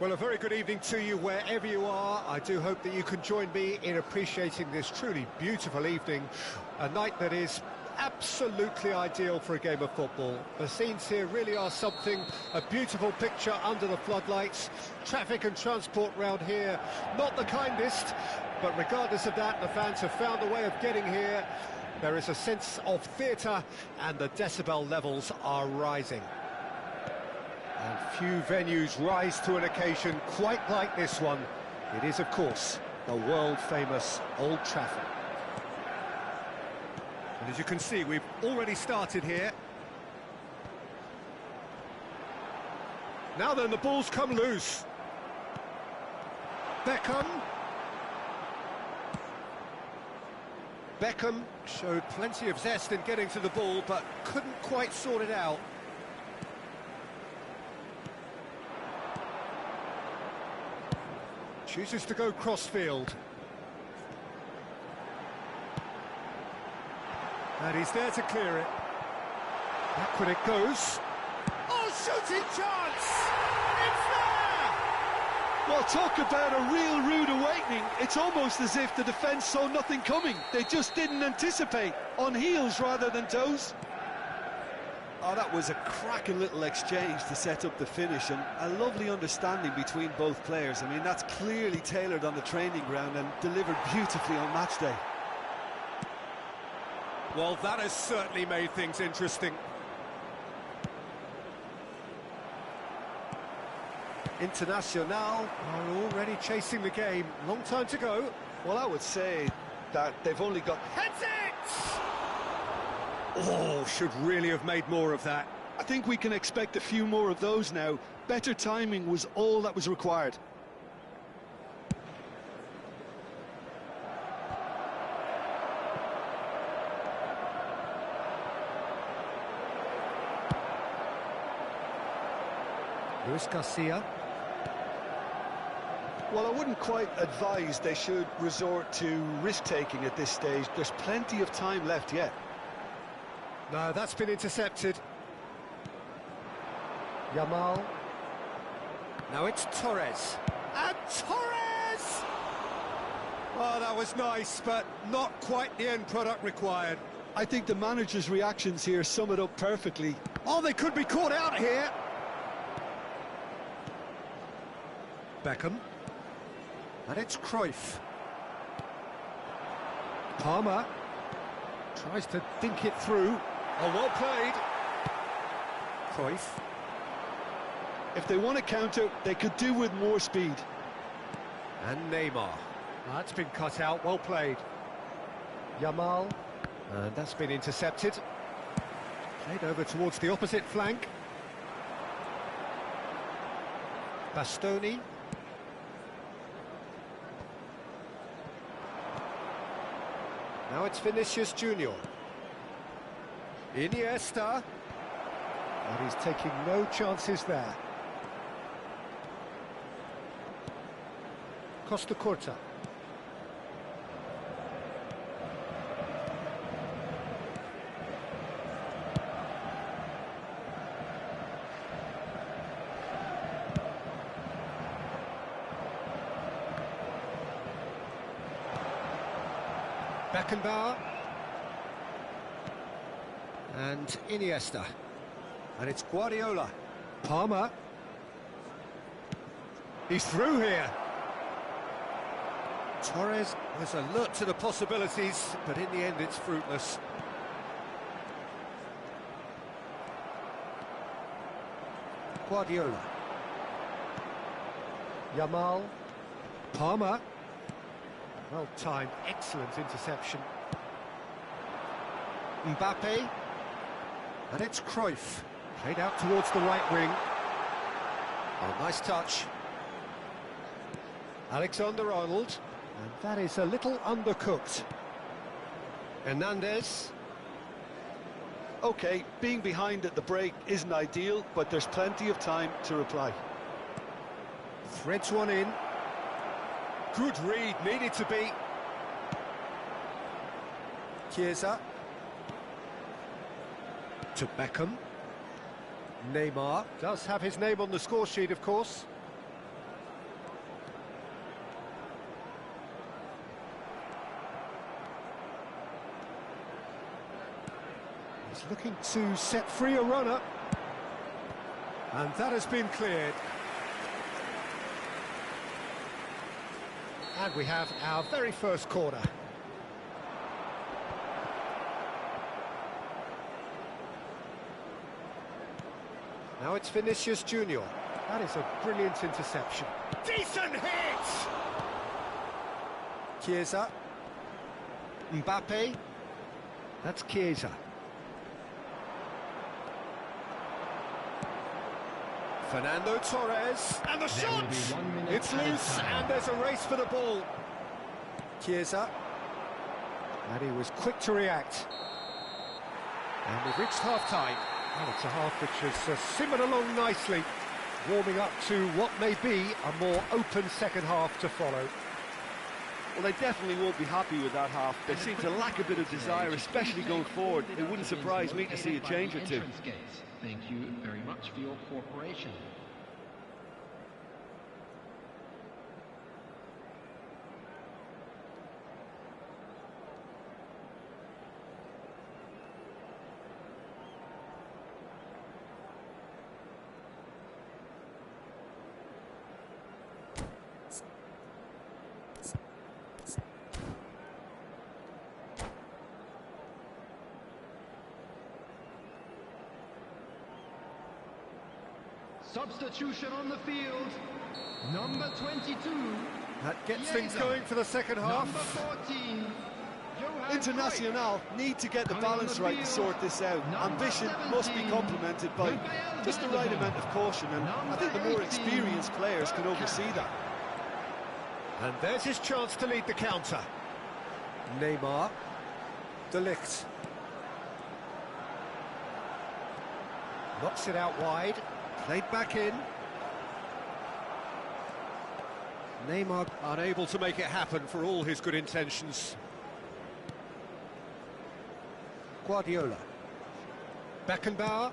Well, a very good evening to you wherever you are. I do hope that you can join me in appreciating this truly beautiful evening, a night that is absolutely ideal for a game of football. The scenes here really are something, a beautiful picture under the floodlights. Traffic and transport round here, not the kindest, but regardless of that, the fans have found a way of getting here. There is a sense of theatre and the decibel levels are rising. And few venues rise to an occasion quite like this one. It is, of course, the world-famous Old Trafford. And as you can see, we've already started here. Now then, the ball's come loose. Beckham showed plenty of zest in getting to the ball, but couldn't quite sort it out. Chooses to go crossfield. And he's there to clear it. Backward it goes. Oh, shooting chance! It's there! Well, talk about a real rude awakening. It's almost as if the defence saw nothing coming. They just didn't anticipate. On heels rather than toes. Oh, that was a cracking little exchange to set up the finish, and a lovely understanding between both players. I mean, that's clearly tailored on the training ground and delivered beautifully on match day. Well, that has certainly made things interesting. Internacional are already chasing the game. Long time to go. Well, I would say that they've only got... Heads it! Oh, should really have made more of that. I think we can expect a few more of those now. Better timing was all that was required. Luis Garcia. Well, I wouldn't quite advise they should resort to risk-taking at this stage. There's plenty of time left yet. No, that's been intercepted. Yamal. Now it's Torres. And Torres! Oh, that was nice, but not quite the end product required. I think the manager's reactions here sum it up perfectly. Oh, they could be caught out here. Beckham. And it's Cruyff. Palmer. Tries to think it through. Oh, well played. Cruyff. If they want to counter, they could do with more speed. And Neymar. That's been cut out, well played. Yamal. And that's been intercepted. Played over towards the opposite flank. Bastoni. Now it's Vinicius Junior. Iniesta. And he's taking no chances there. Costa Curta. Beckenbauer. And Iniesta. And it's Guardiola. Palmer. He's through here. Torres was alert to the possibilities, but in the end it's fruitless. Guardiola. Yamal. Palmer. Well timed, excellent interception. Mbappe. And it's Cruyff. Played out towards the right wing. Oh, nice touch. Alexander-Arnold. And that is a little undercooked. Hernandez. OK, being behind at the break isn't ideal, but there's plenty of time to reply. Threads one in. Good read, needed to be. Chiesa. To Beckham. Neymar does have his name on the score sheet, of course. He's looking to set free a runner. And that has been cleared. And we have our very first corner. Now it's Vinicius Junior. That is a brilliant interception. Decent hit! Chiesa. Mbappe. That's Chiesa. Fernando Torres. And the shot! It's loose, and there's a race for the ball. Chiesa. And he was quick to react. And we've reached half-time. And it's a half which has simmered along nicely, warming up to what may be a more open second half to follow. Well, they definitely won't be happy with that half. They seem to lack a bit of desire, especially going forward. It wouldn't surprise me to see a change or two. Thank you very much for your cooperation. Substitution on the field, number 22. That gets things going for the second half. Number 14. Internacional need to get the balance right to sort this out. Ambition must be complemented by just the right amount of caution, and I think the more experienced players can oversee that. And there's his chance to lead the counter. Neymar. De Ligt. Knocks it out wide. Played back in. Neymar unable to make it happen for all his good intentions. Guardiola. Beckenbauer.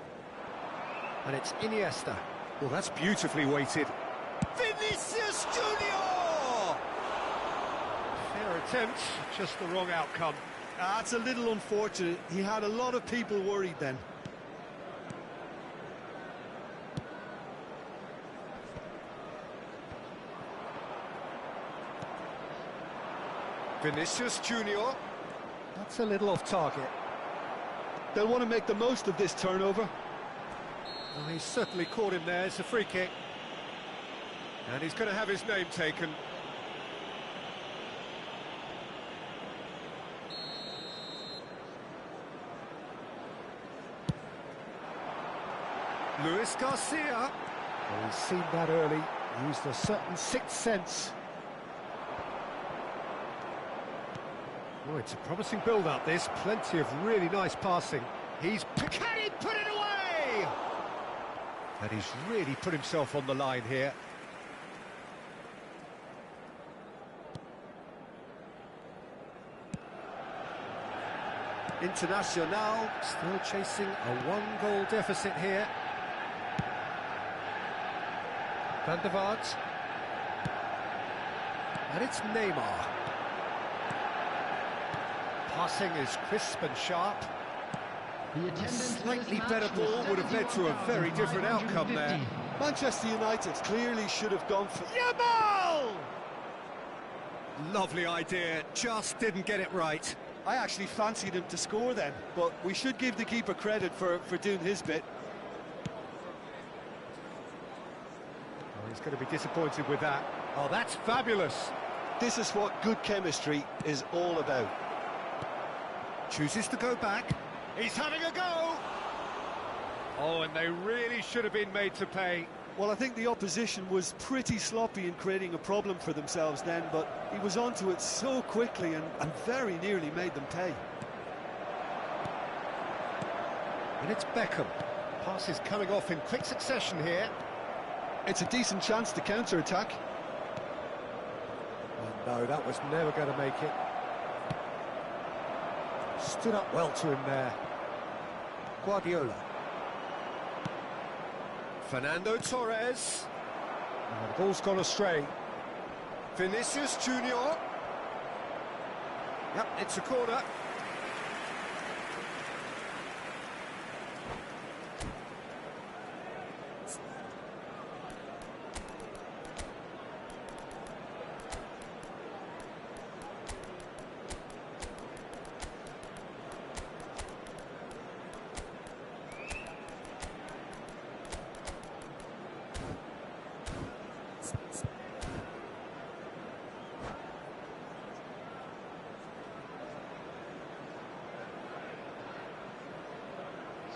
And it's Iniesta. Well, that's beautifully weighted. Vinicius Junior! Fair attempt, just the wrong outcome. That's a little unfortunate. He had a lot of people worried then. Vinicius Junior. That's a little off target. They'll want to make the most of this turnover. Well, he's certainly caught him there. It's a free kick. And he's going to have his name taken. Luis Garcia. Well, he's seen that early. Used a certain sixth sense. Oh, it's a promising build-up, this. Plenty of really nice passing. Can he put it away? And he's really put himself on the line here. Internacional still chasing a one-goal deficit here. Van der Vaart. And it's Neymar. Passing is crisp and sharp. A slightly better ball would have led to a very different outcome there. Manchester United clearly should have gone for... Yamal! Lovely idea, just didn't get it right. I actually fancied him to score then, but we should give the keeper credit for doing his bit. Oh, he's going to be disappointed with that. Oh, that's fabulous. This is what good chemistry is all about. Chooses to go back. He's having a go! Oh, and they really should have been made to pay. Well, I think the opposition was pretty sloppy in creating a problem for themselves then, but he was onto it so quickly and very nearly made them pay. And it's Beckham. Pass is coming off in quick succession here. It's a decent chance to counter-attack. Oh, no, that was never going to make it. Stood up well to him there. Guardiola. Fernando Torres. And the ball's gone astray. Vinicius Junior. Yep, it's a corner.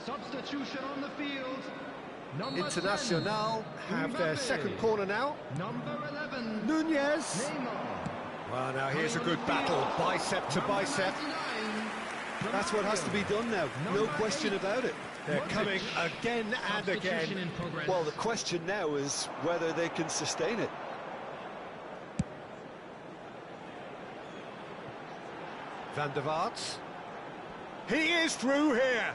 Substitution on the field. Number Internacional 10, have their Mbappe. second corner now. Number 11, Nunez. Neymar. Well, now here's a good battle, bicep to bicep. That's what has to be done now, no question about it. They're coming again and again. Well, the question now is whether they can sustain it. Van der Vaart. He is through here.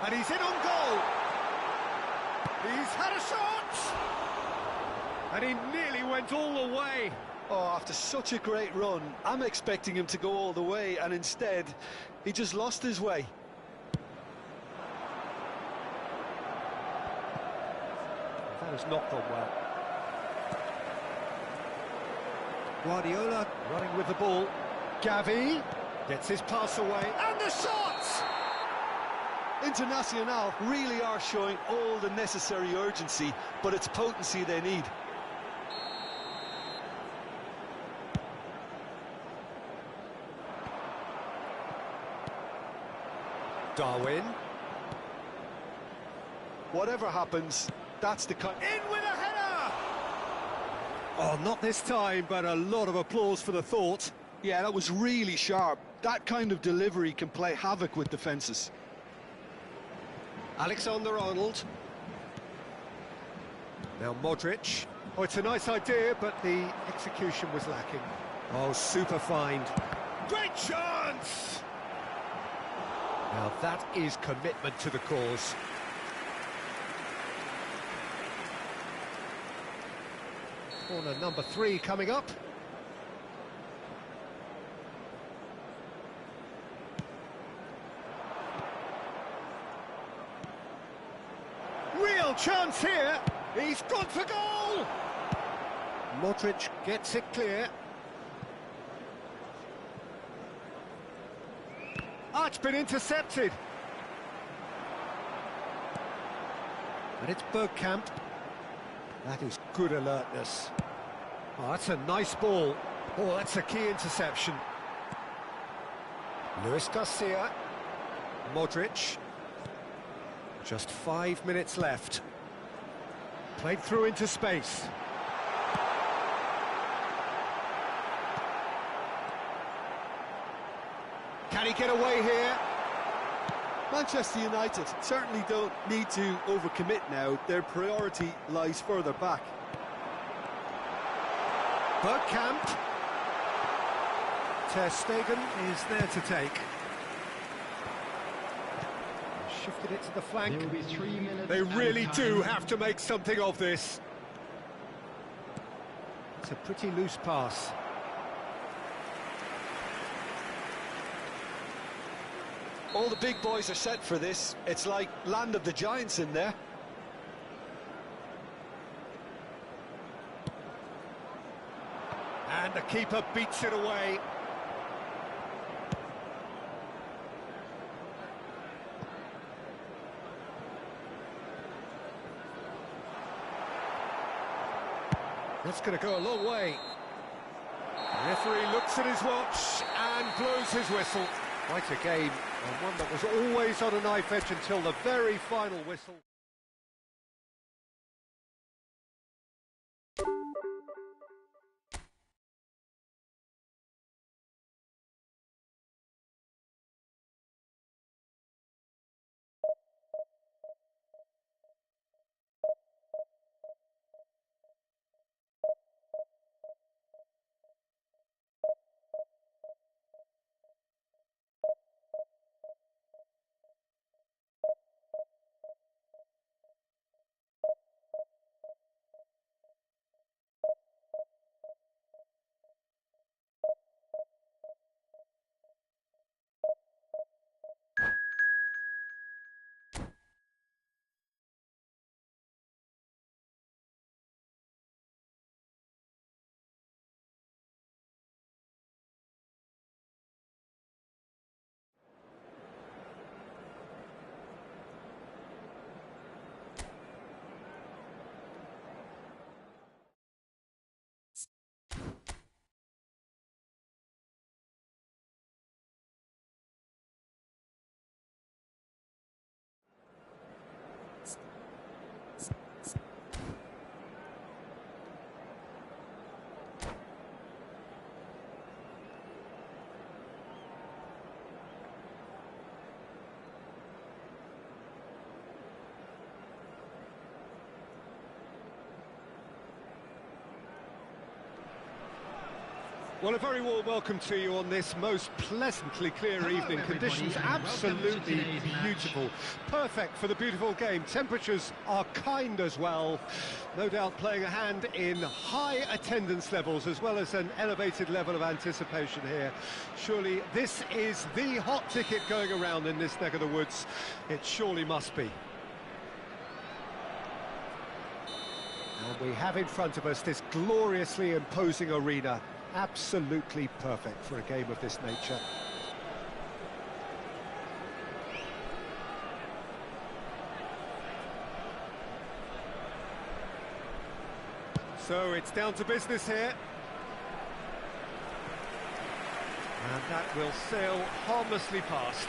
And he's in on goal. He's had a shot. And he nearly went all the way. Oh, after such a great run, I'm expecting him to go all the way, and instead, he just lost his way. That has not gone well. Guardiola running with the ball. Gavi gets his pass away. And the shot! Internacional really are showing all the necessary urgency, but it's potency they need. Darwin. Whatever happens, that's the kind... In with a header! Oh, not this time, but a lot of applause for the thought. Yeah, that was really sharp. That kind of delivery can play havoc with defences. Alexander-Arnold. Now Modric. Oh, it's a nice idea, but the execution was lacking. Oh, super find. Great chance! Now that is commitment to the cause. Corner number 3 coming up. Real chance here. He's gone for goal. Modric gets it clear. Ah, it's been intercepted. And it's Bergkamp. That is good alertness. Oh, that's a nice ball. Oh, that's a key interception. Luis Garcia. Modric. Just 5 minutes left. Played through into space. Can he get away here? Manchester United certainly don't need to overcommit now. Their priority lies further back. Bergkamp. Ter Stegen is there to take. Shifted it to the flank. There will be 3 minutes. They really and do time. have to make something of this. It's a pretty loose pass. All the big boys are set for this. It's like land of the giants in there. And the keeper beats it away. That's going to go a long way. The referee looks at his watch and blows his whistle. Quite a game, and one that was always on a knife edge until the very final whistle. Well, a very warm welcome to you on this most pleasantly clear evening. Conditions absolutely beautiful. Perfect for the beautiful game. Temperatures are kind as well. No doubt playing a hand in high attendance levels as well as an elevated level of anticipation here. Surely this is the hot ticket going around in this neck of the woods. It surely must be. And we have in front of us this gloriously imposing arena. Absolutely perfect for a game of this nature. So it's down to business here. And that will sail harmlessly past.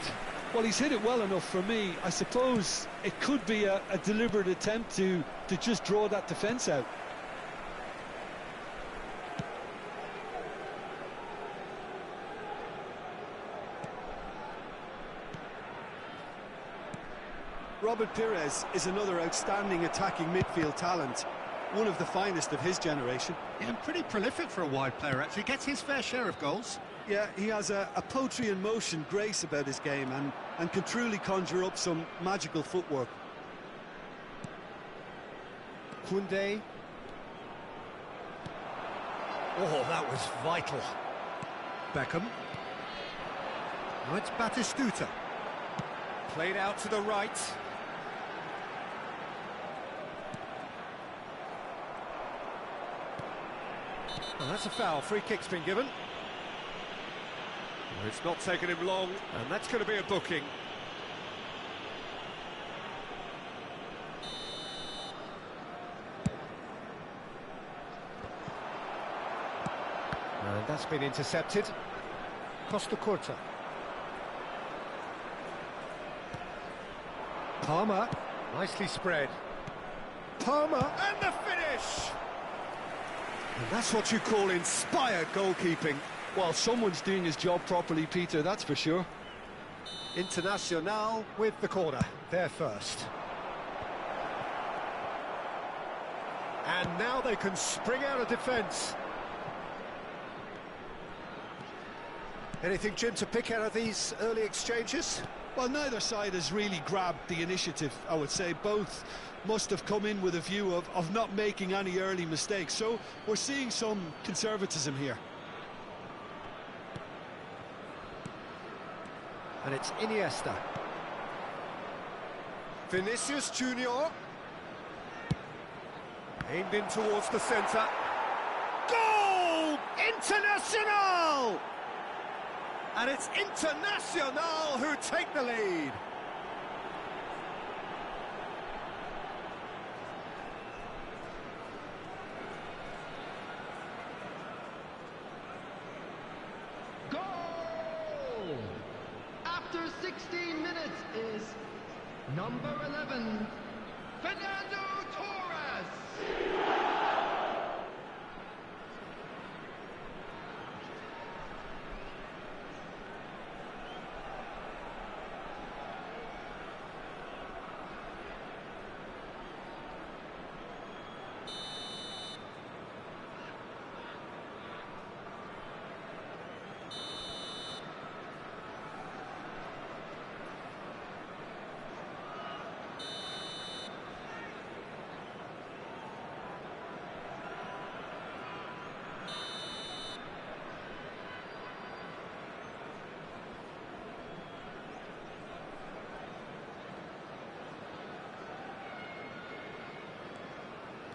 Well, he's hit it well enough for me. I suppose it could be a deliberate attempt to just draw that defence out. Robert Pires is another outstanding attacking midfield talent, one of the finest of his generation. Yeah, pretty prolific for a wide player, actually. Gets his fair share of goals. Yeah, he has a poetry in motion grace about his game and can truly conjure up some magical footwork. Koundé. Oh, that was vital. Beckham. Now it's Batistuta. Played out to the right. Oh, that's a foul. Free kick's been given. Well, it's not taken him long, and that's going to be a booking. And that's been intercepted. Costa Curta. Palmer. Nicely spread. Palmer, and the finish! And that's what you call inspired goalkeeping. Well, someone's doing his job properly, Peter, that's for sure. Internacional with the corner, there first. And now they can spring out of defence. Anything, Jim, to pick out of these early exchanges? Well, neither side has really grabbed the initiative, I would say. Both must have come in with a view of not making any early mistakes. So we're seeing some conservatism here. And it's Iniesta. Vinicius Junior. Aimed in towards the centre. Goal! Internacional! And it's Internacional who take the lead. Goal! After 16 minutes is number 11, Fernando Torres.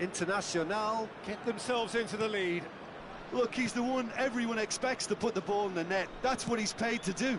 Internacional get themselves into the lead. Look, he's the one everyone expects to put the ball in the net. That's what he's paid to do.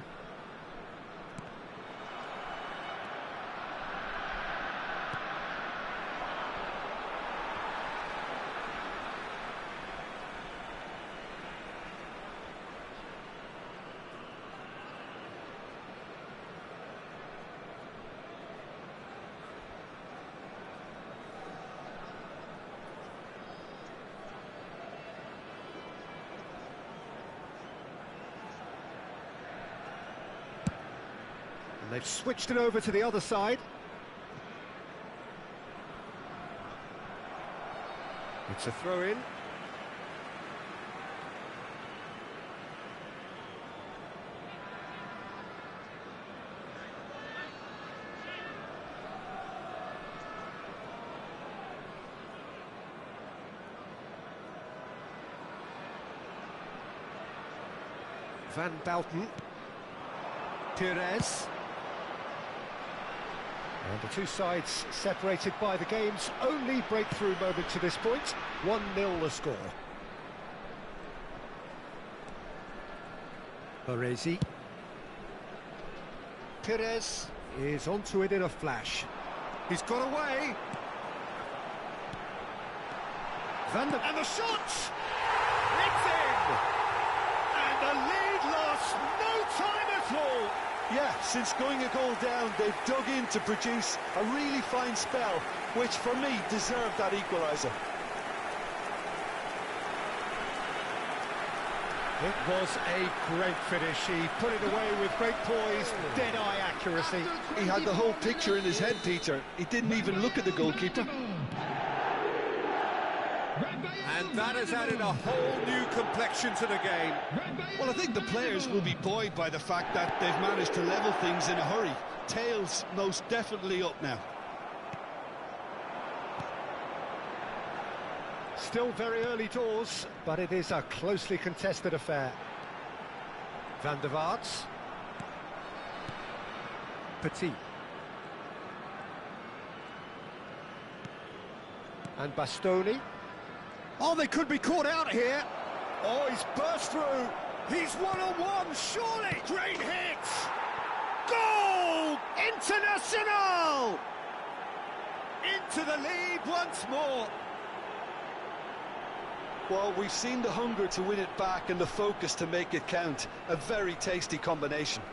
They've switched it over to the other side. It's a throw-in. Van Bouten. Pires. And the two sides separated by the game's only breakthrough moment to this point. 1-0 the score. Baresi. Pires is onto it in a flash. He's got away. And the shot! It's in! And the lead lost no time at all. Yeah, since going a goal down, they've dug in to produce a really fine spell, which for me deserved that equaliser. It was a great finish. He put it away with great poise, dead-eye accuracy. He had the whole picture in his head, Peter. He didn't even look at the goalkeeper. And that has added a whole new complexion to the game. Well, I think the players will be buoyed by the fact that they've managed to level things in a hurry. Tails most definitely up now. Still very early doors, but it is a closely contested affair. Van der Vaart. Petit. And Bastoni. Oh, they could be caught out here. Oh, he's burst through. He's one-on-one, surely. Great hit. Goal! International! Into the lead once more. Well, we've seen the hunger to win it back and the focus to make it count. A very tasty combination.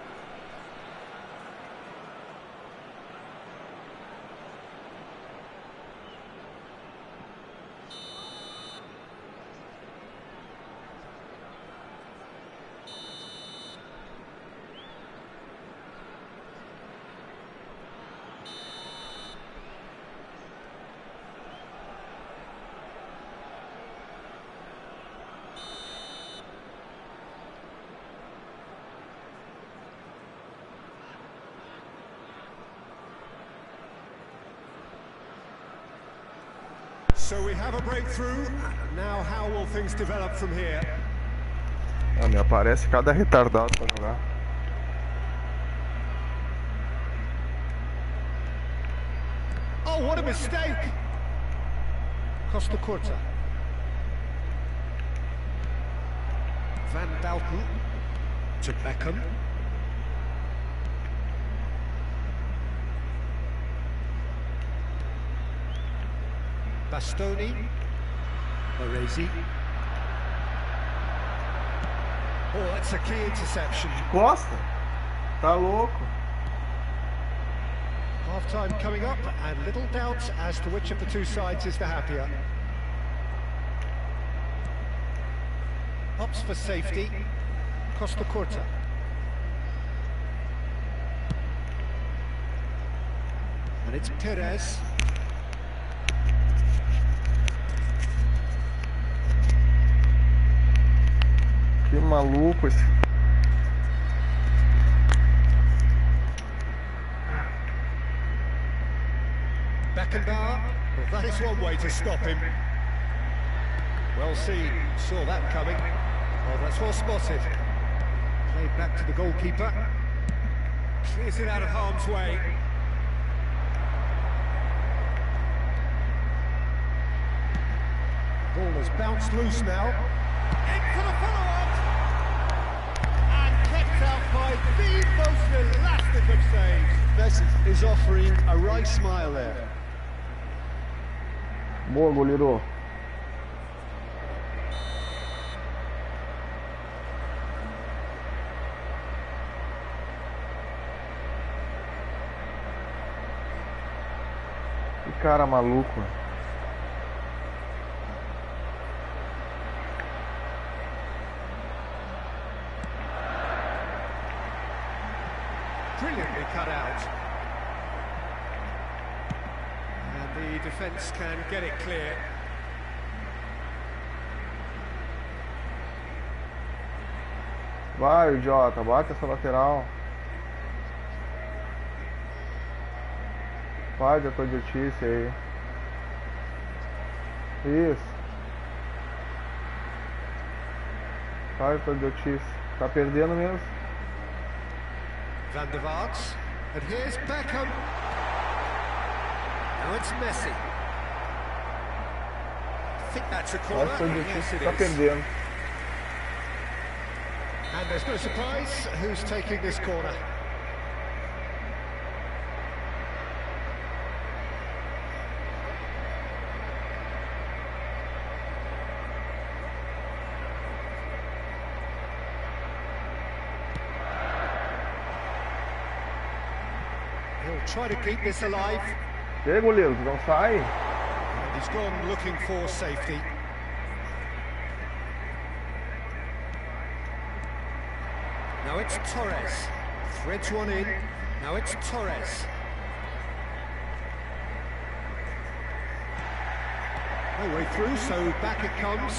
So we have a breakthrough. Now how will things develop from here? Me aparece cada retardado pra jogar. Oh, what a mistake! Costa Curta. Van Bouten to Beckham. Bastoni. Baresi. Oh, that's a key interception. Costa? Tá louco. Half-time coming up, and little doubt as to which of the two sides is the happier. Opts for safety. Costa Curta. And it's Pires. Que maluco esse. Beckenbauer, well, that is one way to stop him. Well seen, saw that coming. Oh, that's well spotted. Played back to the goalkeeper. Clears it out of harm's way. Ball has bounced loose now. Into the follow-up! And kept out by the most elastic of saves. Messi is offering a right smile there. Boa, goleiro. Que cara maluco. Brilliantly cut out. And the defence can get it clear. Vai, idiota, bate essa lateral. Faz a tua idiotice aí. Isso. Faz a tua idiotice. Tá perdendo mesmo. Van der Vaart. And here's Beckham. Now it's Messi. I think that's a corner. Yes, it Tá is. perdendo. And there's no surprise who's taking this corner. He'll try to keep this alive. E aí, goleiro, não sai? He's gone looking for safety. Now it's Torres. Threads one in. Now it's Torres. No way through, so back it comes.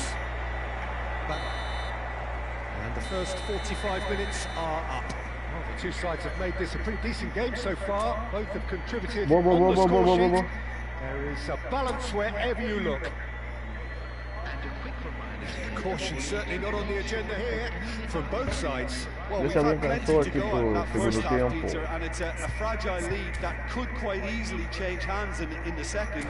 And the first 45 minutes are up. Well, the two sides have made this a pretty decent game so far. Both have contributed on the score sheet. There is a balance wherever you look. Caution certainly not on the agenda here from both sides. Well, we've had plenty to go on that first half, Peter, and it's a fragile lead that could quite easily change hands in the second.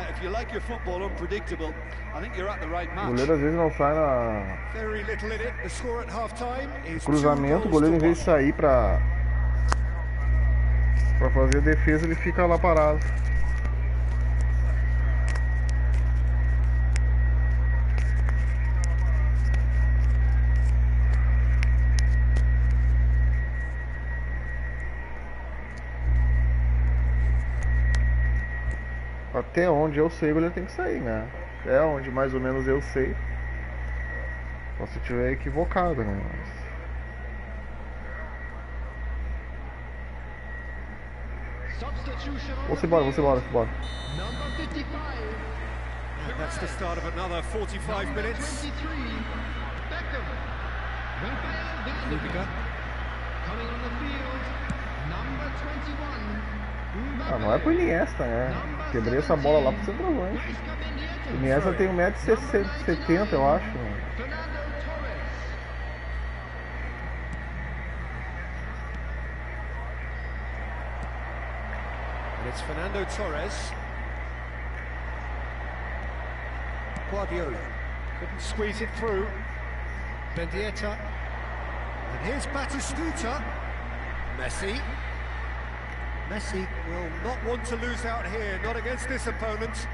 If you like your football unpredictable, I think you're at the right O match. goleiro às vezes não sai na Very little in it. The score at half time is 2 cruzamento, o goals goleiro em to vez de 1. sair pra fazer a defesa, ele fica lá parado. Até onde eu sei, o goleiro tem que sair, né? Até onde mais ou menos eu sei. Só se tiver equivocado, né? Vamos embora. Number 55. And that's the start of another 45 minutes. Beckham. Rudiger. Coming on the field. Number 21. Ah, não é pro Iniesta, né? Quebrei essa bola lá pro centroavante. O Iniesta tem 1,70 m, eu acho. And it's Fernando Torres. Guardiola couldn't squeeze it through. Mendieta. And here's Batistuta. Messi. Messi will not want to lose out here, not against this opponent.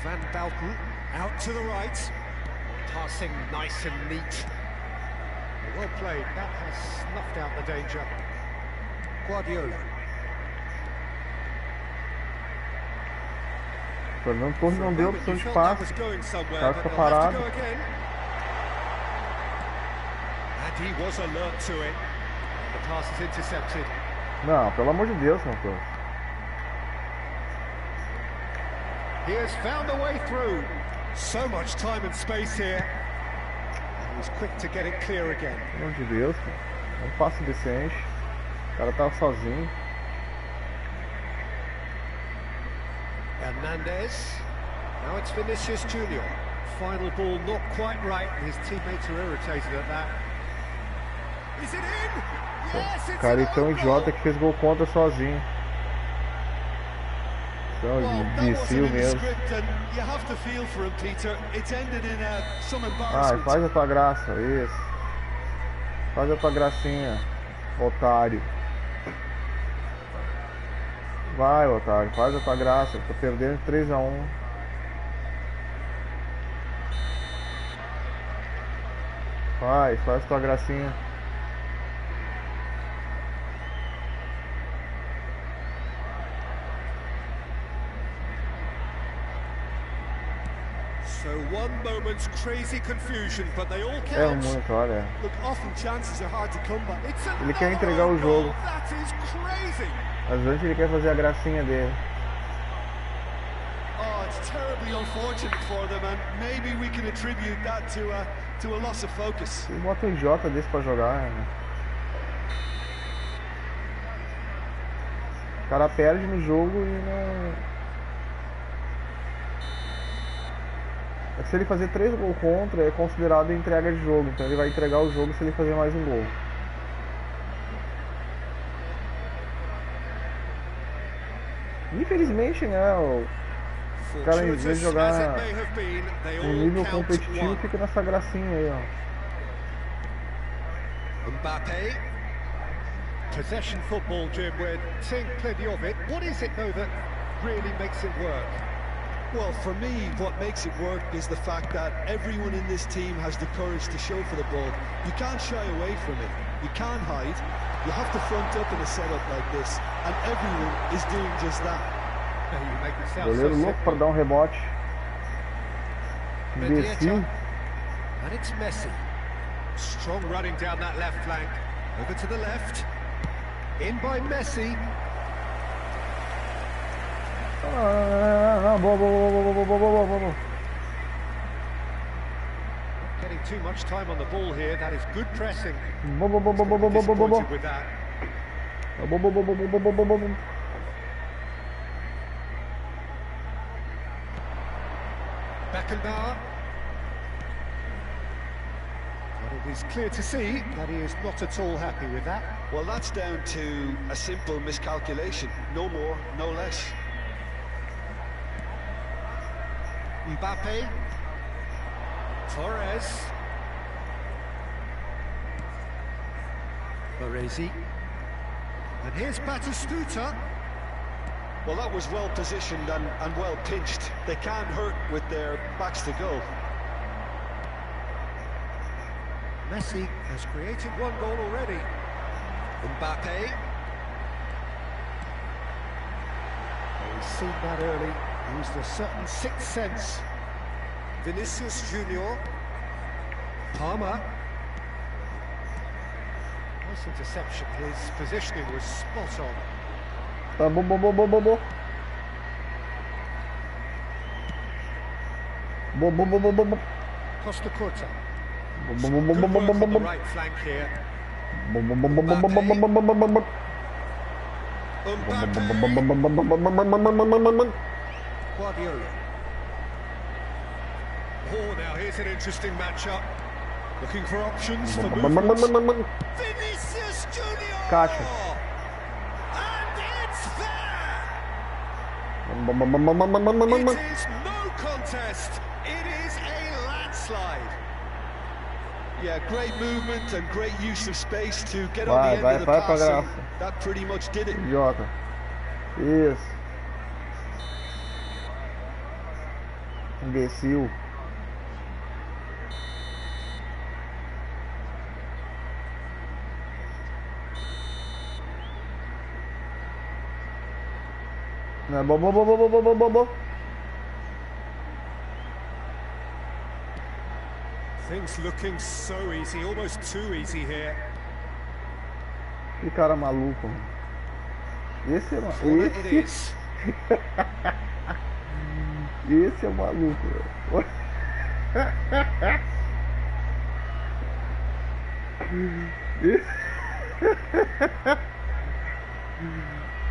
Van Balken out to the right. Passing nice and neat. Well played, that has snuffed out the danger. Guardiola. O Fernando Torres não deu opção de passe. O cara fica parado. And he was alert to it. The pass is intercepted. Não, pelo amor de Deus, Matheus. He has found a way through. So much time and space here. And he was quick to get it clear again. Pelo amor de Deus, cara. Um passe decente. O cara tava sozinho. Hernandez. Now it's Vinicius Junior. Final ball not quite right. His teammates are irritated at that. Is it in? Yes, O it's cara é an tão own idiota goal. que fez gol contra sozinho. Então, Well, that imbecil wasn't in the mesmo. script, and you have to feel for him, Peter. It's ended in some Ai, embarrassment. faz a tua graça, isso. Faz a tua gracinha, otário. Vai, otário, faz a tua graça. Tô perdendo 3-1. Faz a tua gracinha. So one moment's crazy confusion, but they all É count. muito, olha. Look, often chances are hard to come by. It's Ele quer another entregar o own goal. jogo. That is crazy. Às vezes ele quer fazer a gracinha dele. Oh, it's terribly unfortunate for them, and maybe we can attribute that to a loss of focus. Ele bota um idiota desse pra jogar, né? O cara perde no jogo e não... É se ele fazer 3 gols contra, é considerado entrega de jogo. Então ele vai entregar o jogo se ele fazer mais um gol. Infelizmente, né, o cara em vez de jogar um nível competitivo fica nessa gracinha aí, ó. Mbappe. Possession football, Jim, we're seeing plenty of it. What is it, though, that really makes it work? Well, for me, what makes it work is the fact that everyone in this team has the courage to show for the ball. You can't shy away from it. You can't hide. You have to front up in a setup like this, and everyone is doing just that. You make it sound Goleiro so louco para simple. dar um rebote. Imbecil. And it's Messi. Strong running down that left flank. Over to the left. In by Messi. Boa. Getting too much time on the ball here. That is good pressing. Boa. Disappointed with that. Beckenbauer. But it is clear to see that he is not at all happy with that. Well, that's down to a simple miscalculation. No more, no less. Mbappe. Torres. Baresi. And here's Batistuta. Well, that was well positioned and well pinched. They can't hurt with their backs to goal. Messi has created one goal already. Mbappe. Oh, he's seen that early. Used a certain sixth sense. Vinicius Junior. Palmer. Nice interception. His positioning was spot on. Boa. Costa Curta. Good work on the right flank here. Mbappe. Guardiola. Oh, now here's an interesting matchup. Looking for options for movements. Vinicius Junior. Caixa. And it's there. It is no contest. It is a landslide. Yeah, great movement and great use of space to get on the end of the Vai pass. pra And graça. that pretty much did it. Idiota. Isso. Imbecil. Boa. Things looking so easy, almost too easy here. Que cara maluco, mano. Esse é Corner it esse, is. esse é maluco, velho.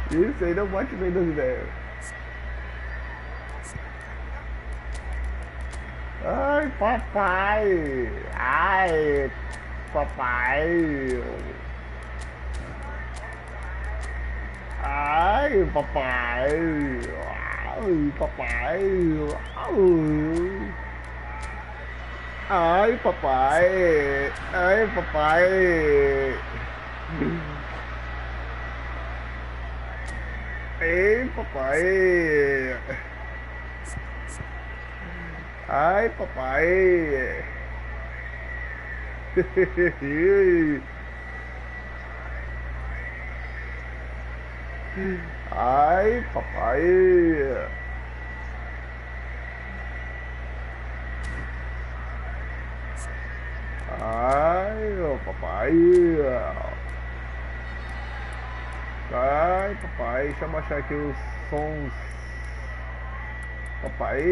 Esse aí não bate bem das ideias. Ai, papai! Ai, papai! Ai, papai! Ai, papai! Ai, papai! Ai, papai! Ei, papai! Ai, papai! Ai, papai! Ai, ô papai! Ai, papai, deixa eu baixar aqui os sons. Papai!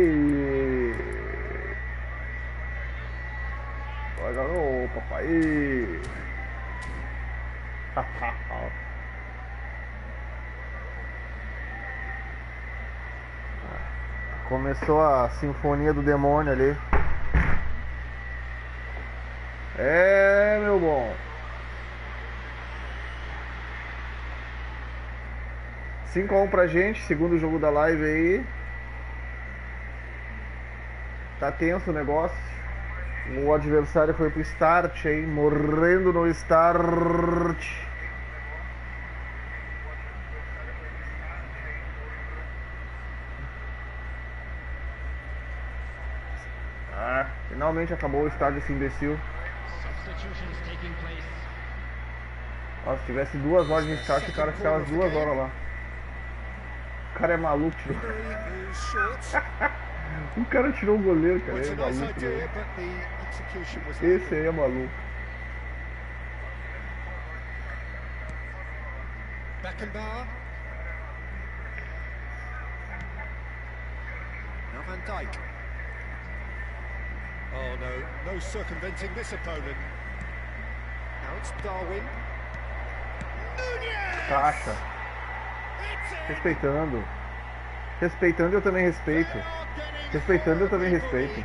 Olha, ô papai! Começou a sinfonia do demônio ali. É, meu bom. 5-1 pra gente, segundo jogo da live aí. Tá tenso o negócio. O adversário foi pro start aí, morrendo no start. Ah, finalmente acabou o estádio esse imbecil. Nossa, se tivesse 2 horas de start, o cara ficava as 2 horas lá. O cara é maluco, tirou. O cara tirou o goleiro, cara. Ele é maluco. Né? Esse aí é maluco. Beckenbauer. Now Van Dijk. Oh no circumventing this opponent. Now it's Darwin. Caixa. Respeitando. Respeitando, eu também respeito. Respeitando, eu também respeito.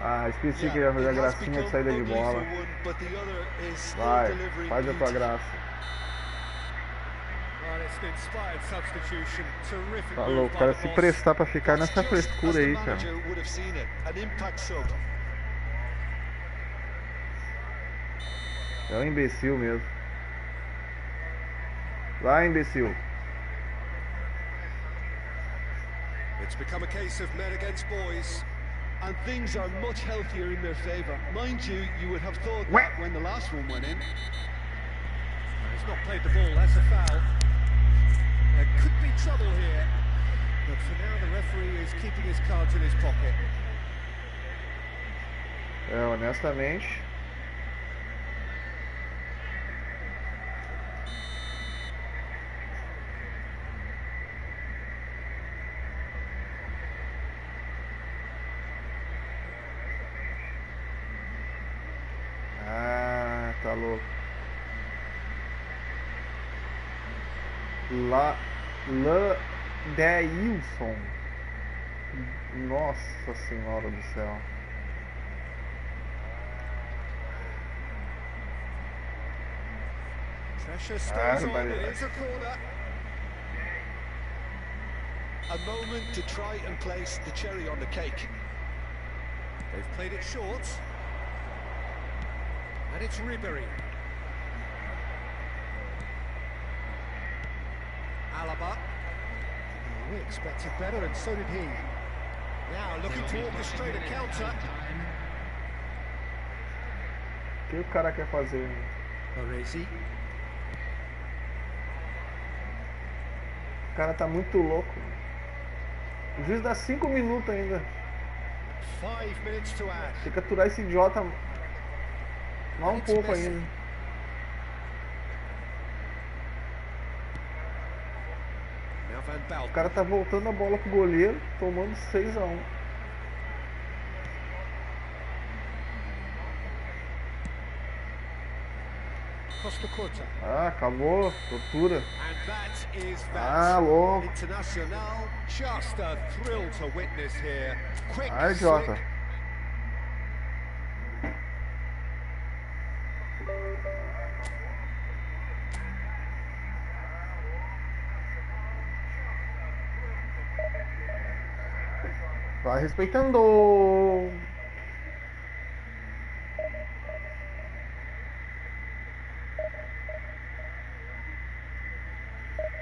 Ah, esqueci que ia fazer a gracinha de saída de bola. Vai, faz a tua graça. Falou, o cara se prestar pra ficar nessa frescura aí, cara. É um imbecil mesmo. Vai, imbecil. It's become a case of men against boys, and things are much healthier in their favour. Mind you, you would have thought that when the last one went in. He's not played the ball, that's a foul. There could be trouble here, but for now the referee is keeping his cards in his pocket. É, honestamente. Tá louco. Deilson. Nossa senhora do céu. Pressure stays on, it is a corner. A moment to try and place the cherry on the cake. They've played it short. And it's Ribery. Alaba. We expected better, and so did he. Now looking to orchestrate a counter. O que o cara quer fazer? Parisi. O cara tá muito louco. O juiz dá 5 minutos ainda. 5 minutes to add. Tem que aturar esse idiota mais um pouco ainda. O cara tá voltando a bola pro goleiro, tomando 6-1. Ah, acabou, tortura. Ah, louco. Ah, idiota. Vai respeitando.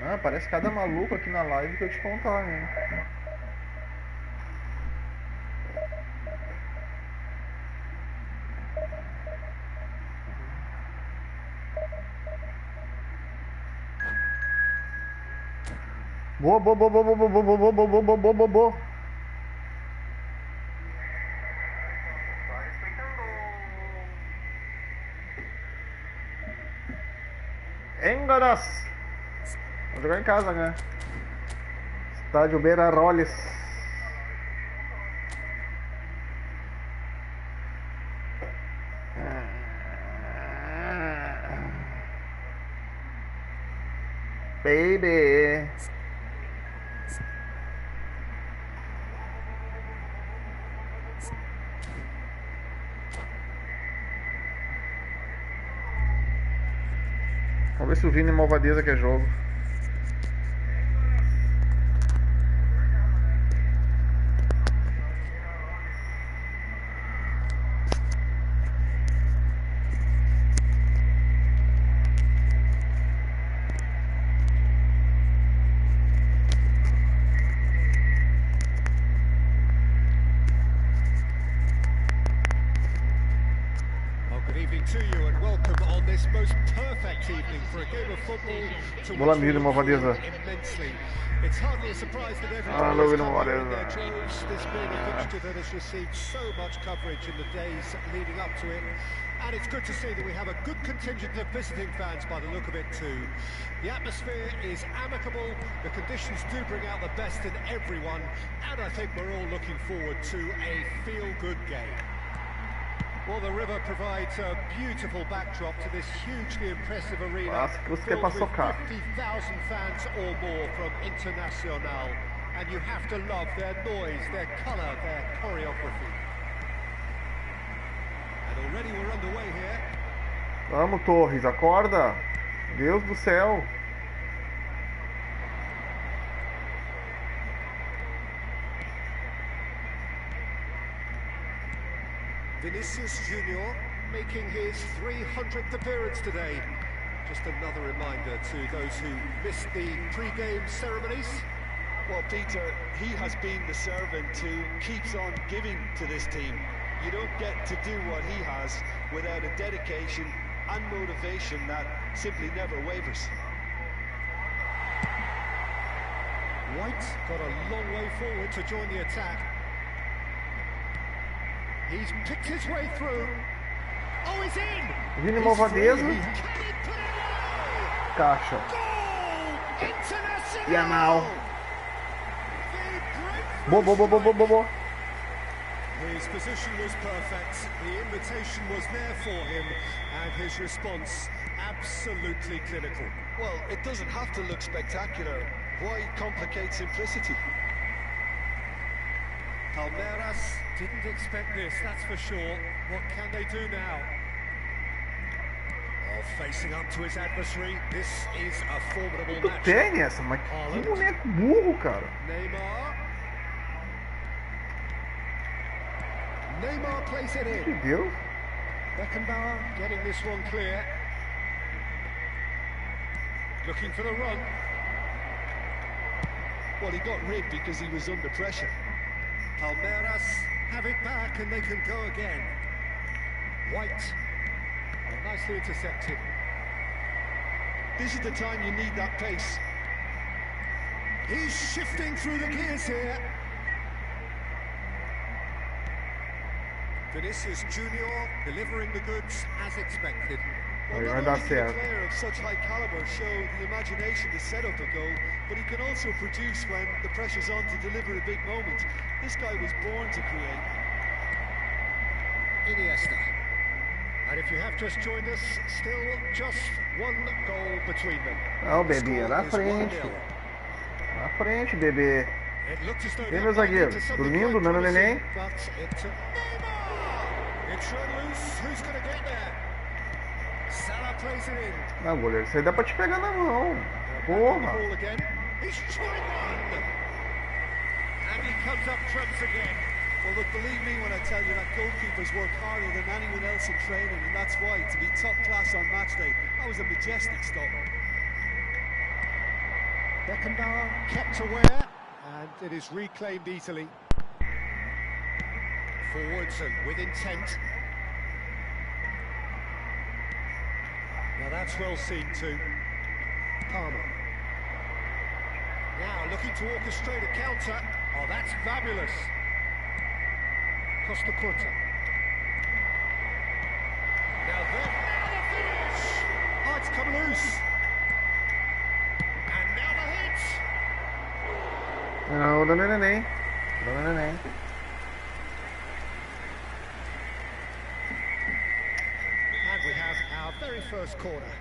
Ah, parece cada maluco aqui na live que eu te contar, né? Boa, boa, boa, boa, boa, boa, boa, boa, boa, boa, boa, boa, boa. Enganas. Vamos jogar em casa, né? Estádio Beira Roles. Baby. Vamos ver se o Vini Malvadeza quer jogo. To you and welcome on this most perfect evening for a game of football to Bola which Vini we look Malvadeza. forward immensely. It's hardly a surprise that everybody is covering their droves, this being a fixture that has received so much coverage in the days leading up to it. And it's good to see that we have a good contingent of visiting fans by the look of it too. The atmosphere is amicable, the conditions do bring out the best in everyone, and I think we're all looking forward to a feel-good game. Well, the river provides a beautiful backdrop to this hugely impressive arena filled with 50,000 fans or more from Internacional. And you have to love their noise, their colour, their choreography. And already we're underway here. Vamos, Torres, acorda! Deus do céu! Vinicius Junior making his 300th appearance today. Just another reminder to those who missed the pre-game ceremonies. Well, Peter, he has been the servant who keeps on giving to this team. You don't get to do what he has without a dedication and motivation that simply never wavers. White got a long way forward to join the attack. He's picked his way through. Oh, he's in! Vini Malvadeza. Caixa. Yamal. Bo. His position was perfect. The invitation was there for him, and his response absolutely clinical. Well, it doesn't have to look spectacular. Why complicate simplicity? Palmeiras didn't expect this, that's for sure. What can they do now? Oh, facing up to his adversary, this is a formidable match. Tem essa, mas que boneco burro, cara. Neymar plays it in. Meu Deus. Beckenbauer getting this one clear. Looking for the run. Well, he got rid because he was under pressure. Palmeiras have it back and they can go again. White, oh, nicely intercepted. This is the time you need that pace. He's shifting through the gears here. Vinicius Junior delivering the goods as expected. Well, not only can a player of such high caliber show the imagination to set up a goal, but he can also produce when the pressure's on to deliver a big moment. This guy was born to create. Iniesta. And if you have just joined us, still just one goal between them. Não, bebê, na frente. Na frente, bebê. Vem, meus zagueiros. Dormindo, dando neném. It's run loose. Who's going to get there? Salah plays it in. Não, goleiro, isso aí dá pra te pegar na mão. Porra. He's trying one. And he comes up trumps again. Well, look, believe me when I tell you that goalkeepers work harder than anyone else in training, and that's why, to be top class on match day, that was a majestic stop. Beckenbauer kept aware, and it is reclaimed easily. Forwards and with intent. Now that's well seen too. Palmer. Now looking to orchestrate a counter. Oh, that's fabulous. Costa Curta. Now the finish! Oh, it's come loose. And now the hit! Não, dando neném. Dando neném. And we have our very first corner.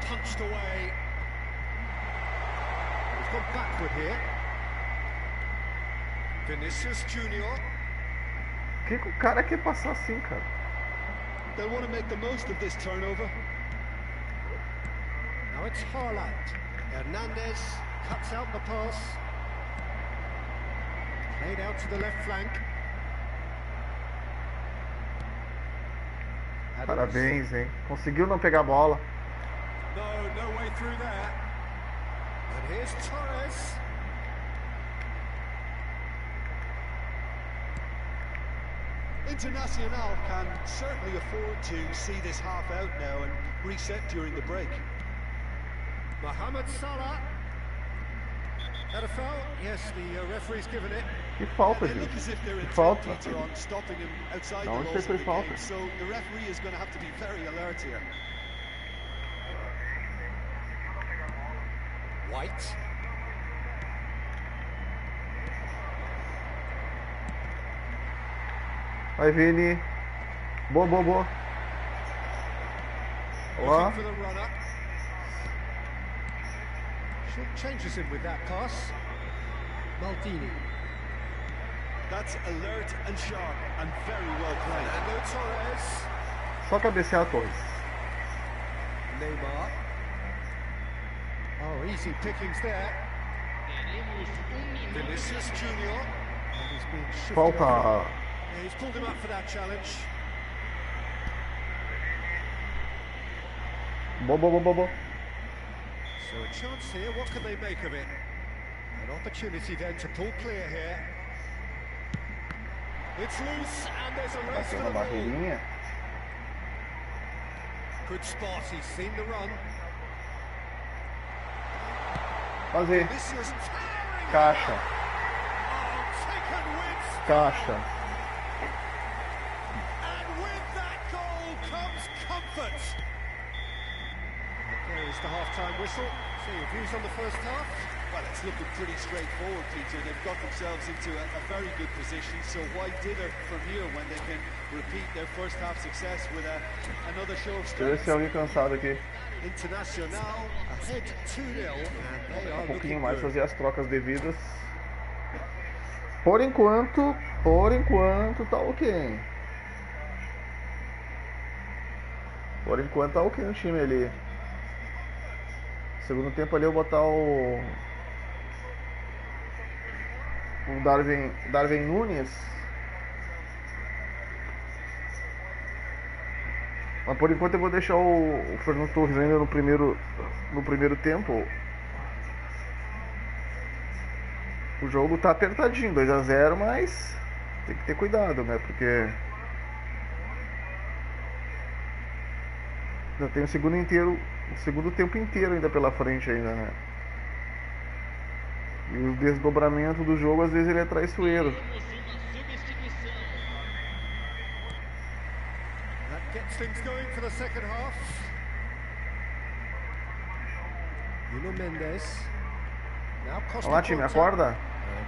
Punched away. He's gone backward here. Vinicius Junior. que o cara quer passar assim, cara? They'll want to make the most of this turnover. Now it's Haaland. Hernandez cuts out the pass. Played out to the left flank. Parabéns, hein? Conseguiu não pegar a bola. No way through there. And here's Torres. Internacional can certainly afford to see this half out now and reset during the break. Mohamed Salah. Had a foul? Yes, the referee's given it. Que falta, They look gente. as if they're Que intent, falta. Peter, on stopping him outside the Não, laws não of foi the falta. game, so the referee is going to have to be very alert here. White. Vai, Vini. Boa, boa, boa. Ó. Looking for the runner. Short changes him with that pass. Maldini. That's alert and sharp and very well played. Fernando Torres. Só cabecear a Torres. Neymar. Oh, easy pickings there. Vinicius Junior. And he's been shifted over. Falta. Yeah, he's pulled him up for that challenge. Boa, boa, boa, boa, boa. So a chance here, what can they make of it? An opportunity then to pull clear here. It's loose and there's a race Bateu for na the ball. barreirinha. Good spot, he's seen the run. Fazer. This is towering. Caixa. Oh, taken with. Caixa. And with that goal comes comfort. There is the half-time whistle. So your views on the first half? Well, it's looking pretty straightforward, Peter. They've got themselves into a very good position, so why dither from here when they can repeat their first half success with another show of Deixa eu ver strength? se tem alguém cansado aqui. Internacional ahead 2-0 and they are Um pouquinho looking mais, good. fazer as trocas devidas. Por enquanto tá ok. Por enquanto tá ok no time ali. Segundo tempo ali eu vou botar o Darwin Nunes. Mas por enquanto eu vou deixar o Fernando Torres ainda no primeiro tempo. O jogo tá apertadinho, 2-0, mas tem que ter cuidado, né? Porque ainda tem o segundo tempo inteiro ainda pela frente ainda, né? E o desdobramento do jogo às vezes ele é traiçoeiro. That gets things going for the second half. Nuno Mendes. Now Costa. Vamos lá, time, acorda.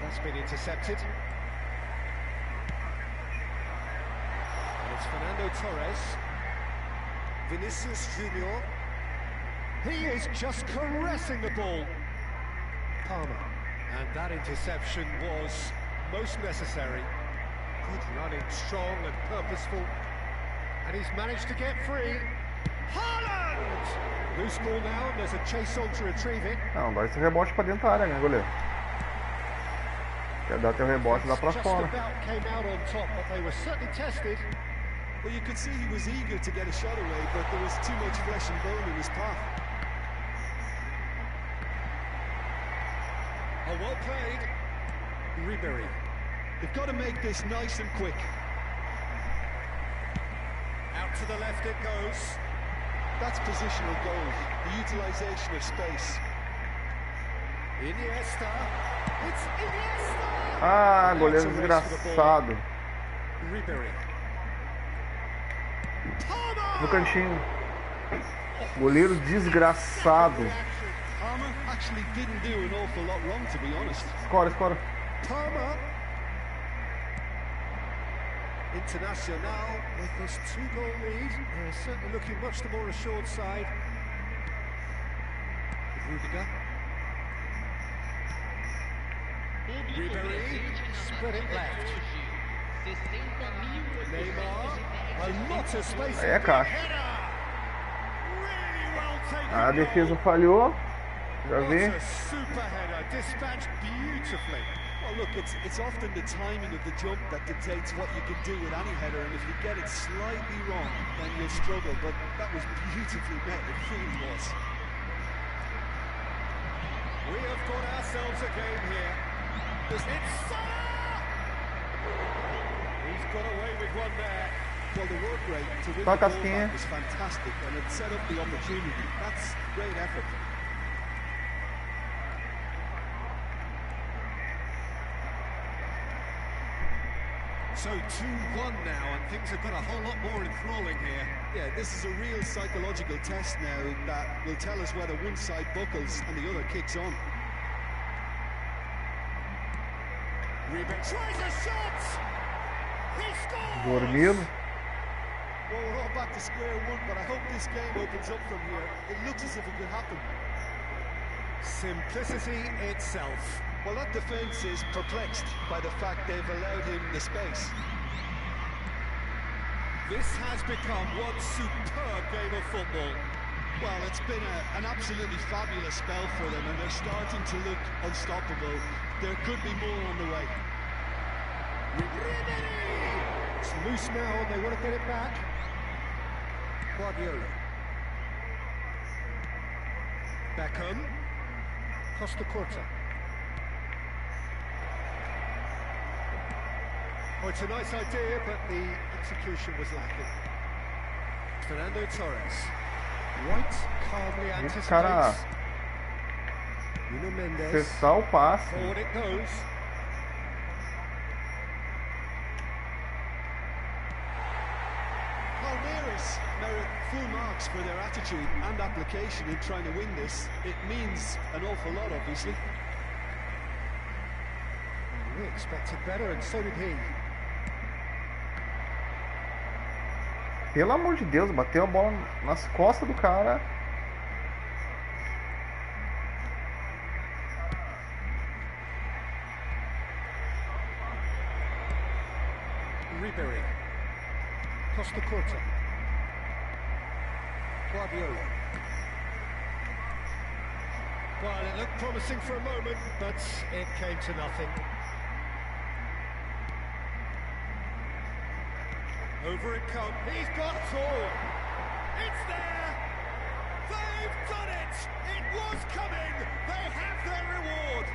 That's been intercepted. And it's Fernando Torres. Vinicius Junior. He is just caressing the ball. Palmer. And that interception was most necessary. Good running, strong and purposeful. And he's managed to get free. Haaland! Loose ball now, and there's a chase on to retrieve it. Não, dá esse rebote pra dentro da área, né, goleiro? Quer dar teu rebote, dá pra Just fora. about came out on top, but they were certainly tested. Well, you could see he was eager to get a shot away, but there was too much flesh and bone in his path. Oh, well played. Ribery. They've got to make this nice and quick. Out to the left it goes. That's positional goal, the utilisation of space. Iniesta. It's Iniesta! Ah, goleiro That's a race for the ball. desgraçado. Ribery. No cantinho. Goleiro desgraçado. Palmer actually didn't do an awful lot wrong, to be honest. Escora. Palmer. Internacional with this 2-goal lead. They're certainly looking much the more assured side. Rudiger. Ribery. Spread it left. A lot of space. Aí é caixa. Really well taken. A defesa falhou. Já vi. What a super header, dispatched beautifully. Well, look, it's often the timing of the jump that dictates what you can do with any header, and if you get it slightly wrong, then you'll struggle. But that was beautifully met, it really was. We have got ourselves a game here. It's Salah! He's got away with one there. Well, the work rate to win Só the ball casquinha. back was fantastic, and it set up the opportunity. That's great effort. So 2-1 now, and things have got a whole lot more enthralling here. Yeah, this is a real psychological test now that will tell us whether one side buckles and the other kicks on. Rumo tries a shot! He scores! Dormido. Well, we're all back to square one, but I hope this game opens up from here. It looks as if it could happen. Simplicity itself. Well, that defence is perplexed by the fact they've allowed him the space. This has become one superb game of football. Well, it's been an absolutely fabulous spell for them, and they're starting to look unstoppable. There could be more on the way. It's loose now, and they want to get it back. Guardiola. Beckham. Costa Corta. Oh, it's a nice idea, but the execution was lacking. Fernando Torres. White calmly Esse cara anticipates. Nuno Mendes. cessar o passe. Forward it goes. Palmeiras merit full marks for their attitude and application in trying to win this. It means an awful lot, obviously. We expected better, and so did he. Pelo amor de Deus, bateu a bola nas costas do cara. Ribery. Costa Corta. Guardiola. Well, it looked promising for a moment, but it came to nothing. Over it comes. He's got it all. It's there. They've done it. It was coming. They have their reward.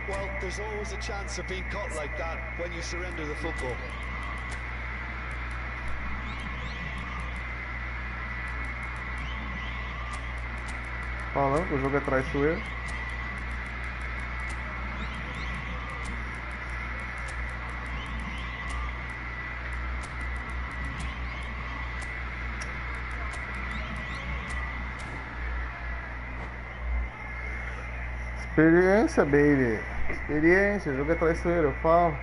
Well, there's always a chance of being caught like that when you surrender the football. Falando que o jogo é traiçoeiro. Experiência, baby. Experiência, jogo é traiçoeiro, eu falo.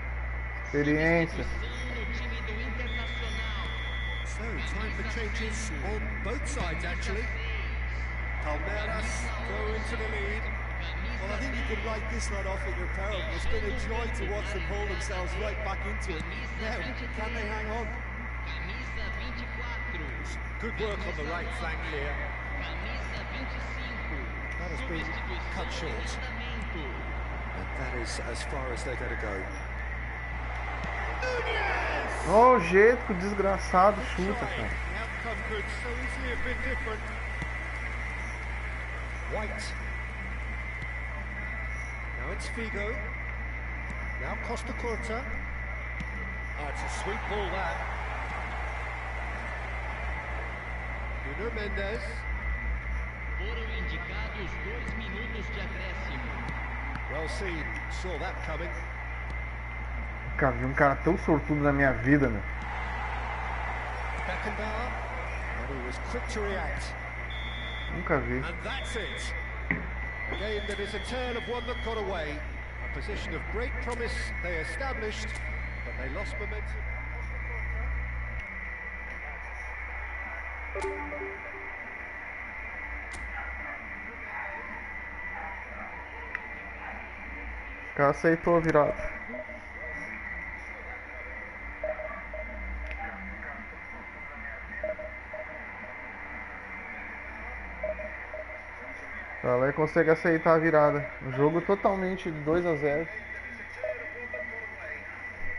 Experiência. So, time for changes on both sides, actually. Palmeiras go into the lead. Well, I think you could write this lot off at your peril. It's been a joy to watch them hold themselves right back into it. Now, can they hang on? Good work on the right flank here. That has been cut short. And that is as far as they're going to go. Olha o jeito que o desgraçado chuta, cara. The outcome could so easily have been different. White. Now it's Figo. Now Costa Corta. Oh, it's a sweet ball that. Nuno Mendes. Foram indicados 2 minutos de acréscimo. Well seen, saw that coming. Nunca vi cara tão sortudo na minha vida, meu. Beckenbauer, and he was quick to react. Nunca vi. And that's it. A game that is a tale of one that got away. A position of great promise they established, but they lost momentum. O cara aceitou a virada. Pra lá e consegue aceitar a virada. O jogo totalmente 2-0.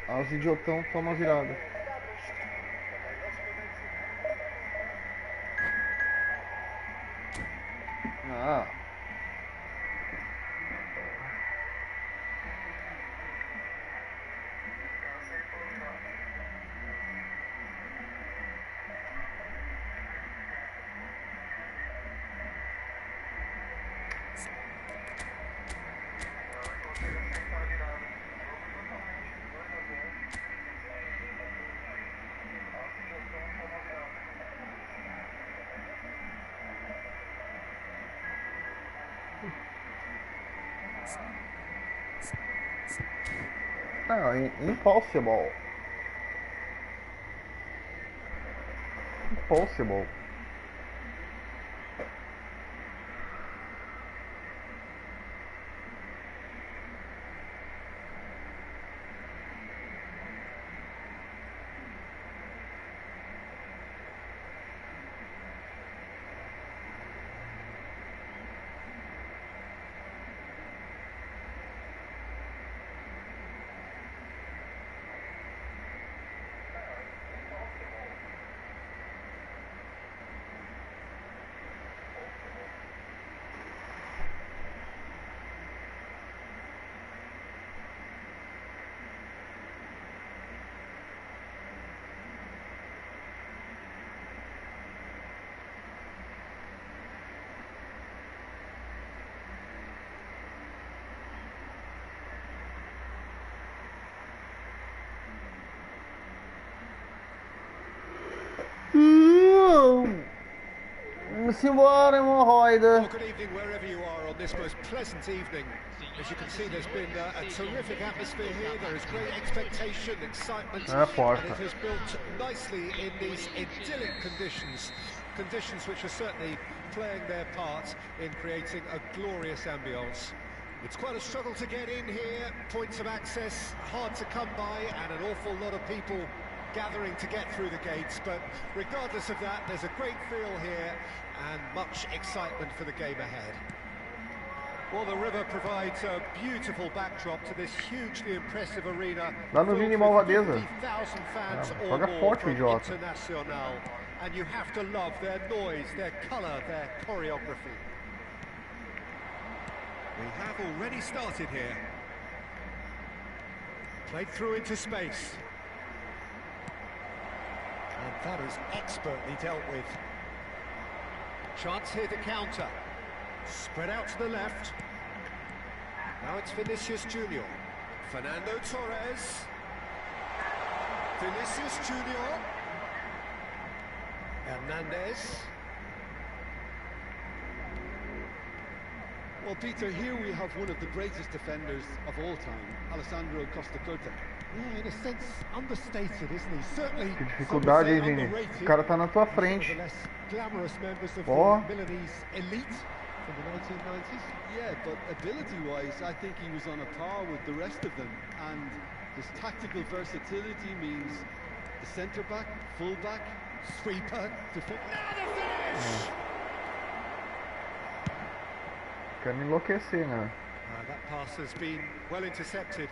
Os idiotão tomam a virada. Ah. Não, impossible. Impossible. Simbora, hemorroida. Well, good evening wherever you are on this most pleasant evening. As you can see, there's been a terrific atmosphere here. There is great expectation, excitement, and it has built nicely in these idyllic conditions. Conditions which are certainly playing their part in creating a glorious ambience. It's quite a struggle to get in here, points of access hard to come by, and an awful lot of people gathering to get through the gates, but regardless of that, there's a great feel here and much excitement for the game ahead. Well, the river provides a beautiful backdrop to this hugely impressive arena. Lá no Vini Malvadeza. 50,000 fans Joga forte, idiota. Internacional, and you have to love their noise, their colour, their choreography. We have already started here. Played through into space. And that is expertly dealt with. Chance here to counter. Spread out to the left. Now it's Vinicius Junior. Fernando Torres. Vinicius Junior. Hernandez. Well, Peter, here we have one of the greatest defenders of all time, Alessandro Costa Curta. Yeah, in a sense, understated, isn't he? Certainly. Que dificuldade, hein, Vini? O cara tá na tua frente. Glamorous members of Oh. the Milanese elite from the 1990s. Yeah, but ability-wise, I think he was on a par with the rest of them. And his tactical versatility means the centre-back, full-back, Sweeper. Now the finish! Quer me enlouquecer, né? That pass has been well intercepted.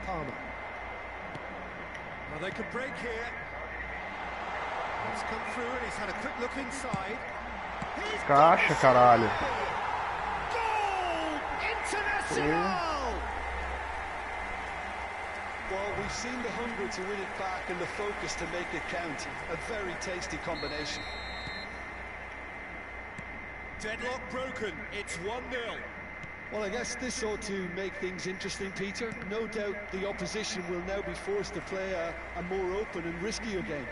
Palmer. Well, they could break here. It's come through and he's had a quick look inside. Caixa, caralho. Goal! International! Well, we've seen the hunger to win it back and the focus to make it count. A very tasty combination. Deadlock broken. It's 1-0. Well, I guess this ought to make things interesting, Peter. No doubt the opposition will now be forced to play a more open and riskier game.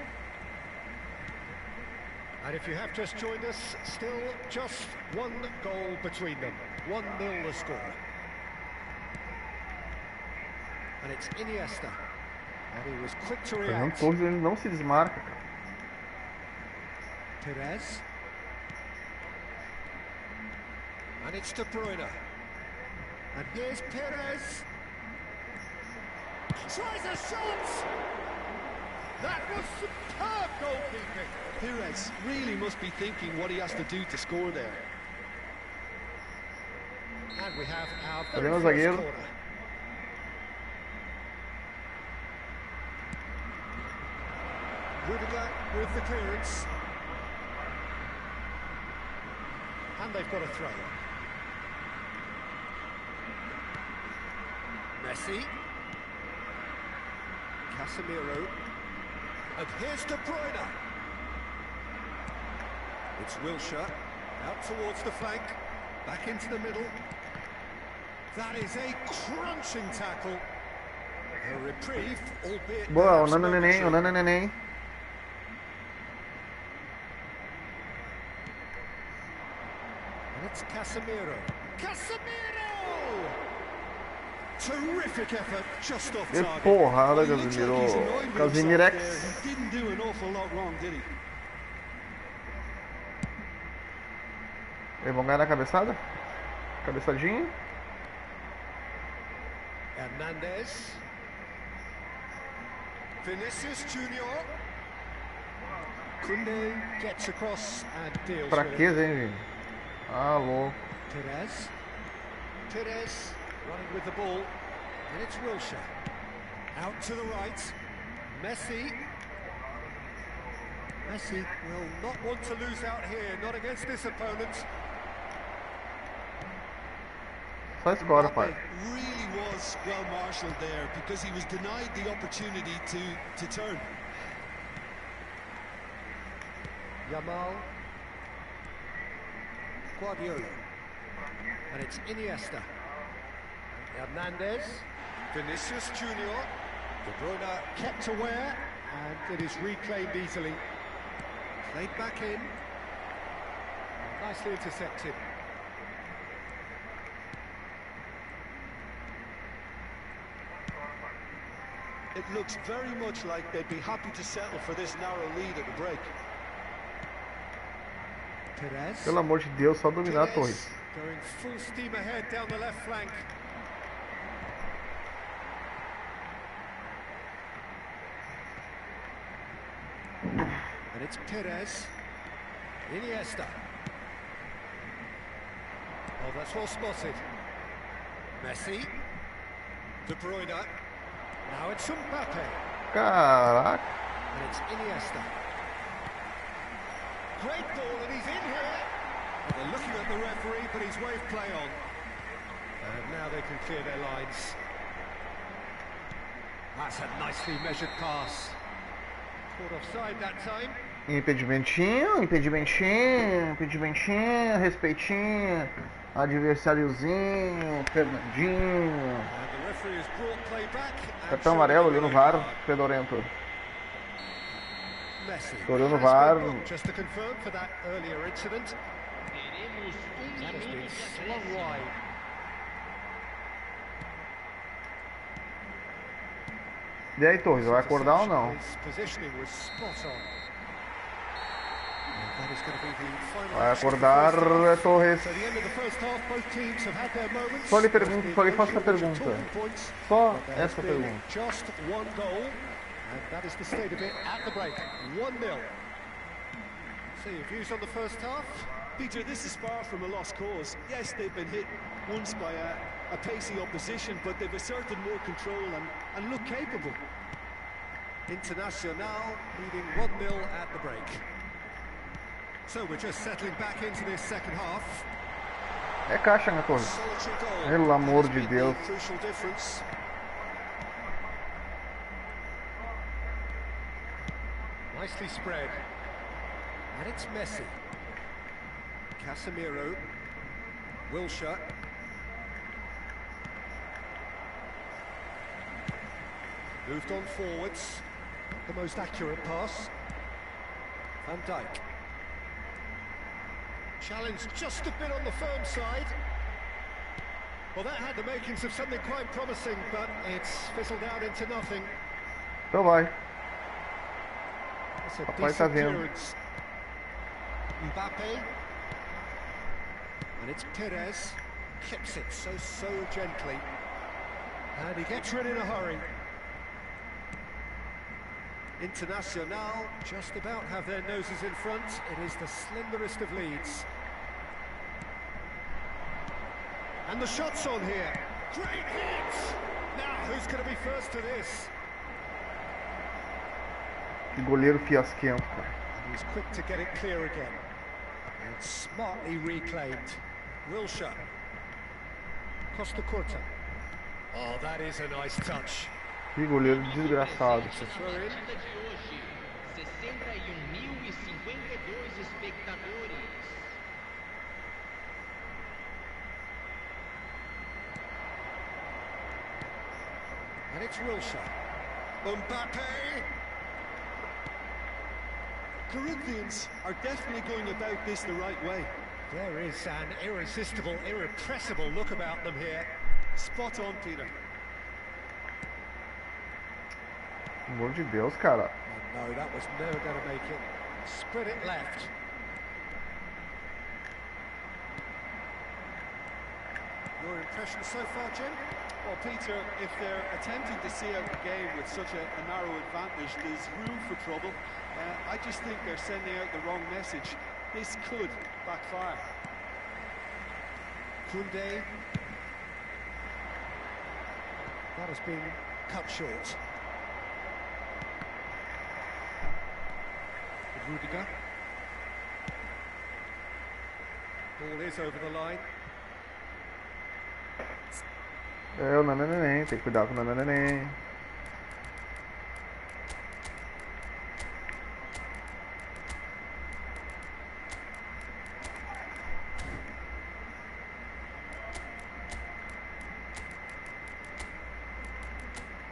And if you have just joined us, still just one goal between them. 1-0 the score. And it's Iniesta. And he was quick to Fernando react. Torres, ele não se desmarca, cara. Perez. And it's De Bruyne. And here's Perez. Tries a shot! That was superb goalkeeping. Pires really must be thinking what he has to do to score there. And we have our Cadê very meu first zagueiro? corner. Rudiger with the clearance. And they've got a throw. Messi. Casemiro. And here's De Bruyne. It's Wilshere. Out towards the flank. Back into the middle. That is a crunching tackle. A reprieve, albeit Boa, o perhaps Nana Neném, o momentary. Nana Neném. And it's Casemiro. Casemiro! Terrific effort, just off Que target. porrada, He looks like he's Casemiro. annoyed with himself Casemirex. there. He didn't do an awful lot wrong, did he? Eles vão ganhar na cabeçada? Cabeçadinha. Hernandez. Vinicius Junior. Koundé gets across and deals with it. Fraqueza, hein, Vini? Ah, louco. Pires. Pires running with the ball. And it's Wilshere. Out to the right. Messi. Messi will not want to lose out here, not against this opponent. Só escora, pai. It really was well marshalled there because he was denied the opportunity to turn. Yamal. Guardiola. And it's Iniesta. Hernandez. Vinicius Junior. De Bruyne kept aware, and it is reclaimed easily. Played back in. Nicely intercepted. It looks very much like they'd be happy to settle for this narrow lead at the break. Pires. Pelo amor de Deus, só dominar a Torres. Going full steam ahead down the left flank. And it's Pires. Iniesta. Oh, that's well spotted. Messi. De Bruyne. Now it's Mbappe. Caraca. And it's Iniesta. Great ball, and he's in here. And they're looking at the referee, but he's waved play on. And now they can clear their lines. That's a nicely measured pass. Caught offside that time. Impedimentinho, impedimentinho, impedimentinho, respeitinho, adversáriozinho, Fernandinho. And the referee has brought play back. Cartão amarelo ali no VAR, Fedorento. Messi. Olhou no VAR. Just to confirm for that earlier incident. Teremos That has been minuto de slung acréscimo. wide. E aí, Torres, vai acordar ou não? His positioning was spot on. And that is going to be the final Vai action of the acordar, first half. Torres. So the end of the first half, both teams have had their moments. Só lhe pergunto, só lhe faço essa There's been pergunta. talking points, Só but there has essa been pergunta. just one goal, and that is the state of it at the break. 1-0. So your views on the first half? Peter, this is far from a lost cause. Yes, they've been hit once by a pacey opposition, but they've asserted more control and look capable. Internacional leading 1-0 at the break. So we're just settling back into this second half. É caixa, né, Torres? Solitary goal. Pelo amor Has de been Deus. the crucial difference. Nicely spread. And it's Messi. Casemiro. Wilshere. Moved on forwards. The most accurate pass. Van Dijk. Challenge just a bit on the firm side. Well, that had the makings of something quite promising, but it's fizzled out into nothing. Então vai. That's a Papai tá decent vendo. clearance. Mbappe. And it's Pires. Clips it so gently. And he gets rid in a hurry. Internacional just about have their noses in front. It is the slenderest of leads. And the shot's on here. Great hit! Now, who's going to be first to this? Que goleiro fiasquento, cara. He's quick to get it clear again. And smartly reclaimed. Wilshire. Costa Curta. Oh, that is a nice touch. Que goleiro desgraçado. A partida de hoje, 61.052 espectadores. And it's Wilshire. Mbappe! Corinthians are definitely going about this the right way. There is an irresistible, irrepressible look about them here. Spot on, Peter. Pelo amor de Deus, cara. Oh, no, that was never going to make it. Spread it left. Your impression so far, Jim? Well, Peter, if they're attempting to see out the game with such a narrow advantage, there's room for trouble. I just think they're sending out the wrong message. This could backfire. Koundé. That has been cut short. Rudiger. Ball is over the line. É o nananeném, tem que cuidar com o nananeném.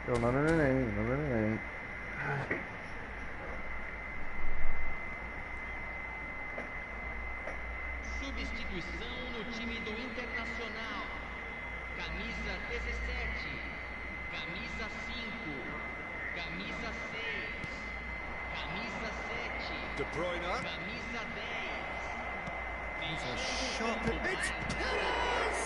É o nananeném, nananeném. Substituição no time do Internacional. Camisa 17, camisa 5, camisa 6, camisa 7, De Bruyne. camisa 10. Sharp it. It's Perez!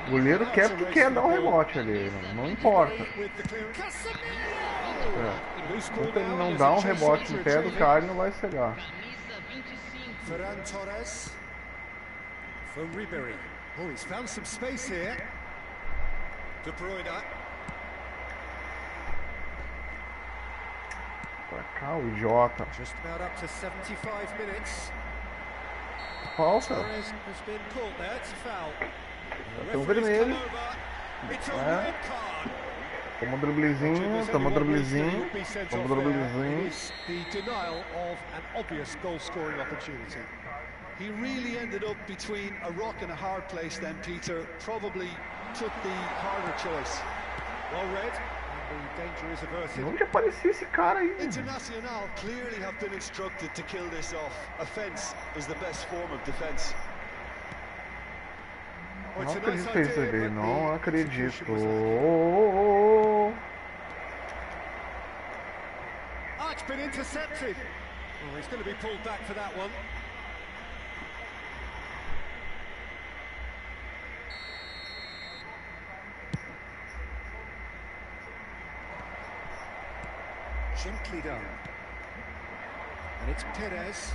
O goleiro quer porque quer dar um rebote ali, não importa. With the clearance. Casemiro! Enquanto ele não dá um rebote no pé do cara, ele não vai cegar. Camisa 25. Ferran Torres. For Ribery. Oh, he's found some space here. De Bruyne. Pra cá, o idiota. Just about up to 75 minutes. Falta. Torres has been caught there. It's a foul. Tem um vermelho. It's a É. red card. Toma um driblezinho, toma um driblezinho. Would be sent Toma um off there. driblezinho. It's the denial of an obvious goal-scoring opportunity. He really ended up between a rock and a hard place then, Peter. Probably took the harder choice. Well read, and the danger is averted. Onde apareceu esse cara aí? Internacional clearly have been instructed to kill this off. Offence is the best form of defence. Well, Não it's a nice acredito idea, receber, but não the acredito. execution was lacking. Ah, it's been intercepted. Oh, he's going to be pulled back for that one. Gently done. And it's Perez.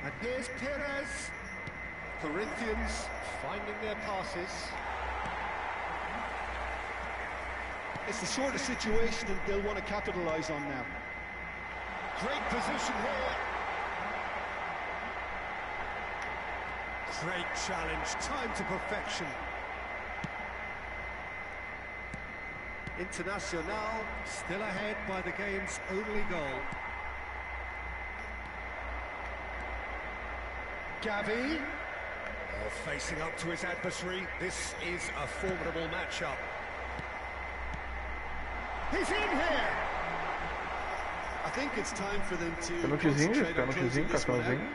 And here's Perez. Corinthians finding their passes. It's the sort of situation that they'll want to capitalise on now. Great position here. Great challenge, time to perfection. Internacional still ahead by the game's only goal. Gavi, facing up to his adversary. This is a formidable matchup. He's in here. I think it's time for them to Pênaltizinho, concentrate on closing pênaltizinho, this one out. cartãozinho.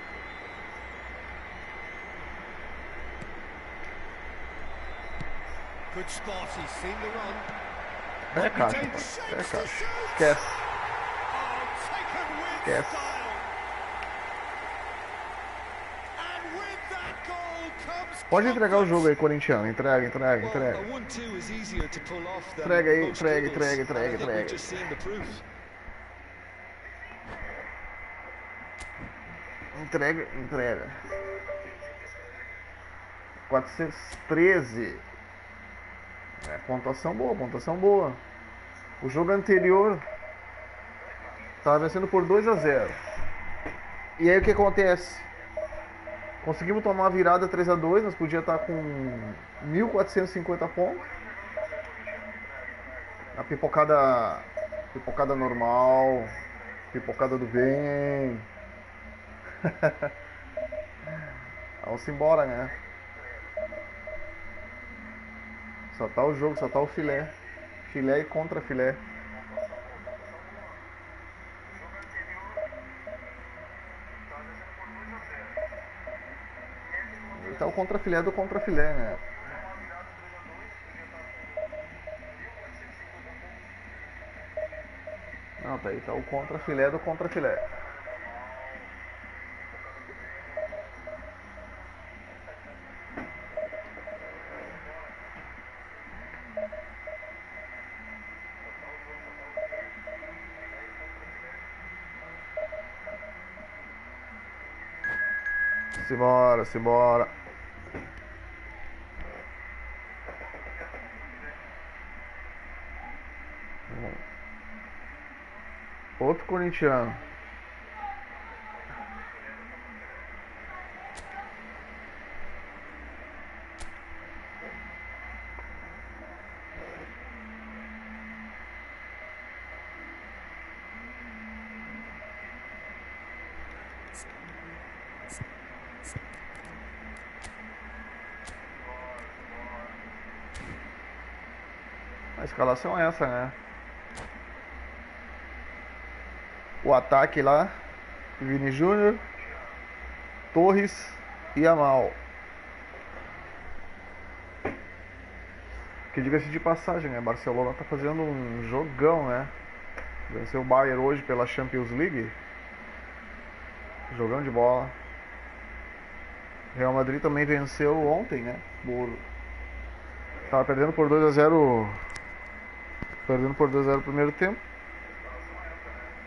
Good spot, he's seen the run. É caixa, pô. É caixa. Esquece. Oh, taken with Yes. style. And with that goal comes Pode entregar o confidence. jogo aí, corintiano. Entrega, entrega, Well, entrega. a 1-2 is easier to pull off than Entrega aí, most entrega, dribbles, entrega, and I entrega, think we've entrega. just seen the proof. Entrega. 413. Pontuação boa. O jogo anterior estava vencendo por 2-0. E aí o que acontece? Conseguimos tomar a virada 3-2, nós podíamos estar com 1.450 pontos. A pipocada normal, pipocada do bem. Vamos embora, né? Só tá o jogo, só tá o filé. Filé e contra filé. E tá o contra filé do contra filé, né? Não, tá aí, tá o contra filé do contra filé. Simbora. Outro corintiano. A escalação é essa, né? O ataque lá, Vini Júnior, Torres e Amal. Que diga-se de passagem, né? Barcelona tá fazendo um jogão, né? Venceu o Bayern hoje pela Champions League. Jogão de bola. Real Madrid também venceu ontem, né? Tava perdendo por 2-0. Perdendo por 2-0 no primeiro tempo.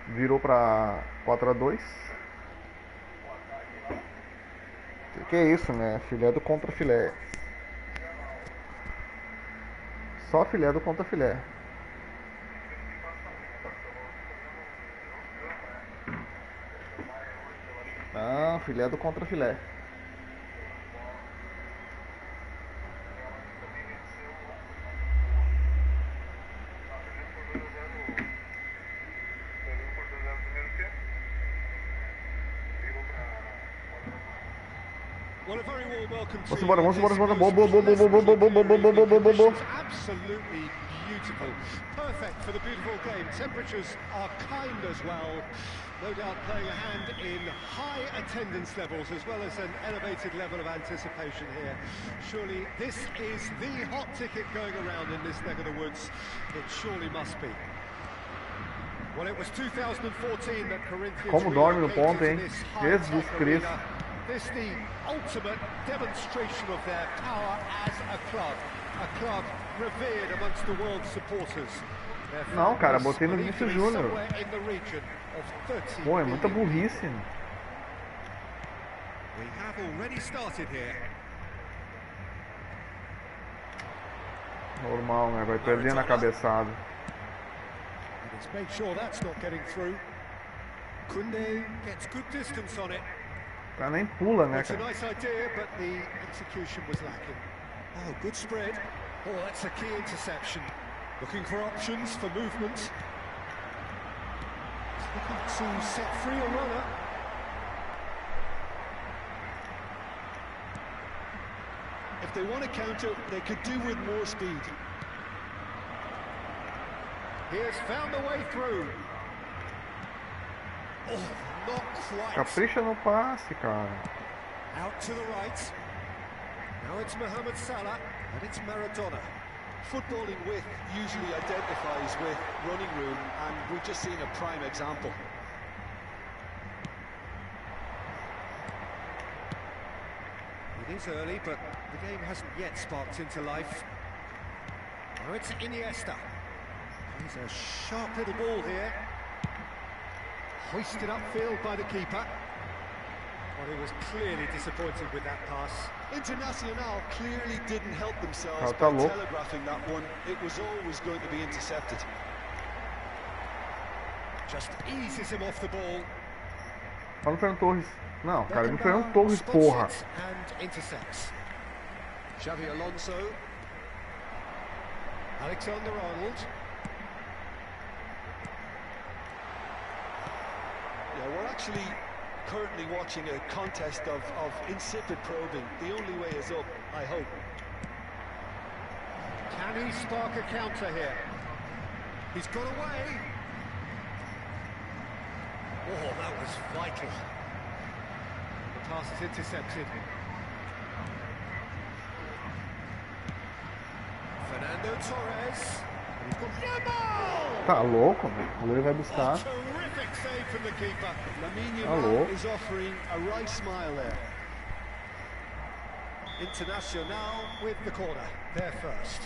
Virou pra 4-2. Que é isso, né? Filé do contra filé. Só filé do contra filé. Não, filé do contra filé. Vamos embora. Absolutely beautiful. Perfect for the beautiful game. Temperatures are kind as well. No doubt playing a hand in high attendance levels as well as an elevated level of anticipation here. Surely this is the hot ticket going around in this neck of the woods. It surely must be. Well, it was 2014 that Corinthians Como dorme no ponto, hein? Jesus Cristo. This is the ultimate demonstration of their power as a club revered amongst the world's supporters. Não, cara, botei no Vinícius Júnior. Pô, é muita burrice. We have already started here. Normal, né? Vai perdendo a cabeçada. Let's make sure that's not getting through. Kunde gets good distance on it. O cara nem pula, né, It's a cara? nice idea, but the execution was lacking. Oh, good spread. Oh, that's a key interception. Looking for options for movement. Looking to set free a runner. If they want to counter, they could do with more speed. He has found the way through. Oh, not quite. Capricha no passe, cara. Out to the right. Now it's Mohamed Salah and it's Maradona. Footballing width usually identifies with running room, and we've just seen a prime example. It is early, but the game hasn't yet sparked into life. Now it's Iniesta. He's a sharp little ball here. Hoisted upfield by the keeper. Well, he was clearly disappointed with that pass. Internacional clearly didn't help themselves Tá by louco. telegraphing that one. It was always going to be intercepted. Just eases him off the ball. Fala no Fernando Torres. Não, cara, no Beckenbauer Fernando Torres, spots porra. it and intercepts. Xavi Alonso. Alexander-Arnold. Yeah, we're actually currently watching a contest of insipid probing. The only way is up, I hope. Can he spark a counter here? He's got away. Oh, that was vital. The pass is intercepted. Fernando Torres. And he's got Rumo! Tá louco, velho. O goleiro vai buscar. Terrific save from the keeper. Lamine Alô? Yamal is offering a right smile there. Internacional with the corner. There first.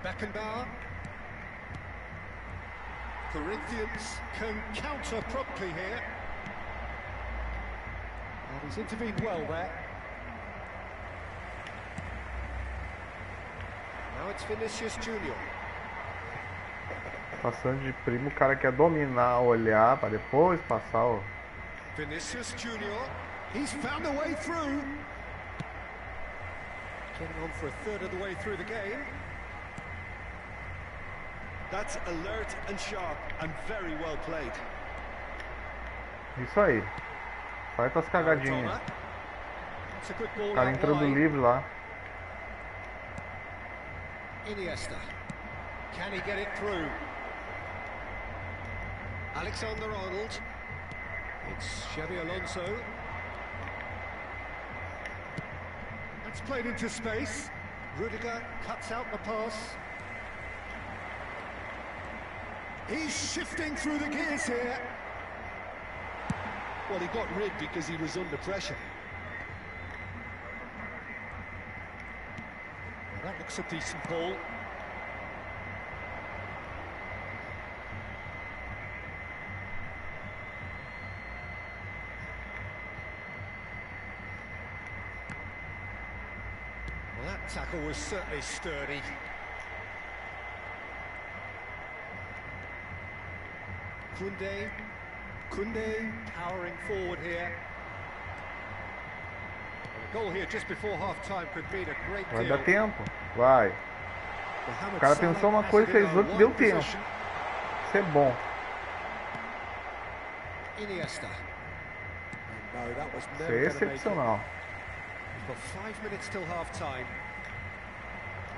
Beckenbauer. Corinthians can counter promptly here. And he's intervened well there. Now it's Vinicius Junior. Passando de primo, o cara quer dominar, olhar para depois passar o. Vinicius Junior. He's found a way through. Getting on for a third of the way through the game. That's alert and sharp and very well played. Isso aí. Faz essas cagadinhas. That's a good ball O cara out entrando wide. livre lá. Iniesta. Can he get it through? Alexander-Arnold. It's Xavi Alonso. That's played into space. Rudiger cuts out the pass. He's shifting through the gears here. Well, he got rid because he was under pressure. Well, that looks a decent ball. Well, that tackle was certainly sturdy. Kunde powering forward here. Well, a goal here just before half-time could mean a great Vai deal. dar tempo. Vai. Mohamed O cara Salah pensou uma has coisa e it in fez a outra, wide deu tempo. position. Isso é bom. Iniesta. And no, that was Isso never é going to make it. excepcional. We've got 5 minutes till half-time.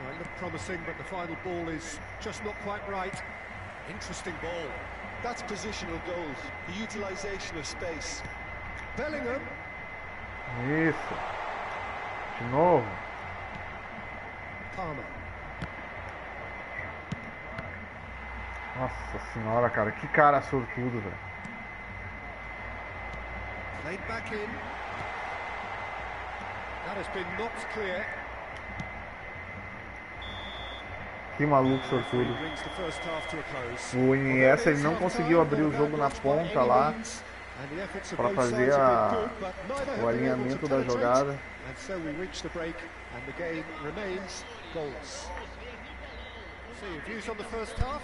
Well, it looked promising, but the final ball is just not quite right. Interesting ball. That's positional goals, the utilisation of space. Bellingham. Isso. De novo. Palmer. Nossa senhora, cara. Que cara sortudo, velho. Played back in. That has been knocked clear. Que maluco sortudo. Brings the first half to a close. O Iniesta ele não conseguiu abrir o jogo na ponta lá para fazer o alinhamento da jogada. And so we reach the break and the game remains goalless. So your views on the first half?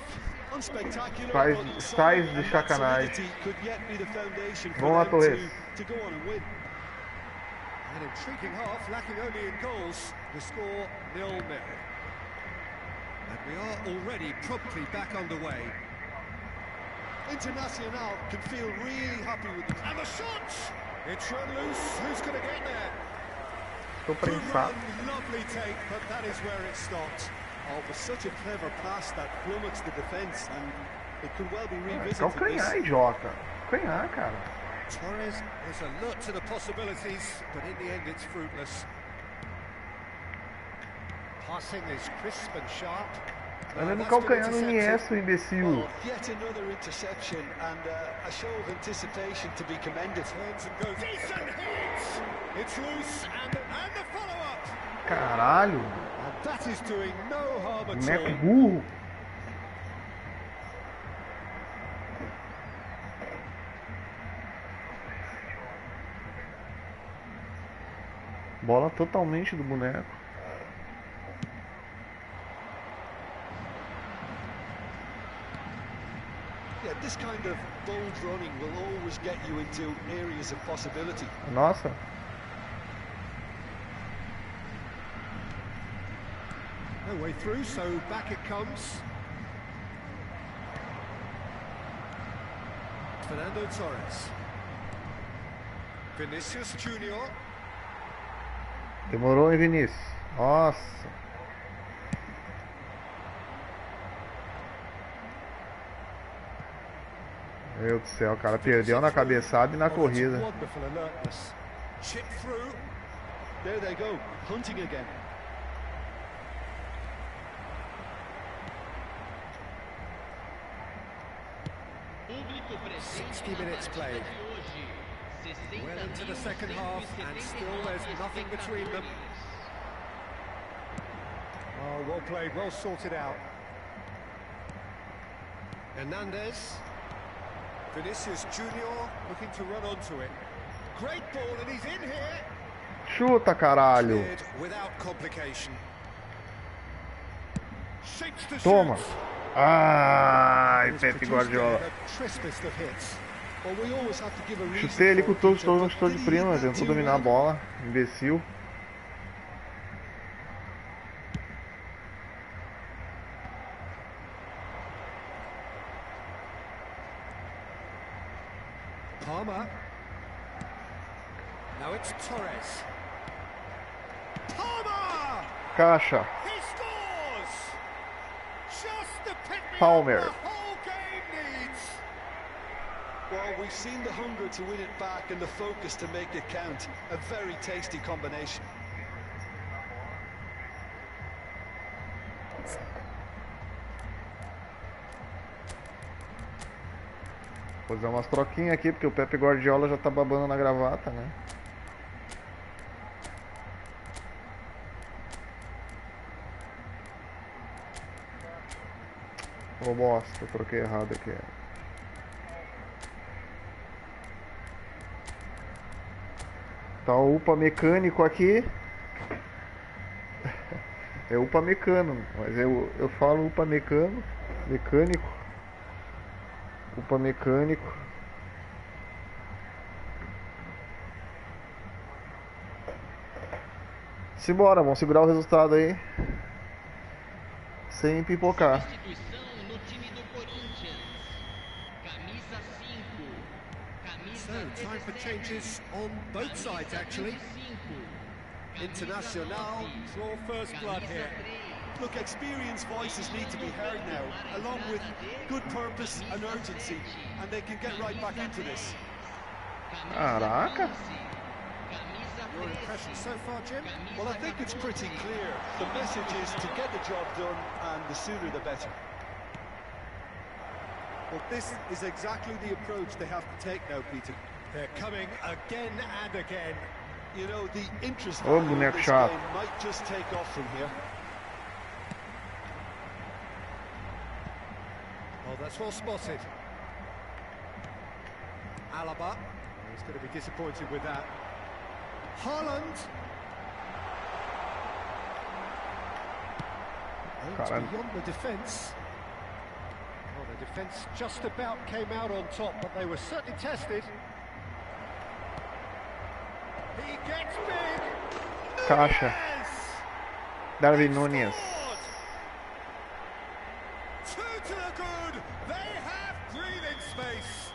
Unspectacular, Estáis de sacanagem. could yet be the foundation for Vamos lá, them Torres. to go on and win. An intriguing half, lacking only in goals. The score 0-0. And we are already promptly back underway. Internacional can feel really happy with the... And the shot! It's run loose. Who's going to get there? Tô Good prensado. run, lovely take, but that is where it stopped. Oh, it was such a clever pass that flummoxed the defence, and it could well be revisited. Calcanhar, Jota. Calcanhar, cara. Torres is alert to the possibilities, but in the end it's fruitless. Passing is crisp and sharp. Tá dando calcanhar no Iniesta, o imbecil. Yet another interception, and a show of anticipation to be commended. Turns and goes. Decent hit! It's loose, and the follow-up! Caralho. And that is doing no harm at Boneco all. burro. bola totalmente do boneco. Yeah, this kind of bold running will always get you into areas of possibility. Nossa. No way through, so back it comes. Fernando Torres. Vinicius Junior. Demorou, hein, Vinícius? Nossa. Meu Deus do céu, o cara perdeu na cabeçada e na corrida. Wonderful alertness. Chip through. There they go, hunting again. Público presente 60 na minutes partida played. de hoje. 60 Well into the second half, and still there's nothing between them. Oh, well played, well sorted out. Hernandez. Vinicius Junior looking to run onto it. Great ball, and he's in here. Chuta, caralho. Cleared without complication. Shapes to Toma. shoot. Ai, He's Pepe produced Guardiola. the crispest of hits. Well, we always have to give a reason Chutei ali for com it, todos, Peter, não but chutou de did he hit prima, that tentou too dominar a well? bola. Imbecil. Palmer. Now it's Torres. Palmer! Caixa. He scores! Just the pick me Palmer. up the whole game needs. Well, we've seen the hunger to win it back and the focus to make it count. A very tasty combination. Vou fazer umas troquinhas aqui, porque o Pepe Guardiola já tá babando na gravata, né? Ô bosta, eu troquei errado aqui. Tá o UPA mecânico aqui. É UPA mecano, mas eu falo UPA mecânico. UPA mecânico. Simbora, vamos segurar o resultado aí. Sem pipocar. Substituição no time do Corinthians. Camisa 5. So, Camisa time for 17. changes on both sides, actually. Internacional, draw first blood here. Look, experienced voices need to be heard now, along with good purpose and urgency, and they can get right back into this. Caraca. Your impression so far, Jim? Well, I think it's pretty clear. The message is to get the job done, and the sooner the better. Well, this is exactly the approach they have to take now, Peter. They're coming again and again. You know, the interest Oh, value of boneco this chato. game might just take off from here. Oh, that's well spotted. Alaba. He's going to be disappointed with that. Haaland. Oh, it's Caramba. beyond the defence. Oh, the defence just about came out on top, but they were certainly tested. He gets big. Caixa. Yes! Darwin Nunes. Two to the good. They have breathing space.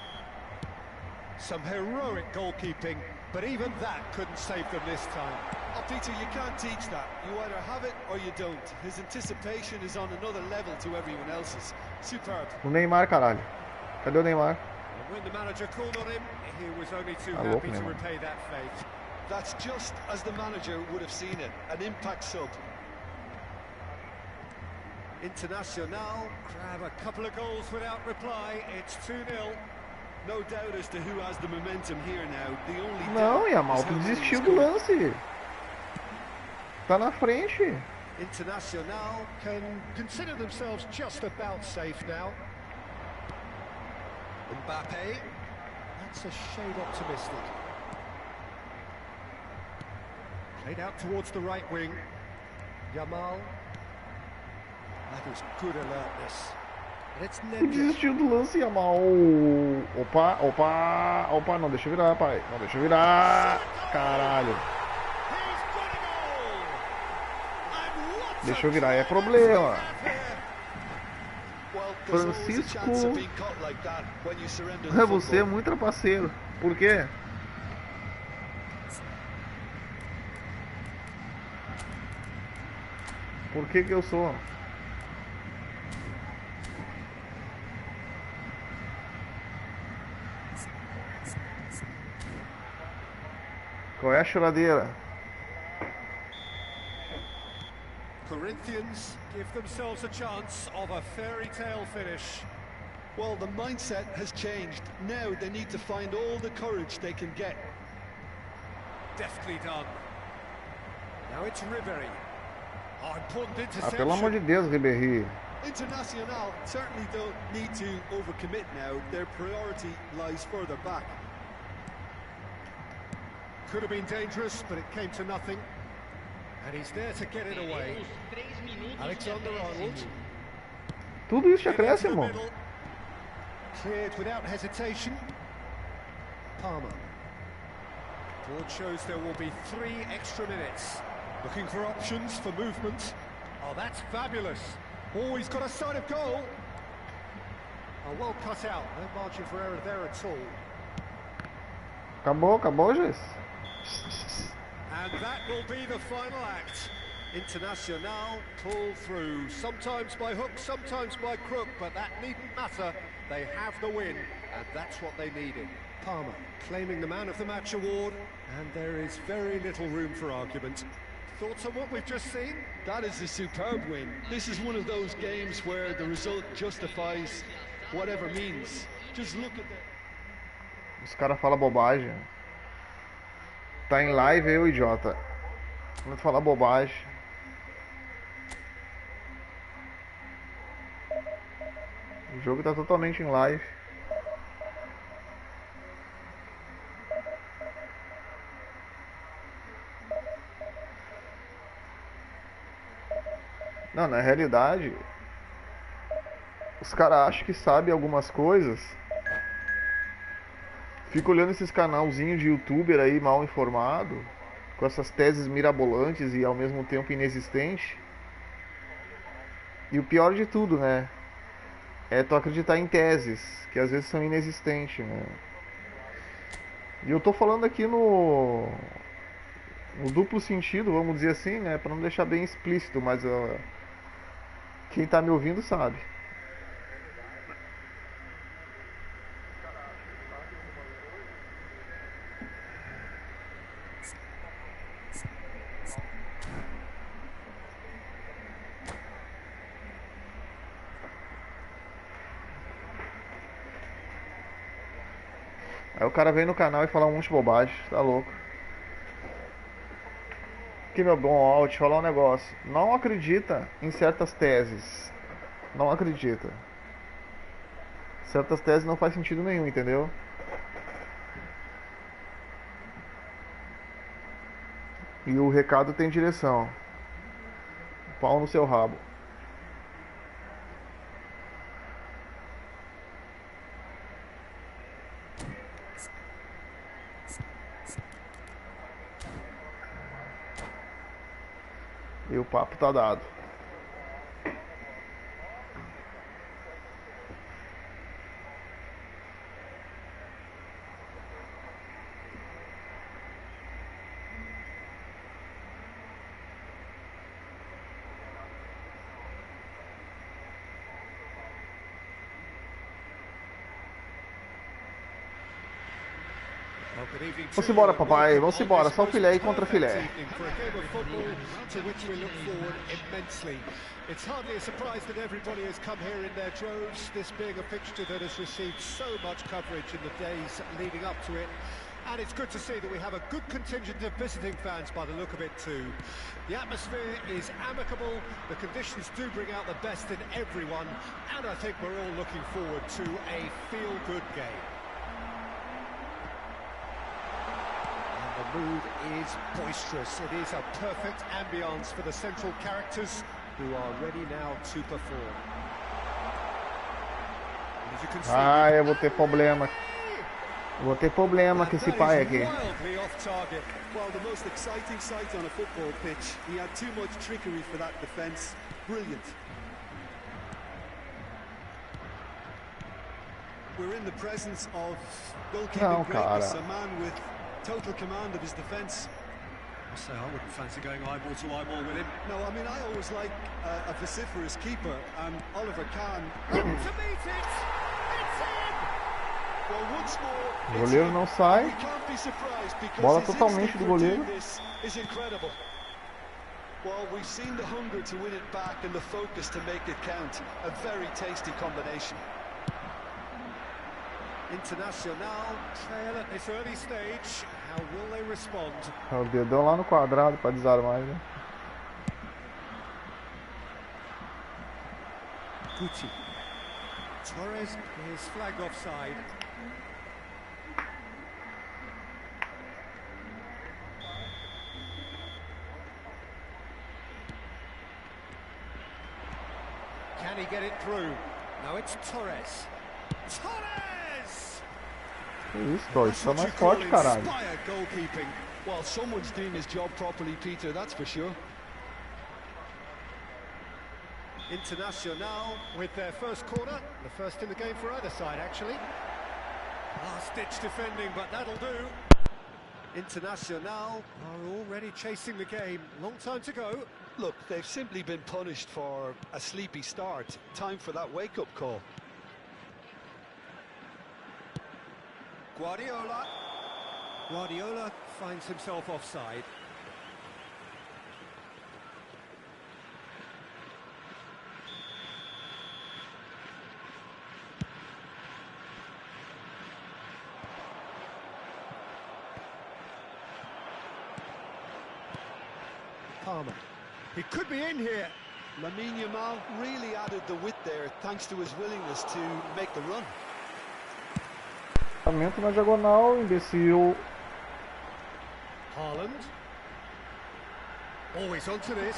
Some heroic goalkeeping, but even that couldn't save them this time. Oh, Peter, you can't teach that. You either have it or you don't. His anticipation is on another level to everyone else's. Superb. O Neymar, caralho. Cadê o Neymar? And when the manager called on him, he was only too Ah, happy louco, to Neymar. repay that fate. That's just as the manager would have seen it. An impact sub. Internacional grab a couple of goals without reply. It's 2-0. No doubt as to who has the momentum here now. The only Não, doubt Yamal, is tu how many desistiu is do coming. lance. Tá na frente. Internacional can consider themselves just about safe now. Mbappe, that's a shade optimistic. Played out towards the right wing. Yamal. That is good alertness. And it's Desistiu do lance, Yamal. Opa, opa, opa, não deixa eu virar, pai. Não deixa eu virar. Caralho. Deixa eu virar, é problema. Francisco, você é muito trapaceiro. Por quê? Por que eu sou? Qual é a choradeira? Corinthians give themselves a chance of a fairy tale finish. Well, the mindset has changed. Now they need to find all the courage they can get. Deftly done. Now it's Ribéry. Oh, important interception. Pelo amor de Deus, Ribéry. Internacional certainly don't need to overcommit now. Their priority lies further back. Could have been dangerous, but it came to nothing. And he's there to get it away. Alexander-Arnold. Tudo isso de acréscimo. Cleared without hesitation. Palmer. Board shows there will be 3 extra minutes. Looking for options for movement. Oh, that's fabulous. Oh, he's got a sight of goal. Oh, well cut out. No margin for error there at all. Acabou, Jess. And that will be the final act. Internacional pull through, sometimes by hook, sometimes by crook, but that needn't matter. They have the win, and that's what they needed. Palmer claiming the Man of the Match award, and there is very little room for argument. Thoughts on what we've just seen? That is a superb win. This is one of those games where the result justifies whatever means. Just look at that. Os caras falam bobagem. Tá em live, eu, idiota. Vou falar bobagem. O jogo tá totalmente em live. Não, na realidade, os caras acham que sabem algumas coisas. Fico olhando esses canalzinhos de youtuber aí mal informado, com essas teses mirabolantes e ao mesmo tempo inexistentes. E o pior de tudo, né? É tu acreditar em teses, que às vezes são inexistentes, né? E eu tô falando aqui no duplo sentido, vamos dizer assim, né? Pra não deixar bem explícito, mas quem tá me ouvindo sabe. Aí o cara vem no canal e fala um monte de bobagem, tá louco. Aqui, meu bom, ó, vou te falar um negócio. Não acredita em certas teses. Não acredita. Certas teses não faz sentido nenhum, entendeu? E o recado tem direção. Pau no seu rabo. E o papo tá dado. Vamos embora, papai. Vamos embora. Só filé e contra filé. It's hardly a surprise that everybody has come here in their droves, this being a fixture that has received so much coverage in the days leading up to it. And it's good to see that we have a good contingent of visiting fans by the look of it too. The atmosphere is amicable, the conditions do bring out the best in everyone, and I think we're all looking forward to a feel-good game. The mood is boisterous. It is a perfect ambience for the central characters who are ready now to perform. And as you can see, Ah, eu vou ter problema. Vou ter problema com esse pai aqui. wildly off target. Well, the most exciting sight on a football pitch. He had too much trickery for that defence. Brilliant. We're in the presence of goalkeeping greatness, a man with total command of his defence. I say I wouldn't fancy going eyeball to eyeball with him. No, I mean, I always like a vociferous keeper, and Oliver Kahn. To meet it! It's in! Well, once more, O goleiro não sai. we can't be surprised because Bola his totalmente instinct do for goleiro. doing this is incredible. Well, we've seen the hunger to win it back and the focus to make it count. A very tasty combination. Internacional trail at this early stage. How will they respond? O dedão lá no quadrado para desarmar, né? Gucci. Torres is flagged offside. Can he get it through? No, it's Torres. Torres! Que isso, Torres, tá mais forte, caralho. Inspired goalkeeping. Well, someone's doing his job properly, Peter, that's for sure. Internacional with their first corner, the first in the game for either side, actually. Last-ditch defending, but that'll do. Internacional are already chasing the game. Long time to go. Look, they've simply been punished for a sleepy start. Time for that wake-up call. Guardiola finds himself offside. Palmer. He could be in here. Lamine Yamal really added the width there thanks to his willingness to make the run. Lançamento na diagonal, imbecil. Haaland. Always onto this.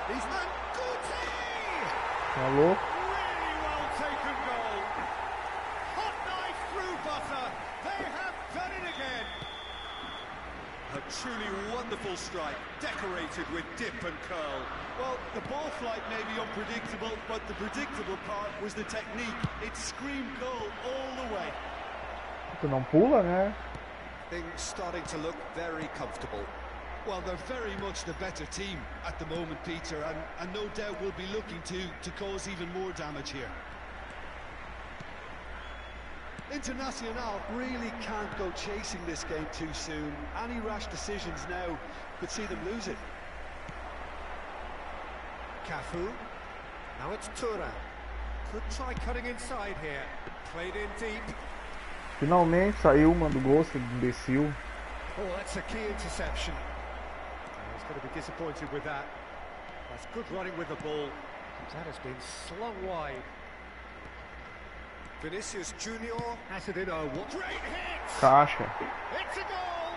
He's man Guti! Tá louco? Really well taken goal. Hot knife through butter. They have done it again. A truly wonderful strike, decorated with dip and curl. Well, the ball flight may be unpredictable, but the predictable part was the technique. It screamed goal all the way. Tu não pula, né? Things starting to look very comfortable. Well, they're very much the better team at the moment, Peter, and no doubt will be looking to cause even more damage here. Internacional really can't go chasing this game too soon. Any rash decisions now could see them lose it. Cafu. Now it's Thuram. Could try cutting inside here. Played in deep. Finalmente saiu uma do gol, esse imbecil. Oh, that's a key interception. He's going to be disappointed with that. That's good running with the ball. That has been slung wide. Vinicius Junior has it in a great hit! Caixa. It's a goal!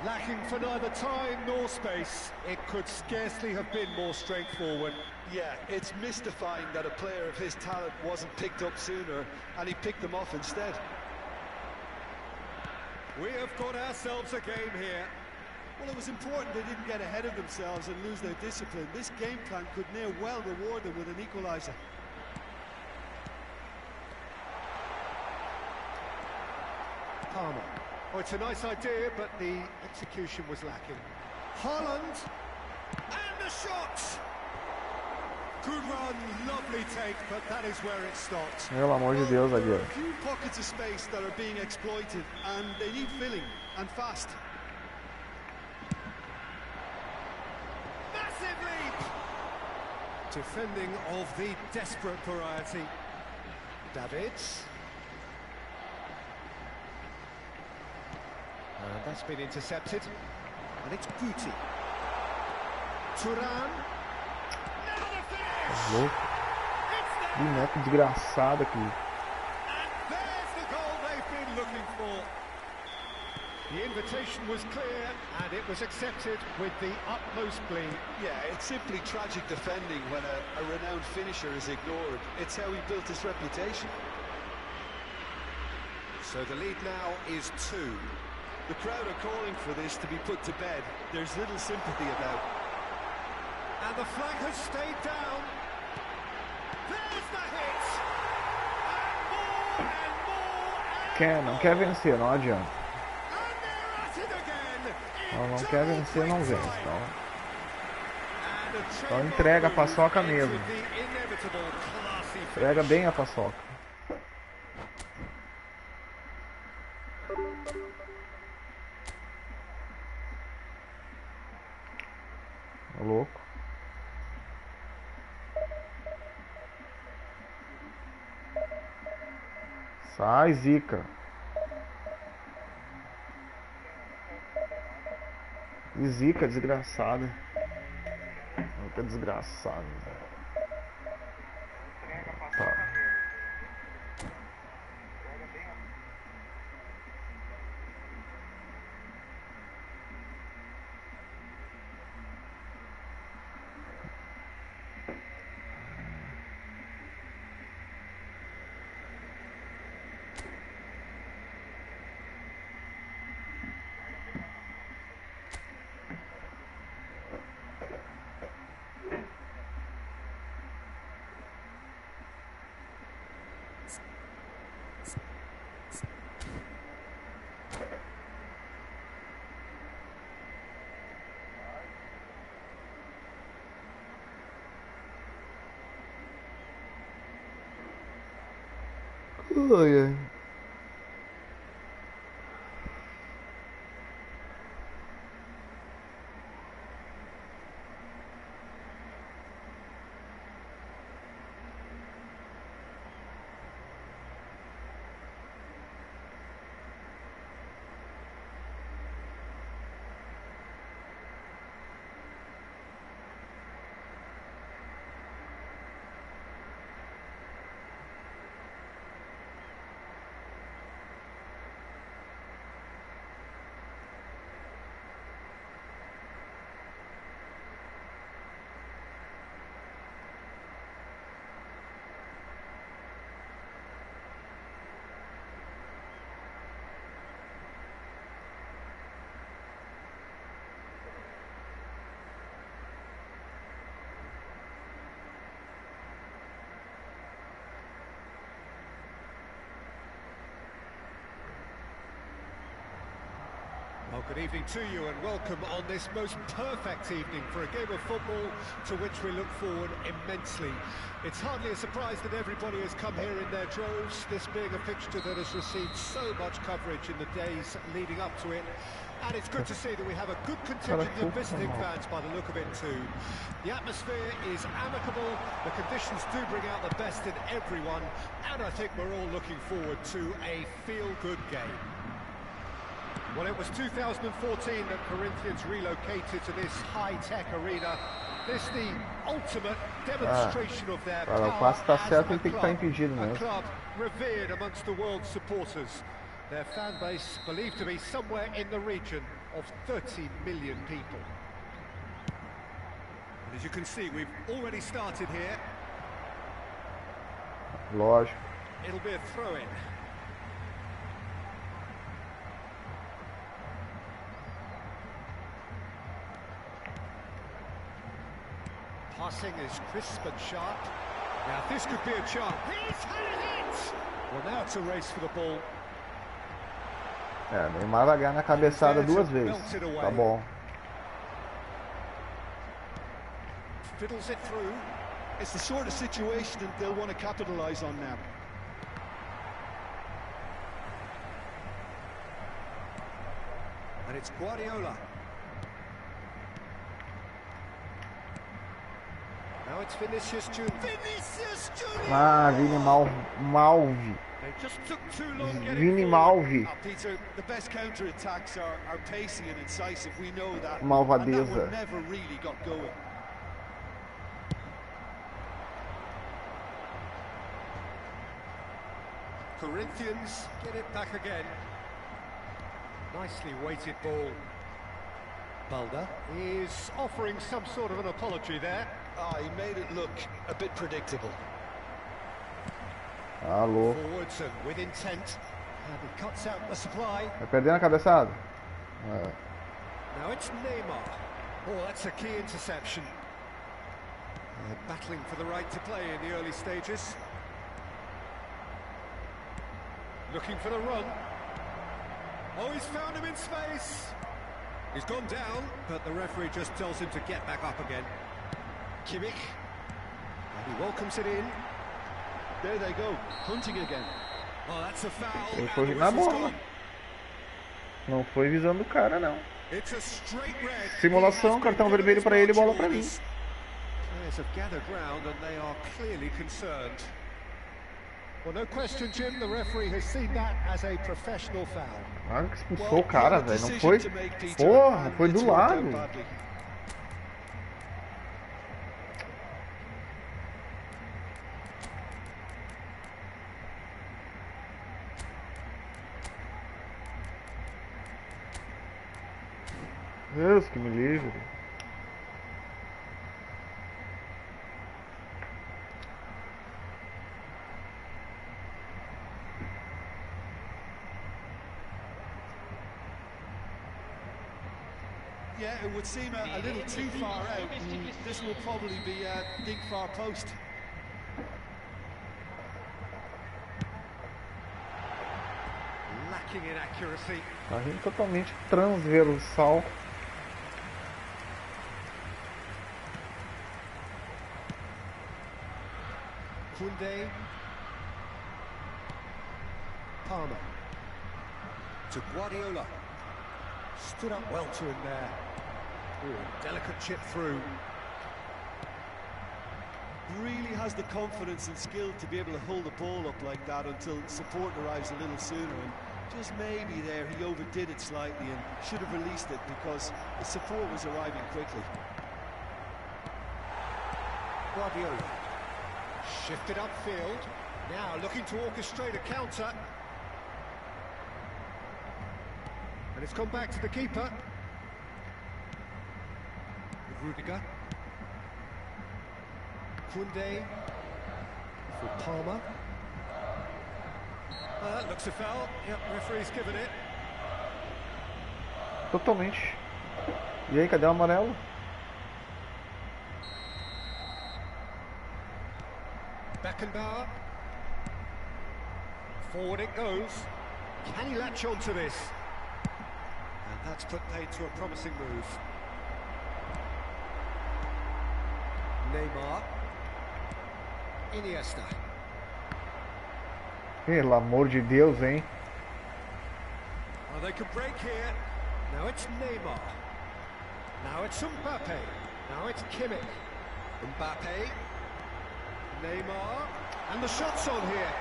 Lacking for neither time nor space. It could scarcely have been more straightforward. Yeah, it's mystifying that a player of his talent wasn't picked up sooner, and he picked them off instead. We have got ourselves a game here. Well, it was important they didn't get ahead of themselves and lose their discipline. This game plan could near well reward them with an equaliser. Palmer. Oh, it's a nice idea, but the execution was lacking. Haaland. And the shot! Good run, lovely take, but that is where it stopped. Pelo amor de Deus, There are zagueiro. a few pockets of space that are being exploited, and they need filling, and fast. Massive leap! Defending of the desperate variety. Davids. And that's been intercepted. And it's Guti. Thuram. Now the finish! Louco. It's there! Boneco desgraçado aqui. And there's the goal they've been looking for. The invitation was clear, and it was accepted with the utmost glee. Yeah, it's simply tragic defending when a renowned finisher is ignored. It's how he built his reputation. So the lead now is 2. The crowd are calling for this to be put to bed. There's little sympathy about. And the flag has stayed down. There's the hit! And more! Não quer vencer, não adianta. And they're at it again! Não quer vencer, não vence. Então And entrega a paçoca mesmo. the inevitable classy Entrega bem a paçoca. Ô, louco. Sai, zica. E zica, desgraçada. Zica desgraçada. Tá. Ai, ai. Well, good evening to you and welcome on this most perfect evening for a game of football to which we look forward immensely. It's hardly a surprise that everybody has come here in their droves, this being a fixture that has received so much coverage in the days leading up to it. And it's good to see that we have a good contingent of visiting fans by the look of it too. The atmosphere is amicable, the conditions do bring out the best in everyone, and I think we're all looking forward to a feel-good game. Well, it was 2014 that Corinthians relocated to this high-tech arena. This the ultimate demonstration of their power O passe tá as certo, a ele tem que estar club. impedido A mesmo. club revered amongst the world's supporters. Their fan base believed to be somewhere in the region of 30 million people. And as you can see, we've already started here. Lógico. It'll be a throw-in. Passing is crisp and sharp. Now this could be a chance. He's had a hit! Well, now it's a race for the ball. Neymar vai ganhar na cabeçada duas vezes. Tá bom. Fiddles it through. It's the sort of situation that they'll want to capitalise on now. And it's Guardiola. Now it's Vinicius Junior. Vinicius Junior! Vini Malvi. They just took too long getting Vini forward. Malvi. Peter, the best counter-attacks are pacey and incisive, we know that. Malvadeza. And that one never really got going. Corinthians get it back again. Nicely weighted ball. Balder is offering some sort of an apology there. He made it look a bit predictable. Alô. Forwards and with intent. And he cuts out the supply. Vai perdendo a cabeçada. Now it's Neymar. Oh, that's a key interception. Battling for the right to play in the early stages. Looking for the run. Oh, he's found him in space. He's gone down, but the referee just tells him to get back up again. Kimmich. And he welcomes it in. There they go, hunting again. Oh, that's a foul. Ele foi na bola. Não foi visando o cara, não. It's a straight red. Simulação, cartão vermelho para ele, bola para mim. Players have gathered round and they are clearly concerned. Well, no question, Jim, the referee has seen that as a professional foul. Claro que expulsou o cara, velho. Não foi. Porra, foi do lado. Deus que me livre. Yeah, it would seem a little too far out. This will probably be a big far post. Lacking in accuracy. Tá vindo totalmente transversal. Kunde. Palmer. To Guardiola. Stood up well to him there. Ooh, delicate chip through. Really has the confidence and skill to be able to hold the ball up like that until support arrives a little sooner. And just maybe there he overdid it slightly and should have released it because the support was arriving quickly. Guardiola. Shifted upfield. Now looking to orchestrate a counter. And it's gone back to the keeper. Rudiger. Kunde. For Palmer. That looks a foul. Yep, referee's given it. Totalmente. E aí, cadê o amarelo? Beckenbauer. Forward it goes. Can he latch on to this? And that's put paid to a promising move. Neymar. Iniesta. Pelo amor de Deus, hein? Well, they could break here. Now it's Neymar. Now it's Mbappe. Now it's Kimmich. Mbappe. Neymar. And the shot's on here.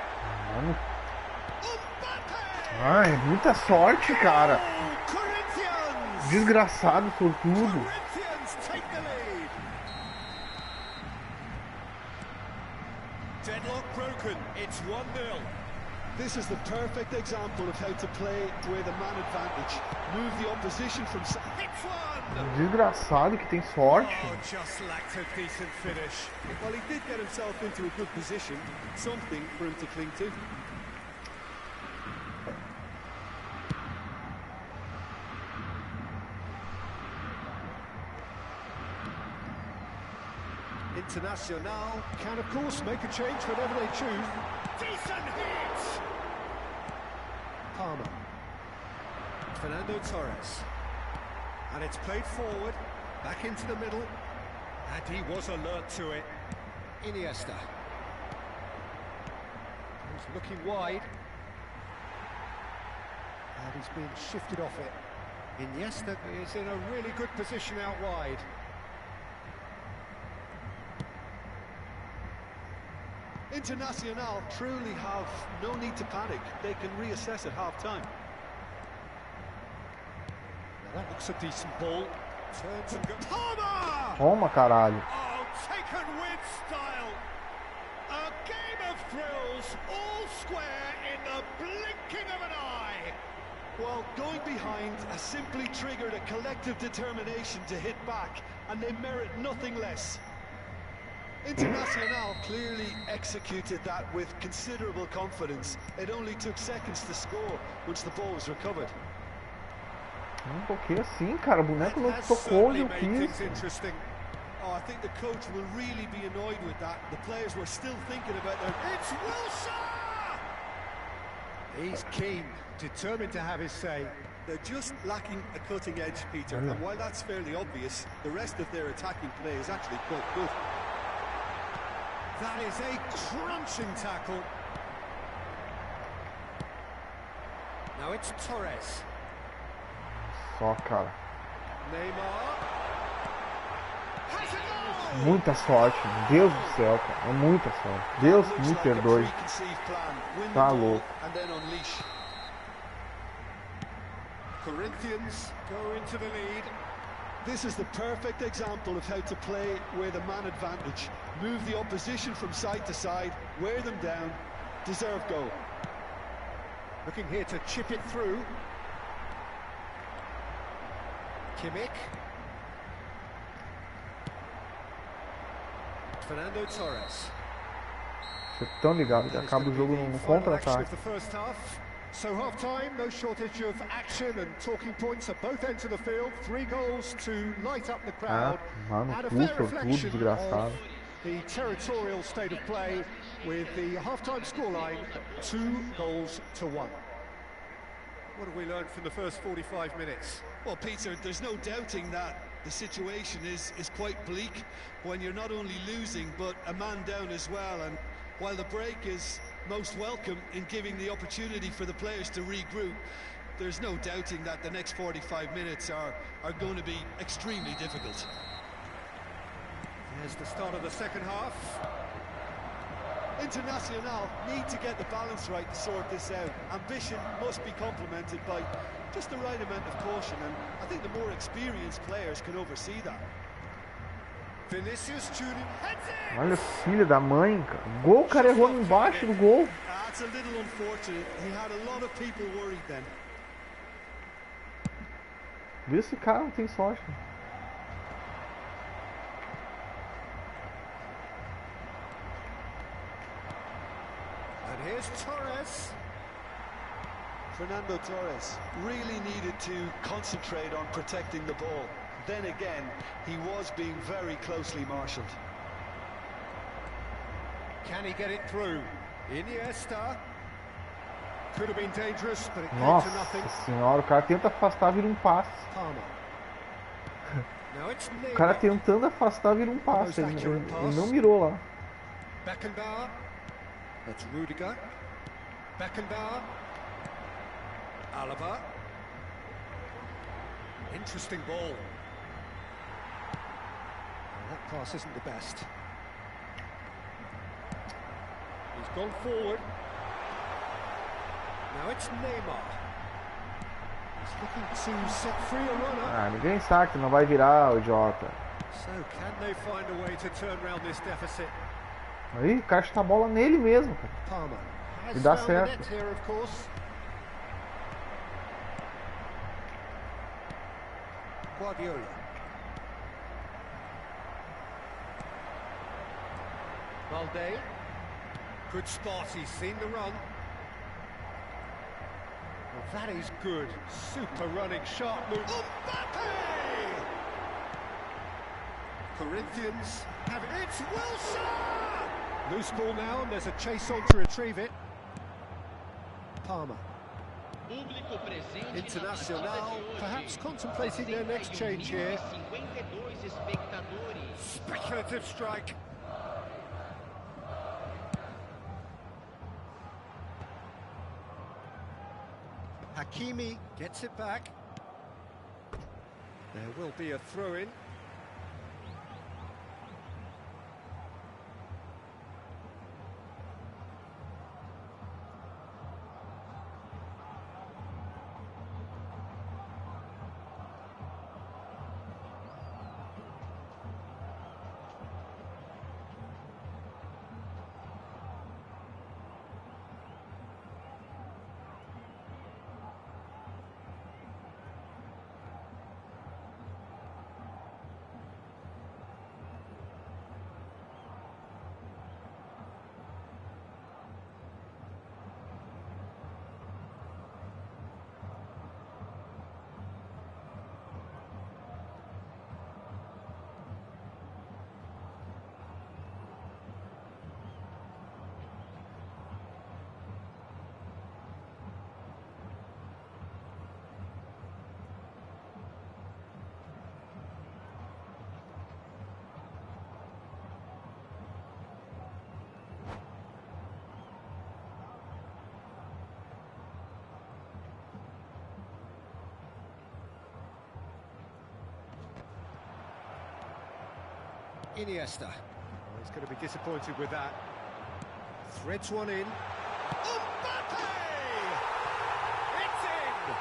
Mano. Mbappe! Ai, muita sorte, cara. Oh, Corinthians! Desgraçado, sortudo. Corinthians take the lead. Deadlock broken. It's 1-0. This is the perfect example of how to play with a man advantage. Move the opposition from... Hits one! Desgraçado que tem sorte. Oh, just lacked a decent finish. Well, he did get himself into a good position. Something for him to cling to. Internacional can, of course, make a change whenever they choose. Decent hit! Palmer. Fernando Torres. And it's played forward, back into the middle. And he was alert to it. Iniesta. He's looking wide. And he's being shifted off it. Iniesta is in a really good position out wide. Internacional truly have no need to panic. They can reassess at half-time. Now that looks a decent ball. Turns and goes. Palmer! Toma, caralho. Oh, taken with style. A game of thrills, all square in the blinking of an eye. Well, going behind has simply triggered a collective determination to hit back, and they merit nothing less. Internacional clearly executed that with considerable confidence. It only took seconds to score once the ball was recovered. Não toquei assim, cara. O boneco não tocou onde eu quis. Oh, I think the coach will really be annoyed with that. The players were still thinking about their... It's Wilson! He's keen, determined to have his say. They're just lacking a cutting edge, Peter. And while that's fairly obvious, the rest of their attacking play is actually quite good. That is a crunching tackle. Now it's Torres. Só, cara. Neymar. Has it all! Muita sorte. Deus do céu, cara. É muita sorte. Deus me perdoe. Tá louco. Corinthians go into the lead. This is the perfect example of how to play with a man advantage. Move the opposition from side to side, wear them down, deserve goal. Looking here to chip it through. Kimmich. Fernando Torres. Você tão ligado, ele acaba o jogo no contra-ataque. So half-time, no shortage of action and talking points at both ends of the field. 3 goals to light up the crowd. Mano, and a tudo, fair reflection desgraçado. of the territorial state of play with the half-time scoreline 2 goals to 1. What have we learned from the first 45 minutes? Well, Peter, there's no doubting that the situation is quite bleak when you're not only losing but a man down as well. And while the break is most welcome in giving the opportunity for the players to regroup, there's no doubting that the next 45 minutes are going to be extremely difficult. Here's the start of the second half. Internacional need to get the balance right to sort this out. Ambition must be complemented by just the right amount of caution, and I think the more experienced players can oversee that. Vinicius Junior heads in. Olha, filho da mãe, cara. Gol, o cara errou embaixo do gol. That's a little unfortunate. He had a lot of people worried then. Vê se esse cara não tem sorte. And here's Torres. Fernando Torres really needed to concentrate on protecting the ball. Then again, he was being very closely marshalled. Can he get it through? Iniesta. Could have been dangerous, but it came Nossa to nothing. senhora, o cara tenta afastar, vira passe. Palmer. Now it's O cara tentando afastar, vira passe. Ele não mirou lá. Beckenbauer. That's Rudiger. Beckenbauer. Alaba. Interesting ball. That pass isn't the best. He's gone forward. Now it's Neymar. He's looking to set free a runner. Ah, ninguém sabe que não vai virar, o idiota. So can they find a way to turn around this deficit? Aí, caixa a bola nele mesmo, cara. Palmer E has dá found the certo. net here, of course. Guardiola. Valde. Good spot, he's seen the run. Well, that is good. Super running, sharp move. Mbappe! Corinthians have it. It's Wilson! Loose ball now, and there's a chase on to retrieve it. Palmer. Público presente Internacional, na partida de hoje. perhaps contemplating their next change here. 52 espectadores. Speculative strike. Hakimi gets it back. There will be a throw-in. Iniesta. Oh, he's going to be disappointed with that. Threads one in. Mbappe! It's in!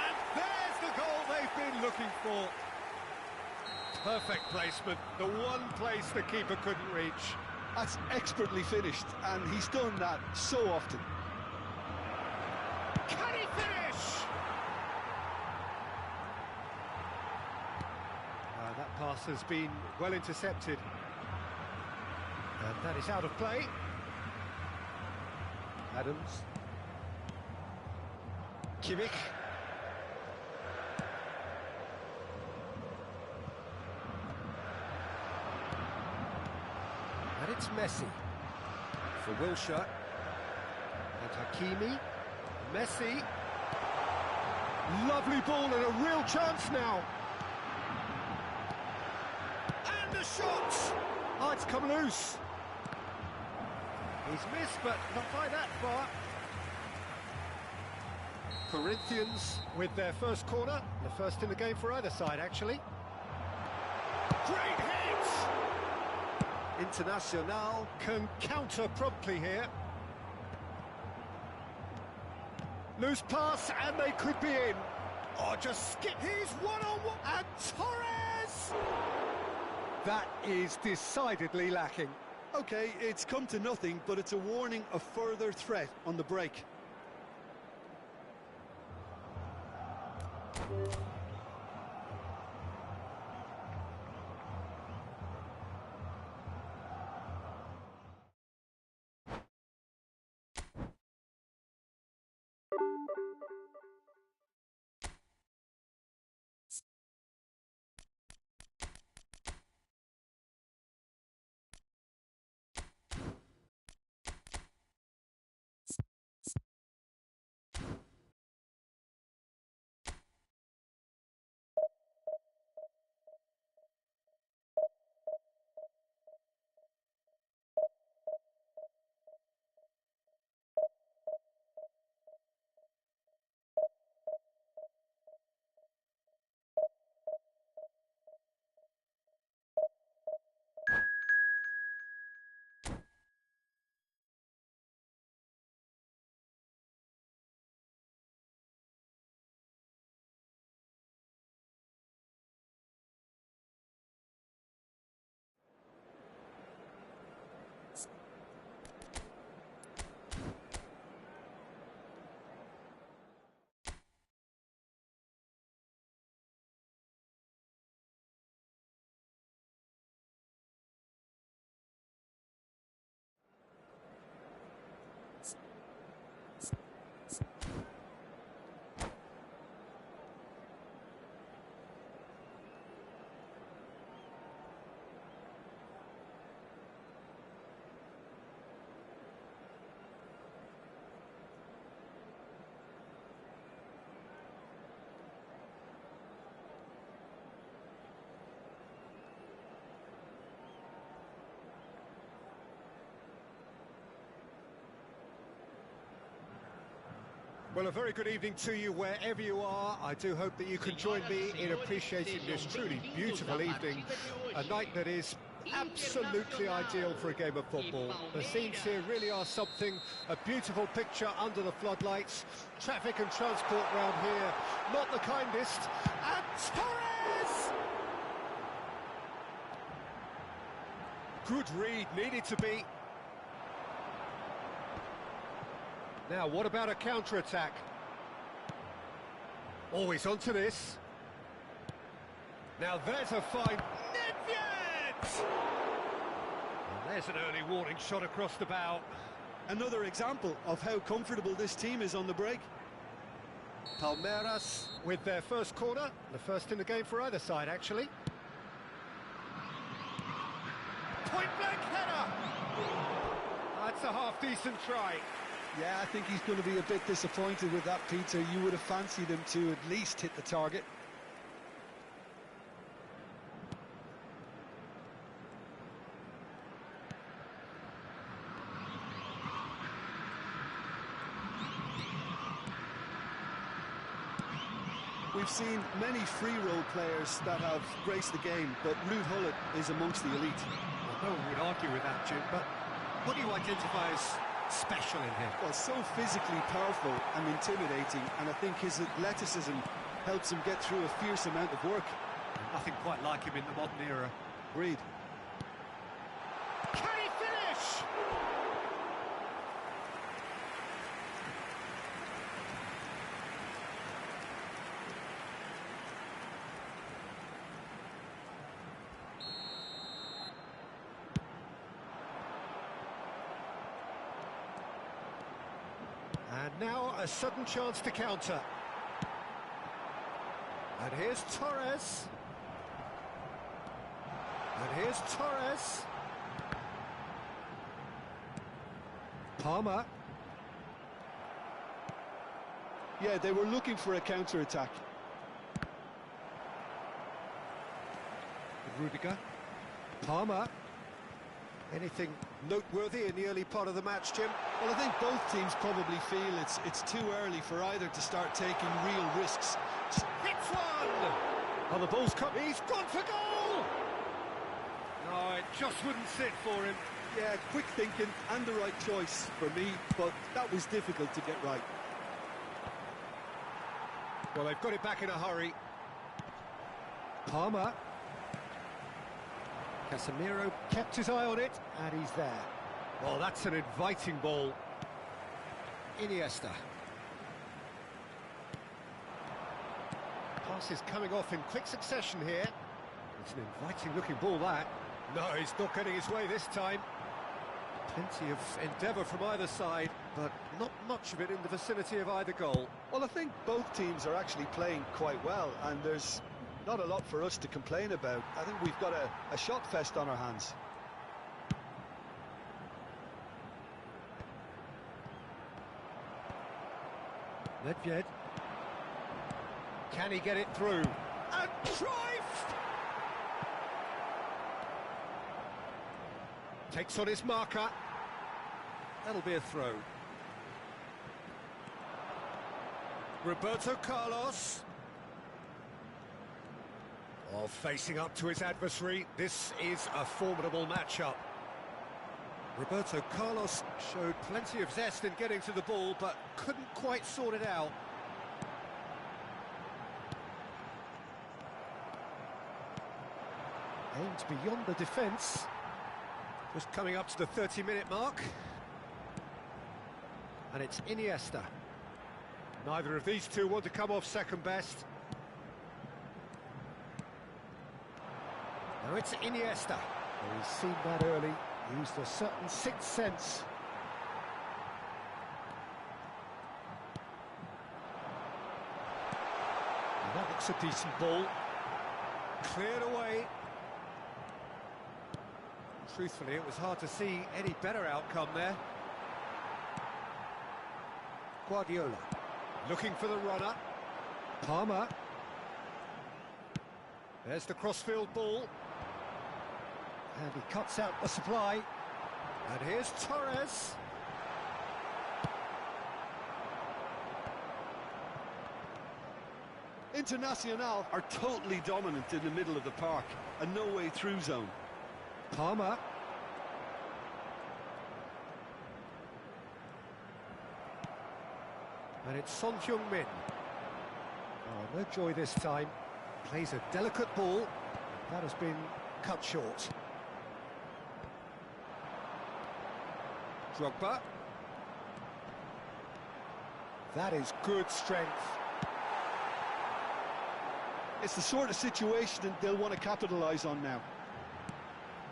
And there's the goal they've been looking for. Perfect placement, the one place the keeper couldn't reach. That's expertly finished, and he's done that so often. Can he finish? That pass has been well intercepted. And that is out of play. Adams. Kimmich. And it's Messi for Wilshere. And Hakimi. Messi. Lovely ball and a real chance now. And the shot! Oh, it's come loose. He's missed, but not by that far. Corinthians with their first corner. The first in the game for either side, actually. Great hit! Internacional can counter promptly here. Loose pass, and they could be in. Oh, just skip. He's one-on-one. And Torres! That is decidedly lacking. Okay, it's come to nothing, but it's a warning of further threat on the break. Well, a very good evening to you wherever you are. I do hope that you can join me in appreciating this truly beautiful evening, a night that is absolutely ideal for a game of football. The scenes here really are something, a beautiful picture under the floodlights. Traffic and transport round here, not the kindest. And Torres! Good read, needed to be. Now, what about a counter-attack? Always onto this. Now, there's a fine... Nedved! And there's an early warning shot across the bow. Another example of how comfortable this team is on the break. Palmeiras with their first corner. The first in the game for either side, actually. Point-blank header! That's a half-decent try. Yeah, I think he's going to be a bit disappointed with that, Peter. You would have fancied him to at least hit the target. We've seen many free role players that have graced the game, but Ruud Gullit is amongst the elite. Well, no one would argue with that, Jim, but what do you identify as special in him? Well, so physically powerful and intimidating, and I think his athleticism helps him get through a fierce amount of work. Nothing quite like him in the modern era. Agreed. Can he finish? And now a sudden chance to counter. And here's Torres. And here's Torres. Palmer. Yeah, they were looking for a counter-attack. Rudiger. Palmer. Anything noteworthy in the early part of the match, Jim? Well, I think both teams probably feel it's too early for either to start taking real risks. Hits one! Oh, the ball's come. He's gone for goal! No, it just wouldn't sit for him. Yeah, quick thinking and the right choice for me, but that was difficult to get right. Well, they've got it back in a hurry. Palmer. Casemiro kept his eye on it, and he's there. Well, that's an inviting ball. Iniesta. Pass is coming off in quick succession here. It's an inviting-looking ball, that. No, he's not getting his way this time. Plenty of endeavour from either side, but not much of it in the vicinity of either goal. Well, I think both teams are actually playing quite well, and there's not a lot for us to complain about. I think we've got a shot fest on our hands. Nedved. Can he get it through? And Cruyff! Takes on his marker. That'll be a throw. Roberto Carlos. Oh, facing up to his adversary. This is a formidable matchup. Roberto Carlos showed plenty of zest in getting to the ball, but couldn't quite sort it out. Aimed beyond the defence. Just coming up to the 30-minute mark. And it's Iniesta. Neither of these two want to come off second best. Now it's Iniesta. Well, he's seen that early, used a certain sixth sense. And that looks a decent ball. Cleared away. Truthfully, it was hard to see any better outcome there. Guardiola, looking for the runner. Palmer. There's the crossfield ball. And he cuts out the supply. And here's Torres. Internacional are totally dominant in the middle of the park. A no-way through zone. Palmer. And it's Son Heung-min. Oh, no joy this time. Plays a delicate ball. That has been cut short. Drogba. That is good strength. It's the sort of situation that they'll want to capitalise on now.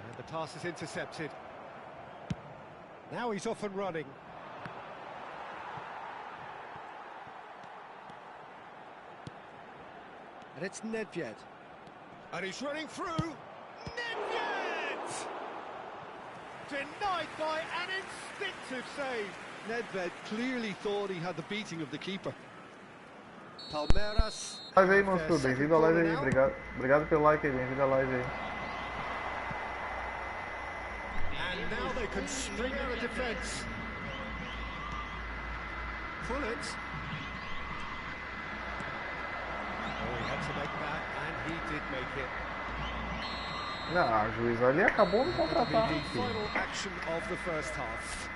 And the pass is intercepted. Now he's off and running. And it's Nedved. And he's running through. Nedved! Denied by an instinctive save. Nedved clearly thought he had the beating of the keeper. Palmeiras. Live aí, monstro. Bem-vindo à live aí. Obrigado pelo like aí. Bem-vindo à live aí. And now they can string out a defence. Pull it. He did make it. Não, a juiz ali acabou no That'll be contra-ataque. the final action of the first half.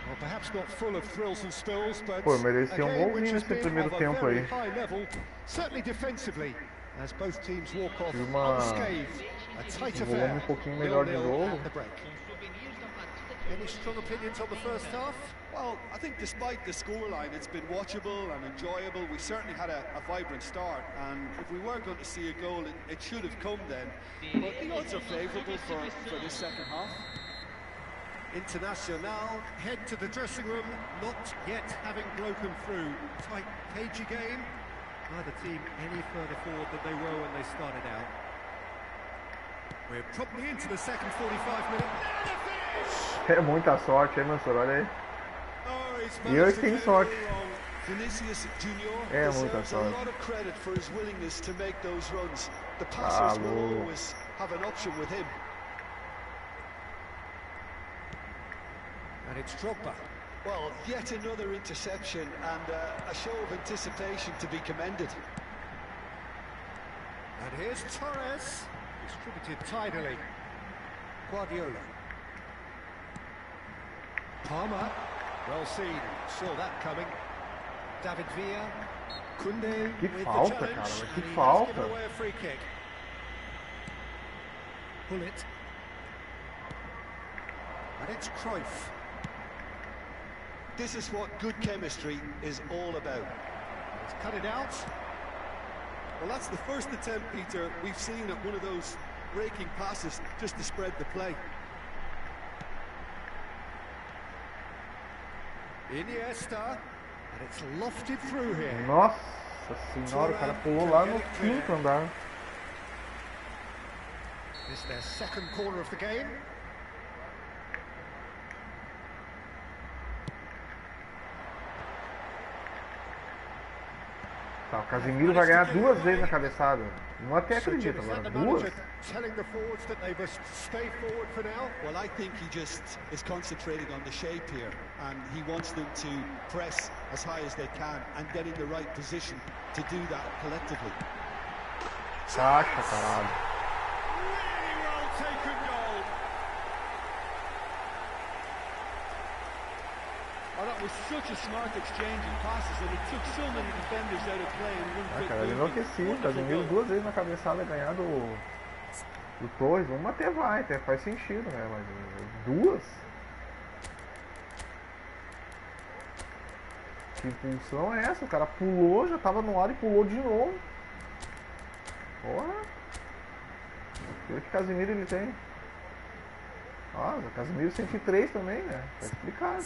Well, perhaps not full of thrills and spills, but Pô, merecia a game golzinho which has nesse been primeiro of a tempo very aí. high level, certainly defensively, as both teams walk off Tive uma- unscathed. A tight volume affair. um pouquinho melhor de 0-0 jogo. at the break. Any strong opinions on the first half? Well, I think despite the scoreline, it's been watchable and enjoyable. We certainly had a vibrant start, and if we were going to see a goal, it should have come then. But the odds are favourable for this second half. Internacional head to the dressing room, not yet having broken through. Tight, cagey game. Neither team any further forward than they were when they started out. We're probably into the second 45 minute. É muita sorte, hein, Mansur? Olha aí. Oh, he's E hoje managed to tem get it sorte. all wrong. Vinicius Junior É muita deserves a sorte. lot of credit for his willingness to make those runs. The passers will Alô. always have an option with him. And it's Drogba. Well, yet another interception and a show of anticipation to be commended. And here's Torres. Distributed tidily. Guardiola. Palmer. Well seen. Saw that coming. David Villa. Koundé Que with falta, the challenge. cara, mas que And he has falta. given away a free kick. Bullet. And it's Cruyff. This is what good chemistry is all about. He's cut it out. Well, that's the first attempt, Peter, we've seen at one of those breaking passes just to spread the play. Iniesta. And it's lofted through here. Nossa senhora, o cara pulou lá no quinto andar. This is their second corner of the game. Tá, o Casemiro vai ganhar duas vezes na cabeçada. Não até So, Jim, acredito is agora. that the Duas? manager telling the forwards that they must stay forward for now? Well, I think he just is concentrating on the shape here, and he wants them to press as high as they can and get in the right position to do that collectively. Caixa, caralho. Really well taken goal. Oh, that was such a smart exchange of passes, and it took so many defenders out of play in one Ah, quick cara, ele movement. enlouqueci. Wonderful Casemiro goal. duas vezes na cabeçada ganhar do Torres. Uma até vai, até faz sentido, né? Mas duas? Que impulsão é essa? O cara pulou, já tava no ar e pulou de novo. Porra! Que Casemiro ele tem? Nossa, Casemiro 103 também, né? Tá explicado.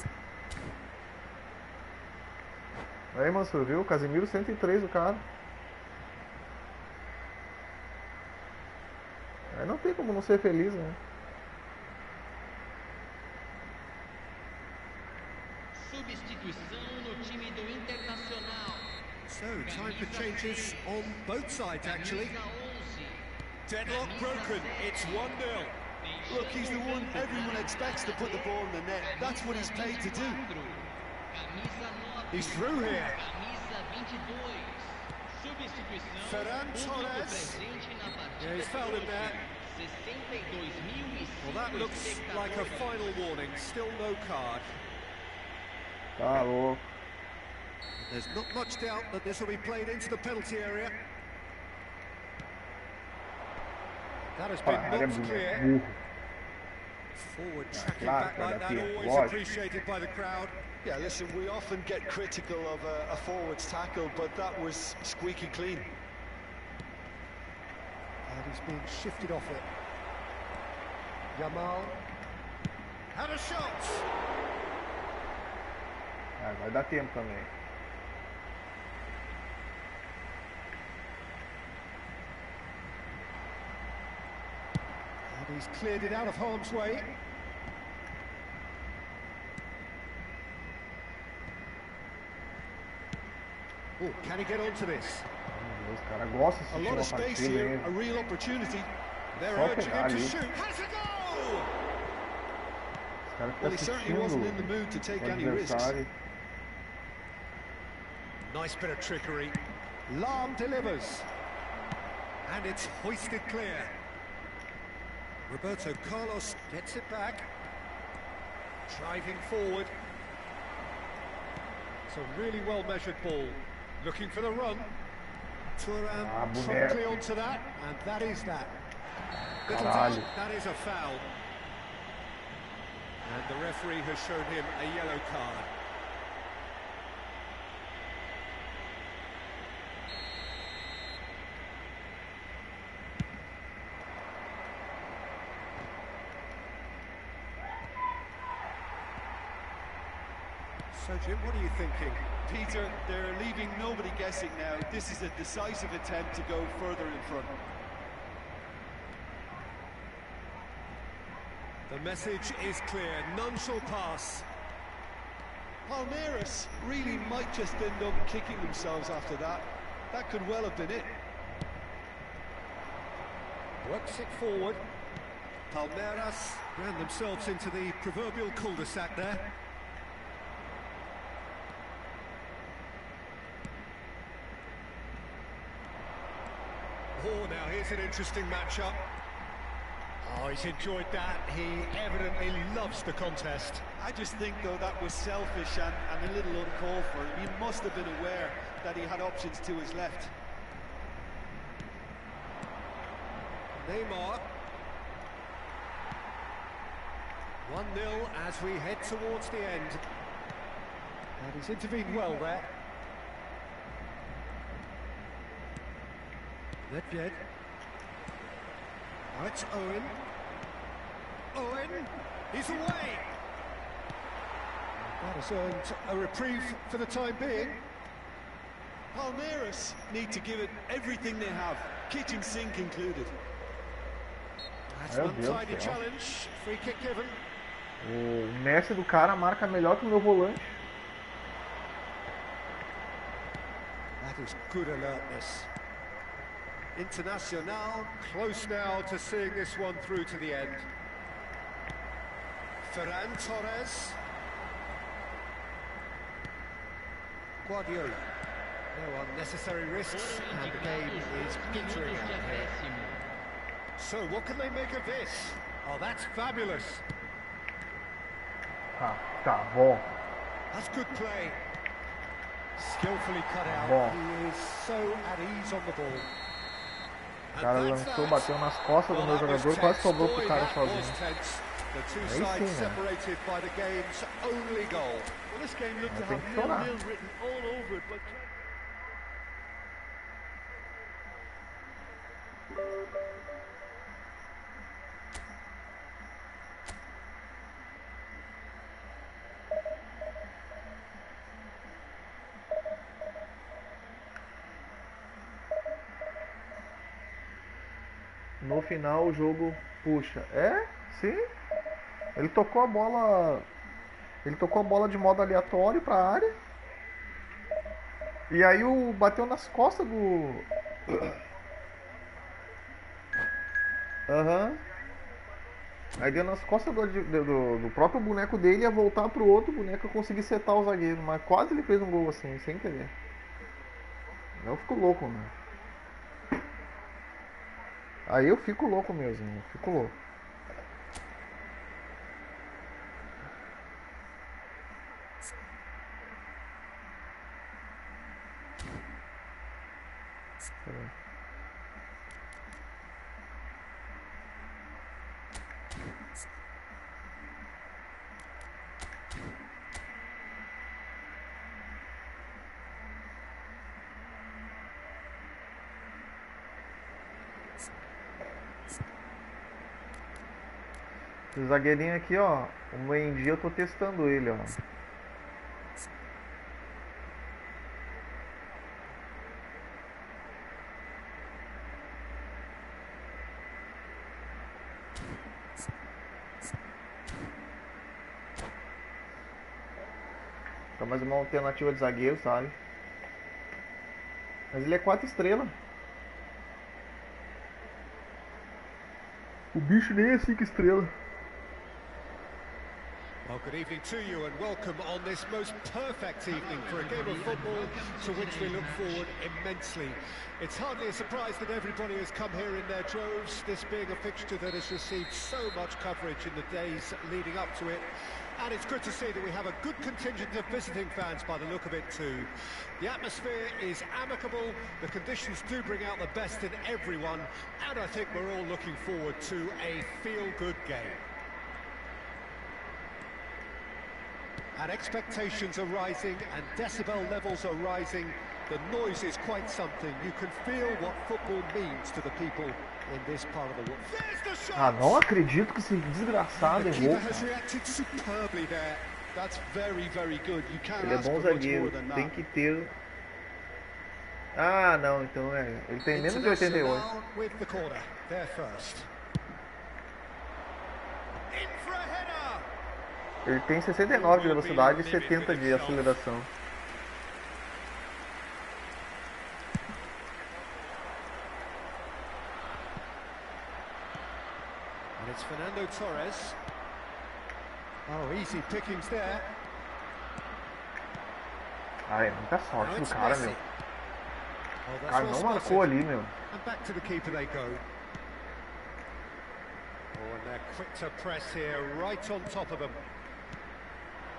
Aí, Mansur, viu? Casemiro 103 o cara. Aí não tem como não ser feliz, né? Substituição no time do Internacional. So, time for changes on both sides, actually. Camisa 11. Deadlock broken. It's 1-0. Look, he's the one everyone expects to put the ball in the net. That's what he's paid to do. Camisa 9. He's through here. Camisa 22. Substituição. Ferran Público Torres. presente na partida Yeah, he's fouled him there. 62.005 Well, that looks like a final warning. Still no card. Tá louco. There's not much doubt that this will be played into the penalty area. That has been Para, é knocked clear. burro. Forward tracking claro, back like that, aqui, always lógico. appreciated by the crowd. Yeah, listen, we often get critical of a forward's tackle, but that was squeaky clean. And he's being shifted off it. Yamal. Had a shot. Ah, vai dar tempo também. And he's cleared it out of harm's way. Oh, can he get onto this? Os caras gostam A de lot of assistir uma space partida, here, hein? a real opportunity. They're Só urging pegar him to ali. shoot. Has a goal! Os caras Well, ficam he certainly wasn't in the assistindo mood to take o any risks. adversário. Nice bit of trickery. Lahm delivers. And it's hoisted clear. Roberto Carlos gets it back. Driving forward. It's a really well-measured ball. Looking for the run. Turan promptly onto that, and that is that. Little doubt, that is a foul. And the referee has shown him a yellow card. So, Jim, what are you thinking? Peter, they're leaving nobody guessing now. This is a decisive attempt to go further in front. The message is clear, none shall pass. Palmeiras really might just end up kicking themselves after that. That could well have been it. Works it forward. Palmeiras ran themselves into the proverbial cul-de-sac there. Oh, now here's an interesting matchup. Oh, he's enjoyed that. He evidently loves the contest. I just think, though, that was selfish and a little uncalled for. He must have been aware that he had options to his left. Neymar. 1-0 as we head towards the end. And he's intervened well there. Nedved. Now it's Owen. Owen, he's away. That has earned a reprieve for the time being. Palmeiras need to give it everything they have, kitchen sink included. That's an untidy challenge. Free kick given. O mestre do cara marca melhor que o meu volante. That is good alertness. Internacional, close now to seeing this one through to the end. Ferran Torres. Guardiola. No unnecessary risks, and the game is glittering out here. So, what can they make of this? Oh, that's fabulous. Ah, tá bom. That's good play. Skillfully cut out. Bom. He is so at ease on the ball. O cara lançou, bateu nas costas do meu jogador, quase sobrou pro cara sozinho. The two sides separated by the game's only goal. Well, this game looked to have nil-nil written all over it, but... No final o jogo puxa. É? Sim. Ele tocou a bola. Ele tocou a bola de modo aleatório para a área. E aí o bateu nas costas do. Aham. Aí deu nas costas do próprio boneco dele, ia voltar pro outro boneco e conseguir setar o zagueiro. Mas quase ele fez um gol assim, sem querer. Eu fico louco, né? Aí eu fico louco mesmo, eu fico louco. Esse zagueirinho aqui, ó, o Mendy eu tô testando ele, ó. Tá mais uma alternativa de zagueiro, sabe? Mas ele é 4 estrelas. O bicho nem é 5 estrelas. Well, good evening to you and welcome on this most perfect evening for a game of football to which we look forward immensely. It's hardly a surprise that everybody has come here in their droves, this being a fixture that has received so much coverage in the days leading up to it. And it's good to see that we have a good contingent of visiting fans by the look of it too. The atmosphere is amicable, the conditions do bring out the best in everyone, and I think we're all looking forward to a feel-good game. And expectations are rising and decibel levels are rising. The noise is quite something. You can feel what football means to the people in this part of the world. Ah, não acredito que esse desgraçado errou. Ele é bom zagueiro, tem que ter... Ah, não, então é... Ele tem menos de 88. Ele tem 69 de velocidade e 70 de aceleração. And it's Fernando Torres. Oh, easy pickings there. Ah, é muita sorte do cara, meu. O cara não marcou ali, meu. And back to the keeper they go. Oh, and they're quick to press here, right on top of them.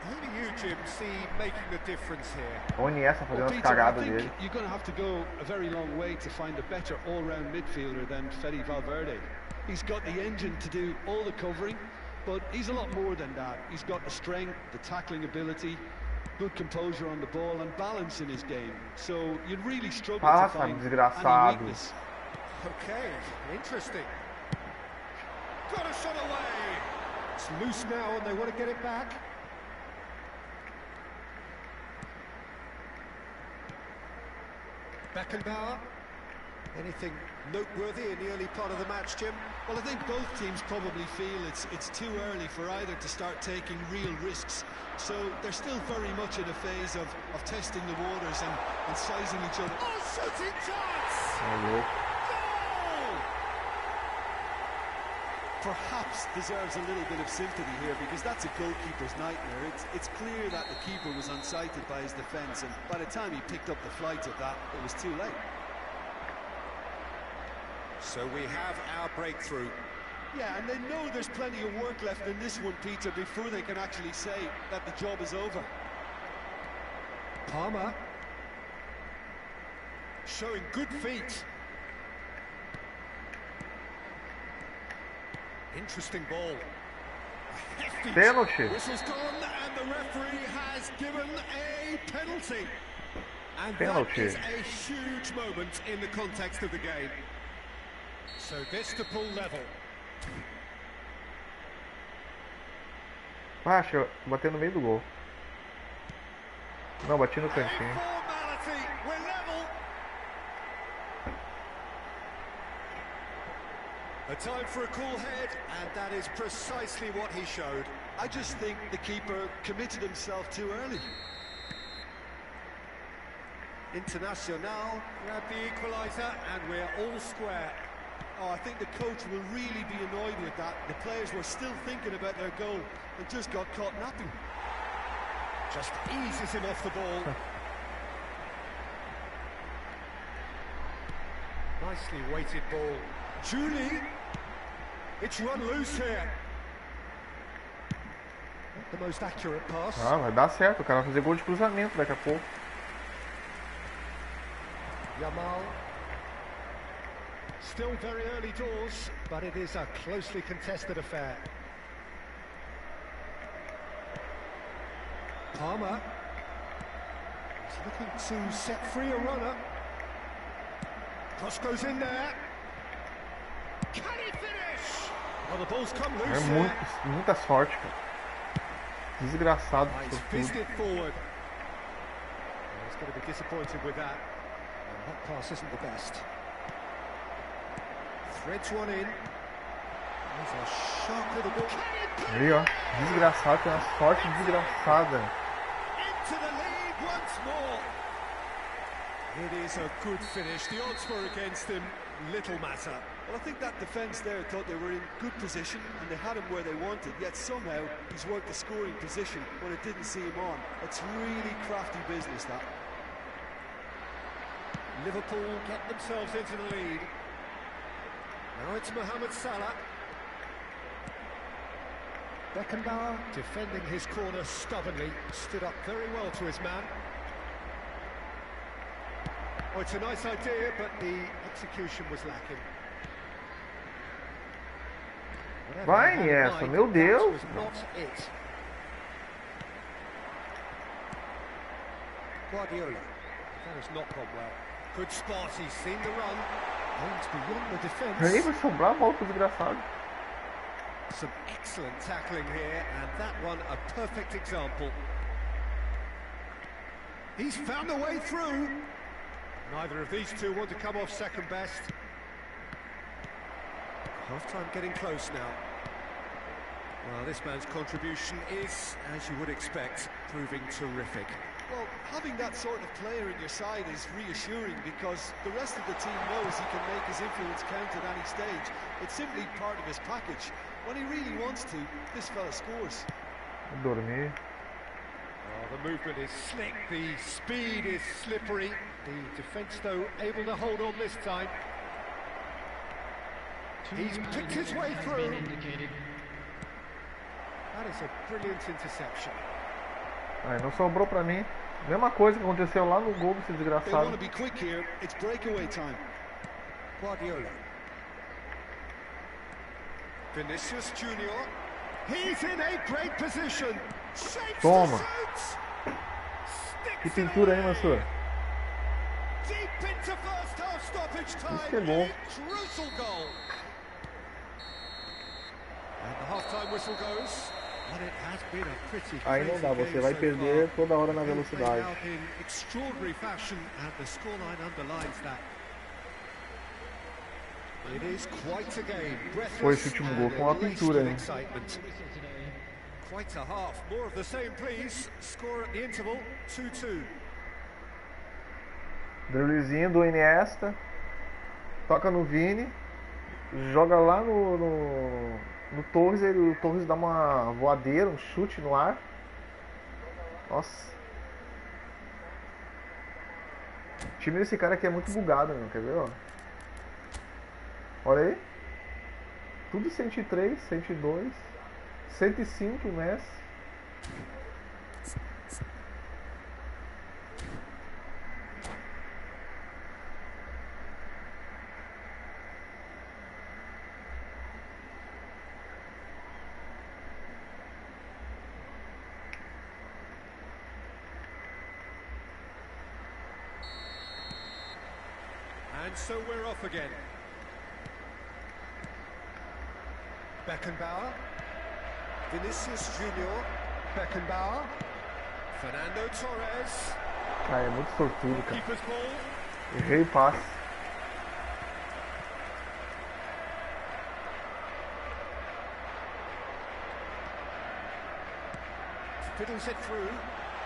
Who do you, Jim, see making the difference here? O Iniesta fazendo as cagadas dele. You're going to have to go a very long way to find a better all-round midfielder than Fede Valverde. He's got the engine to do all the covering, but he's a lot more than that. He's got the strength, the tackling ability, good composure on the ball and balance in his game. So you'd really struggle to find any weakness. Okay, interesting. Got a shot away. It's loose now and they want to get it back. Beckenbauer. Anything noteworthy in the early part of the match, Jim? Well, I think both teams probably feel it's too early for either to start taking real risks. So they're still very much in a phase of testing the waters and sizing each other. Oh, shooting chance! Goal! Perhaps deserves a little bit of sympathy here because that's a goalkeeper's nightmare. It's clear that the keeper was unsighted by his defence, and by the time he picked up the flight of that, it was too late. So we have our breakthrough. Yeah, and they know there's plenty of work left in this one, Peter, before they can actually say that the job is over. Palmer. Showing good feet. Interesting ball. A hefty Penalty. whistle's gone and the referee has given a penalty. And Penalty. that is a huge moment in the context of the game. So this to pull level. Ah, acho que eu bati no meio do gol. Não, bati no cantinho. Formality, we're level. A time for a cool head, and that is precisely what he showed. I just think the keeper committed himself too early. Internacional grabbed the equaliser, and we're all square. Oh, I think the coach will really be annoyed with that. The players were still thinking about their goal and just got caught napping. Just eases him off the ball. Nicely weighted ball. Julie, it's run loose here. Not the most accurate pass. Ah, vai dar certo, o cara vai fazer gol de cruzamento daqui a pouco. Yamal. Still very early doors, but it is a closely contested affair. Palmer. He's looking to set free a runner. Cross goes in there. Can he finish? Well, the ball's come loose here. Muita sorte, cara. Desgraçado. He's fizzed it forward. He's going to be disappointed with that. And that pass isn't the best. Threads one in. There's a sharp little ball. Aí, ó. Desgraçado, tem uma sorte desgraçada. Into the lead once more. It is a good finish. The odds were against him. Little matter. Well, I think that defence there thought they were in good position and they had him where they wanted, yet somehow he's worked the scoring position when it didn't see him on. It's really crafty business, that. Liverpool get themselves into the lead. Now it's Mohamed Salah. Beckenbauer defending his corner stubbornly, stood up very well to his man. Oh, it's a nice idea, but the execution was lacking. Vai essa, meu Deus! Guardiola, that has not gone well. Good spot, he's seen the run. Aims beyond the defence. Nem vai sobrar a bola pro desgraçado. Some excellent tackling here, and that one a perfect example. He's found a way through. Neither of these two want to come off second best. Half-time getting close now. Well, this man's contribution is, as you would expect, proving terrific. Well, having that sort of player in your side is reassuring because the rest of the team knows he can make his influence count at any stage. It's simply part of his package. When he really wants to, this fella scores. Dormir. Oh, the movement is slick, the speed is slippery. The defence, though, able to hold on this time. He's picked his way through. That is a brilliant interception. Ai, não sobrou pra mim. Mesma coisa que aconteceu lá no gol desse They want desgraçado. to be quick here. It's breakaway time. Guardiola. Vinicius Junior. He's in a great position. Shapes Toma. the shoots. Que Sticks it pintura, hein, away. Mansur? Deep into first half stoppage time. Isso que é bom. A crucial goal. And the half-time whistle goes. And it has been a pretty Aí não dá, crazy você vai game so perder far. toda hora na Played velocidade. out in extraordinary fashion, and the scoreline underlines that. It is quite a game. Foi esse último gol com uma pintura, hein? Excitement. Quite a half. More of the same, please. Score at the interval, 2-2. Driblezinho do Iniesta. Toca no Vini. Joga lá no Torres. O Torres dá uma voadeira, um chute no ar. Nossa. O time desse cara aqui é muito bugado, meu. Quer ver, ó? Olha aí. Tudo 103, 102, 105 Messi. And so we're off again. Beckenbauer, Vinicius Junior, Beckenbauer, Fernando Torres, Ah, é muito sortudo, cara. keeper's ball, Errei o passe. fiddles it through.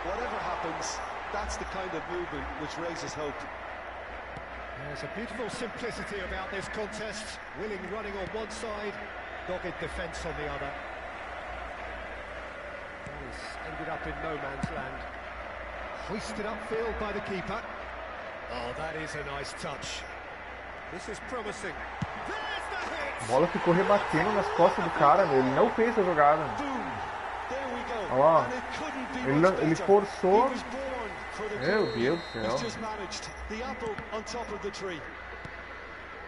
Whatever happens, that's the kind of movement which raises hope. There's a beautiful simplicity about this contest. Willing running on one side, dogged defence on the other. That has ended up in no man's land. Hoisted upfield by the keeper. Oh, that is a nice touch. This is promising. There's the hit! A bola ficou rebatendo nas costas do cara, meu. Ele não fez a jogada. Boom! There we go. Olha lá. And it couldn't be Ele, much ele better. forçou. He was born for the Meu goal. Deus do He's céu. just managed. The apple on top of the tree.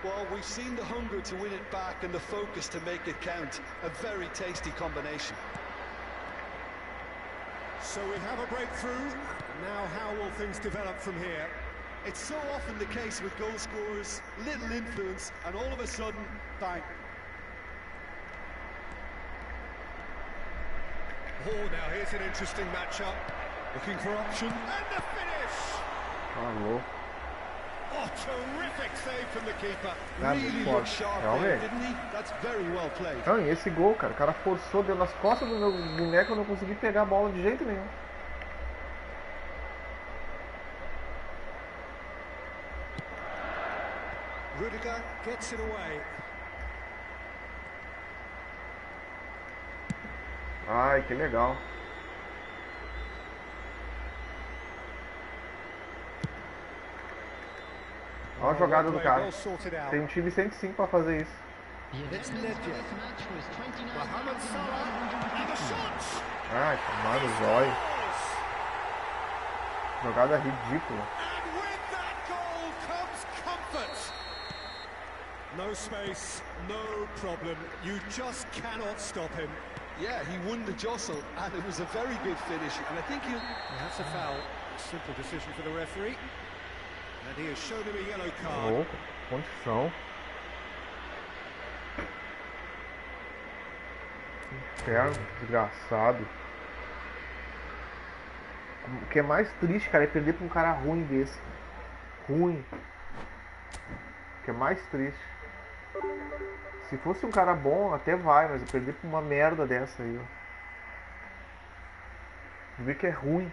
Well, we've seen the hunger to win it back and the focus to make it count. A very tasty combination. So we have a breakthrough. Now how will things develop from here? It's so often the case with goal scorers, little influence, and all of a sudden, bang. Oh, now here's an interesting matchup. Looking for option. And the finish! Alô. Oh, terrific save from the keeper. Tá Really muito looked forte. sharp there, Realmente. didn't he? That's very well played. Não, e esse gol, cara. O cara forçou, deu nas costas do meu boneco. Eu não consegui pegar a bola de jeito nenhum. Rudiger Rudiger gets it away. Ai, que legal. Olha a jogada do cara. Tem um time 105 para fazer isso. Ai, tomado o zóio. Jogada ridícula. No space, no problem. You just cannot stop him. Yeah, he won the jostle, and it was a very good finish. And I think That's a foul. Simple decision for the referee. And he has shown him a yellow card. Louco, condição. Inferno, desgraçado. O que é mais triste, cara, é perder pra um cara ruim desse. Ruim. O que é mais triste. Se fosse um cara bom, até vai, mas eu perder pra uma merda dessa aí, ó. Vê que é ruim.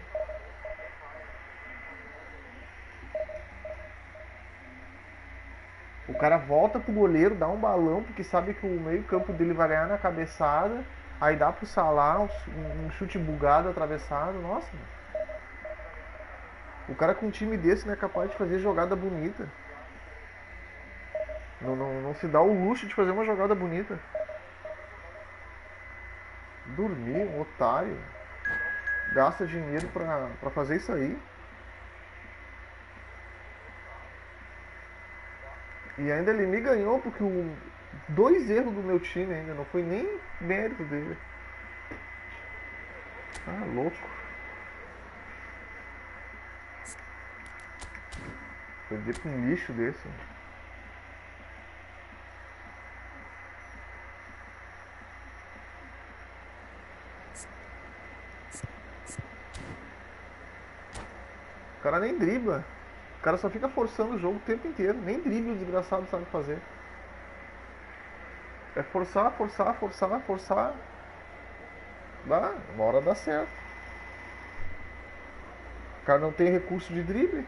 O cara volta pro goleiro, dá um balão, porque sabe que o meio campo dele vai ganhar na cabeçada. Aí dá pro Salah um chute bugado, atravessado. Nossa, mano. O cara com um time desse não é capaz de fazer jogada bonita. Não se dá o luxo de fazer uma jogada bonita. Dormir, um otário. Gasta dinheiro pra fazer isso aí. E ainda ele me ganhou porque dois erros do meu time ainda. Não foi nem mérito dele. Ah, louco. Perder pra um lixo desse. O cara nem dribla. O cara só fica forçando o jogo o tempo inteiro. Nem drible o desgraçado sabe fazer. É forçar, forçar, forçar, forçar. Dá, uma hora dá certo. O cara não tem recurso de drible.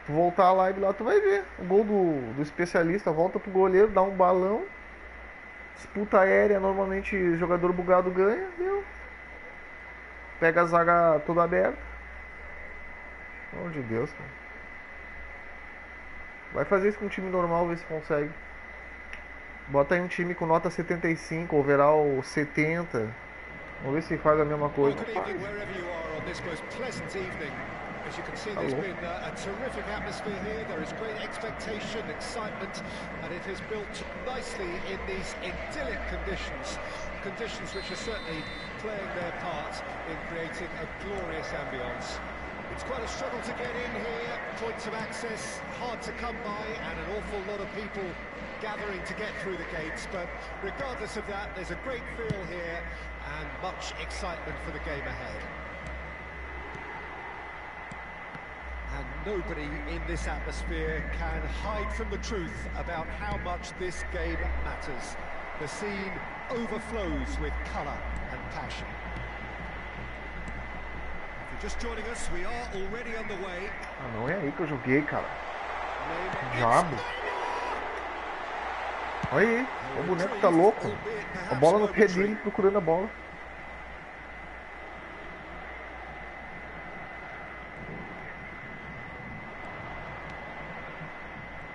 Tu voltar a live lá, tu vai ver. O gol do especialista, volta pro goleiro, dá um balão. Disputa aérea, normalmente jogador bugado ganha, deu. Pega a zaga toda aberta. Pelo amor de Deus, cara. Vai fazer isso com um time normal, ver se consegue. Bota aí um time com nota 75, overall 70. Vamos ver se faz a mesma coisa. As you can see, there's been a terrific atmosphere here. There is great expectation, excitement, and it has built nicely in these idyllic conditions. Conditions which are certainly playing their part in creating a glorious ambience. It's quite a struggle to get in here. Points of access hard to come by, and an awful lot of people gathering to get through the gates. But regardless of that, there's a great feel here and much excitement for the game ahead. And nobody in this atmosphere can hide from the truth about how much this game matters. The scene overflows with colour and passion. If you're just joining us, we are already underway. Ah, não é aí que eu joguei, cara. Que diabo. Olha aí, o boneco tá louco. A bola no pé dele, procurando a bola.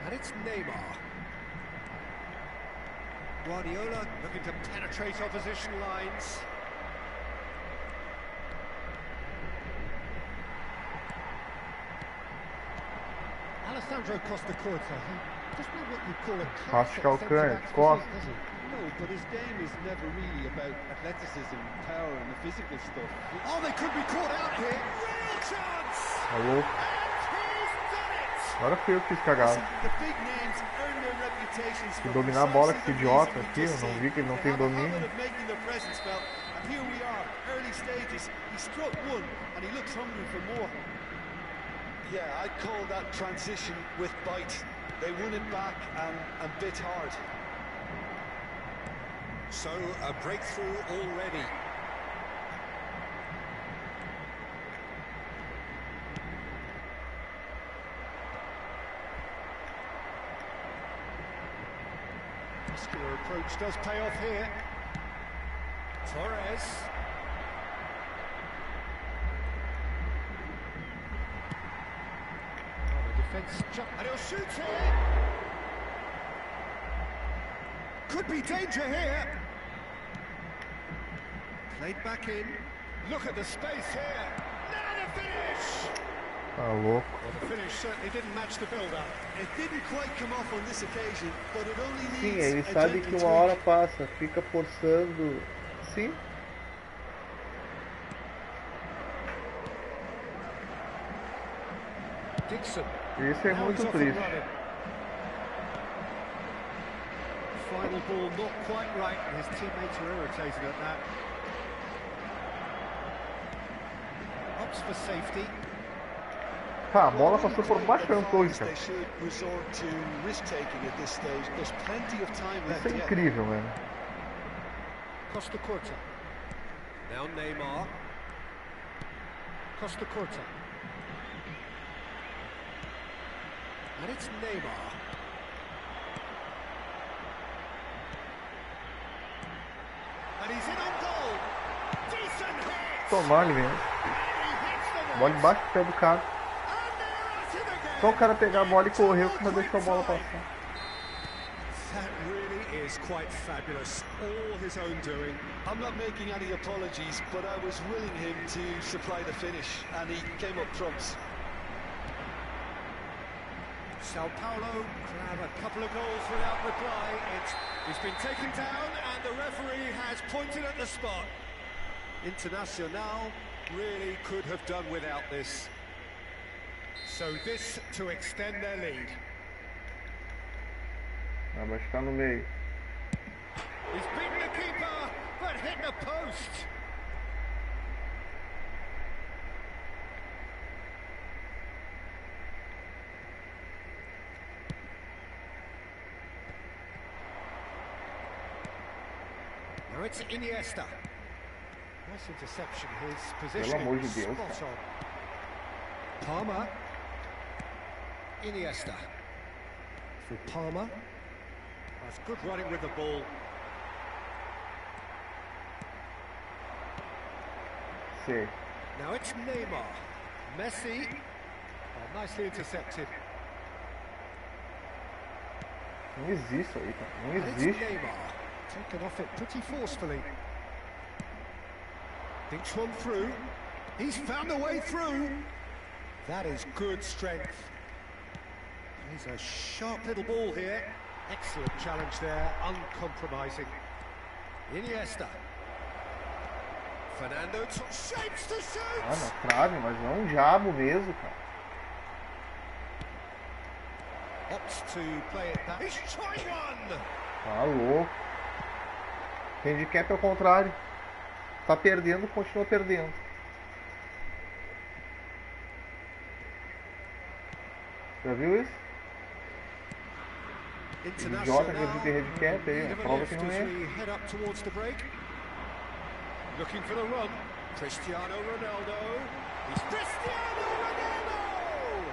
And it's Neymar. Guardiola looking to penetrate opposition lines. Alessandro Costa Curta, he doesn't know what you call a Costa Calcante, Costa. No, but his game is never really about athleticism, power, and the physical stuff. Oh, they could be caught out here. Real chance! Tá louco. And he's done it! Agora fui eu que fiz cagada. The big names earn their reputations Que for dominar a bola, que precisely the idiota reason we aqui. Eu just não said. vi que ele não They tem have a habit domínio. of making their presence felt, and here we are, early stages. He struck one, and he looks hungry for more. Yeah, I'd call that transition with bite. They won it back and bit hard. So, a breakthrough already. Muscular approach does pay off here. Torres. Oh, the defence jump, and he'll shoot here. Could be danger here. Played back in. Look at the space here. Now the finish. Tá louco. Well, the finish certainly didn't match the build-up. It didn't quite come off on this occasion, but it only Sim, needs ele a sabe gentle que uma hora tweak. passa, fica forçando. Sim. Dixon. Isso é Now muito he's off and triste. running. Final ball not quite right, and his teammates are irritated at that. Opts for safety. Tá, a bola passou por baixo do Antônio, cara. They should resort to risk-taking at this stage. There's plenty of time left Isso é yet. incrível, mano. Costa Curta. Now Neymar. Costa Curta. And it's Neymar. And he's in on goal. Decent hit. Tomar-lhe mesmo. And he hits the Bola net. embaixo do pé do cara. And they're at it again. Só o cara pegar a bola e correr, o cara deixou a bola passar. That really is quite fabulous. All his own doing. I'm not making any apologies, but I was willing him to supply the finish, and he came up trumps. Sao Paulo grab a couple of goals without reply. He's been taken down and the referee has pointed at the spot. Internacional really could have done without this. So this to extend their lead. Ah, vai ficar no meio. He's beaten the keeper, but hit the post. Now it's Iniesta. Nice interception. His position amor de Deus, spot cara. on. Palmer. Iniesta. For Palmer. That's good running with the ball. Sei. Now it's Neymar. Messi. Oh, nicely intercepted. Não existe aí, cara. Não And it's existe. Neymar. Taken off it pretty forcefully. Thinks one through. He's found a way through. That is good strength. He's a sharp little ball here. Excellent challenge there, uncompromising. Iniesta. Fernando shapes to shoot. Ah, na trave, mas não um diabo mesmo, cara. Opts to play it back. He's tried one. Tá louco. Handicap é o contrário. Tá perdendo, continua perdendo. Já viu isso? Idiota que acredita em handicap aí, a prova que não é. Head up towards the break. Looking for the run. Cristiano Ronaldo. He's Cristiano Ronaldo!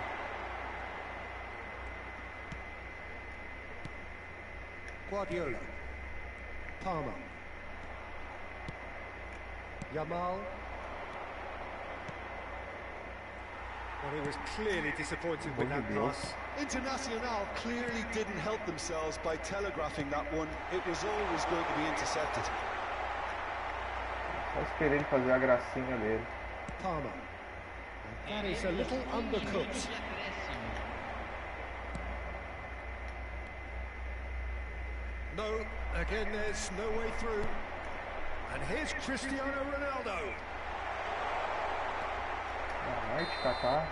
Guardiola. Palmer. Yamal. Well, he was clearly disappointed with that pass. Internacional clearly didn't help themselves by telegraphing that one. It was always going to be intercepted. Só esperei ele fazer a gracinha dele. Palmer. That is a little undercooked. No, again there's no way through. And here's Cristiano Ronaldo. Vai te catar.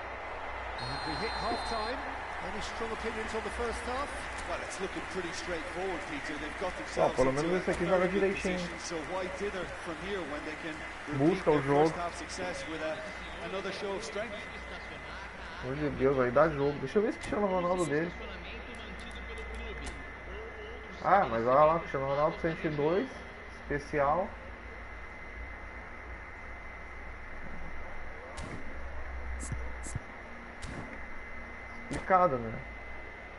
And we hit half-time. Any strong opinions on the first half? Well, it's looking pretty straightforward, Peter. They've got Ó, themselves pelo menos into esse aqui a joga very good direitinho. position, so why dither from here when they can Busca o repeat their jogo. first half success with another show of strength? Pelo amor de Deus, vai dar jogo. Deixa eu ver se Cristiano Ronaldo dele. Ah, mas olha lá, Cristiano Ronaldo 102, especial. Explicado, né?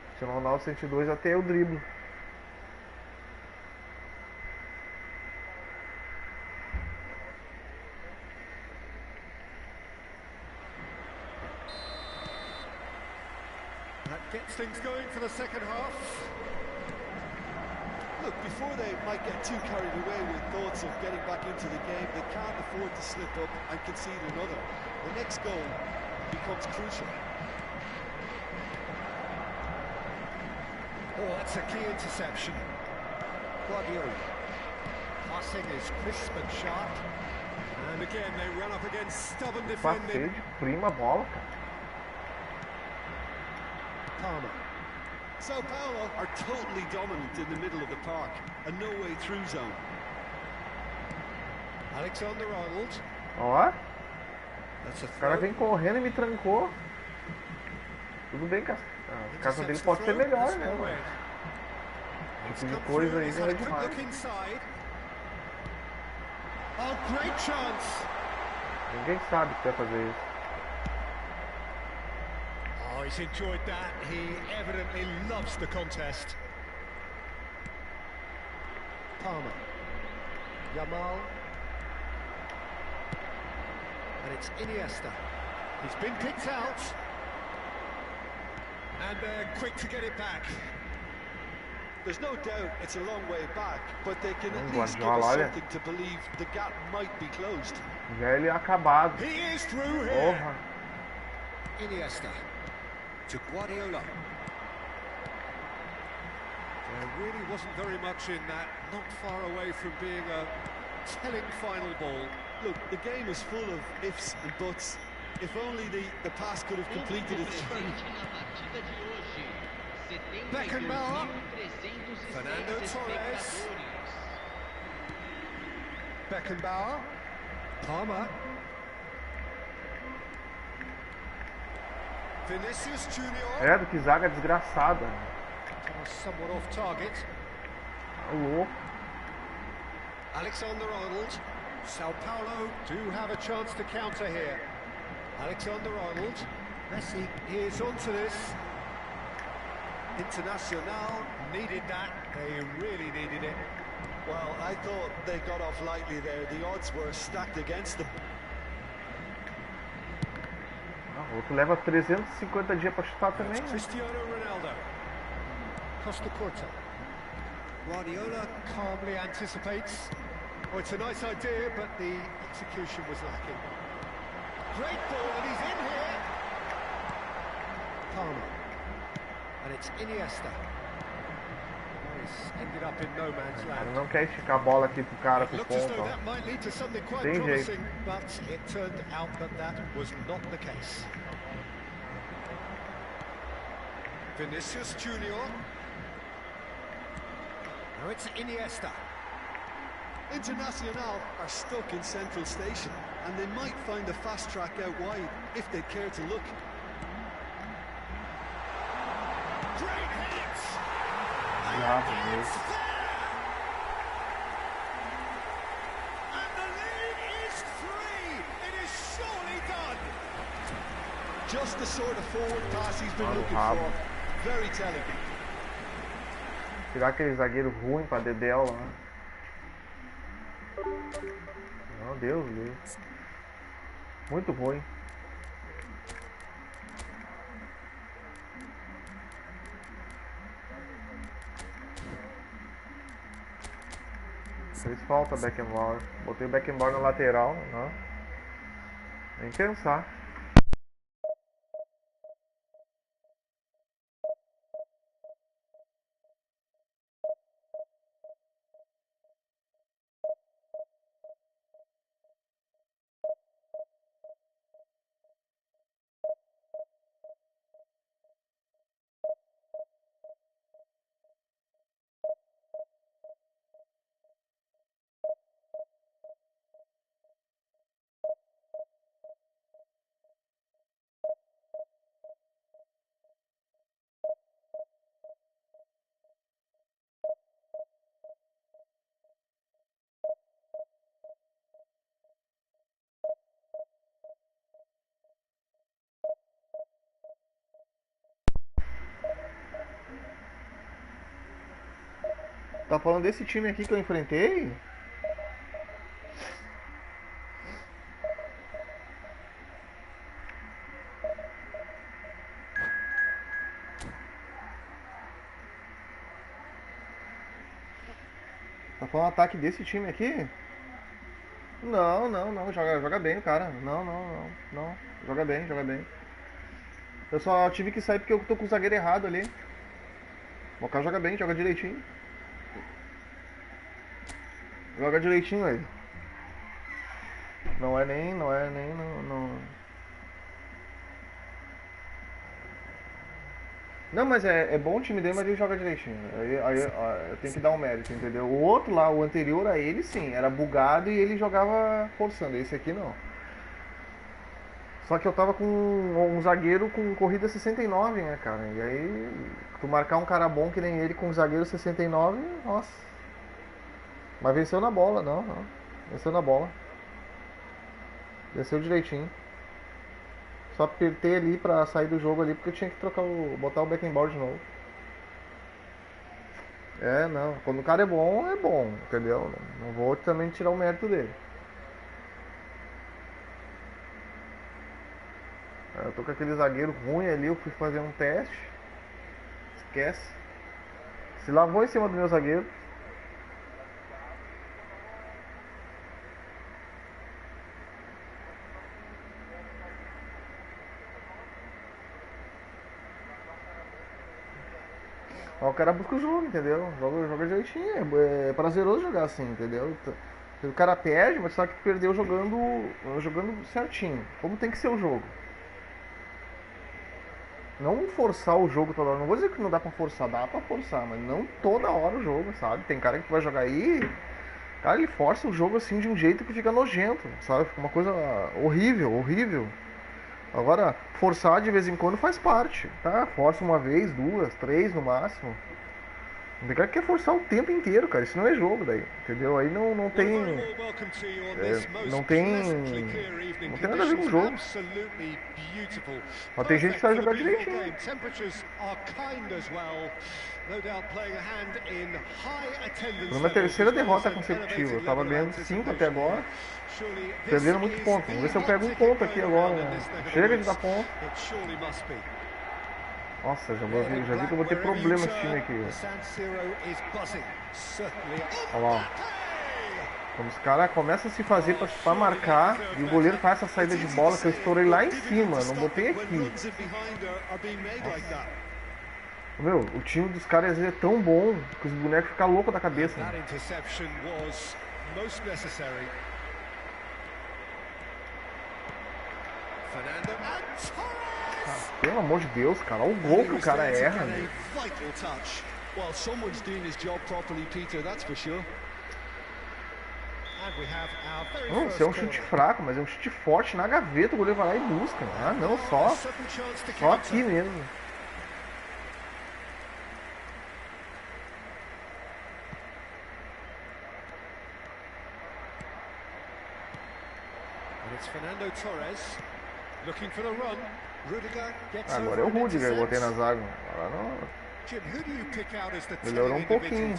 Cristiano Ronaldo 102 até o drible. gets things going for the second half. Look, before they might get too carried away with thoughts of getting back into the game, they can't afford to slip up and concede another. The next goal becomes crucial. Oh, that's a key interception. Guardiola. Passing is crisp and sharp. And again, they run up against stubborn Passeio defending. de prima bola, cara. Palmer. Sao Paulo are totally dominant in the middle of the park, a no-way through zone. Alexander-Arnold. Ó, That's a o cara throw. vem correndo e me trancou. Tudo bem que a casa dele pode ser melhor, né, mano? Esse tipo de coisa aí é demais. Inside. Oh, great chance. Ninguém sabe que vai fazer isso. Oh, he's enjoyed that. He evidently loves the contest. Palmer. Yamal. And it's Iniesta. He's been picked out. And they're quick to get it back. There's no doubt it's a long way back, but they can at Guardiola, least give us olha. something to believe the gap might be closed. Já ele é acabado. He is through here. Porra. Iniesta to Guardiola. There really wasn't very much in that, not far away from being a telling final ball. Look, the game is full of ifs and buts. If only the pass could have completed its journey. Presente na partida de hoje. Beckenbauer. 72.306 Fernando Torres. espectadores. Beckenbauer. Palmer. Vinicius Junior. É, do que zaga desgraçada. Somewhat off target. Tá louco. Alexander-Arnold. Sao Paulo do have a chance to counter here. Alexander-Arnold. Messi is onto this. Internacional needed that. They really needed it. Well, I thought they got off lightly there. The odds were stacked against them. O outro leva 350 dias pra chutar também, né? Cristiano Ronaldo. Costa Curta. Guardiola calmly anticipates. Oh, it's a nice idea, but the execution was lacking. Great ball, and he's in here. Palmer. And it's Iniesta. He's ended up in no man's O cara land. não quer esticar a bola aqui pro cara, pro Looked as ponto. though Ó. that might lead to something quite Tem jeito. promising, but it turned out that that was not the case. Vinicius Junior. Now it's Iniesta. Internacional are stuck in Central Station, and they might find a fast track out wide if they care to look. Great hit! Já, It's mesmo. there! And the lead is 3! It is surely done! Just the sort of forward pass he's been Olha o looking rabo. for. Very telling. Tirar aquele zagueiro ruim pra Dedéu lá. Meu Deus. Muito ruim. Fez falta Beckenbauer. Botei o Beckenbauer na lateral, não. Nem pensar. Tá falando desse time aqui que eu enfrentei? Tá falando ataque desse time aqui? Não, não, não. Joga bem o cara. Não, não, não. Não. Joga bem, joga bem. Eu só tive que sair porque eu tô com o zagueiro errado ali. O cara joga bem, joga direitinho. Joga direitinho ele. Não é nem. Não, mas é bom o time dele, mas ele joga direitinho. Aí eu tenho que dar um mérito, entendeu? O outro lá, o anterior a ele, sim, era bugado e ele jogava forçando. Esse aqui não. Só que eu tava com um zagueiro com corrida 69, né, cara? E aí, tu marcar um cara bom que nem ele com zagueiro 69, nossa. Mas venceu na bola, não. Venceu na bola. Venceu direitinho. Só apertei ali pra sair do jogo ali porque eu tinha que botar o Beckenbauer de novo. É, não. Quando o cara é bom, entendeu? Não vou também tirar o mérito dele. Eu tô com aquele zagueiro ruim ali, eu fui fazer um teste. Esquece. Se lavou em cima do meu zagueiro. O cara busca o jogo, entendeu? Joga direitinho, é prazeroso jogar assim, entendeu? O cara perde, mas só que perdeu jogando certinho, como tem que ser o jogo. Não forçar o jogo toda hora, não vou dizer que não dá pra forçar, mas não toda hora o jogo, sabe? Tem cara que vai jogar aí, cara, ele força o jogo assim de um jeito que fica nojento, sabe? Fica uma coisa horrível. Agora, forçar de vez em quando faz parte, tá? Força uma vez, duas, três no máximo. Não tem cara que quer forçar o tempo inteiro, cara. Isso não é jogo daí, entendeu? Aí não tem... não tem nada a ver com o jogo. Mas tem gente que sabe jogar direitinho. Foi minha terceira derrota consecutiva. Eu tava ganhando 5 até agora. Perdendo muito ponto. Vamos ver se eu pego um ponto aqui agora, né? Chega de dar ponto. Nossa, já vi que eu vou ter problema com esse time aqui. Olha lá. Quando os caras começam a se fazer pra marcar e o goleiro faz essa saída de bola que eu estourei lá em cima, não botei aqui. Nossa. Meu, o time dos caras às vezes é tão bom que os bonecos ficam loucos da cabeça. Né? Pelo amor de Deus, cara, olha o gol que o cara erra. Né? Não, isso é um chute fraco, mas é um chute forte na gaveta, o goleiro vai lá e busca. Ah, não, só aqui mesmo. Agora é o Rudiger, eu botei na zaga. Agora não. Melhorou um pouquinho.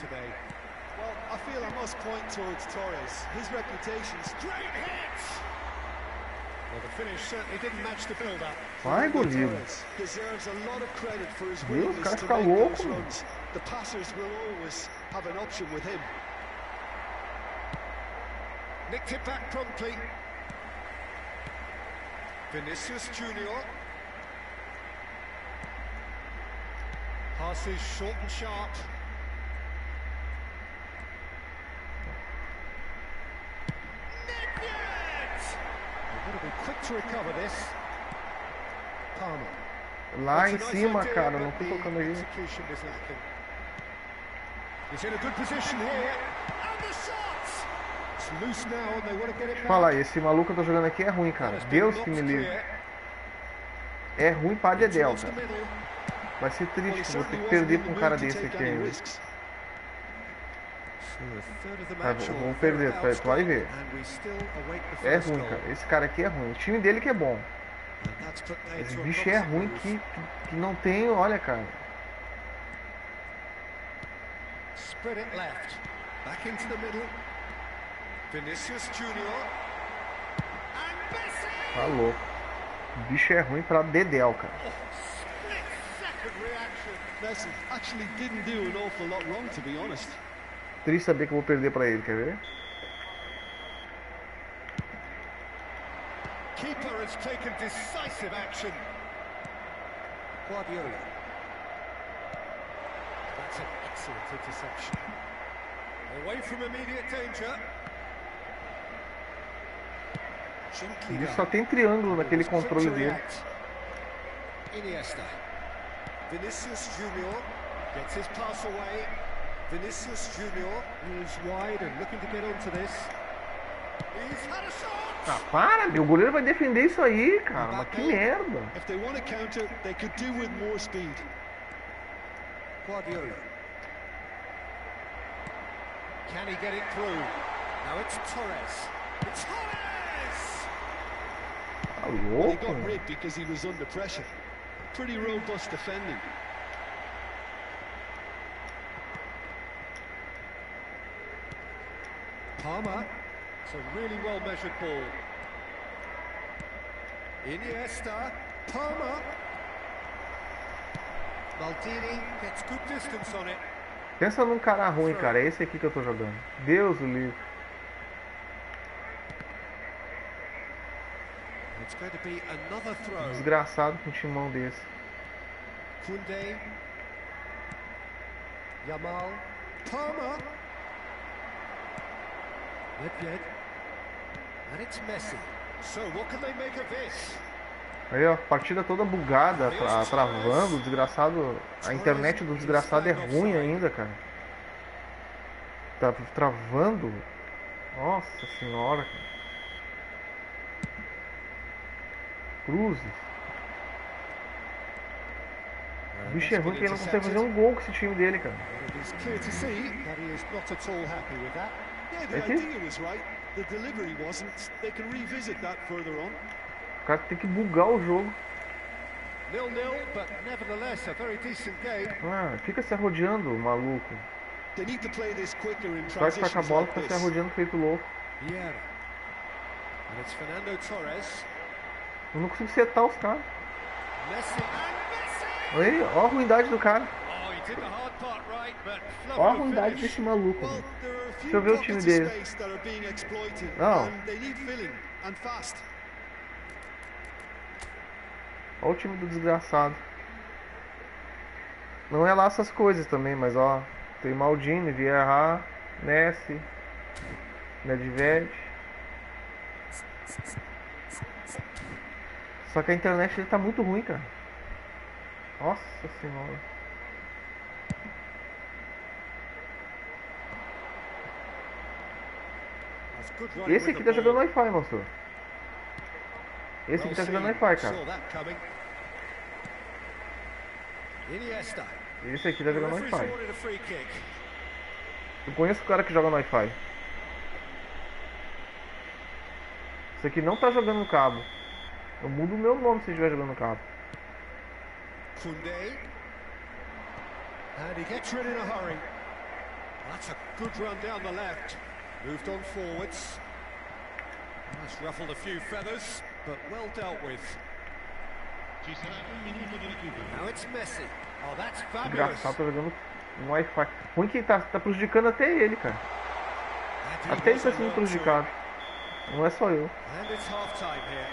I feel I must point towards Torres. His reputation straight hits. Well, the finish certainly didn't match the build-up. Vai, goleiro. Deserves a lot of credit for his Deus, o cara willingness to fica make louco. those runs. The passers will always have an option with him. Nicked it back promptly. Vinicius Junior. Passes short and sharp. Lá em cima, cara, não tô tocando aí. Fala aí, esse maluco que eu tô jogando aqui é ruim, cara. Deus que me livre. É ruim pra dedéu, cara. Vai ser triste, vou ter que perder pra um cara desse aqui ainda. Vamos perder, tu vai ver. É ruim, cara. Esse cara aqui é ruim. O time dele que é bom. Esse bicho é ruim que não tem, olha, cara. Tá louco. O bicho é ruim pra dedéu, cara. Messi actually didn't do an awful lot wrong, to be honest. triste saber que eu vou perder pra ele, quer ver? Keeper has taken decisive action. Guardiola. That's an excellent interception. Away from immediate danger. Ele só tem triângulo naquele controle dele. Iniesta. Vinicius Junior gets his pass away. Vinicius Junior is wide and looking to get onto this. He's had a shot. Ah, para, meu goleiro vai defender isso aí, cara. Mas que merda. If they want to counter, they could do with more speed. Guardiola. Can he get it through? Now it's Torres. It's Torres! Tá Well, he louco, got mano. rid because he was under pressure. Pretty robust defending. Palmer. It's a really well-measured ball. Iniesta. Palmer. Maldini gets good distance on it. Pensa num cara ruim, cara. É esse aqui que eu tô jogando. Deus o livre. It's going to be another throw. Desgraçado com um timão desse. Koundé. Yamal. Palmer. Nedved. And it's Messi. So what can they make of this? Aí, ó, partida toda bugada, travando, o desgraçado. A internet do desgraçado é ruim ainda, cara. Tá travando. Nossa senhora, cara. Cruzes. O bicho é ruim que ele não consegue fazer um gol com esse time dele, cara. It is clear to see that he is not at all happy with that. Yeah, the idea was right. The delivery wasn't. They can revisit that further on. O cara tem que bugar o jogo. 0-0, but nevertheless a very decent game. Ah, fica se arrodeando, maluco. They need to play this quicker in Vai sacar a transitions bola e like fica se this. arrodeando feito louco. Vieira. And it's Fernando Torres. Eu não consigo setar os caras. Messi and Messi! Aí, ó a ruindade do cara. Oh, he did the hard part right, but Ó a fluffy ruindade finish. desse maluco. Well, Mano. there are a Deixa few eu ver o time pockets of dele. space that are being exploited, Não. and they need filling and fast. Ó o time do desgraçado. Não é lá essas coisas também, mas ó. Tem Maldini, Vieira, Messi, Nedved. Só que a internet dele tá muito ruim, cara. Nossa senhora. That's good running Esse with aqui the tá jogando ball. Wi-Fi, moço. Esse aqui tá jogando Wi-Fi, cara. Saw that coming. Iniesta. Esse aqui tá jogando Referee's Wi-Fi. awarded a free kick. Eu conheço o cara que joga no Wi-Fi. Esse aqui não tá jogando no cabo. Eu mudo o meu nome se estiver jogando no cabo. Koundé. And he gets rid in a hurry. That's a good run down the left. Moved on forwards. That's ruffled a few feathers, but well dealt with. Now it's Messi. Oh, that's fabulous. Engraçado, tá jogando no Wi-Fi. Ruim que tá prejudicando até ele, cara. And he Até ele was tá on sendo one, prejudicado. Não é só eu. And it's half-time here.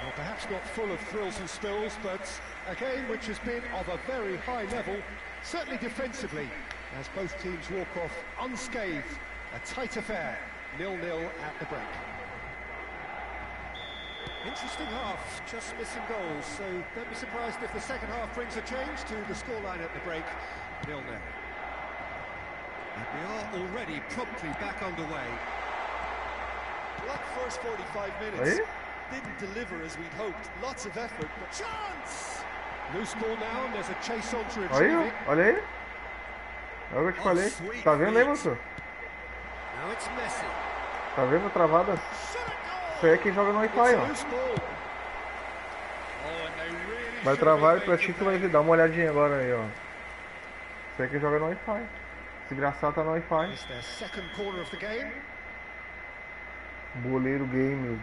Well, perhaps not full of thrills and spills, but a game which has been of a very high level, certainly defensively, as both teams walk off unscathed. A tight affair, 0-0 at the break. Interesting half, just missing goals, so don't be surprised if the second half brings a change to the scoreline at the break, 0-0. And we are already promptly back underway. That first 45 minutes Aí? didn't deliver as we'd hoped. Lots of effort, but Chance! Loose ball now, and there's a chase on to Aí, retrieve ó. it. Olha aí. É o que eu te falei. Tá vendo aí, moço? Now it's Messi. Tá vendo a travada? Shot at goal! Isso aí é quem joga no It's Wi-Fi, a ó. loose ball. Oh, and they really Vai should travar have e pra made ti the tu vai pay. ver. Dá uma olhadinha agora aí, ó. Isso aí é quem joga no Wi-Fi. Esse desgraçado tá no Wi-Fi. It's their second corner of the game. Boleiro game.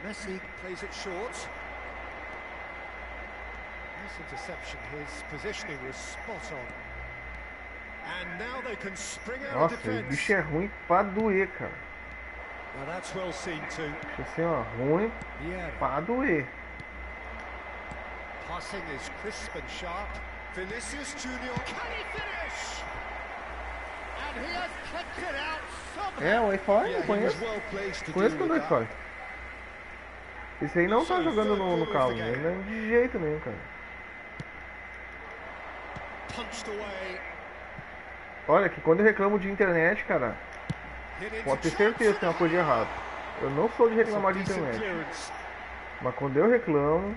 Messi plays it short. Nice interception. His positioning was spot on. And now they can spring out of Nossa, o defense. bicho é ruim pra doer, cara. Well, that's well seen too. Bicho assim, ó, ruim Yeah. pra doer. Passing is crisp and sharp. Vinicius Junior. Can he finish? And he has kicked it out somehow. É, o Wi-Fi, Yeah, eu he was conheço. well placed to Conheço deal com o with that. Wi-Fi. Esse aí não tá jogando no carro, né? De jeito nenhum, cara. Punched away. Olha, que quando eu reclamo de internet, cara, Hit into pode ter chance. certeza que tem uma coisa de errado. Eu não sou de reclamar de Decent internet. clearance. Mas quando eu reclamo,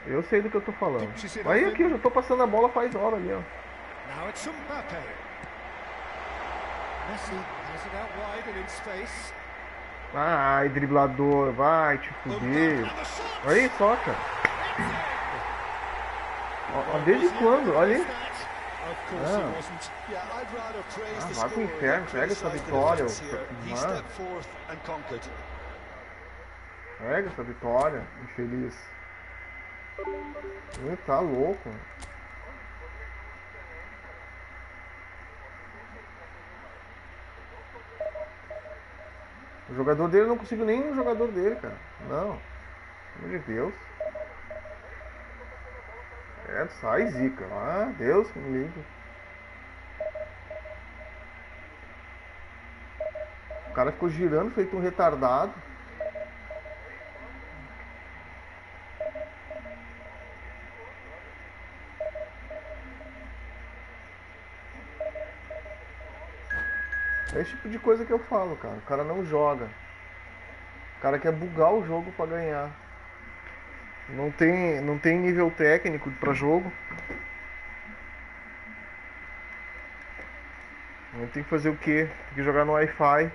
eu sei do que eu tô falando. Aí aqui, eu já tô passando a bola faz hora ali, ó. Now it's Mbappe. Messi has it out wide and in space. Ai, driblador, vai te fuder. And the shot. Aí só, cara. Ó, desde quando? Olha aí. Of course he wasn't. Yeah, I'd rather praise the vai pro scorer inferno, than pega essa criticize the vitória, defense here. He mano. stepped forth and conquered. Pega essa vitória, infeliz. Tá louco. O jogador dele, eu não consigo nem o jogador dele, cara. Não. Pelo amor de Deus. É, sai zica. Ah, Deus que me livre. O cara ficou girando feito um retardado. É esse tipo de coisa que eu falo, cara. O cara não joga. O cara quer bugar o jogo pra ganhar. Não tem nível técnico pra jogo. Ele tem que fazer o quê? Tem que jogar no Wi-Fi.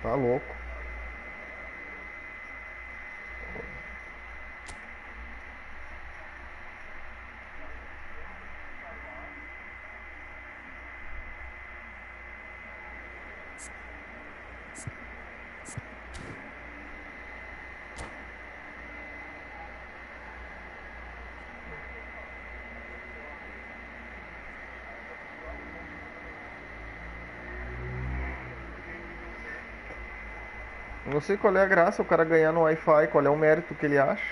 Tá louco. Não sei qual é a graça o cara ganhar no Wi-Fi, qual é o mérito que ele acha.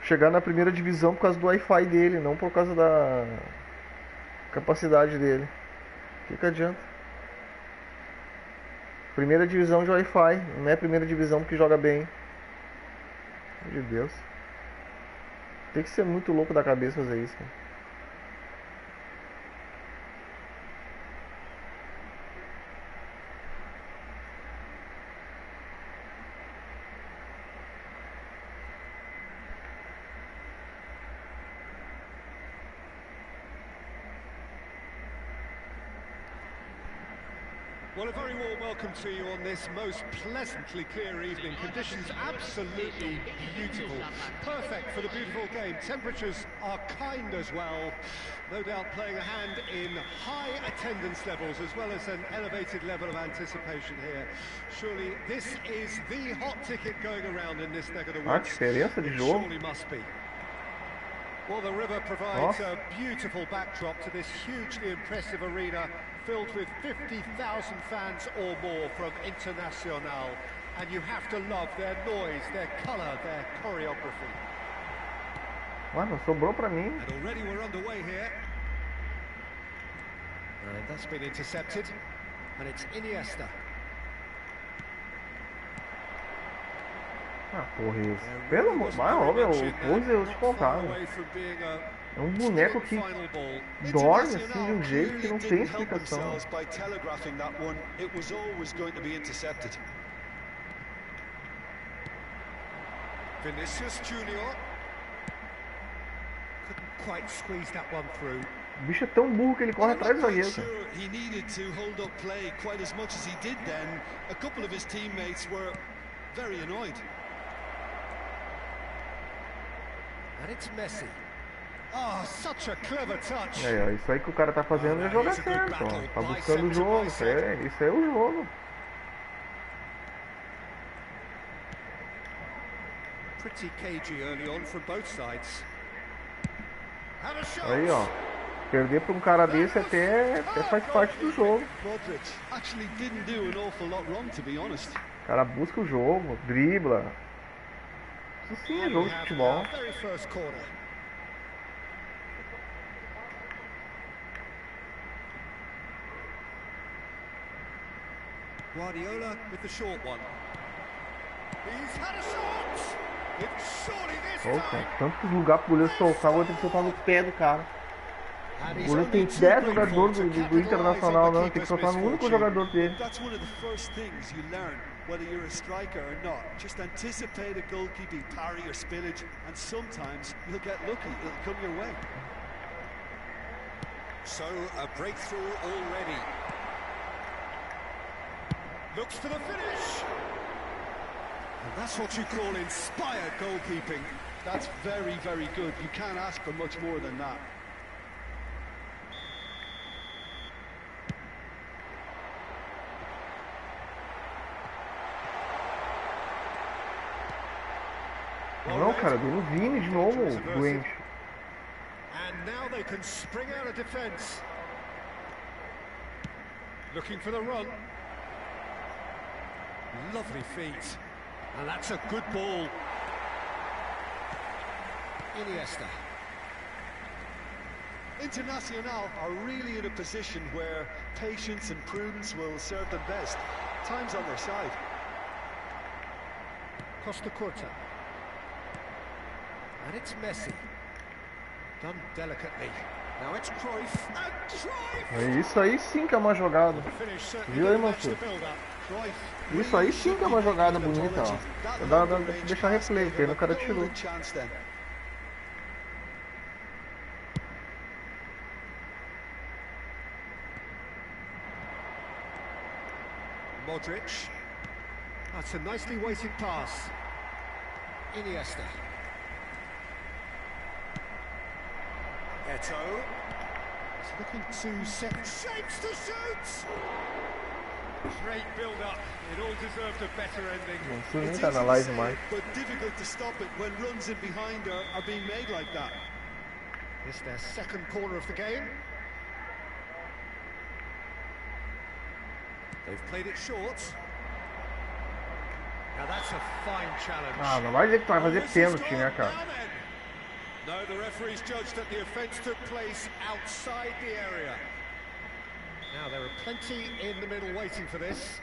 Chegar na primeira divisão por causa do Wi-Fi dele, não por causa da capacidade dele. O que adianta? Primeira divisão de Wi-Fi, não é primeira divisão porque joga bem. Meu Deus. Tem que ser muito louco da cabeça fazer isso, cara. Well, a very warm welcome to you on this most pleasantly clear evening. Conditions absolutely beautiful. Perfect for the beautiful game. Temperatures are kind as well. No doubt playing a hand in high attendance levels as well as an elevated level of anticipation here. Surely this is the hot ticket going around in this neck of the Ah, woods. diferença de It jogo. surely must be. Well, the river provides a beautiful backdrop to this hugely impressive arena filled with 50,000 fans or more from Internacional. And you have to love their noise, their colour, their choreography. Mano, sobrou pra mim. And already we're underway here. And that's been intercepted. And it's Iniesta. Ah, porra, isso. Pelo amor... Ah, ó, meu, o Torres eu te contar, né? É um boneco que dorme assim de um jeito que não tem explicação. Vinicius Junior couldn't quite squeeze that one through. O bicho é tão burro que ele corre atrás do zagueiro, cara. He needed to hold up play quite as much as he did then. A couple of his teammates were very annoyed. And it's Messi. Oh, such a clever touch. É, isso aí que o cara tá fazendo é jogar certo, ó. Tá buscando o jogo, isso é o jogo. pretty cagey early on from both sides. Had a shot. Aí, ó. Perder pra um cara desse até faz parte do jogo. Modric actually didn't do an awful lot wrong, to be honest. O cara busca o jogo, dribla. Isso sim é jogo de futebol. Very first corner. Guardiola with the short one. He's had a shot. It's surely this Opa, time. tanto lugar pro goleiro soltar, o outro tem que soltar no pé do cara. And O he's goleiro tem only too 10 grateful jogadores to do capitalise Internacional, on the não, tem que keeper's soltar no único misfortune. jogador dele. That's one of the first things you learn, whether you're a striker or not. Just anticipate a goalkeeping parry or spillage, and sometimes you'll get lucky, it'll come your way. So a breakthrough already. Looks for the finish. And that's what you call inspired goalkeeping. That's very, very good. You can't ask for much more than that. Não, cara, deu no Vini de novo, doente. And now they can spring out of defence. Looking for the run. Lovely feet. And that's a good ball. Iniesta. Internacional are really in a position where patience and prudence will serve them best. Time's on their side. Costa Curta. And it's Messi. Done delicately. Now it's Cruyff. And Cruyff! Isso aí sim que é uma jogada. The finish certainly Viu aí, didn't match the Manso? build-up. Cruyff. Isso aí sim que é uma jogada bonita, ó. Dá pra deixar replay, porque aí o cara tirou. Chance then. Modric. That's a nicely weighted pass. Iniesta. Eto. He's looking to set shapes to shoot. Great build-up. It all deserved a better ending. Não It's nem tá easy na to live say, mais. but difficult to stop it when runs in behind are being made like that. It's their second corner of the game. They've played it short. Now that's a fine challenge. Ah, não vai dizer que tu vai fazer pênalti, né, cara? No, the referees judged that the offence took place outside the area. Now there are plenty in the middle waiting for this.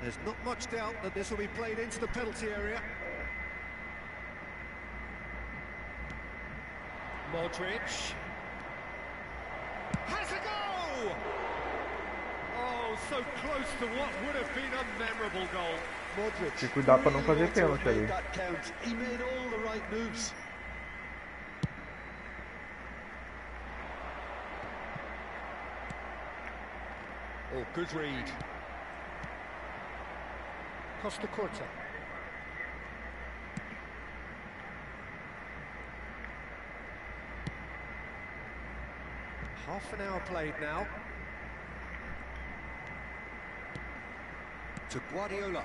There's not much doubt that this will be played into the penalty area. Modric. Has a go! Oh, so close to what would have been a memorable goal. Modric. Tem que cuidar pra não fazer really ought to have pênalti ali. made that count. He made all the right moves. Oh, good read. Costa Curta. Half an hour played now. To Guardiola.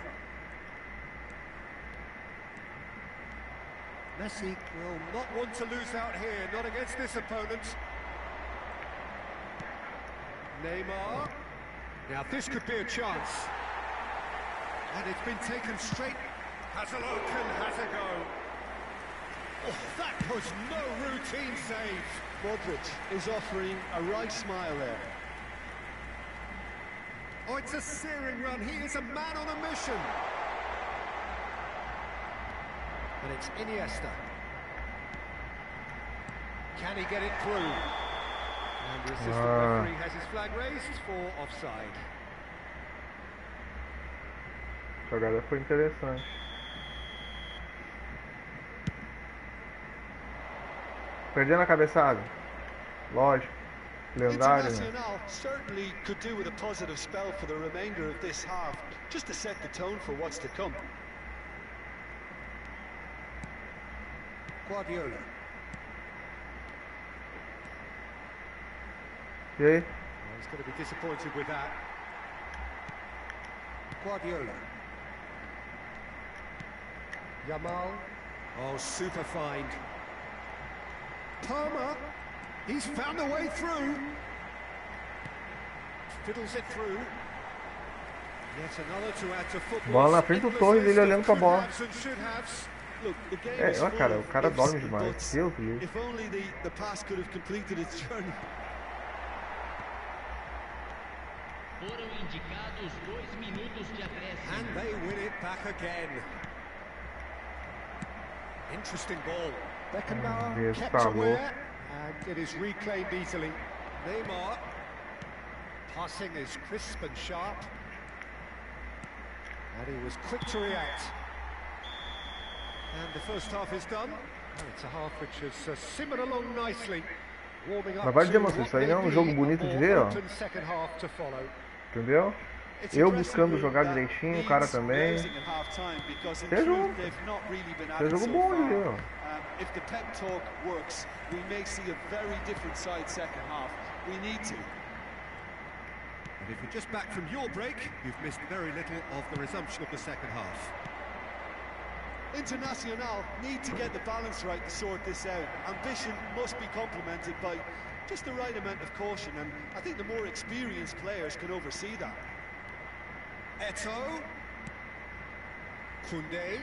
Messi will not want to lose out here, not against this opponent. Neymar. Now this could be a chance. And it's been taken straight. Has a look and has a go. Oh, that was no routine save. Modric is offering a right smile there. Oh, it's a searing run. He is a man on a mission. And it's Iniesta. Can he get it through? And the assistant referee has his flag raised for offside. A jogada foi interessante. Perdendo a cabeçada. Lógico. Lendário, né? Internacional certainly could do with a positive spell for the remainder of this half, just to set the tone for what's to come. Guardiola. E aí? Well, he's going to be disappointed with that. Guardiola. Yamal. Oh, super find. Palmer, he's found a way through. Fiddles it through. Yet another to add to football. Bola na frente do Torres, ele olhando pra bola. Look, the game É, is ó, full cara, o of cara ifs dorme and demais. buts. Deus do livro. If only the pass could have completed its journey. Foram indicados 2 minutos de acréscimo. And they win it back again. Interesting ball. Beckenbauer kept aware, and it is reclaimed easily. Neymar. Passing is crisp and sharp. And he was quick to react. And the first half is done. And it's a half which has simmered along nicely. Warming up. Mas vai dizer, moço, isso aí não é um jogo bonito de ver, ó. Second half to follow. Entendeu? Eu buscando jogar direitinho, o cara também. Isso é jogo. Isso é jogo bom de ver, ó. If the pep talk works, we may see a very different side second half. We need to. And if you're just back from your break, you've missed very little of the resumption of the second half. Internacional need to get the balance right to sort this out. Ambition must be complemented by just the right amount of caution, and I think the more experienced players can oversee that. Eto'o. Koundé.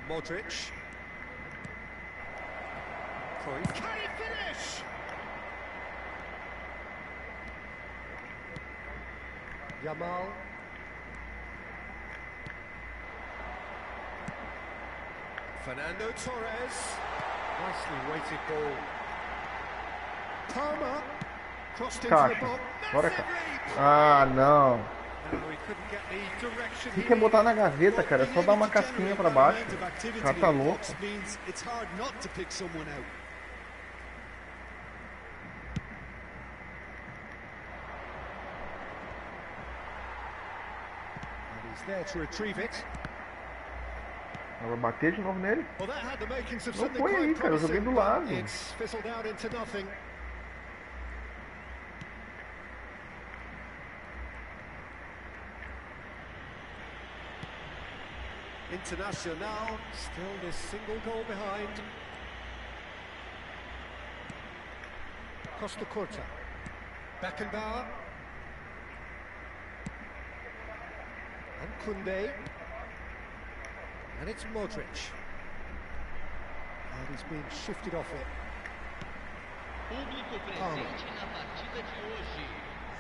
Modric. Cruyff. Can he finish? Yamal. Fernando Torres. Nicely weighted ball. Palmer. Crossed into the Caixa. box. Bora, cara. Ah, não. No, he couldn't get the direction Se he quer botar na gaveta, cara, é só dar uma casquinha pra baixo. O cara tá louco. Means it's hard not to pick someone out. And he's there to retrieve it. Vai bater de novo nele? Well, that had the makings of Não something foi aí, quite cara, eu joguei promising, do lado. but it's fizzled out into nothing. Internacional still this single goal behind. Costa Curta. Beckenbauer. And Koundé. And it's Modric. And he's being shifted off it. Público presente na partida de hoje.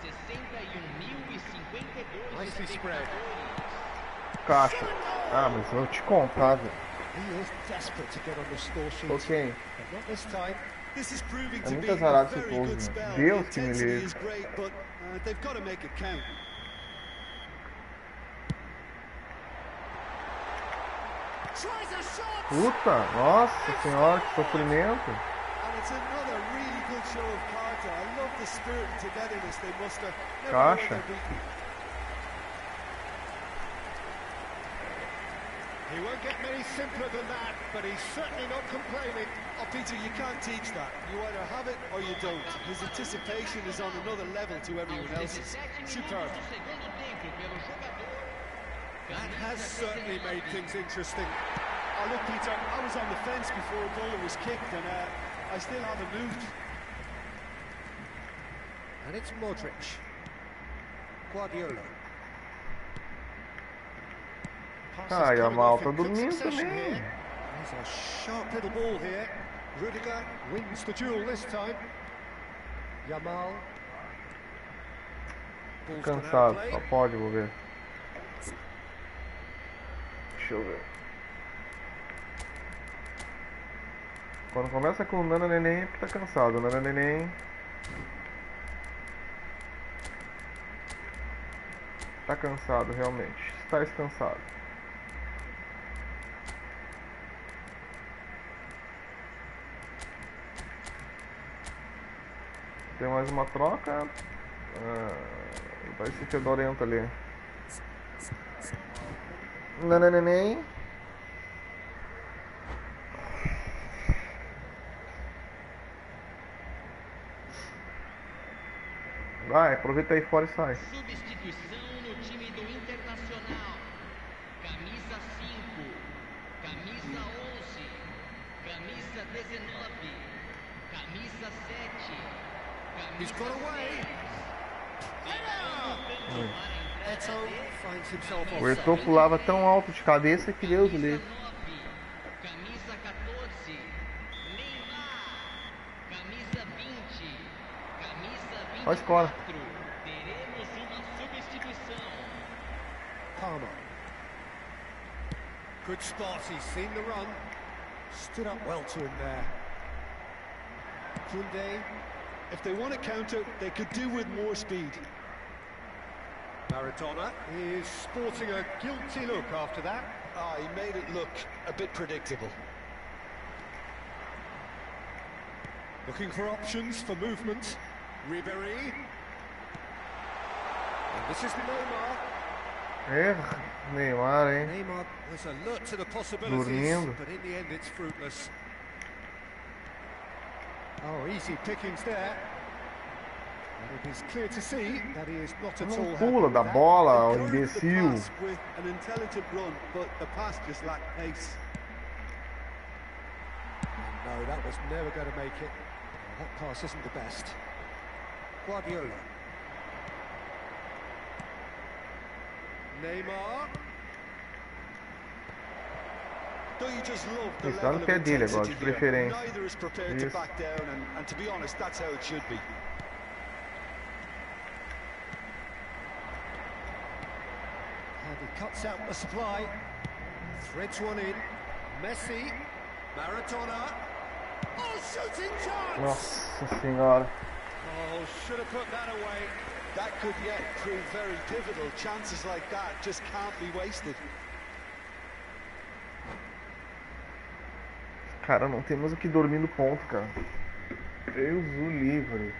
61.052 Nicely spread. espectadores. Caixa. Ah, mas eu vou te contar, velho. He is desperate to get on the score sheet. Ok. But not this time. This is proving É to muito be a azarado esse very povo, good né? spell. Deus The que me intensity livre. is great, but they've got to make it count. Tries a shot. Puta, nossa senhora, que sofrimento. And it's another really good show of character. I love the spirit and togetherness they muster. Never Caixa. know they're beaten. He won't get many simpler than that, but he's certainly not complaining. Oh, Peter, you can't teach that. You either have it or you don't. His anticipation is on another level to everyone else's. 17 Superb. minutos do segundo tempo pelo jogador. That has certainly made things interesting. Oh, look, Peter, I was on the fence before a goal was kicked, and I still haven't moved. And it's Modric. Guardiola. Ah, e a malta dormindo também. There's a sharp little ball here. Rudiger wins the duel this time. Yamal. Ball's gone out of Cansado, play. só pode, vou ver. Deixa eu ver. Quando começa com o Nana Neném é porque tá cansado. Nana Neném tá cansado, realmente. Está descansado. Tem mais uma troca. Vai ser fedorento ali. Nana Neném. Vai, aproveita aí fora e sai. Substituição no time do Internacional. Camisa 5. Camisa 19. Camisa 7. He's got away. Eto finds himself O Eto'o offside. pulava tão alto de cabeça que Deus o livre. Camisa 14. Neymar. Camisa 20. Camisa 24. Olha a escola. Teremos uma substituição. Palmer. Good spot, he's seen the run. Stood up well to him there. Kunde. If they want to counter, they could do with more speed. Maradona is sporting a guilty look after that. Ah, he made it look a bit predictable. Looking for options for movement. Ribéry. And this is Neymar. Neymar, hein? Neymar was alert to the possibilities, Dormindo. but in the end it's fruitless. Oh, easy pickings there. And it is clear to see that he is not at all Não happy pula with da that. bola, o They curved the imbecil. pass with an intelligent run, but the pass just lacked pace. No, that was never going to make it. That pass isn't the best. Guardiola. Neymar. Don't you just love the Isso, tá level no of pé dele agora, intensity de here? preferência. Neither is prepared to Isso. back down, and to be honest, that's how it should be. And he cuts out the supply. Threads one in. Messi. Maradona. Oh, shooting chance! Nossa senhora. Oh, should have put that away. That could yet prove very pivotal. Chances like that just can't be wasted. Cara, não temos o que dormir no ponto, cara. Deus o livre.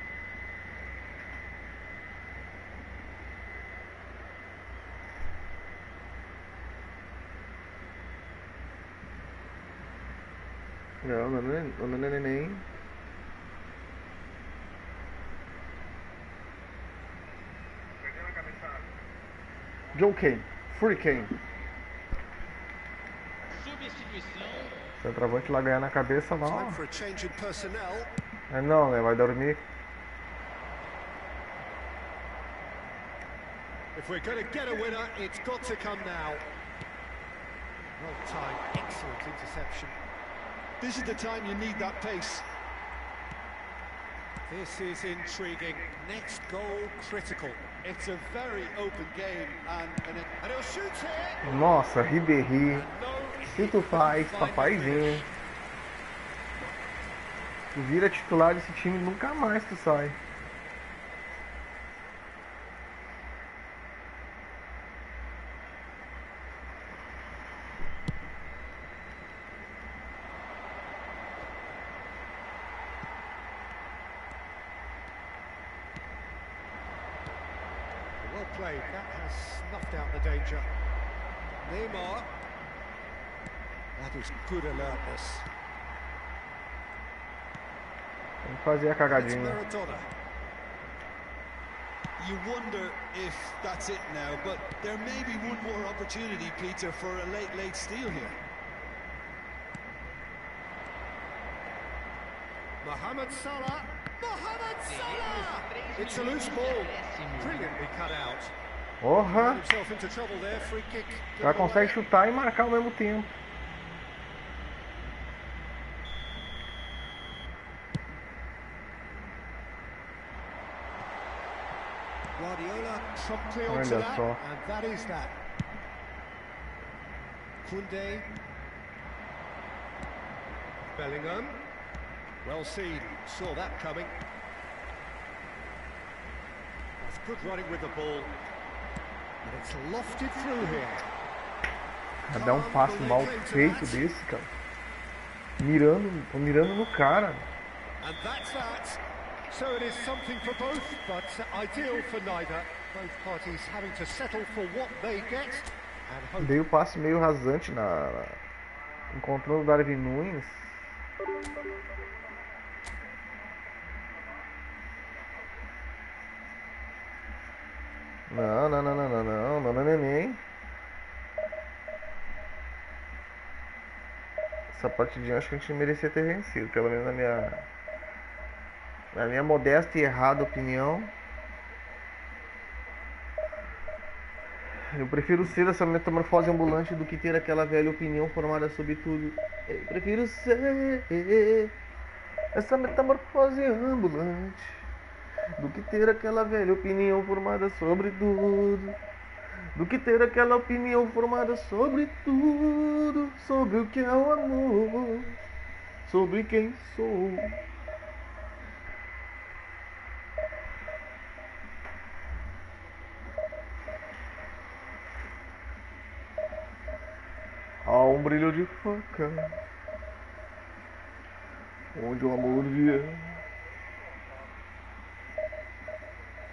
Não, nem. John Kane, Free Kane. Substituição. Centroavante lá ganhar na cabeça, não. Time for a change in personnel. É não, né? Vai dormir. If we're going to get a winner, it's got to come now. Well timed, excellent interception. This is the time you need that pace. This is intriguing. Next goal critical. It's a very open game, and And he'll shoot here. Nossa, Ribéry. No, Se tu faz, papaizinho. Tu vira titular desse time, nunca mais tu sai. well played. That has snuffed out the danger. Neymar. That is good alertness. Vamos fazer a It's cagadinha. Maradona. you wonder if that's it now. But there may be one more opportunity, Peter, for a late steal here. Mohamed Salah. Mohamed Salah! It's a loose ball. Brilliantly cut out. Got Porra! himself into trouble there. Free kick. O cara consegue chutar e marcar ao mesmo tempo. Guardiola promptly onto Olha that, só. and that is that. Kunde. Bellingham. Well seen. Saw that coming. That's good running with the ball. And it's lofted through here. Dá um passe mal feito desse, cara. Mirando no cara. And that's that. So it is something for both, but ideal for neither. Both parties having to settle for what they get and hope. Dei o passe meio rasante encontrando o Darwin Nunes. Não, neném. Essa partidinha acho que a gente merecia ter vencido, pelo menos na minha modesta e errada opinião. Eu prefiro ser essa metamorfose ambulante do que ter aquela velha opinião formada sobre tudo. Eu prefiro ser essa metamorfose ambulante do que ter aquela velha opinião formada sobre tudo. Do que ter aquela opinião formada sobre tudo, sobre o que é o amor, sobre quem sou. Há um brilho de faca onde o amor vier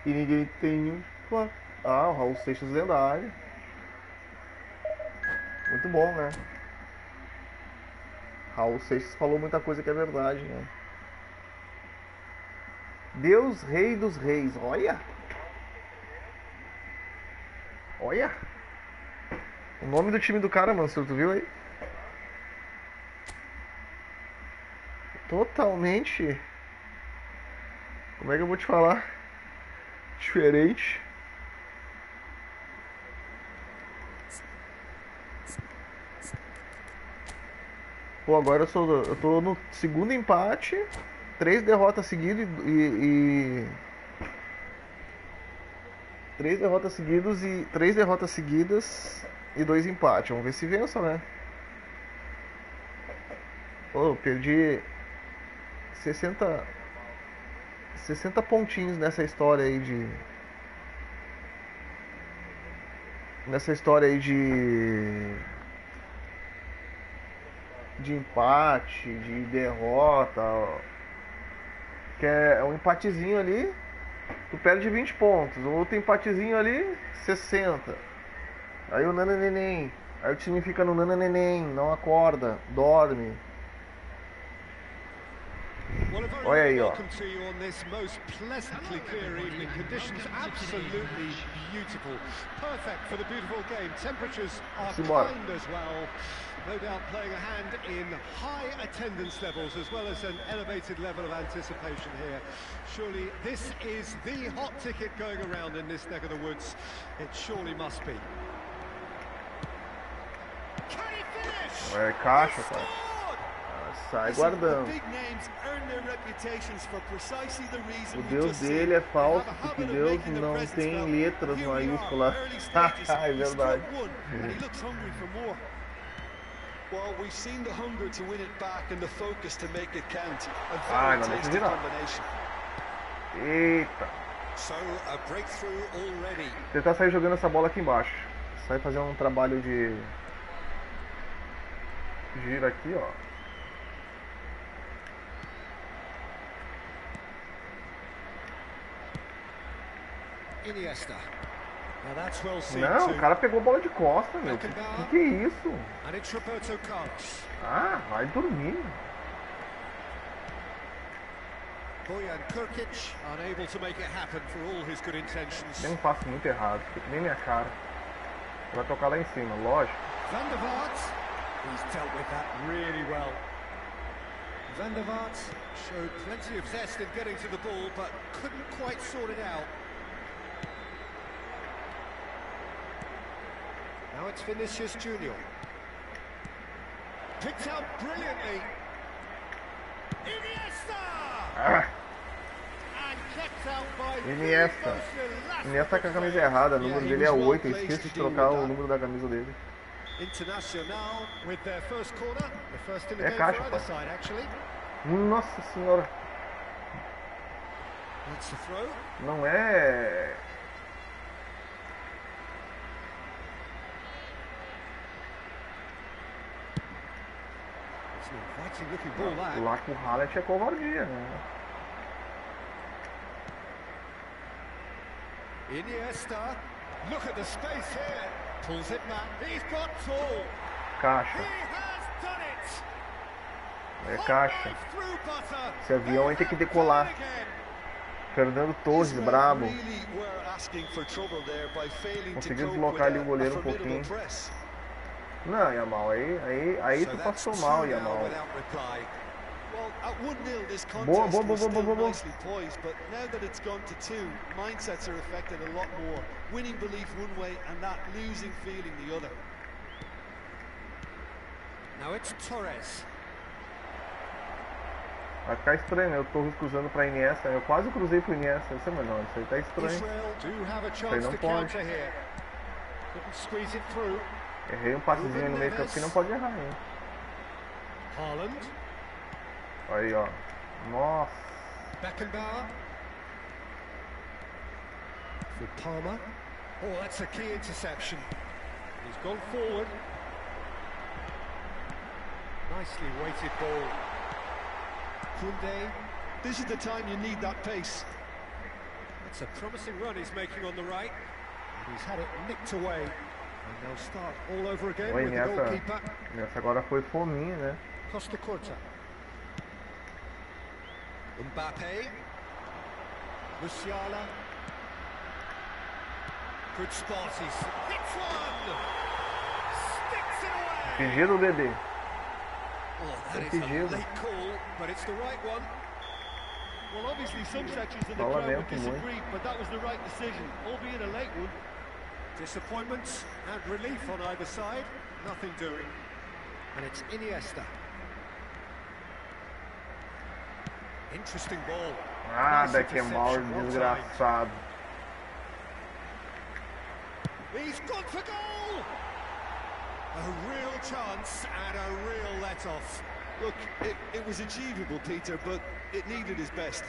e ninguém tem um faca. Ah, o Raul Seixas lendário. Muito bom, né? Raul Seixas falou muita coisa que é verdade, né? Deus, Rei dos Reis. Olha! Olha! O nome do time do cara, Mansur, tu viu aí? Totalmente. Como é que eu vou te falar? Diferente. Pô, agora eu tô no segundo empate, 3 derrotas seguidas e 3 derrotas seguidas e 2 empates. Vamos ver se vença, né? Pô, eu perdi 60 pontinhos nessa história aí de empate, de derrota, que é um empatezinho ali, tu perde 20 pontos, o outro empatezinho ali, 60. Aí o nananeném, aí o time fica no nananeném, não acorda, dorme. Olha aí, ó. Simbora. No doubt playing a hand in high attendance levels as well as an elevated level of anticipation here. Surely this is the hot ticket going around in this neck of the woods. It surely must be. Can he finish? É caixa, cara. Sai guardando. O Deus dele é falso, porque Deus não tem letras maiúsculas. É verdade. Well, we've seen the hunger to win it back and the focus to make it count. Ah, não deixa virar. Eita. So a breakthrough already. Tentar sair jogando essa bola aqui embaixo. Sai fazer um trabalho de giro aqui, ó. Iniesta. Não, o cara pegou bola de costa, meu. Que é isso? Ah, vai dormir. Nem um passo muito errado, que nem minha cara. Vai tocar lá em cima, lógico. Van der Vaart, he's dealt with that really well. Van der Vaart showed plenty of zest in getting to the ball, but couldn't quite sort it out. Now it's Vinicius Junior. Picked out brilliantly. Iniesta! And kept out by Iniesta. Iniesta com a camisa errada, o número dele é 8, eu esqueci de trocar o número da camisa dele. Internacional with their first corner, the first in the game caixa, for either side actually. Nossa senhora. That's the throw. Não é. Lá com o Haaland é covardia, né? Iniesta, look at the space here. Pulls it back. He's got tall. Caixa. He has done it. É caixa. Esse avião aí tem que decolar. Fernando Torres, brabo. Conseguiu deslocar ali o goleiro um pouquinho. Não, Yamal, aí tu passou mal, Yamal. Well, at 1-0, this Boa, contest boa, was boa, boa, still boa, boa. nicely poised, but now that it's gone to 2, mindsets are affected a lot more. Winning belief one way and that losing feeling the other. Now it's Torres. Vai ficar estranho, né? Eu tô cruzando pra Iniesta. Eu quase cruzei pro Iniesta. Isso é melhor, isso aí tá estranho. Israel do have a Isso aí chance não to pode. counter here. Couldn't squeeze it through. Errei um passezinho no meio campo que não pode errar, hein? Haaland. Aí, ó. Nossa. Beckenbauer. For Palmer. Oh, that's a key interception. He's gone forward. Nicely weighted ball. Koundé. This is the time you need that pace. That's a promising run he's making on the right. And he's had it nicked away. And they'll start all over again Oi, with the goalkeeper. Nessa agora foi fominha, né? Costa Curta. Mbappe. Musiala. Good spot. He's hits one. Sticks it away. Pedido o Dedê. Oh, that is a late call, but it's the right one. Well, obviously some sections of the Só crowd would lamento disagree, but that was the right decision, albeit a late one. Disappointment and relief on either side. Nothing doing. And it's Iniesta. Interesting ball. Ah, Nice Beckenbauer, interception, well desgraçado. He's gone for goal! A real chance and a real let-off. Look, it was achievable, Peter, but it needed his best.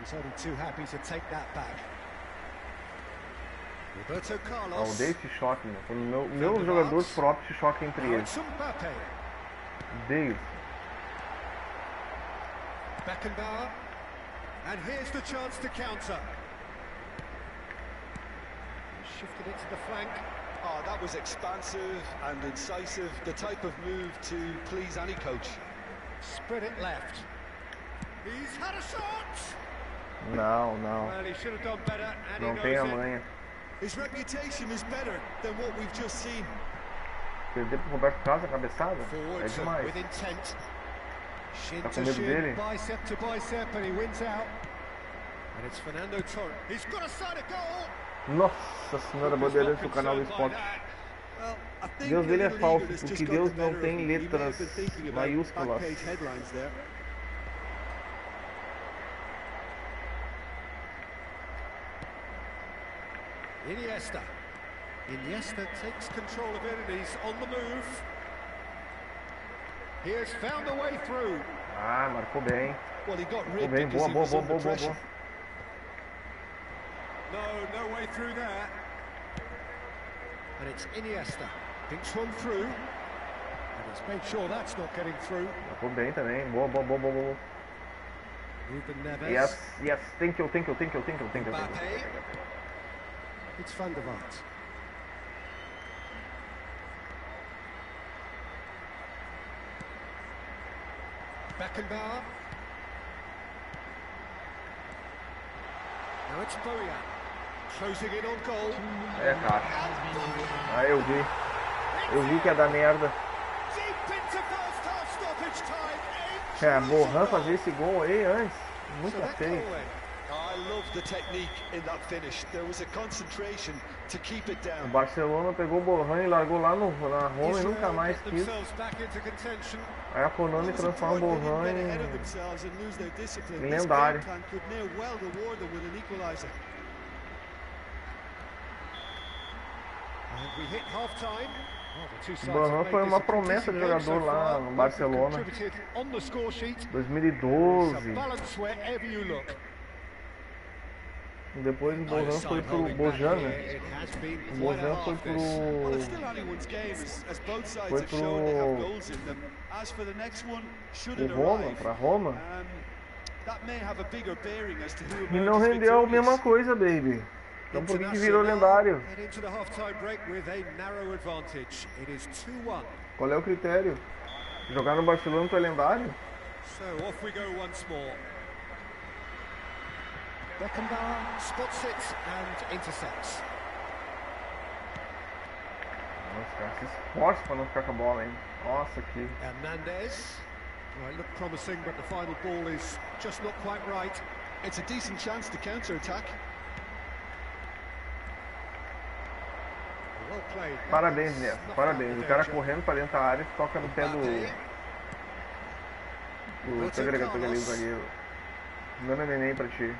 He's only too happy to take that back. Roberto Ah, Carlos. odeio esse choque, meu. Quando meus jogadores próprios se chocam entre Now eles. it's Mbappe. Odeio. Beckenbauer. And here's the chance to counter. Shifted it to the flank. Oh, that was expansive and incisive, the type of move to please any coach. Spread it left. He's had a shot! Não, não. Well, he should have done better, and Não he tem a knows it. manha. His reputation is better than what we've just seen. Perder pro Roberto Carlos a cabeçada? Forward É demais. with intent. Shin Tá to com medo shin, dele? bicep to bicep, and he wins out. And it's Fernando Torres. He's got a side of goal. Nossa senhora, bandeirantes do canal do esporte. Well, I think Deus a dele é little falso, ego has porque just got Deus the não better of tem him. He may have letras been thinking about maiúsculas. back-page headlines there. Iniesta. Iniesta takes control of it, and he's on the move. He has found a way through. Ah, marcou bem. Well, he got Marcou rid bem. because Boa, he boa, was boa, under boa, boa, pressure. boa. No way through there. And it's Iniesta. Thinks one through. And he's made sure that's not getting through. Marcou bem também. Boa, boa, boa, boa, boa. Ruben Neves. Yes, yes. Thank you. Mbappe. It's Van der Vaart. Beckenbauer. Now it's Bojan. Closing in on goal. É, caixa. And Bojan Ah, eu vi. Eu vi que ia dar merda. deep into first half stoppage time. É, Borran fazer esse gol aí antes. So Muito that feio. goal then. I love the technique in that finish. There was a concentration to keep it O down. Barcelona pegou o Borran e largou lá na Roma e nunca Israel mais get quis. themselves back into contention. Aí a Konami transforma o Borran They didn't get ahead of em... themselves and lose their discipline. em This lendário. game plan could near well reward them with an equalizer. And we hit half-time. Well, the two sides Borran have made foi this uma a promessa de convincing game jogador so lá far. no Both Barcelona. contributed on the score sheet. It's a 2012. balance wherever you look. Depois o Borran foi pro Bojan, né? O Bojan foi Well, it's pro... still anyone's game, as both sides Foi have shown they have pro... goals in them. As for the next one, should pro it Roma, arrive, pra Roma. that may have a bigger bearing as to who E não emerges rendeu a mesma victorious. coisa, baby. Então por que virou lendário? Head into the half-time break with a narrow advantage. It is 2-1. Qual é o critério? Jogar no Barcelona tu é lendário? So off we go once more. Beckenbauer spots it and intercepts. Nossa, cara, se esforça pra não ficar com a bola, hein? Nossa, aqui. Hernandez. Well, it looked promising, but the final ball is just not quite right. It's a decent chance to counter-attack. Well played. Parabéns, Neto. Parabéns. O cara correndo pra dentro da área, toca no pé do zagueiro. Dando neném pra ti.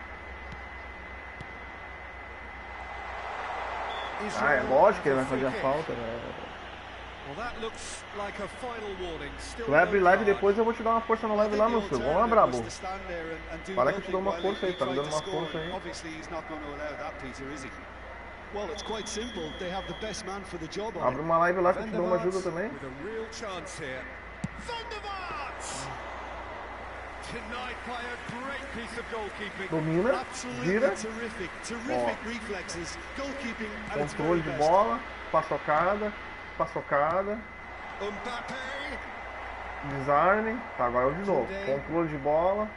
Ah, é lógico que ele vai fazer a falta, né? Tu vai abrir live depois, eu vou te dar uma força no live lá, meu filho. Vamos lá, brabo. Fala que eu te dou uma força aí, tá me dando uma força aí. Abre uma live lá que eu te dou uma ajuda também. Domina, vira. Ó, controle de bola, paçocada. Desarme. Tá, agora eu de novo. Controle de bola.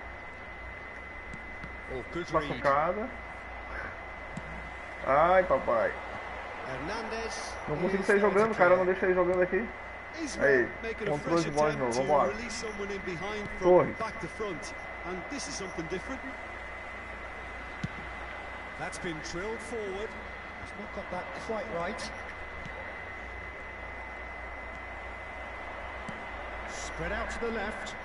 Paçocada. Ai, papai. Não consigo sair jogando, cara. Não deixa ele jogando aqui. Aí, controle de bola de novo. Vambora. Torres. That's been drilled forward. He's not got that quite right. Spread out to the left.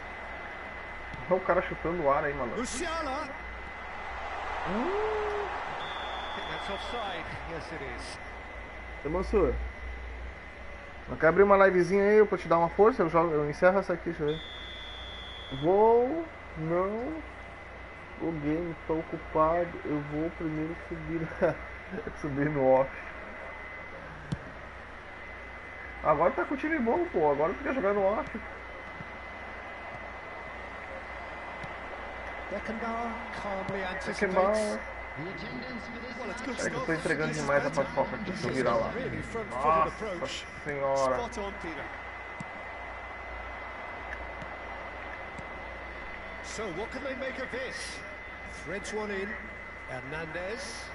Olha o cara chutando o ar aí, mano. Musiala. I think that's offside. Yes, it is. Ô, moço. Não quer abrir uma livezinha aí pra te dar uma força? Eu encerro essa aqui, deixa eu ver. Não. O game, tô ocupado. Eu vou primeiro subir no off. Agora tá com o time bom, pô. Agora fica jogando no off. Beckenbauer calmly anticipates. É que eu tô entregando demais a paçoca aqui, se eu virar lá. Nossa senhora. So what can they make of this? Threads one in. Hernandez.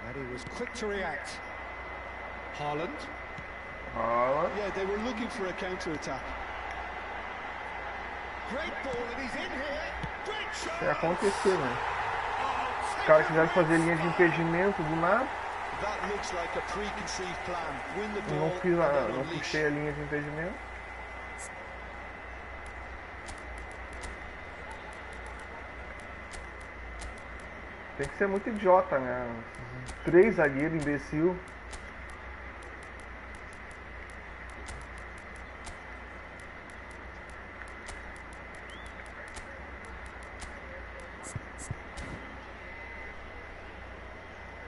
And he was quick to react. Haaland. Yeah, they were looking for a counter-attack. Great ball and he's in here. Great shot. Vai acontecer, né? Os caras quiseram fazer linha de impedimento do nada. Não puxei a linha de impedimento. Tem que ser muito idiota, né? 3 zagueiros, imbecil.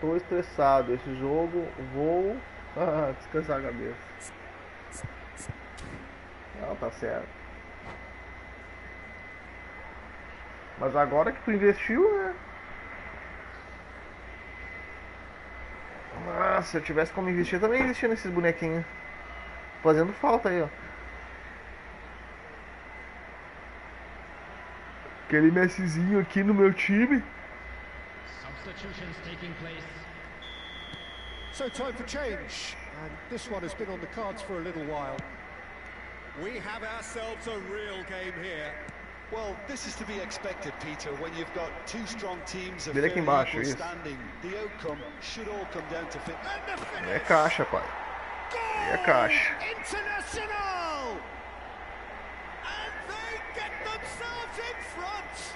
Tô estressado, esse jogo vou descansar a cabeça. Não, tá certo. Mas agora que tu investiu, né? Ah, se eu tivesse como investir, eu também investia nesses bonequinhos. Fazendo falta aí, ó. Aquele Messizinho aqui no meu time. Substitutions taking place. So time for change, and this one has been on the cards for a little while. We have ourselves a real game here. Well, this is to be expected, Peter, when you've got two strong teams of Vira aqui embaixo, equal isso. standing. The outcome should all come down to fit. É caixa, pai. É caixa. International! And they get themselves in front.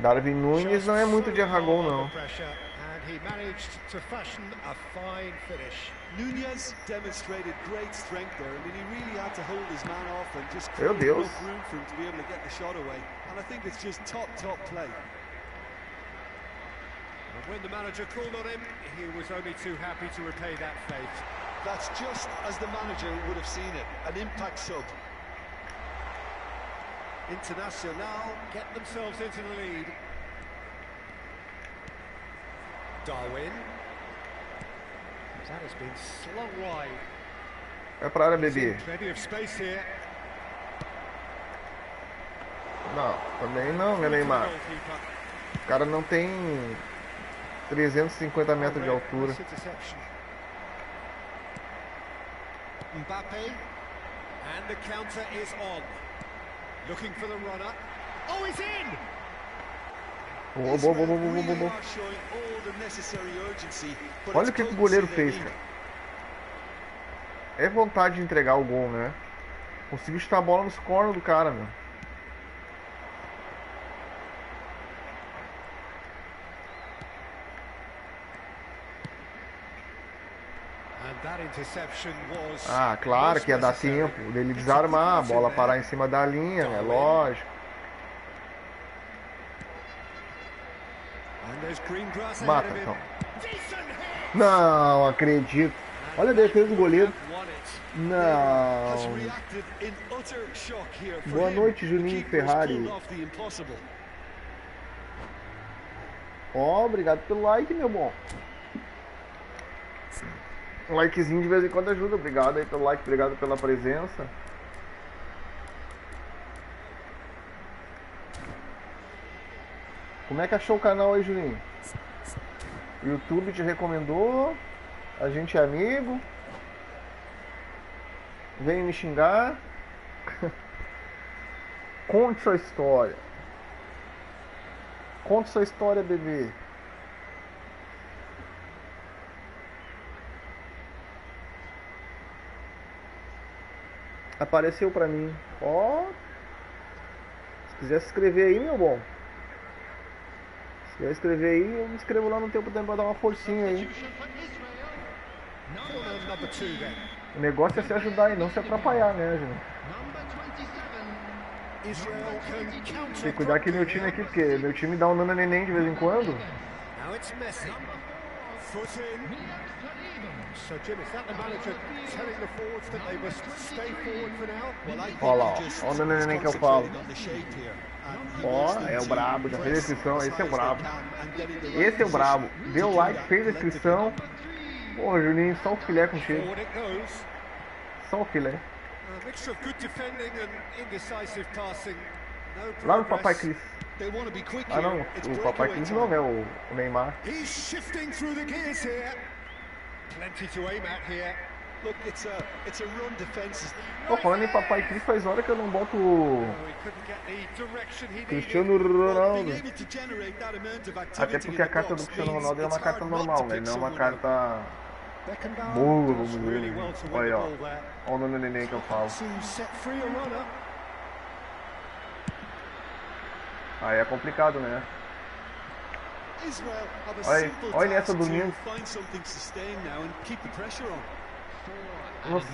Darwin Nunes não é muito de arragão, não. And he managed to fashion a fine finish. Nunez demonstrated great strength there. I mean, he really had to hold his man off and just Meu create Deus. enough room for him to be able to get the shot away. And I think it's just top play. And when the manager called on him, he was only too happy to repay that faith. That's just as the manager would have seen it, an impact sub. Internacional get themselves into the lead. Darwin. That has been slung wide. Vai pra área, bebê. Plenty of space here. Não, também não, meu Neymar. O cara não tem 350 metros de altura. Mbappe, and the counter is on. Looking for the runner. Oh, he's in! Boa, boa, boa, boa, boa, boa. Olha o que o goleiro fez, cara. É vontade de entregar o gol, né? Conseguiu chutar a bola nos cornos do cara, meu. Ah, claro que ia dar tempo dele desarmar, a bola parar em cima da linha, é lógico. Mata, então. Não acredito. Olha a defesa do goleiro. Não. Boa noite, Juninho Ferrari. Ó, obrigado pelo like, meu bom. Um likezinho de vez em quando ajuda. Obrigado aí pelo like, obrigado pela presença. Como é que achou o canal aí, Juninho? O YouTube te recomendou? A gente é amigo? Vem me xingar? Conte sua história. Conte sua história, bebê. Apareceu pra mim. Ó. Se quiser se inscrever aí, meu bom. Se quiser escrever aí, eu me inscrevo lá no tempo pra dar uma forcinha aí. O negócio é se ajudar e não se atrapalhar, né, gente? Tem que cuidar aqui meu time aqui, porque meu time dá um nana neném de vez em quando. Olha lá, ó o nana neném que eu falo. Ó, é o brabo, já fez a inscrição, esse é o brabo. Esse é o brabo. Deu like, fez a inscrição. Porra, Juninho, só o filé contigo. Só o filé. Lá no Papai Cris. Ah não, o Papai Cris não é o Neymar. Pô, falando em Papai Cris, faz hora que eu não boto o Cristiano Ronaldo. Até porque a carta do Cristiano Ronaldo é uma carta normal, né? Não é uma carta boa, vamos dizer. Olha, ó. Olha o nome do neném que eu falo. Aí é complicado, né? Olha nessa dormindo. Nossa.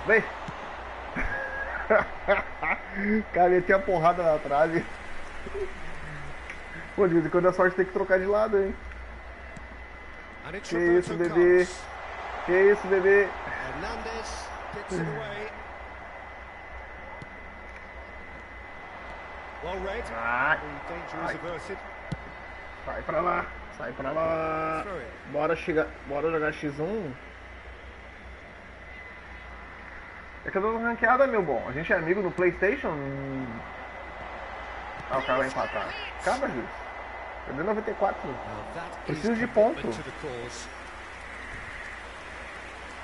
Vem! Cara, ele tem a porrada na trave. Pô, de vez em quando a sorte tem que trocar de lado, hein? Que isso, bebê? Que isso, bebê? Ai. Sai pra lá, sai pra lá. Bora jogar X1. É que eu tô dando ranqueada, meu bom. A gente é amigo no PlayStation. Ah, o cara vai empatar. Acaba, Júlio. Perdeu 94. Preciso de ponto.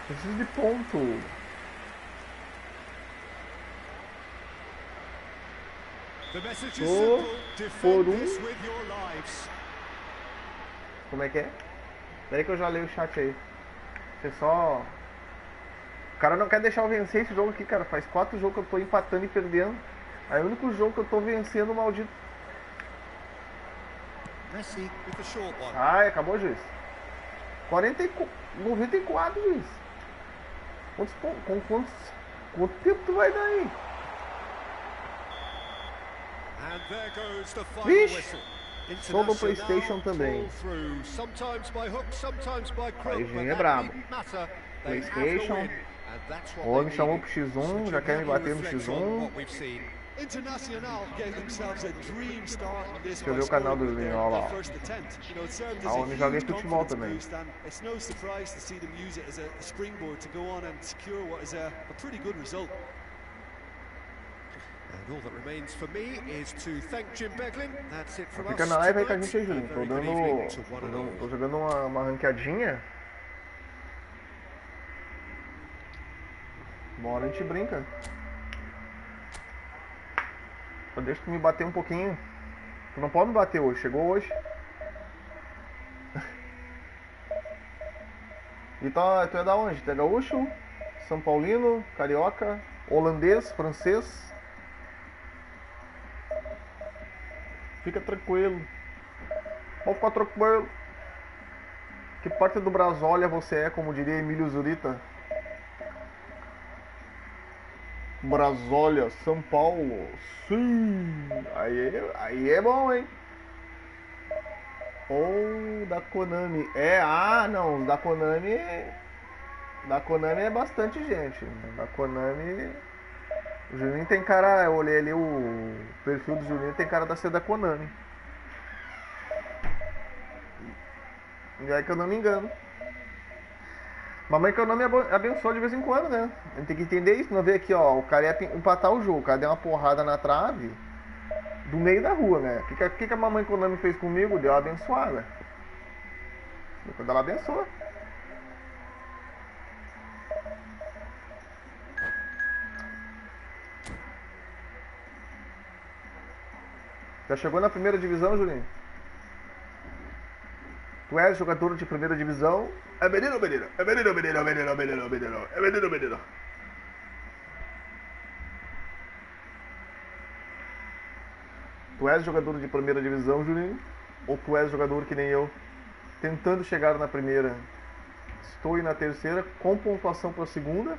Preciso de ponto. Por um. Como é que é? Peraí que eu já leio o chat aí. Você só. O cara não quer deixar eu vencer esse jogo aqui, cara. Faz 4 jogos que eu tô empatando e perdendo. Aí o único jogo que eu tô vencendo, o maldito. Ai, acabou, juiz. 94, juiz. Quanto tempo tu vai dar aí? Vixe! Sou do PlayStation também. Aí Jim é brabo. PlayStation. O homem chamou pro X1, já quer me bater no X1. Deixa eu ver o canal do Juninho, olha lá. A homem joga em futebol também. And all that remains for me is to thank Jim Beglin. That's it from us Fica na live aí com a gente aí, tonight. Julinho. A very good evening to one and all. Tô jogando uma ranqueadinha. Uma hora a gente brinca. Só deixa tu me bater um pouquinho. Tu não pode me bater hoje, chegou hoje. E tu é da onde? Tu é gaúcho? São Paulino? Carioca? Holandês? Francês? Fica tranquilo. Pode ficar tranquilo. Que parte do Brasólia você é, como diria Emílio Zurita? Brasólia, São Paulo. Sim. Aí é bom, hein? Ou da Konami. Não, da Konami. Da Konami é bastante gente. Da Konami. O Juninho tem cara. Eu olhei ali o perfil do Juninho, tem cara da ser da Konami. E aí que eu não me engano. Mamãe Konami abençoa de vez em quando, né? A gente tem que entender isso, não ver aqui, ó. O cara ia empatar o jogo, o cara deu uma porrada na trave do meio da rua, né? O que a mamãe Konami fez comigo? Deu uma abençoada. Quando ela abençoa. Já chegou na primeira divisão, Julinho? Tu és jogador de primeira divisão? É menino ou menino? É menino ou menino? É menino ou menino? É menino ou menino? Tu és jogador de primeira divisão, Julinho? Ou tu és jogador que nem eu? Tentando chegar na primeira. Estou na terceira, com pontuação para a segunda.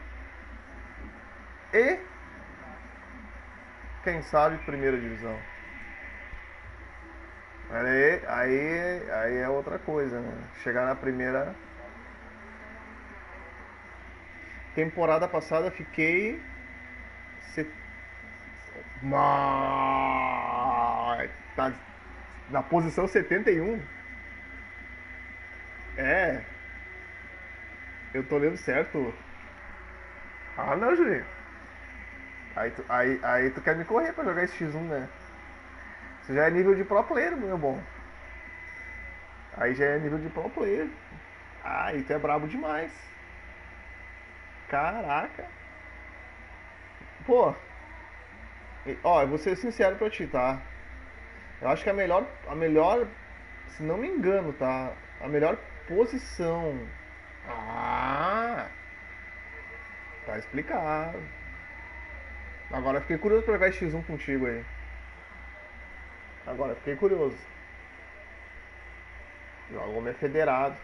E quem sabe primeira divisão. Aí é outra coisa, né? Chegar na primeira. Temporada passada fiquei. Tá na posição 71. Eu tô lendo certo. Ah, não, Julinho. Aí tu quer me correr pra jogar esse X1, né? Isso já é nível de pro player, meu bom. Aí já é nível de pro player. Aí tu é brabo demais. Caraca. Pô. Ó, eu vou ser sincero pra ti, tá? Eu acho que a melhor, se não me engano, tá? A melhor posição. Tá explicado. Agora eu fiquei curioso pra jogar X1 contigo aí. Agora eu fiquei curioso. O homem é federado.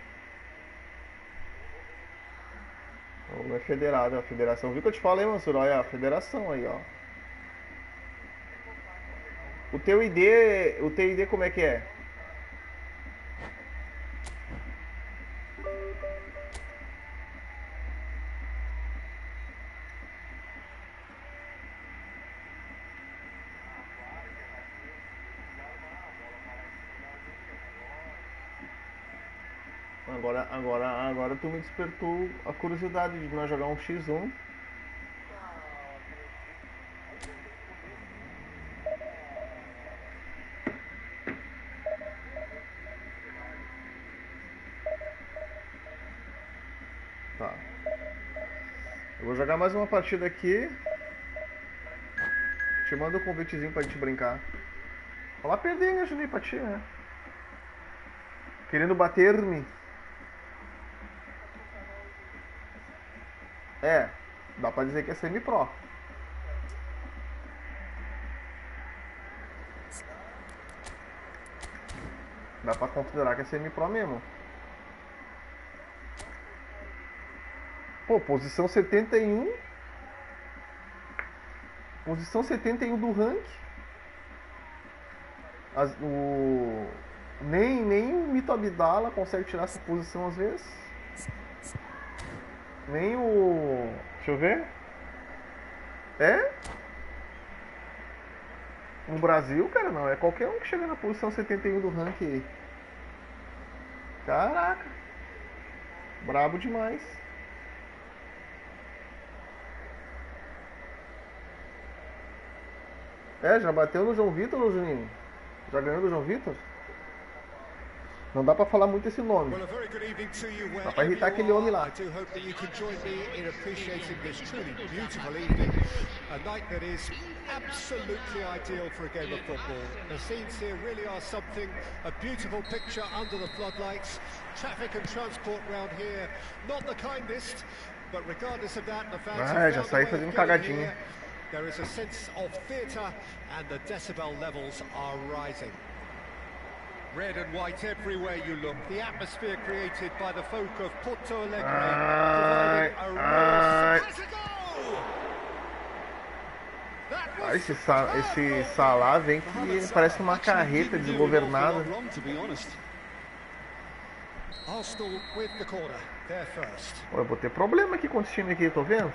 O homem é federado, a federação. Viu que eu te falei, Mansur? Olha a federação aí, ó. O teu ID como é que é? Agora tu me despertou a curiosidade de nós jogar um X1. Tá. Eu vou jogar mais uma partida aqui. Te mando um convitezinho pra gente brincar. Falar perder, né, Juninho, pra ti, né? Querendo bater-me. Dá pra dizer que é semi-pro. Dá pra considerar que é semi-pro mesmo. Pô, posição 71. Posição 71 do ranking. Nem o Mito Abdala consegue tirar essa posição às vezes. Nem o... Deixa eu ver. No Brasil, cara, não. É qualquer um que chega na posição 71 do ranking. Caraca. Brabo demais. É, já bateu no João Vitor, Juninho? Já ganhou do João Vitor? Não dá pra falar muito esse nome. Well, a very good evening to you Dá pra irritar aquele homem lá. I do hope that you can join me in appreciating this truly beautiful evening. A night that is absolutely ideal for a game of football. The scenes here really are something. A beautiful picture under the floodlights. Traffic and transport round here, not the kindest. But regardless of that, the fans have já found saí a way fazendo of getting cagadinha. here. There is a sense of theatre and the decibel levels are rising. Red and white everywhere you look. The atmosphere created by the folk of Porto Alegre providing a real goal! Esse Salah vem que parece uma carreta desgovernada. Arsenal with the corner, there first. Eu vou ter problema aqui com esse time aqui, tô vendo?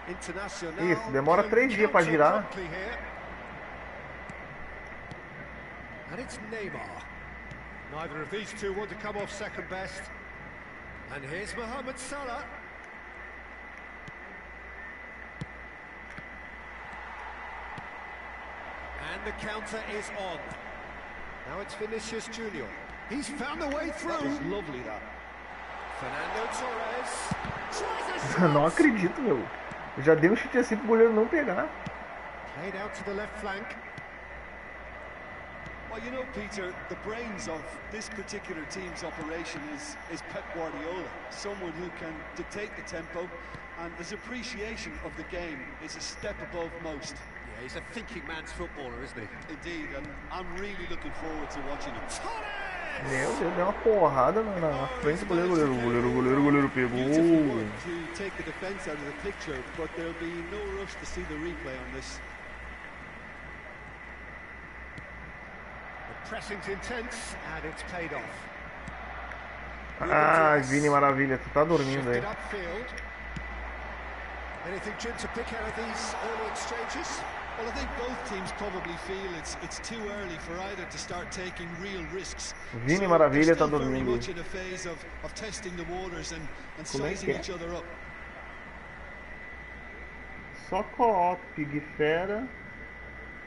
Isso, demora 3 dias para girar. And it's Neymar. Neither of these two want to come off second best. And here's Mohamed Salah. And the counter is on. Now it's Vinicius Junior. He's found a way through. That was lovely, that. Fernando Torres. Não acredito, meu. Eu já dei um chute assim pro goleiro não pegar. Played out to the left flank. Well, you know, Peter, the brains of this particular team's operation is Pep Guardiola, someone who can dictate the tempo, and his appreciation of the game is a step above most. Yeah, he's a thinking man's footballer, isn't he? Indeed, and I'm really looking forward to watching him. Meu Deus, deu uma porrada na frente do goleiro pegou. To take the defense out of the picture, but there'll be no rush to see the replay on this. The pressing's intense and it's paid off. Ah, Vini Maravilha, tu tá dormindo aí. Anything, Jim, to pick out of these early exchanges? Well, I think both teams probably feel it's too early for either to start taking real risks. Vini Maravilha tá Very dormindo. much in a phase of testing the waters and sizing each other up. Só co-op, Pig Fera,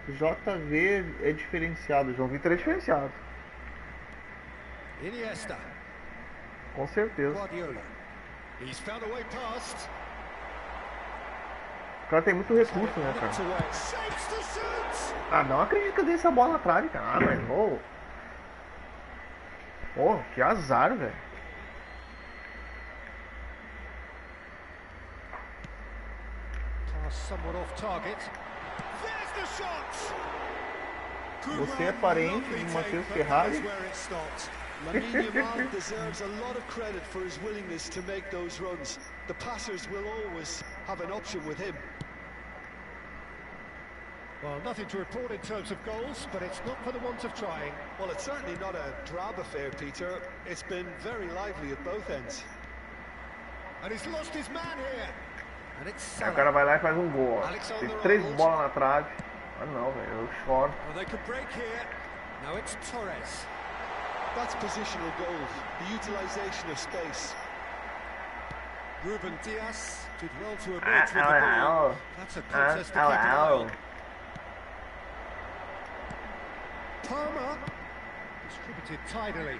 JV é diferenciado, João Vitor é diferenciado. Iniesta. Com certeza. Guardiola. He's found a way past. O cara tem muito recurso, né, cara? Ah, não acredito que eu dei essa bola na trave, cara. Ah, mas, oh, que azar, velho. Você é parente de Matheus Ferrari? Lamine Yamal deserves a lot of credit for his willingness to make those runs. The passers will always have an option with him. Well, nothing to report in terms of goals, but it's not for the want of trying. Well, it's certainly not a drab affair, Peter. It's been very lively at both ends. And he's lost his man here. And it's Aí o cara vai lá e faz um gol, ó. Tem 3 bolas na trave. Ah não, velho, eu choro. Well, they could break here. Now it's Torres. That's positional goals, the utilisation of space. Ruben Diaz did well to emerge with the ball. That's a contest to keep an eye on. Palmer distributed tidily.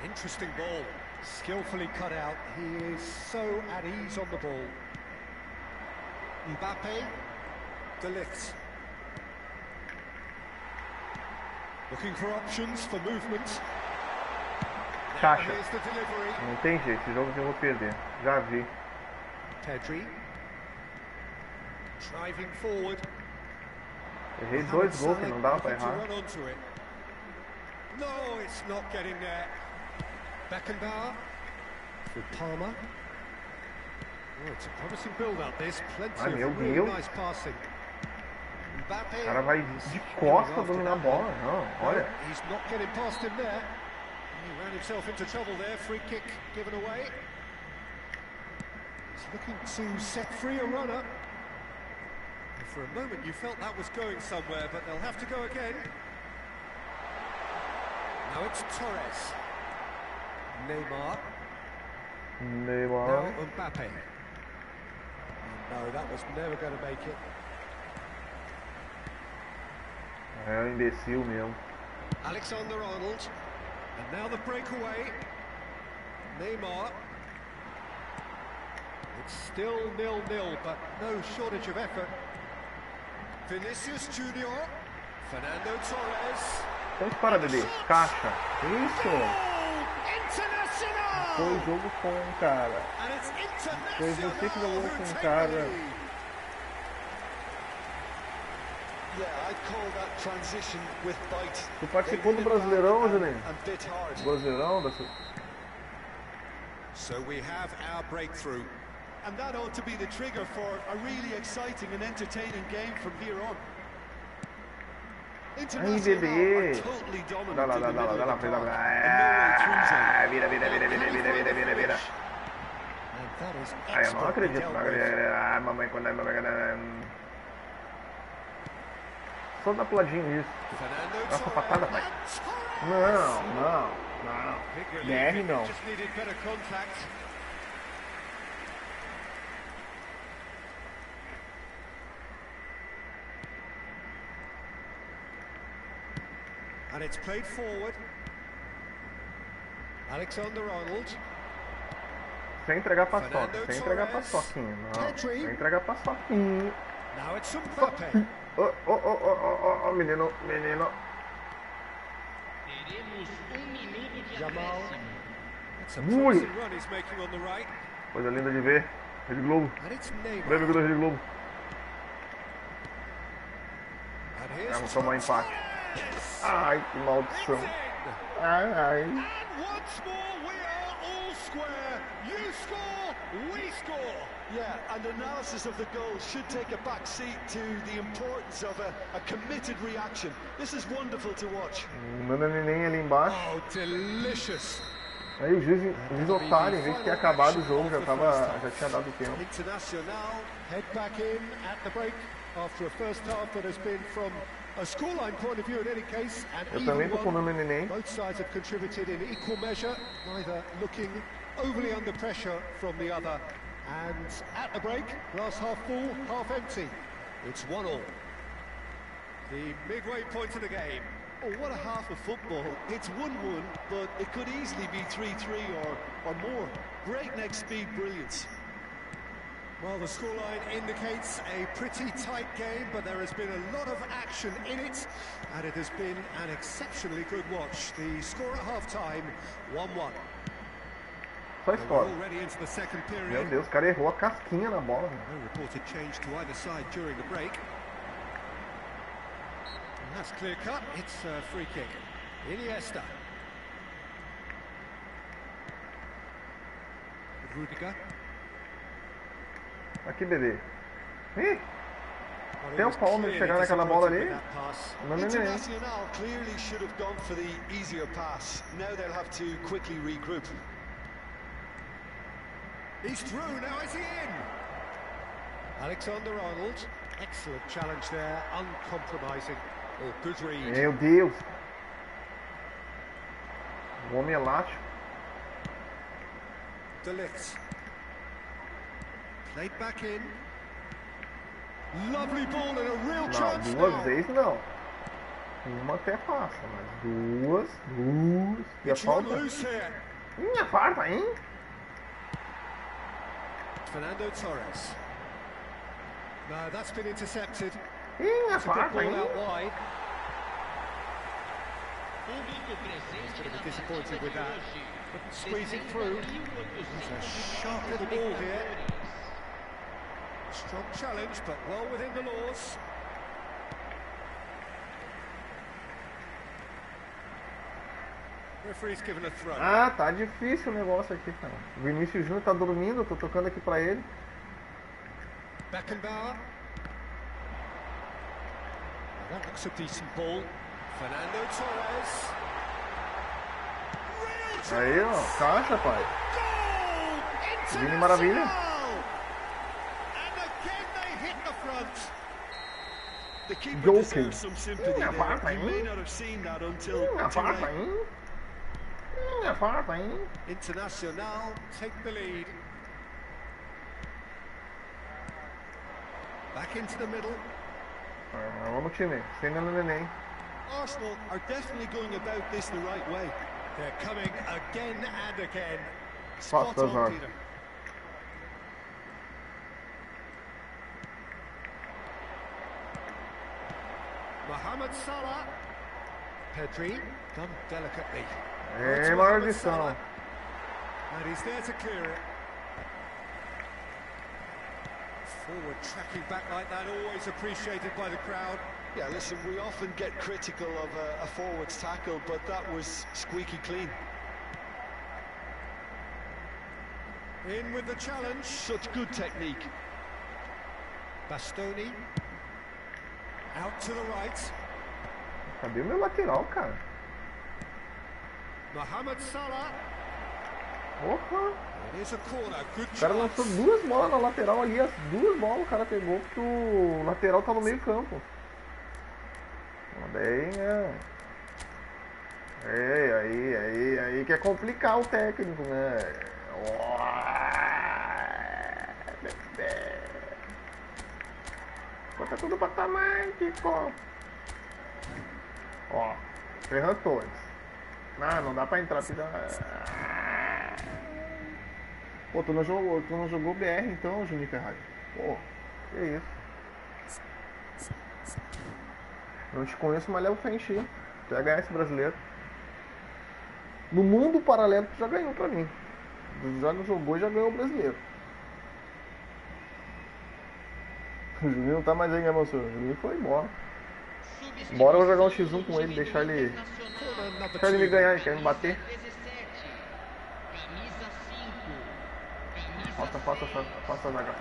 Interesting ball, skillfully cut out. He is so at ease on the ball. Mbappe, De Ligt. Looking for options for movement. Caixa. Não tem jeito, esse jogo eu vou perder. Já vi. Pedri. Driving forward. Errei 2 gols que não dava pra errar. No, it's not getting there. Beckenbauer for Palmer. Oh, it's a promising build-up. This plenty of really nice passing. O cara vai de costa dominar a bola. Não, olha. He's not getting past him there. He ran himself into trouble there. Free kick given away. He's looking to set free a runner. For a moment you felt that was going somewhere, but they'll have to go again. Now it's Torres. Neymar. Neymar. Now Mbappe. No, that was never going to make it. É um imbecil mesmo. Alexander-Arnold. And now the breakaway. Neymar. It's still 0-0, but no shortage of effort. Vinicius Junior. Fernando Torres. Então para, bebê. Caixa. Isso. International! Foi o jogo com cara. And it's Foi international você que jogou who com take cara. the lead. Yeah, I'd call that transition with bite. Tu participou do Brasileirão, Juninho? And bit hard. Brasileirão da So we have our breakthrough. And that ought to be the trigger for a really exciting and entertaining game from here on. Aí, International bebê. are totally Dá dominant lá, in dá the lá, middle dá lá, of the dá park. lá. And no way through zone. Vira, vira, vira, vira, vira, vira, vira, vira. And that is Ai, eu não expertly acredito. dealt Não with. acredito. Ah, mamãe, quando é. Só dá puladinho nisso. Fernando Nossa, patada, pai. Torres. Não. Big BR relief, não. just needed better contact. And it's played forward. Alexander-Arnold. Sem entregar paçoca, sem entregar paçoquinha. Não, sem entregar paçoquinha. Now it's Mbappe. Ô, menino. Teremos minuto de Jamal. acréscimo. It's a Ui. promising run he's making on the right. Coisa linda de ver. Rede Globo. And it's Bem, Neymar. amigo da Rede Globo. And here's Vamos tomar empate. Torres. Ai, que maldição. It's in. Ai. And once more we are all square. You score, we score. Yeah, and analysis of the goal should take a back seat to the importance of a committed reaction. This is wonderful to watch. Manda neném ali embaixo. Oh, delicious. Aí o juiz otário, em vez de ter acabado o jogo, já tinha dado tempo. International head back in at the break after a first half that has been from a scoreline point of view in any case an Eu even também tô one. comendo neném. Both sides have contributed in equal measure, neither looking overly under pressure from the other. And at the break, glass half full, half empty. It's 1-1. The midway point of the game. Oh, what a half of football. It's 1-1, but it could easily be 3-3 or more. Breakneck speed brilliance. Well, the scoreline indicates a pretty tight game, but there has been a lot of action in it, and it has been an exceptionally good watch. The score at half-time, 1-1. Só We're história. already into the second Meu period. Deus, o cara errou a casquinha na bola. No reported change to either side during the break. And that's clear cut. It's a free kick. Iniesta. Rudiger. Aqui, bebê. Ih, Well, he tem um was palmo de clearly chegar naquela bola disappointed ali. with that pass. Não, neném. International clearly should have gone for the easier pass. Now they'll have to quickly regroup. He's through, now is he in? Alexander-Arnold, excellent challenge there, uncompromising. Oh, good read. Meu Deus. O homem elástico. De Ligt. Played back in. Lovely ball and a real Não, chance duas now. vezes não. Uma até passa, mas duas. E a It's run falta? loose here. A falta, hein? Fernando Torres. No, that's been intercepted. A It's a good falta, ball hein? out wide. Público presente Bit na disappointed partida with de that. hoje. Couldn't squeeze it through. It's a 60.800 sharp little ball here. espectadores. Strong challenge, but well within the laws. Referee's given a throw. Ah, tá difícil o negócio aqui, cara. O Vinícius Júnior tá dormindo, eu tô tocando aqui pra ele. Beckenbauer. That looks a decent ball. Fernando Torres. Real Aí, ó, chance. caixa, pai. Goal! Vini Maravilha. International! And again they hit the front. The keeper Joking. deserves some sympathy Minha there. farpa, You hein? may not have seen that until A too farpa, late. hein? É falta, hein? Internacional take the lead. Back into the middle. Vamos time, sem neném. Arsenal are definitely going about this the right way. They're coming again and again. Spot Spot on, on, Peter. Mohamed Salah. Pedri, done delicately. É maldição. And he's there to clear it. Forward tracking back like that, always appreciated by the crowd. Yeah, listen, we often get critical of a forward's tackle, but that was squeaky clean. In with the challenge. Such good technique. Bastoni. Out to the right. Cadê o meu lateral, cara? Mohamed Salah. Porra! It is a corner. Good O cara chance. lançou duas bolas na lateral ali, as duas bolas o cara pegou porque o lateral tá no meio campo. Bem, né? Aí que é complicar o técnico, né? Bota tudo pra tamanho, Kiko. Ó, Ferran Torres. Não dá pra entrar. Pô, tu não jogou BR então, Juninho Ferrari? Pô, que isso? Não te conheço, mas leva frente, hein? Tu ia ganhar esse brasileiro. No mundo paralelo tu já ganhou pra mim. Tu já jogou e já ganhou o brasileiro. O Juninho não tá mais aí, né, moço? O Juninho foi embora. Bora eu vou jogar um X1 com ele, deixar ele me ganhar, ele quer me bater. Passa a zaga,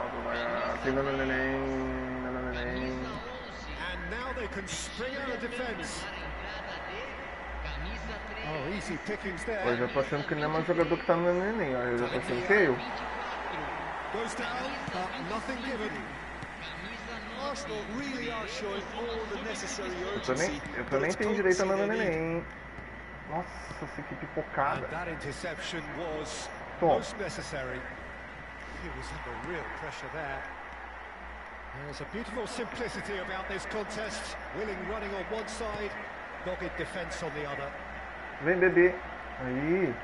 assim, And now they can spring out of defense. Oh, easy pickings there. Pois eu tô achando que ele não é mais jogador que tá no neném, ó. Eu já tô achando feio. Goes down, but nothing given. Arsenal really are showing all the necessary urgency. Eu também tenho direito a no neném. Nossa, essa equipe focada. And that interception was Tom. most necessary. He was under real pressure there. There's a beautiful simplicity about this contest. Willing running on one side, dogged defence on the other. Vem, bebê. Aí.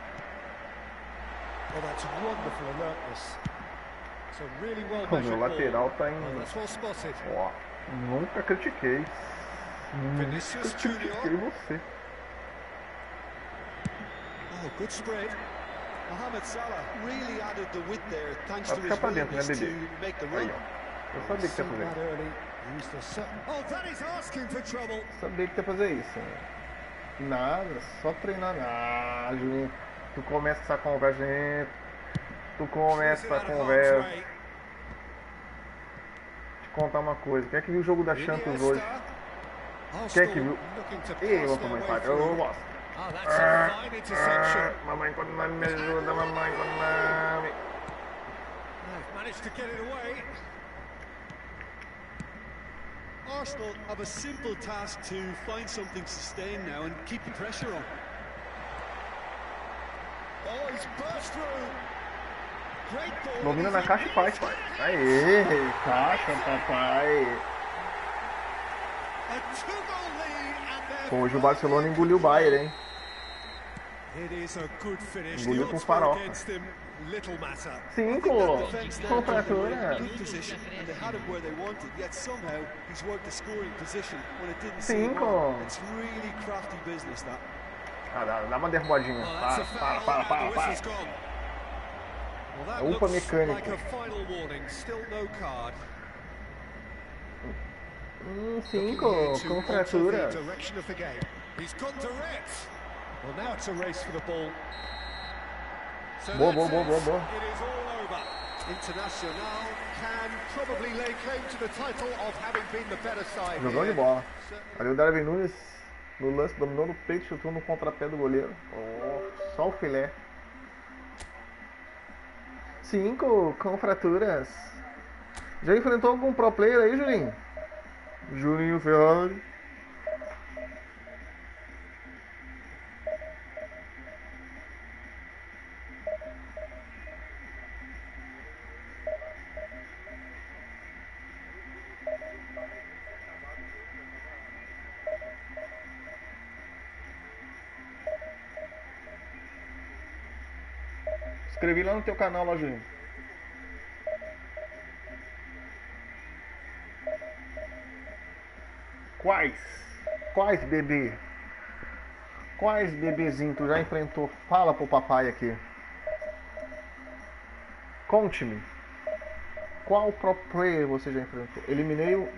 Well, that's wonderful alertness. It's a really well O meu measured lateral ball. tá Well, em... that's well spotted. Ó, nunca critiquei. Vinicius Nunca Junior. critiquei você. Oh, good spread. Mohamed Salah really added the width there thanks Vai to ficar his pra dentro, né, willingness bebê? to make the Aí, run. ó. Eu sabia que ia Seen fazer that isso. early. Used the oh, that is asking for trouble. Sabia que ia fazer isso. Né? Nada, só treinar. Ah, Juninho, tu começa essa conversa, gente. Tu começa essa conversa. Te contar uma coisa. Quem é que viu o jogo da Champions hoje? Quem é que viu? Ih, vou tomar empate. Eu gosto. Oh, that's a fine interception. Mamãe, quando não me ajuda, mamãe, quando não me... They've managed to get it away. Arsenal have a simple task to find something sustained now and keep the pressure on. Oh, he's burst through. Great ball. Domina na caixa e faz, pai. Aê, caixa, papai. A two-goal lead and they're Pô, hoje o Barcelona engoliu o Bayern, hein? It is a good finish. Engoliu The com odds farofa. against him, little matter. 5, Defence there contratura. good position and they had him where they wanted, yet somehow he's worked the scoring position when it didn't seem on. It's really crafty business that. Ah, dá uma derrubadinha. Well, that's a foul, and the whistle's gone. Well, that Upa looks mecânico. like a final warning. Still no card. 5, Looking com into fratura. the direction of the game. He's gone direct. Well, now it's a race for the ball. So Boa, that's boa, it. boa, boa. It is all over. Internacional can probably lay claim to the title of having been the better side. Jogou de here. bola. Ali o Darwin Nunes no lance, dominou no peito, chutou no contrapé do goleiro. Oh, só o filé. 5, com fraturas. Já enfrentou algum pro player aí, Juninho? Juninho Ferrari. inscrevi lá no teu canal, lá, Juninho. Quais bebê? Quais bebezinhos tu já enfrentou? Fala pro papai aqui. Conte-me. Qual pro player você já enfrentou? Eliminei o...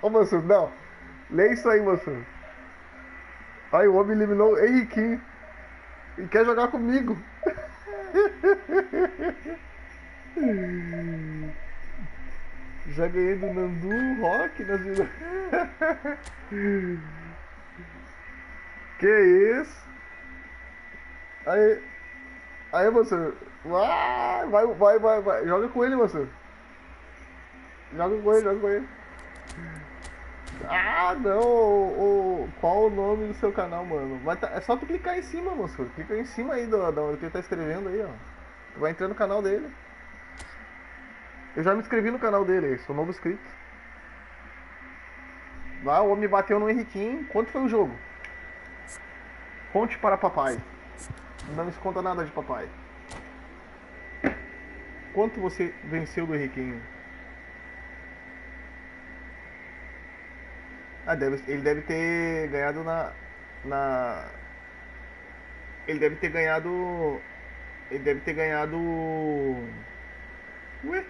Ô, moço, não. Lê isso aí, moço. Aí o homem eliminou o Henriquinho. E quer jogar comigo. Já ganhei do Nandu Rock nas vidas. Que isso? Aí, moço. Vai. Joga com ele, moço. Joga com ele. Ah, não. Qual o nome do seu canal, mano? É só tu clicar em cima, moço. Clica em cima aí da onde ele tá escrevendo aí, ó. Tu vai entrar no canal dele. Eu já me inscrevi no canal dele, sou novo inscrito. Lá o homem bateu no Henriquinho. Quanto foi o jogo? Conte para papai. Não me conta nada de papai. Quanto você venceu do Henriquinho? Ele deve ter ganhado Ele deve ter ganhado. Ué?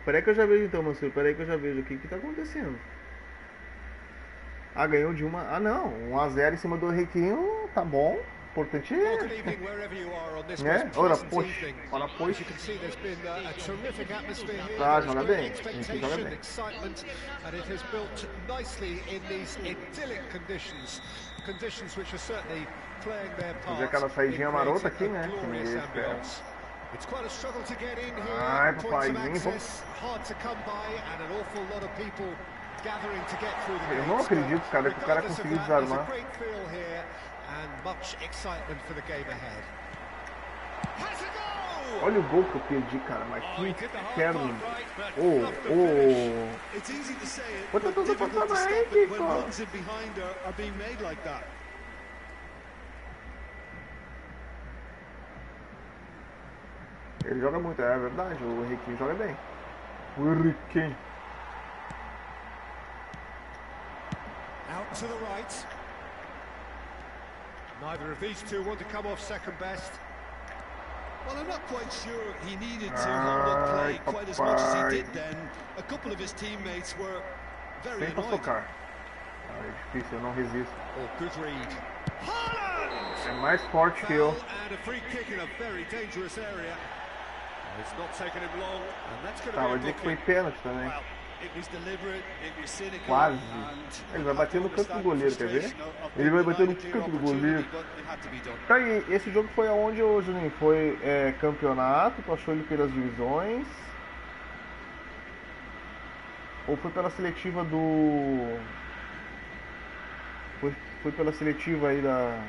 Peraí que eu já vejo então, Mansur. Peraí que eu já vejo o que tá acontecendo. Ah, ganhou de uma... Ah, não. 1-0 em cima do Henriquinho. Tá bom. Importante é... né? Ora, poxa. Ora, poxa. Ah, joga bem. Henriquinho joga bem. Fazer aquela saidinha marota aqui, né? Que ninguém espera. Ai, papaizinho, vamos... Eu não acredito, cara, que o cara conseguiu desarmar. Olha o gol que eu perdi, cara, mas que quero... Vou tentar passar mais aí, Ele joga muito, é verdade, o Henriquinho joga bem. O Henriquinho. Out to the right. Neither of these two want to come off second best. Well, I'm not quite sure he needed to hold up play quite as much as he did then. A couple of his teammates were very annoyed. Tocar. É difícil, eu não resisto. Oh, good read. É mais forte que eu. Tá, vai dizer que foi pênalti também. Quase. Ele vai bater no canto do goleiro, quer ver? Ele vai bater no canto do goleiro. Tá aí, esse jogo foi aonde, ô Juninho? Foi campeonato? Tu achou ele pelas divisões? Ou foi pela seletiva do... Foi pela seletiva aí da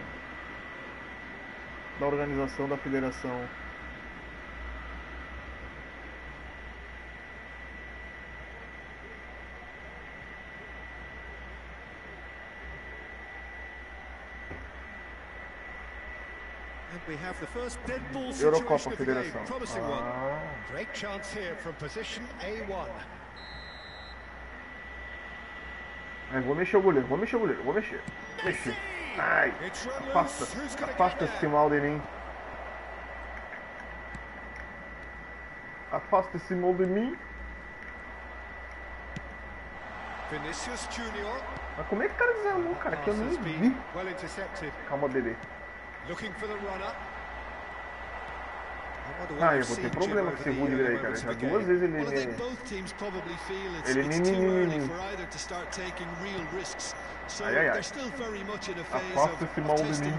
organização da federação? Eurocopa Federação. Great chance here from position A1. Vou mexer o goleiro, vou mexer. Ai, afasta esse mal de mim. Afasta esse mal de mim. Mas como é que o cara desarmou, cara? Que eu nem vi. Calma, bebê. Ah, eu vou ter problema com esse Rudiger aí, cara. Já 2 vezes ele Ai. Afasta esse mal de mim.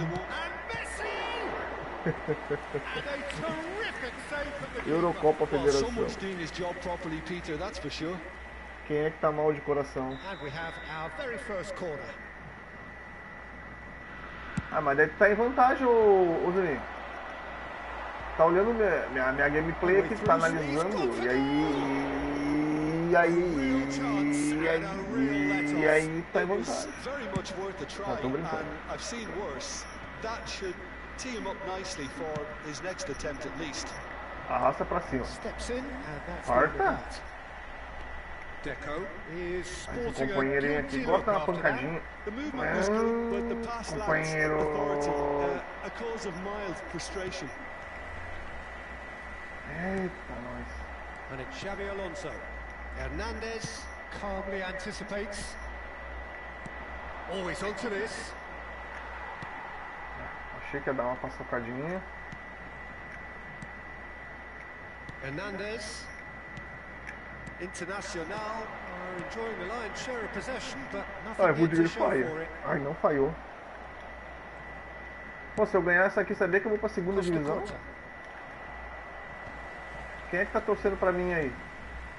Eurocopa Federação. Quem é que tá mal de coração? Ah, mas deve estar em vantagem, ô Juninho. Tá olhando minha gameplay aqui, tá analisando, e aí tá em vantagem. Não, tô brincando. that should tee him up nicely for his next attempt at least. Arrasta pra cima. Steps in, and that's Parta. Deco is Esse sporting a companheirinho aqui guilty gosta look da after that. pancadinha. The movement was good, but the pass lacks Companheiro. authority, a cause of mild frustration. Eita, nós. And it's Xabi Alonso. Hernandez calmly anticipates. Always onto this. Achei que ia dar uma paçocadinha. Hernandez. Internacional are enjoying the lion's share of possession, but Ah, nothing yet to Rudiger show for falha. it. Ai, não falhou. Pô, se eu ganhar essa aqui, sabia que eu vou pra segunda Costa divisão? Corta. Quem é que tá torcendo pra mim aí?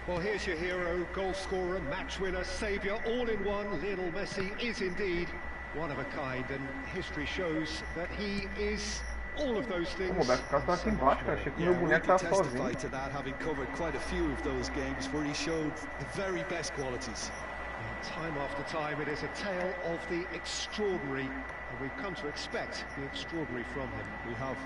Well, here's your hero, goal scorer, match winner, saviour, all in one. Lionel Messi is indeed one of a kind, and history shows that he is all of those things. Pô, o Roberto Carlos tá aqui embaixo, cara. Achei que o meu we boneco can tava testify sozinho. to that, having covered quite a few of those games where he showed the very best qualities. Time after time, it is a tale of the extraordinary, and we've come to expect the extraordinary from him. We have.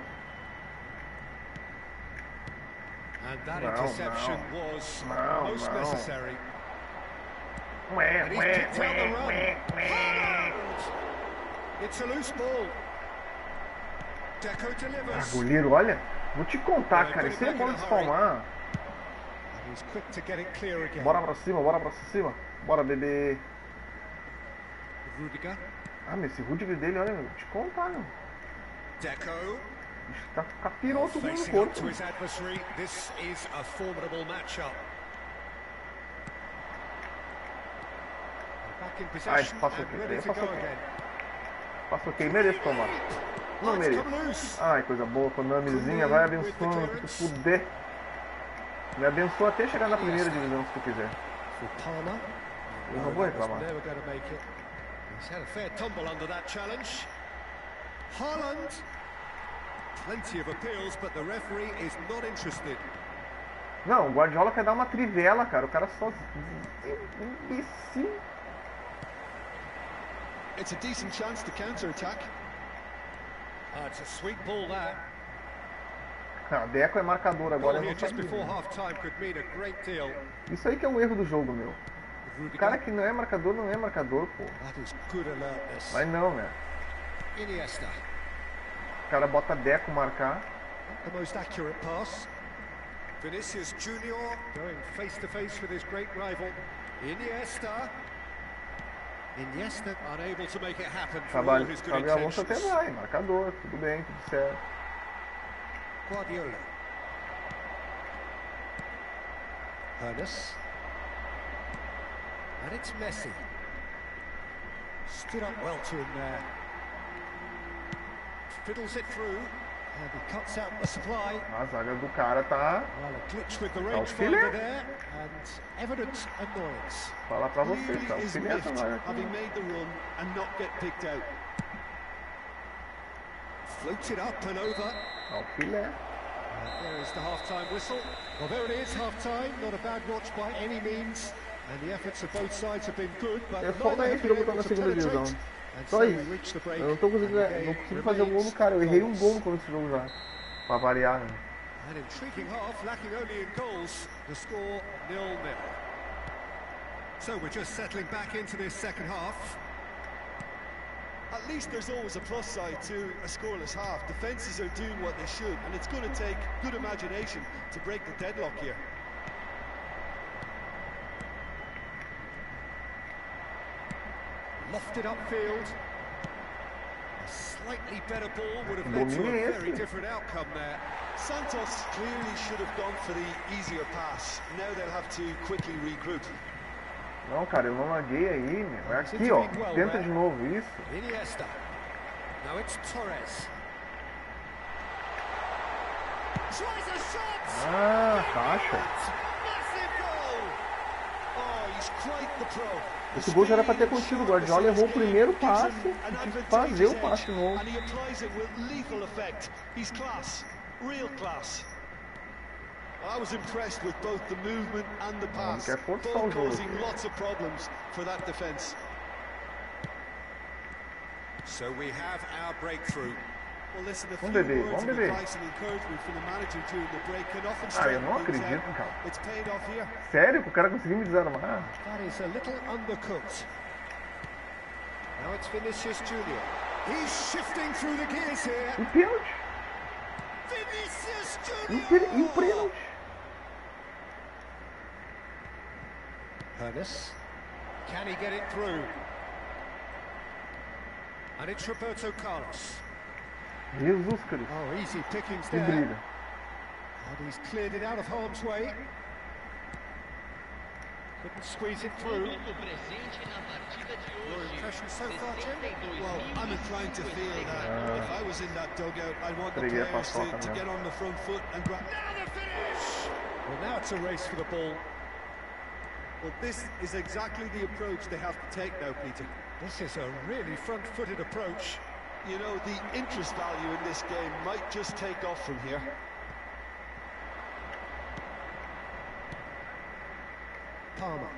And that Wow, interception wow. was Wow, most wow. necessary. Ué, And he's picked out the run. Haaland! It's a loose ball. Deco Ah, delivers. goleiro, olha. Vou te contar, cara. Esse é bom de espalmar. And he's quick to get it clear again. Bora pra cima, bora pra cima. Bora, bebê. Rudiger. Ah, mas esse Rudiger dele, olha, meu. Vou te contar, meu. Deco. Bicho tá capiroto no Facing up corpo. to his adversary. This is a formidable matchup. Back in possession passou and aqui, ready to passou go aqui. again. Passou ok, mereço tomar. Não It's mereço. come loose. Ai, coisa boa. Quando a Mizinha vai abençoando, que tu puder. Me abençoa até chegar na primeira divisão, se tu quiser. For Palmer. Eu não vou reclamar. Never going to make it. He's had a fair tumble under that challenge. Haaland. Plenty of appeals, but the referee is not interested. Não, o Guardiola quer dar uma trivela, cara. O cara só... imbecil. It's a decent chance to counter-attack. It's a sweet ball that. Ah, Deco é marcador agora, Goal eu here não just sabia. before half-time could mean a great deal. Isso aí que é o erro do jogo, meu. O Rudiger. cara que não é marcador, não é marcador, pô. That is good alertness. Mas não, né? Iniesta. O cara bota Deco marcar. The most accurate pass. Vinicius Junior going face to face with his great rival. Iniesta. Iniesta unable to make it happen for all his good Xabi Alonso até intentions. vai, marcador, tudo bem, tudo certo. Guardiola. Ernest. And it's Messi. Stood up well to him there. Fiddles it through. And he cuts out the supply. A zaga do cara tá... Well, a glitch with the filé. rangefinder there. And evident annoyance. Falar pra você, Really tá o is filé essa miffed, zaga aqui. having made the run and not get picked out. Floats it up and over. Tá o filé. There is the half-time whistle. Well, there it is, half-time. Not a bad watch by any means. And the efforts of both sides have been good, but É só neither daí have que been eu vou able estar na to segunda divisão. penetrate. And Só so we isso. reach the break. Eu não tô conseguindo, and the não game consigo fazer um gol no remains cara. Eu errei um goalless. gol no começo do jogo já. Pra variar, né? An intriguing half, lacking only in goals. The score 0-0. So we're just settling back into this second half. At least there's always a plus side to a scoreless half. Defences are doing what they should, and it's going to take good imagination to break the deadlock here. Lofted upfield. A slightly better ball would have led to a very different outcome there. Santos clearly should have gone for the easier pass. Now they'll have to quickly regroup. Não, cara, eu não larguei aí, meu. É aqui, ó. Tenta de novo isso. Iniesta. Now it's Torres. Tries a shot. Ah, caixa. Massive goal. Oh, he's quite the pro. Esse gol já era pra ter contido. O Guardiola errou o primeiro passe e quis fazer o passe novo. And he applies it with lethal effect. He's class, real class. I was impressed with both the movement and the pass, quer forçar both o jogo. causing lots of problems for that defense. So we have our breakthrough. Well, listen, a few Vamos beber, words vamos of beber. advice and encouragement from the manager during the break can often Ah, eu straighten não things acredito, out. cara. It's paid off here. Sério que o cara conseguiu me desarmar? That is a little undercooked. Now it's Vinicius Junior. He's shifting through the gears here. E pênalti. Vinicius E Junior. pênalti. Ernest. Can he get it through? And it's Roberto Carlos. Jesus Cristo. Oh, easy pickings Que there. brilha. And he's cleared it out of harm's way. Couldn't squeeze it through. Minuto presente na partida de Your hoje. impression so far, Jim? 62 Well, I'm inclined to feel that if I was in that dugout, I'd want the Entreguei a players paçoca to mesmo. get on the front foot and grab. Now the finish! Well, now it's a race for the ball. Well, this is exactly the approach they have to take now, Peter. This is a really front-footed approach. You know, the interest value in this game might just take off from here. Palmer.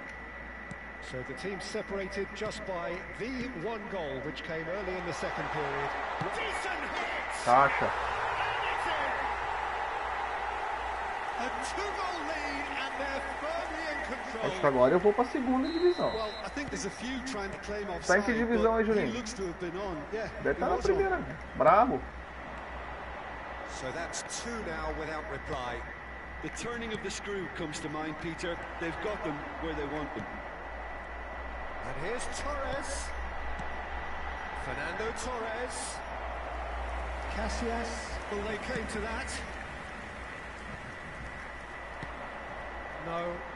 So the team separated just by the one goal, which came early in the second period. Decent hit! Caixa. A two-goal lead, and they're firmly in control. Acho que agora eu vou pra segunda divisão. Well, I think there's a few trying to claim Tá em offside, que divisão aí, but he Juninho? looks to have been on. Yeah, Deve he estar na was on. primeira. Bravo. So that's two now without reply. The turning of the screw comes to mind, Peter. They've got them where they want them. And here's Torres. Fernando Torres. Casillas. Well, they came to that.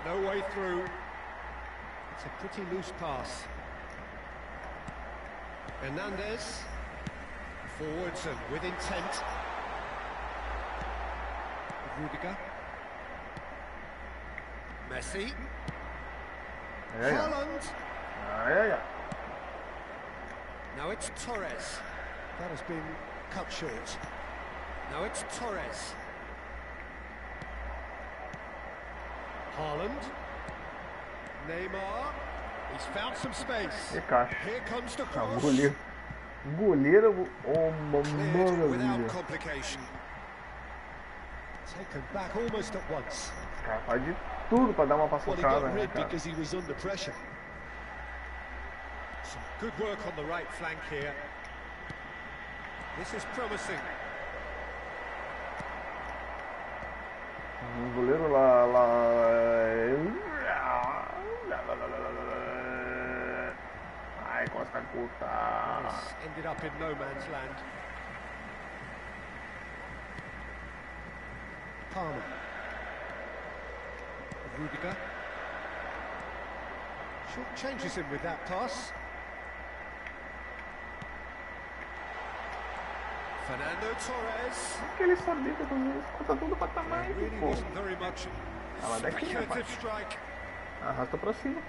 No way through. It's a pretty loose pass. Hernandez. Forwards and with intent. Rudiger. Messi. Ai, ai, Haaland. ai. Ai, ai. Now it's Torres. That has been cut short. Now it's Torres. Haaland. Neymar. He's found some space. E caixa. Here comes the Ah, cross. goleiro. Goleiro. Oh, Cleared without maravilha. complication. Taken back almost at once. Esse cara faz de tudo pra dar uma Well, he paçocada, got né, rid cara? because he was under pressure. Some good work on the right flank here. This is promising. Goleiro lá. Ai, costa curta. This ended up in no man's land. Palmer. Rudiger. Short changes him with that pass. Fernando Torres. Aquele só deita com isso. Conta tudo pra tamanho, Really pô. wasn't very much Ah, mas daqui, speculative rapaz. strike. Arrasta pra cima.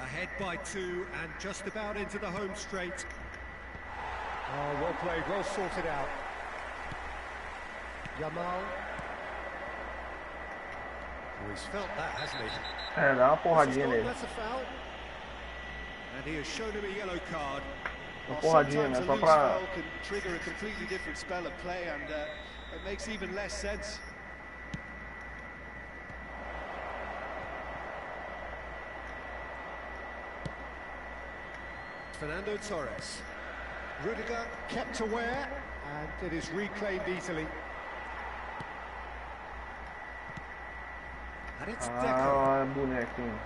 Ahead by two and just about into the home straight. Oh, well played, well sorted out. Yamal. Oh, he's felt that, hasn't he? É, dá uma This is porradinha not- nele. That's a foul. And he has shown him a yellow card. Uma Well, porradinha, sometimes né? a Só loose pra. foul can trigger a completely different spell of play, and it makes even less sense. Fernando Torres. Rudiger kept aware, and it is reclaimed easily. And it's Deco. Ah, bonequinho.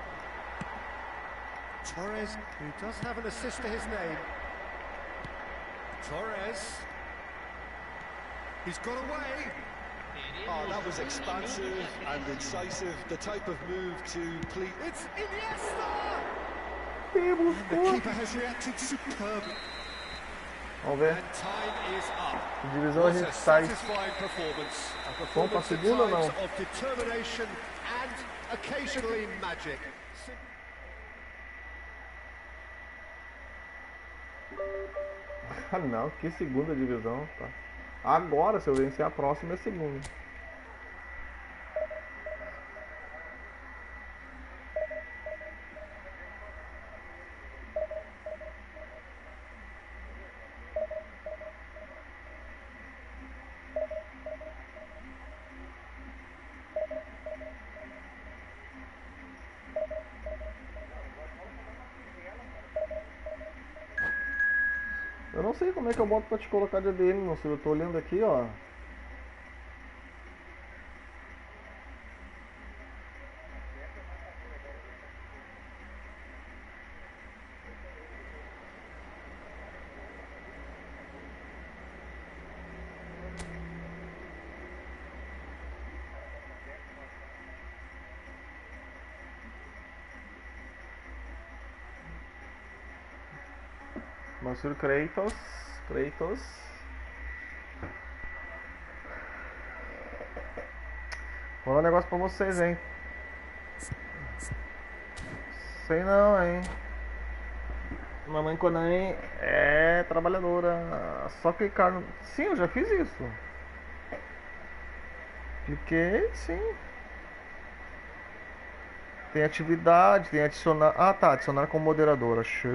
Torres, who does have an assist to his name. Torres. He's got away. Oh, that was expansive and incisive, the type of move to plead. It's Iniesta! Temos The por. keeper has reacted superbly. Vamos ver. And time is up. Que divisão a What gente a sai. satisfying performance. A Vamos pra performance at segunda ou não? times of determination and occasionally magic. Ah, não, que segunda divisão, tá? Agora, se eu vencer a próxima, é segunda. Eu não sei como é que eu boto pra te colocar de ADM, meu senhor. Eu tô olhando aqui, ó. Monsieur Kratos. Vou dar um negócio pra vocês, hein. Sei não, hein. Mamãe Conan é trabalhadora. Só clicar no... Sim, eu já fiz isso. Cliquei, sim. Tem atividade, tem adicionar... Ah, tá, adicionar como moderador. Achei.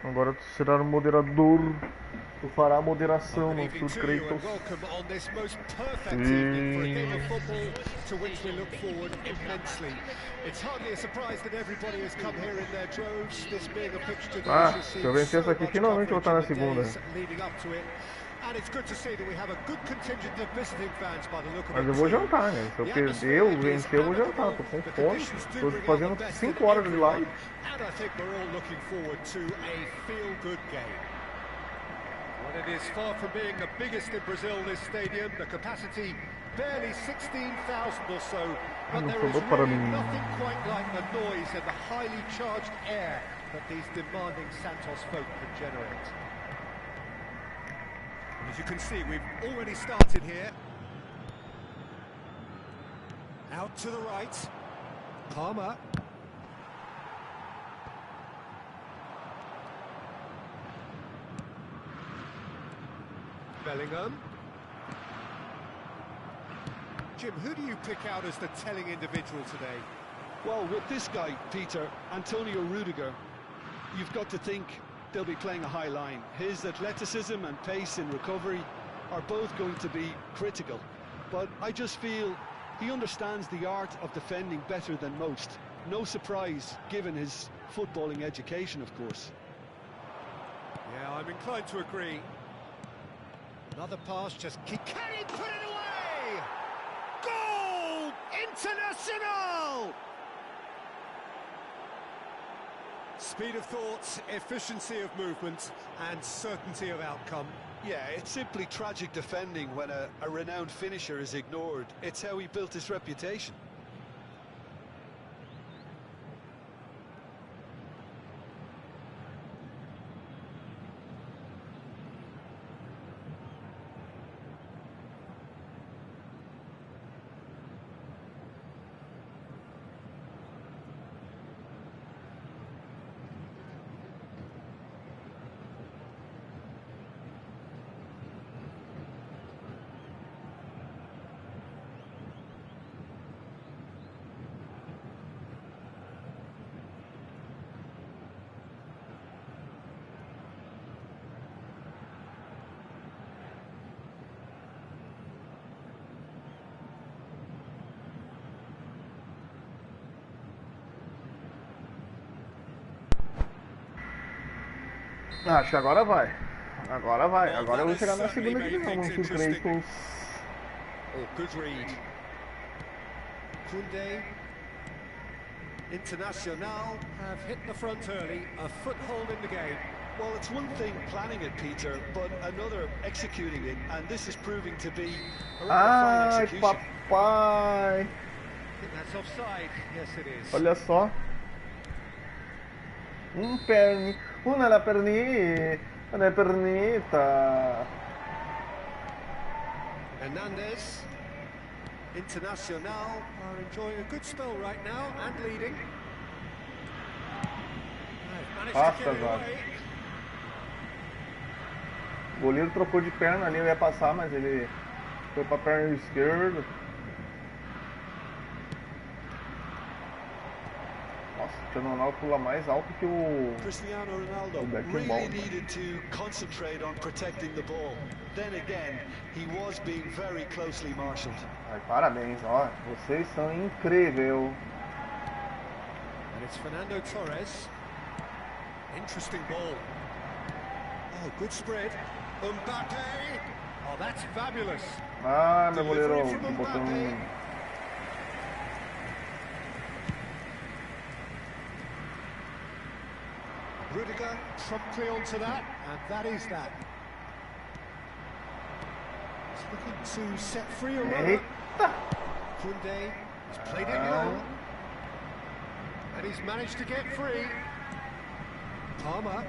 Agora será o moderador. Tu fará a moderação, não sou Kratos. Ah, se eu vencer essa aqui, finalmente eu vou estar na segunda. Mas eu vou jantar, né? Se eu perder ou vencer, eu vou jantar. Tô com fome. Tô fazendo 5 horas de live. Well, it is far from being the biggest in Brazil, this stadium. The capacity barely 16,000 or so, but there is really nothing quite like the noise and the highly charged air that these demanding Santos folk can generate. As you can see, we've already started here. Out to the right. Palmer. Bellingham. Jim, who do you pick out as the telling individual today? Well, with this guy, Peter, Antonio Rudiger, you've got to think they'll be playing a high line. His athleticism and pace in recovery are both going to be critical. But I just feel he understands the art of defending better than most. No surprise, given his footballing education, of course. Yeah, I'm inclined to agree. Another pass, just can he put it away? Goal! International! Speed of thought, efficiency of movement, and certainty of outcome. Yeah, it's simply tragic defending when a renowned finisher is ignored. It's how he built his reputation. Acho que agora vai. Agora vai. Agora eu vou chegar na segunda divisão. Não sou Kratos. Oh, good read. Kunde. Internacional have hit the front early, a foothold in the game. Well, it's one thing planning it, Peter, but another executing it, and this is proving to be a rather fine execution. Papai! I think that's offside. Yes, it is. Olha só. Una la pernita. Hernandez. Internacional are enjoying a good spell right now and leading. Managed to get it away. O goleiro trocou de perna ali, eu ia passar, mas ele foi pra perna esquerda. Nossa, o Cristiano Ronaldo pula mais alto que o Cristiano Ronaldo really needed to concentrate on protecting the ball. Then again, he was being very closely marshaled. Ai, parabéns, ó, vocês são incríveis. And it's Fernando Torres. Interesting ball. Oh, good spread. Mbappe. Oh, that's fabulous. Ah, meu goleiro botou Rudiger promptly onto that, and that is that. He's looking to set free a runner. Eita! Koundé has played it long, and he's managed to get free. Palmer.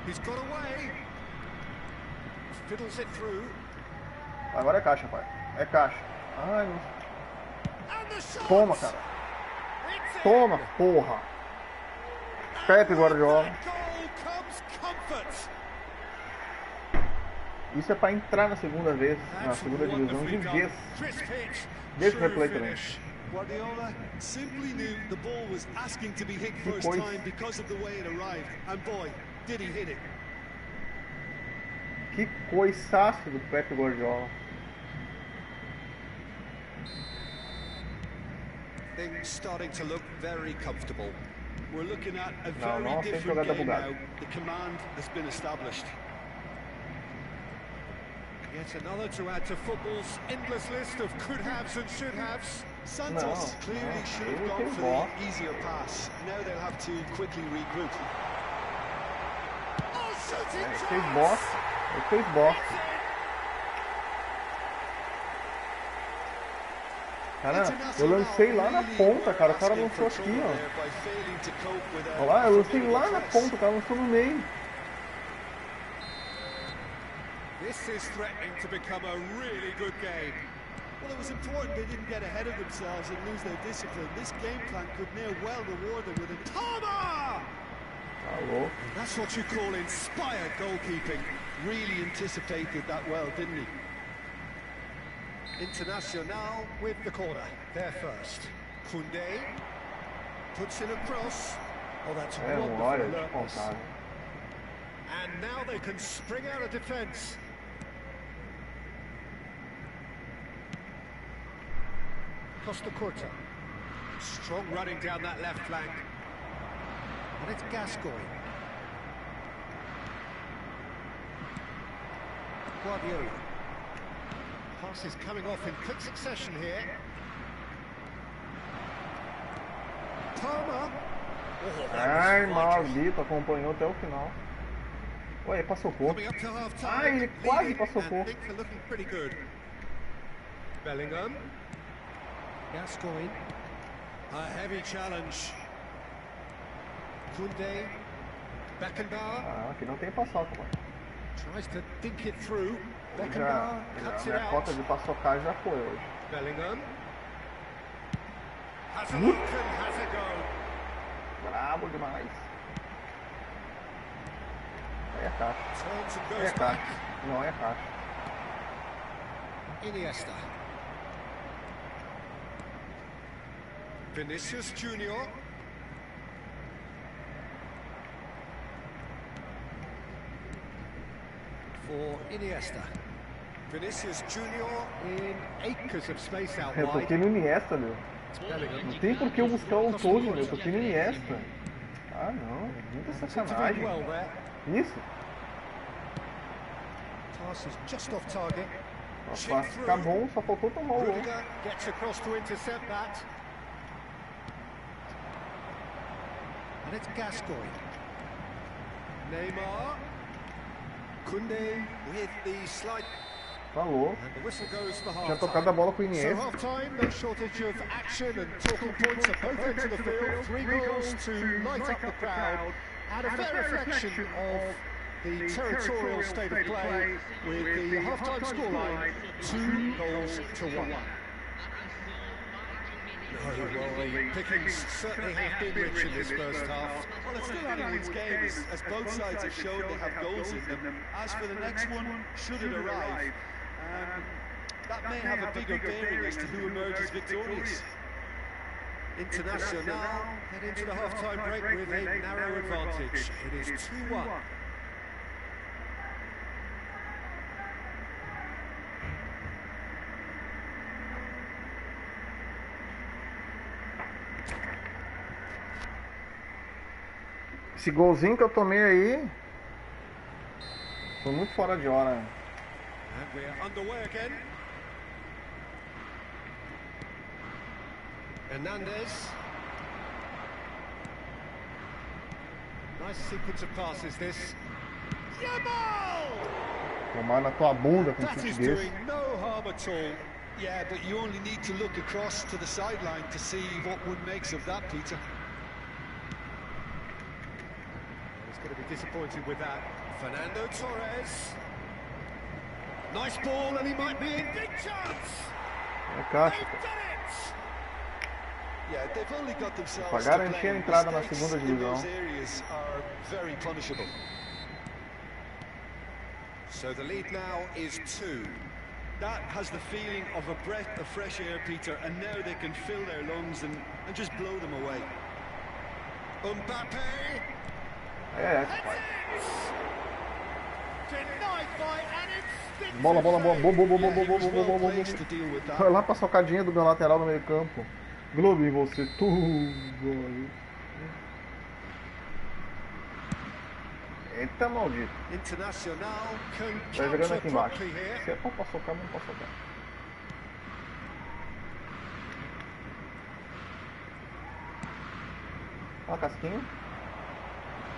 He's got away. Fiddles it through. Agora é caixa, pai. É caixa. Ai, não. And the shot! Toma, cara. It's in! Toma, porra. Pepe Guardiola. That goal comes comfort. Isso é pra entrar na segunda vez, na segunda divisão de vez. Deixa o replay também. Guardiola simply knew the ball was asking to be hit first time because of the way it arrived, and boy, did he hit it. Que coiçaço do Pepe Guardiola. Things starting to look very comfortable. We're looking at a very different game now. The command has been established. Yet another to add to football's endless list of could-haves and should-haves. Santos clearly should have gone for the easier pass. Now they'll have to quickly regroup. Oh, shooting Ele fez bosta. Ele fez bosta. Cara, eu lancei lá na ponta, cara. O cara lançou aqui, ó. Olha lá, eu lancei lá na ponta, o cara lançou no meio. This is threatening to become a really good game. Well, it was important they didn't get ahead of themselves and lose their discipline. This game plan could near well reward them with a Palmer! Alô? That's what you call inspired goalkeeping. Really anticipated that well, didn't he? Internacional with the corner. They're first. Koundé puts in a cross. Oh, that's wonderful alertness. And now they can spring out of defence. Costa Curta. Strong running down that left flank. And it's Gascoigne. Guardiola. Passes coming off in quick succession here. Palmer. Oh, Ai, maldito, acompanhou até o final. Ué, passou pouco. Ai, ele quase passou pouco. Bellingham. Gascoigne. A heavy challenge. Koundé. Beckenbauer. Ah, aqui não tem paçoca, mano. Tries to think it through. Já, Beckenbauer cuts it minha out. cota de paçocagem já foi hoje. Bellingham. Has a look and has a go. Brabo demais. Aí é caixa. Turns and Aí é goes caixa. back. Não é caixa. Iniesta. Vinicius Junior. For Iniesta. Vinicius Junior in acres of space out Eu wide. toquei no Iniesta, meu. Bellingham. Não tem por que eu buscar o Antônio, meu. Eu toquei no Iniesta. Ah, não. Muita sacanagem. Well there. Isso. Pass is just off target. Pra ficar bom, só faltou tomar o gol. Rudiger gets across to intercept that. And it's Gascoigne. Neymar. Koundé with the slight. Falou. And the whistle goes for Tinha half tocado a bola com o So Iniesta. half time, no shortage of action and talking points at both ends of the field. 3 goals to light up the crowd. And a fair reflection of the territorial state of play with the half-time scoreline 2 goals to 1. Well, the pickings certainly have been rich in this first half. Well, it's still anyone's game, as both sides have shown they have goals in them. As for the next one, should it arrive, that may have a bigger bearing as to who emerges victorious. Internacional head into the half-time break with a narrow advantage. It is 2-1. Esse golzinho que eu tomei aí foi muito fora de hora. And we're underway again. Hernandez. Nice sequence of passes this. Yamal! Tomar na tua bunda com um That chute is desse. doing no harm at all. Yeah, but you only need to look across to the sideline to see what one makes of that, Peter. He's going to be disappointed with that. Fernando Torres. Nice ball, and he might be in big chance. É caixa. They've done it. Yeah, they've only got themselves Pra to garantir a blame. entrada na Mistakes segunda in divisão. those areas are very punishable. So the lead now is 2. That has the feeling of a breath of fresh air, Peter, and now they can fill their lungs and just blow them away. Mbappe. É, pai. Denied by an instinctive Bola, bola, bola, boa, boa, boa, boa, Yeah, he boa, was boa, boa, well boa, placed boa. to deal with that. Foi lá pra socadinha do meu lateral no meio campo. Globo em você, tudo. Eita, maldito. Internacional can Tá jogando counter aqui embaixo. promptly here. Se é pra socar, não posso socar. Ó a casquinha.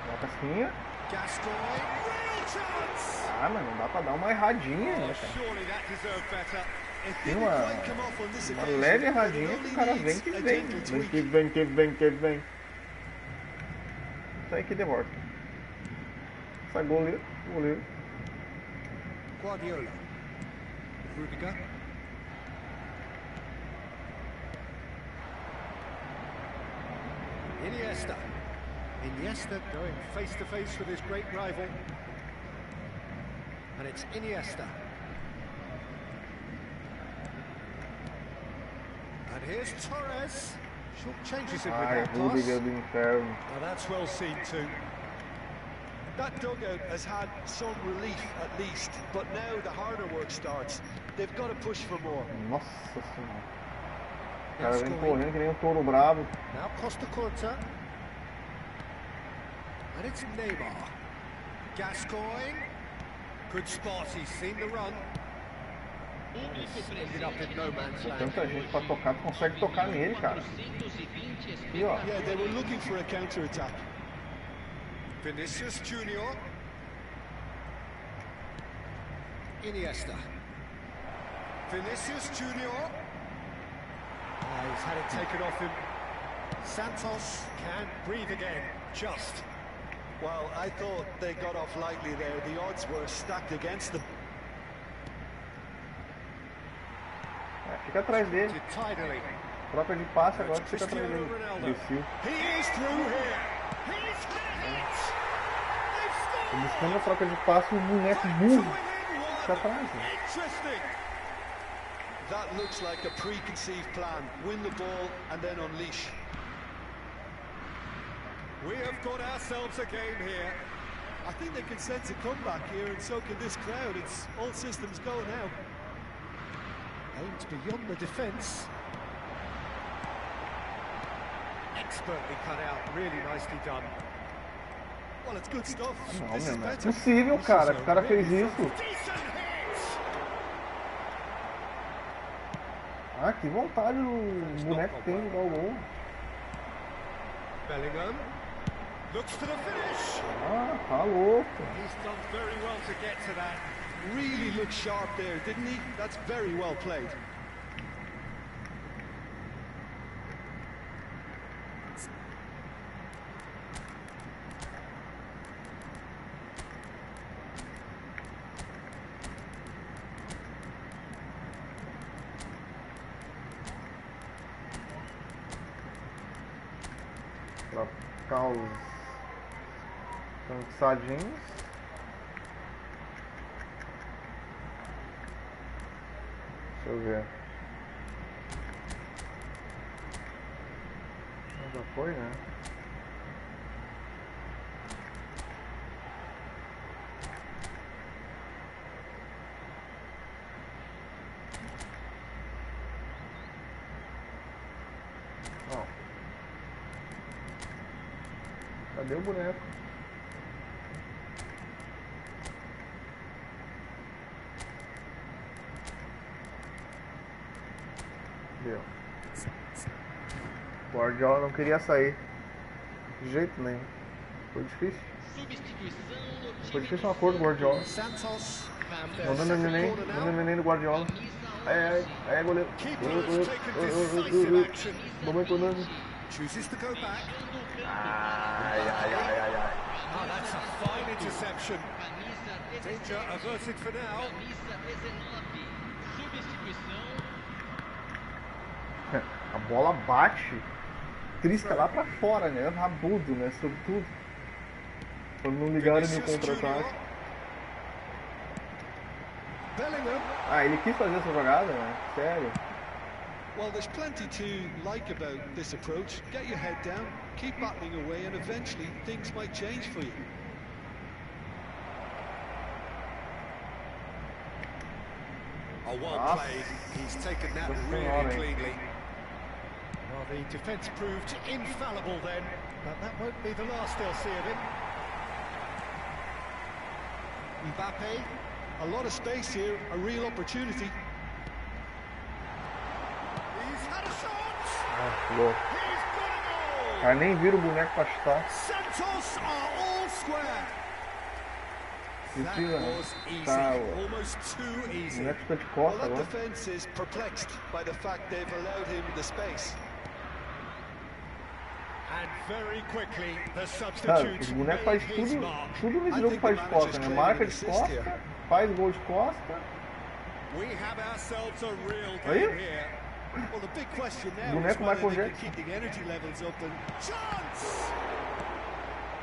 Ó a casquinha. Gascoigne, real chance. Ah, mas não dá pra dar uma erradinha, né, cara? Surely that deserved better. Tem uma leve erradinha que o cara vem que vem. Vem que vem, que vem, que vem. Isso aí que demora. Sai goleiro, goleiro. Guardiola. Rudiger. Iniesta. Iniesta going face to face with his great rival. And it's Iniesta. And here's Torres. Short changes it with Ai, that Rudiger pass. do inferno. Now that's well seen too. That dugout has had some relief at least, but now the harder work starts. They've got to push for more. Nossa senhora. O cara vem correndo que nem um touro bravo. Now Costa Curta. And it's Neymar. Gascoigne. Good spot, he's seen the run. Ended up in no man's land. Tanta gente pra tocar, tu consegue tocar nele, cara. Aqui, ó. Yeah, they were looking for a counter-attack. Vinicius Junior. Iniesta. Vinicius Junior. He's had it taken off him. Santos can breathe again, just. Well, I thought they got off lightly there. The odds were stacked against them. É, fica atrás dele. Tidily. Troca de passe agora, fica atrás dele. Imbecil. He is through here. He's had it. They've Tô scored. buscando a troca de passe, o boneco burro. Fica atrás, né? Interesting. That looks like a preconceived plan. Win the ball and then unleash. We have got ourselves a game here. I think they can sense a comeback here, and so can this crowd. It's all systems go now. Aimed beyond the defence. Expertly cut out, really nicely done. Well, it's good stuff. Não, This meu, is não é better. possível, cara, que o cara fez isso. Decent hit! Ah, que vontade o boneco tem de dar o gol. Bellingham looks for the finish. Ah, tá louco. He's done very well to get to that. Really looked sharp there, didn't he? That's very well played. Trocar os cansadinhos. Deixa eu ver. Já foi, né? Ó. Cadê o boneco? Deu. Guardiola não queria sair. De jeito nenhum. Foi difícil. Foi difícil um acordo do Guardiola. Santos found Não their dando second neném, corner não dando now. neném do Guardiola. Aí, goleiro. Keeper has taken decisive action. Mamãe Konami. Chooses to go back. Ai. Oh, that's a fine interception. Danger averted for now. A bola bate, trisca lá pra fora, né? Rabudo, né? Sobretudo. Quando não ligaram no contra-ataque. Bellingham. Ah, ele quis fazer essa jogada, né? Sério. Well, there's plenty to like about this approach. Get your head down, keep battling away, and eventually things might change for you. Oh, well Ah, played. He's taken that just really been cleanly. Well, the defence proved infallible then, but that won't be the last they'll see of him. Mbappe. A lot of space here, a real opportunity. He's had a shot. Ah, louco. He's got a goal. Cara, nem vira o boneco pra chutar. Santos are all square. That Mentira, was easy, tá, o almost too easy. boneco chuta de Well, costa that agora. defence is perplexed by the fact they've allowed him the space. And very quickly, the Cara, substitute o boneco made faz his tudo, mark. tudo nesse I jogo think faz the de costa, manager's né? claiming Marca an de assist costa, here. faz gol de costa. We have ourselves a real Aí? game here. Well, the big question now is Boneco whether Michael they can Jackson. keep the energy levels up and Chance!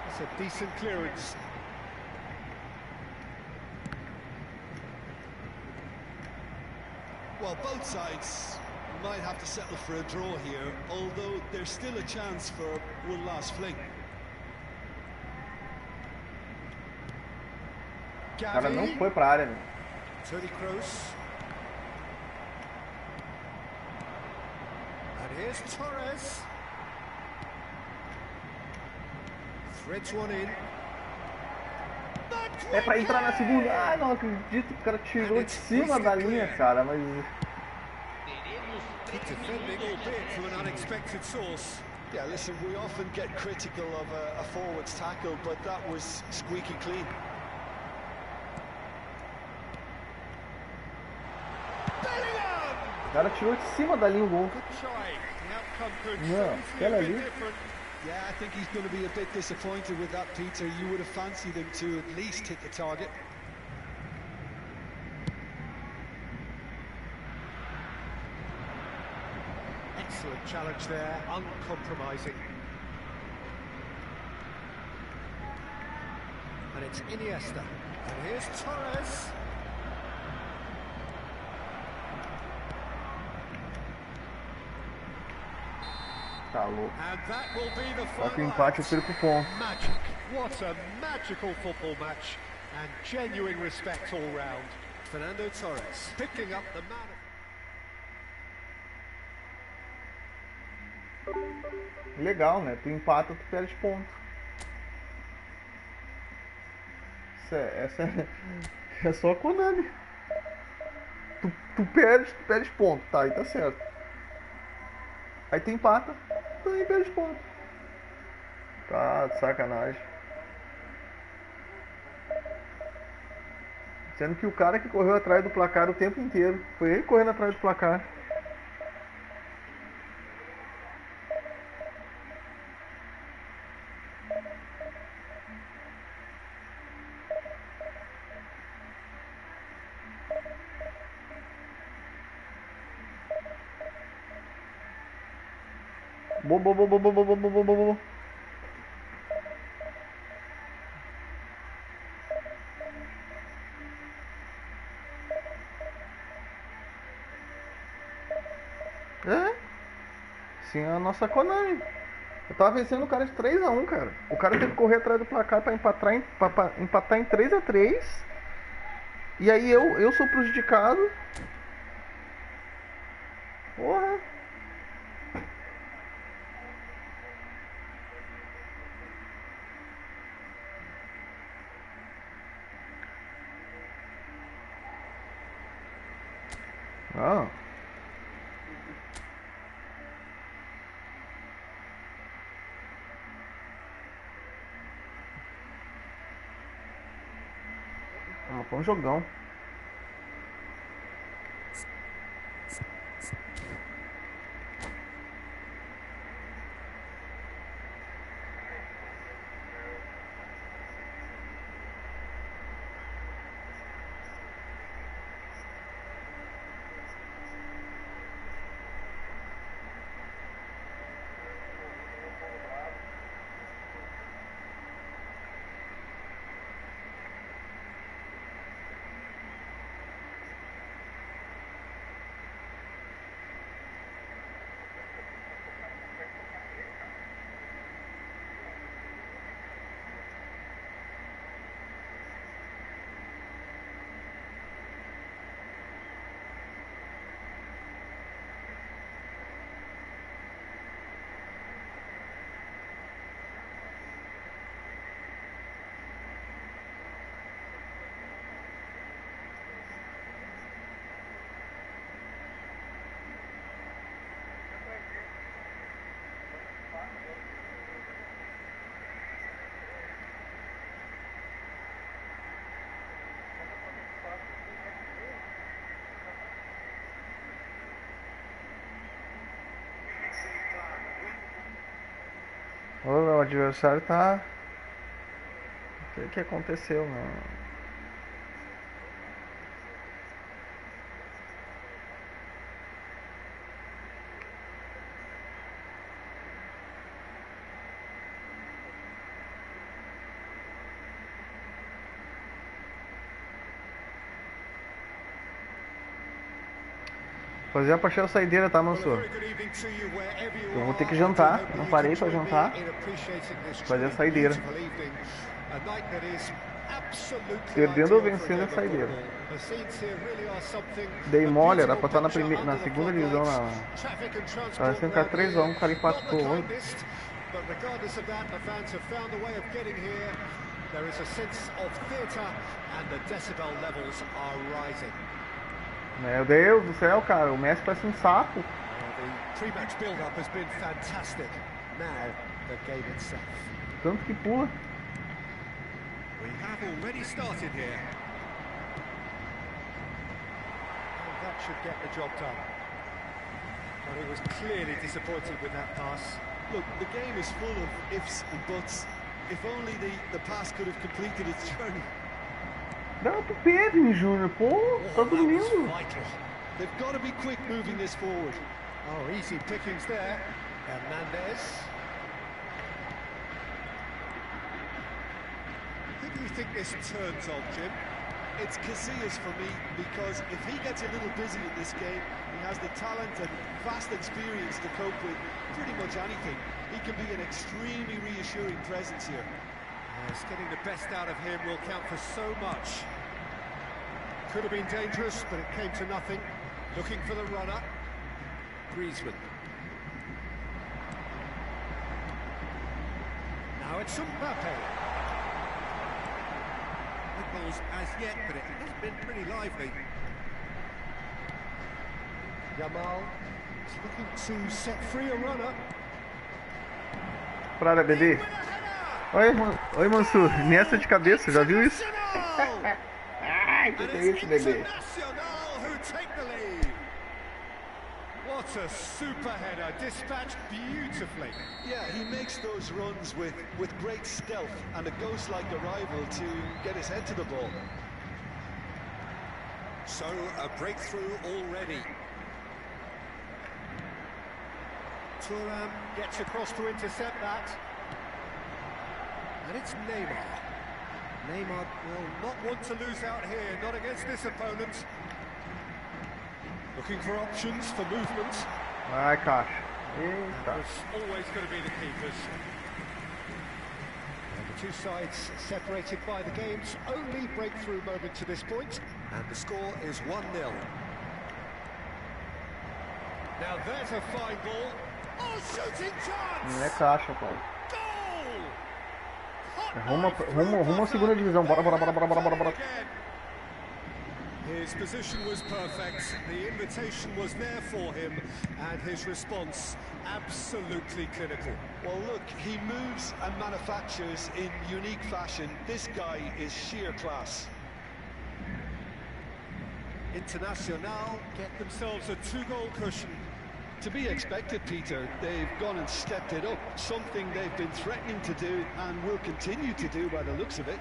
That's a decent clearance. well, both sides might have to settle for a draw here, although there's still a chance for one last fling. O cara não Gavi. foi pra área, né? Toni Kroos. And here's Torres. Threads one in. É pra entrar na segunda. Ah, não acredito, o cara tirou de cima da linha, cara, mas... Keep defending, albeit from an unexpected source. Yeah, listen, we often get critical of a forward's tackle, but that was squeaky clean. Bellingham! O cara tirou de cima da linha o gol. Good try. The outcome could Não, certainly aquela have been ali. different. Yeah, I think he's going to be a bit disappointed with that, Peter. You would have fancied him to at least hit the target. Excellent challenge there, uncompromising. And it's Iniesta. And here's Torres. Tá louco. And that will be the Só que o final empate eu act. perco ponto. Magic. What a magical football match. And genuine respect all round. Fernando Torres picking up the man. Legal, né? Tu empata, tu perde ponto. Essa é só a Konami. Tu perde ponto, tá? Aí tá certo. Aí tu empata, tu também perde ponto. Tá, de sacanagem. Sendo que o cara que correu atrás do placar o tempo inteiro. Foi ele correndo atrás do placar. Bo. É? Sim, é a nossa Konami. Eu tava vencendo o cara de 3-1, cara. O cara teve que correr atrás do placar pra empatar em 3-3. E aí eu sou prejudicado. Porra. Ah. Foi um jogão. O adversário tá... Não sei o que aconteceu, né? Fazer a partida saideira, tá, Mansur? Eu vou ter que jantar, não parei pra jantar. Fazer a saideira. Perdendo ou vencendo a saideira. Dei mole, era pra estar na segunda divisão. Tava sendo ficar 3-1, o cara empatou hoje. Meu Deus do céu, cara, o Messi parece um sapo. Tanto que pula. We have already started here. And that should get the job done. But he was clearly disappointed with that pass. Look, the game is full of ifs and buts. If only the pass could have completed its journey. Dá pro Pedro, Júnior, pô, tá dormindo. They've got to be quick moving this forward. Oh, easy pickings there. Hernandez. Who do you think this turns on, Jim? It's Casillas for me, because if he gets a little busy in this game, he has the talent and vast experience to cope with pretty much anything. He can be an extremely reassuring presence here. Yes, getting the best out of him will count for so much. Could have been dangerous, but it came to nothing. Looking for the runner. Griezmann. Now it's Mbappe. No goals as yet, but it has been pretty lively. Yamal is looking to set free a runner. Para, bebê. Oi, Mansur, nessa de cabeça, já viu isso? Ai, que é isso, bebê? What a super header, dispatched beautifully. Yeah, he makes those runs with great stealth and a ghost-like arrival to get his head to the ball. So, a breakthrough already. Thuram gets across to intercept that. And it's Neymar. Neymar will not want to lose out here, not against this opponent. Looking for options for movement. Vai, Caixa. Eita. It's always going to be the keepers. And the two sides separated by the game's only breakthrough moment to this point, and the score is 1-0. Now there's a fine ball. Oh, shooting chance! Não é caixa, Paulo. Goal! Rumo a segunda divisão. Bora. His position was perfect, the invitation was there for him, and his response absolutely clinical. Well, look, he moves and manufactures in unique fashion. This guy is sheer class. Internacional get themselves a 2-goal cushion. To be expected, Peter. They've gone and stepped it up, something they've been threatening to do and will continue to do by the looks of it.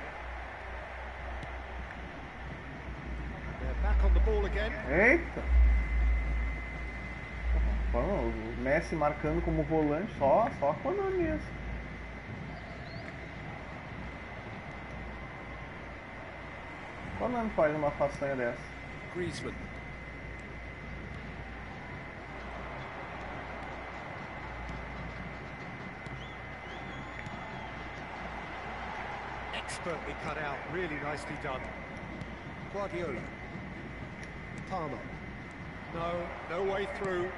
They're back on the ball again. Eita. O Messi marcando como volante, só quando mesmo. Quando não faz uma façanha dessa? Griezmann. Expertly cut out, really nicely done. Guardiola. Palmer. No way through.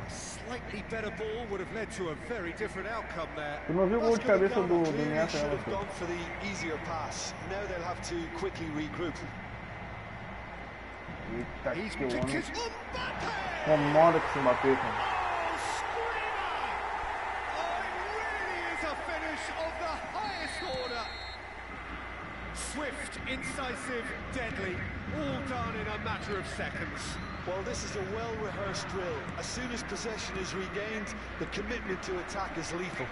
A slightly better ball would have led to a very different outcome there. Tu não viu o gol de cabeça do Neto? Should have gone for the easier pass. Now they'll have to quickly regroup. Eita, He's que picked homem. his Mbappe! Incomoda com esse Mbappé, cara. Oh, screamer! Oh, it really is a finish of the highest order. Swift, incisive, deadly, all done in a matter of seconds. Well, this is a well-rehearsed drill. As soon as possession is regained, the commitment to attack is lethal.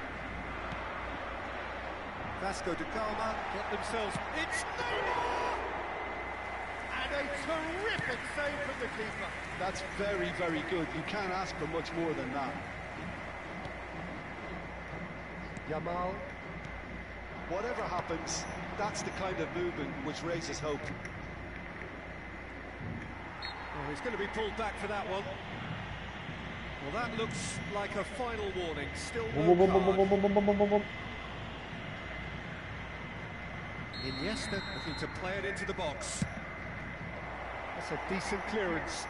Vasco da Gama get themselves... It's Neymar! And a terrific save from the keeper. That's very, very good. You can't ask for much more than that. Yamal. Whatever happens, that's the kind of movement which raises hope. Oh, he's going to be pulled back for that one. Well, that looks like a final warning. Still no card. Iniesta looking to play it into the box. That's a decent clearance.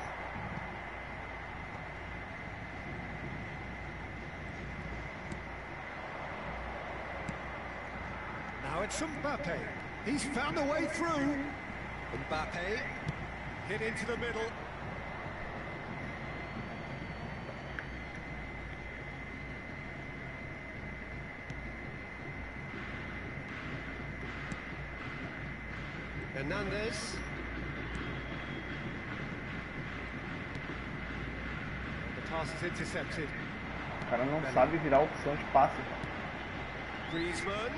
Now it's Mbappe. He's found a way through. Mbappe hit into the middle. Hernandez. The pass is intercepted. O cara não sabe virar a opção de passe. Griezmann.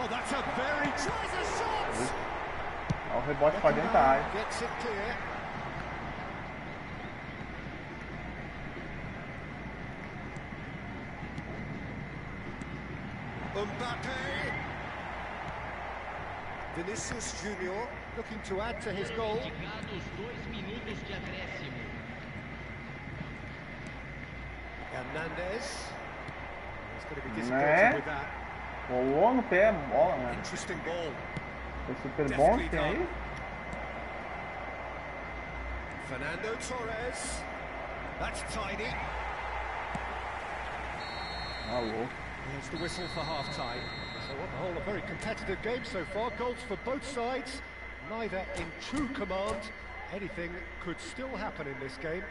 Oh, that's a very... Tries a shot! Dá o rebote pra dentro da área. Gets it clear. Mbappe. Vinicius Junior looking to add to his goal. Indicados 2 minutos de acréscimo. Hernandez. He's going to be disappointed Né? with that. Rolou no pé, bola, né? Interesting ball. Foi super bom que tem aí. Fernando Torres. That's tidy. Alô. There's the whistle for half-time. So on the whole, a very competitive game so far. Goals for both sides, neither in true command. Anything could still happen in this game.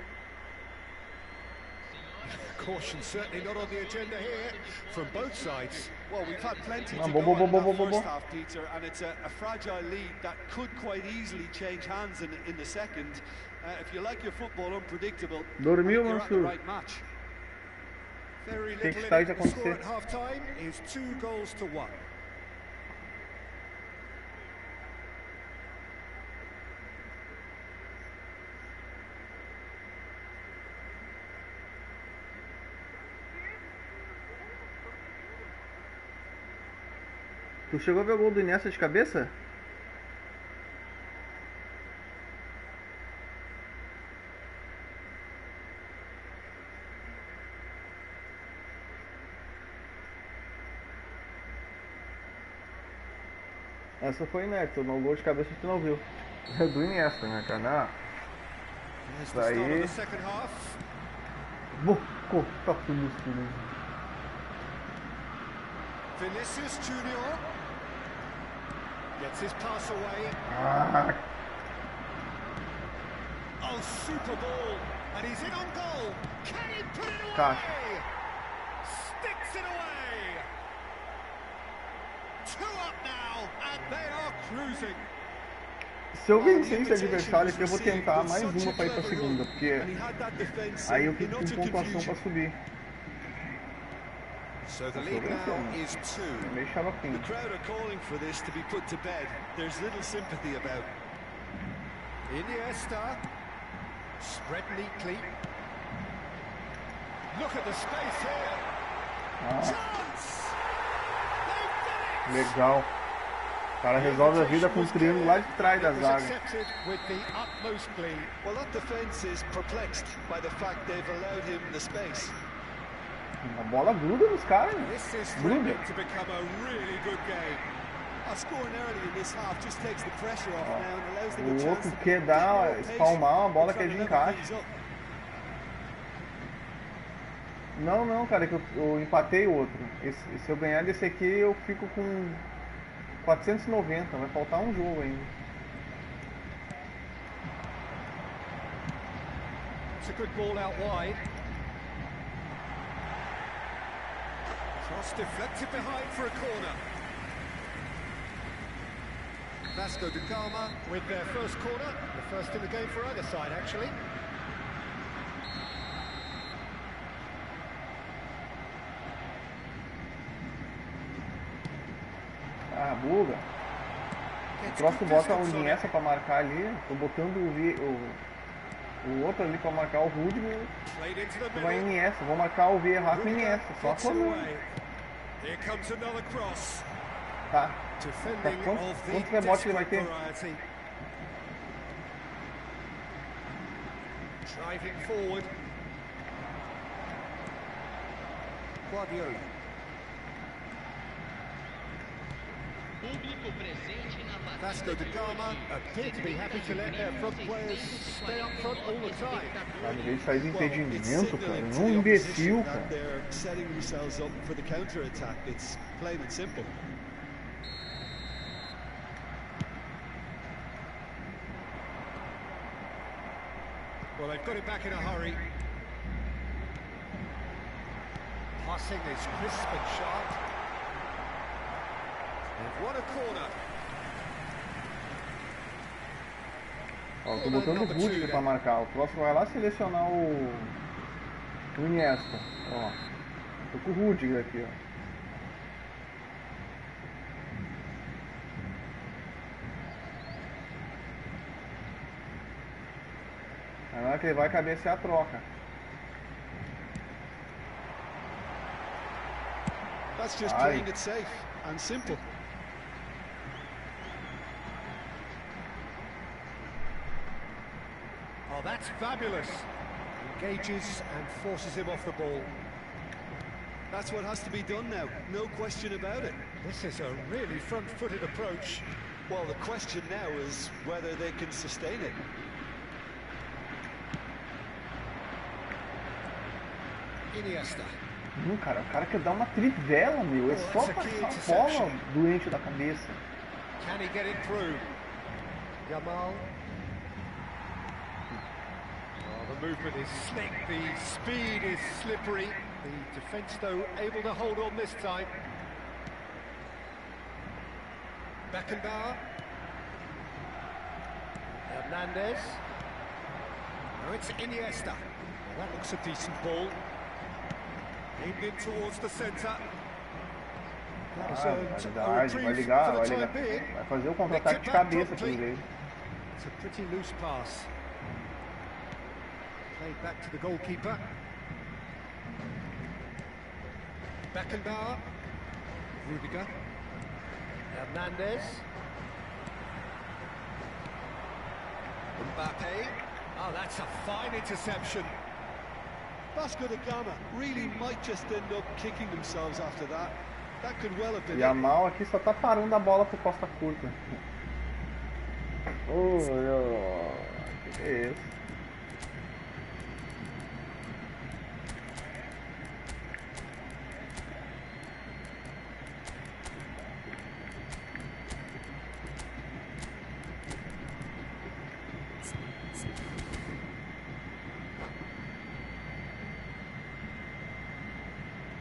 Caution certainly not on the agenda here from both sides. Well, we've had plenty to Bo, go bo, in bo, that bo, bo, first bo. half, Peter, and it's a fragile lead that could quite easily change hands in the second. If you like your football unpredictable, Dormiu, you're at the Mansur. right match. Very que little está in de it. The score acontecer? at half-time is 2-1. Tu chegou a ver o gol do Iniesta de cabeça? Essa foi inédita, no gol de cabeça que tu não viu. É do Iniesta, né, cara? Não. Here's Isso the start of aí. the second half. Vou cortar tudo isso, né? Vinicius Junior gets his pass away. Ah, Oh, super ball, and he's in on goal. Can he put it away? Tá. Sticks it away. 2 up now, and they are cruising. se eu vencer esse adversário aqui, eu vou tentar mais uma pra ir pra segunda, porque aí eu fico com pontuação pra subir. So the lead now is 2. É meio xaropinho. The crowd are calling for this to be put to bed. There's little sympathy about. Iniesta, spread neatly. Look at the space here. Chance! They've done it! Legal. O cara resolve a vida com um triângulo lá de trás da It was zaga. accepted with the utmost glee. Well, that defence is perplexed by the fact they've allowed him the space. A bola gruda nos caras. This is Gruda. threatening to become a really good game. Scoring early in this half just takes the pressure off now and allows them a O chance outro to quer be dar, more patient espalmar uma bola and que é try de to level encaixe. things up. Não, cara, que eu empatei o outro. Se eu ganhar desse aqui, eu fico com 490. Vai faltar um jogo ainda. It's a good ball out wide. Cross deflected behind for a corner. Vasco da Gama with their first corner, the first in the game for either side actually. Ah, buga. O próximo bota o Iniesta pra marcar ali. Tô botando o outro ali pra marcar o Rudiger. Played into the Tu vai middle. Iniesta. Vou marcar o Vieira com o Iniesta. Só Gets it quando. away. Here comes another cross. Tá. Defending Quantos of the rebotes ele vai desperate ter? variety. Driving forward. Guardiola. Público presente na Vasco partida da de Gama hoje. appear to be happy to let their front players stay up front all the time. Cara, em vez de fazer Well, it's impedimento, cara. signaling to Não the imbecil, opposition cara. that they're setting themselves up for the counter-attack. It's plain and simple. Well, they've got it back in a hurry. Passing is crisp and sharp. They've won a corner. Ó, tô botando o Rudiger pra marcar. O próximo vai lá selecionar o Iniesta. Ó. Tô com o Rudiger aqui, ó. Aí na hora que ele vai cabecear a troca. That's just Aye. playing it safe and simple. Oh, that's fabulous. Engages and forces him off the ball. That's what has to be done now, no question about it. This is a really front-footed approach. Well, the question now is whether they can sustain it. Iniesta. Cara, o cara quer dar uma trivela, meu. É só passar a bola doente da cabeça. Can he get it through? Yamal. Oh, the movement is slick, the speed is slippery. The defence, though, able to hold on this time. Beckenbauer. Hernandez. Now it's Iniesta. Well, that looks a decent ball. Aimed in towards the centre. That has earned a Vai reprieve ligar, for vai the ligar. time being. Vai fazer o contra-ataque de cabeça pelo jeito. It's a pretty loose pass. Played back to the goalkeeper. Beckenbauer. Rudiger. Hernandez. Mbappe. Oh, that's a fine interception. Vasco da Gama really might just end up kicking themselves after that. That could well have been E a it. Mal aqui só tá parando a bola pro Costa Curta. Que é isso?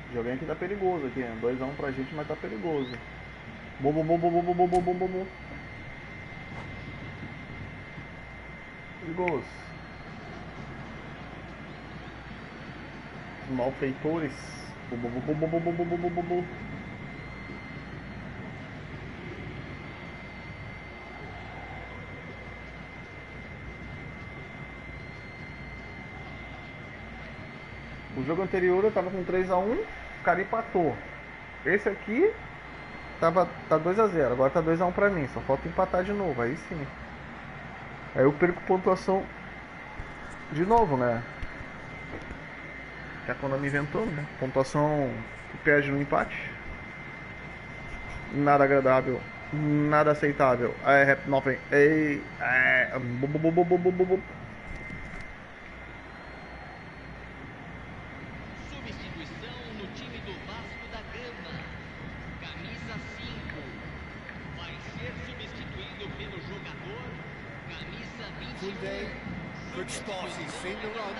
O joguinho aqui tá perigoso aqui, né? 2-1 pra gente, mas tá perigoso. Bom. Perigoso. Os malfeitores. Bom. O jogo anterior eu tava com 3-1, o cara empatou. Esse aqui tá 2-0, agora tá 2-1 pra mim, só falta empatar de novo, aí sim. Aí eu perco pontuação de novo, né? Que a Konami inventou, né? Pontuação que perde no empate. Nada agradável, nada aceitável. I have nothing. Substituição no time do Vasco da Gama. Camisa 5 vai ser substituído pelo jogador camisa 21. Tunde, good spot, he's seen the run.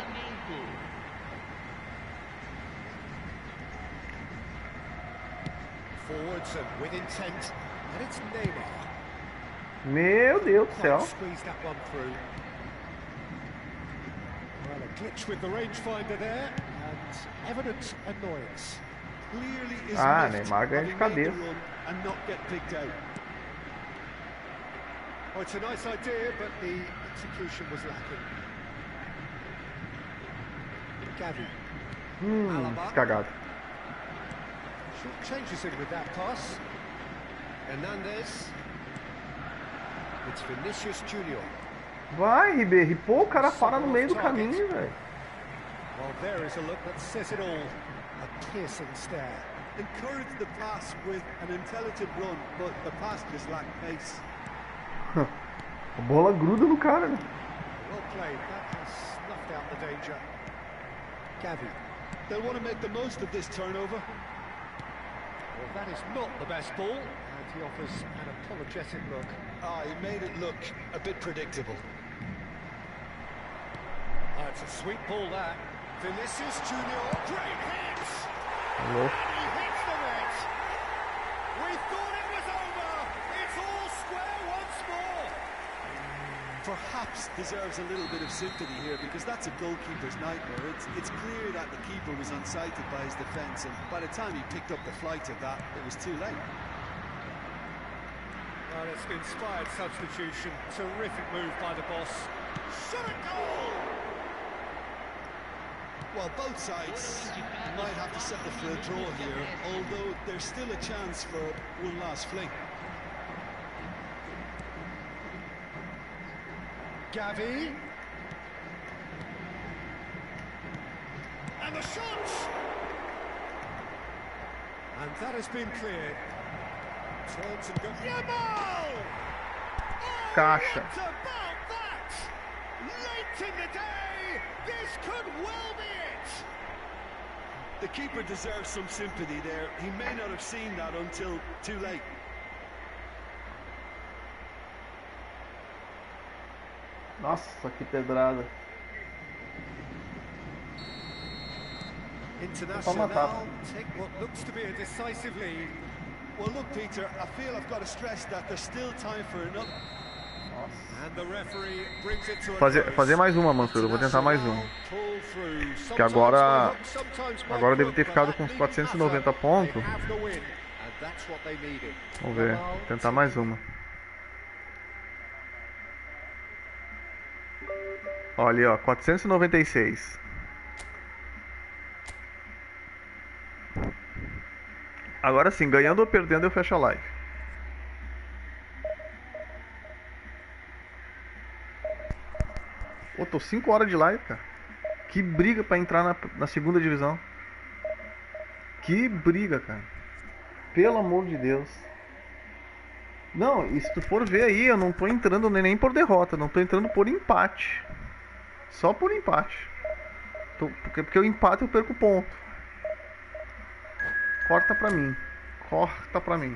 Forwards and with intent, and it's Neymar. Meu Deus do Quite céu. squeezed that one through. Well, a glitch with the rangefinder there, and evident annoyance. Clearly is Neymar ganha de cabeça. and not get picked out. Oh, it's a nice idea, but the execution was lacking. Gavi. Alaba. Cagado. Short changes in with that pass. Hernandez. It's Vinicius Junior. Vai, Ribéry. Pô, o cara para no meio do caminho, velho. Well, there is a look that says it all. A piercing stare. Encouraged the pass with an intelligent run, but the pass just lacked pace. A bola gruda no cara, né? Well played. That has snuffed out the danger. Gavi. They'll want to make the most of this turnover. Well, that is not the best ball, and he offers an apologetic look. He made it look a bit predictable. It's a sweet ball, that. Vinicius Junior. Great hit! Alô? And he hits the net. We thought it was over. It's all square once more. Perhaps deserves a little bit of sympathy here because that's a goalkeeper's nightmare. It's clear that the keeper was unsighted by his defence, and by the time he picked up the flight of that, it was too late. Well, it's an inspired substitution. Terrific move by the boss. Shot a goal! Well, both sides might have to settle for a draw here, although there's still a chance for one last fling. Gavi. And the shot! And that has been cleared. Turns and goes. Yamal! Oh, Caixa. what about that? Late in the day, this could well be it. The keeper deserves some sympathy there. He may not have seen that until too late. Nossa, que pedrada. Internacional take what looks to be a decisive lead. Well, look, Peter, I feel I've got to stress that there's still time for another. And the referee brings it to a Fazer mais uma, Mansur. Eu vou tentar mais uma. Que agora deve ter ficado com uns 490 pontos. Vamos ver. Vou tentar mais uma. Olha ali, ó. 496. Agora sim, ganhando ou perdendo eu fecho a live. Pô, tô 5 horas de live, cara. Que briga pra entrar na segunda divisão. Que briga, cara. Pelo amor de Deus. Não, e se tu for ver aí, eu não tô entrando nem por derrota, não tô entrando por empate. Só por empate. Porque o empate eu perco ponto. Corta pra mim. Corta pra mim.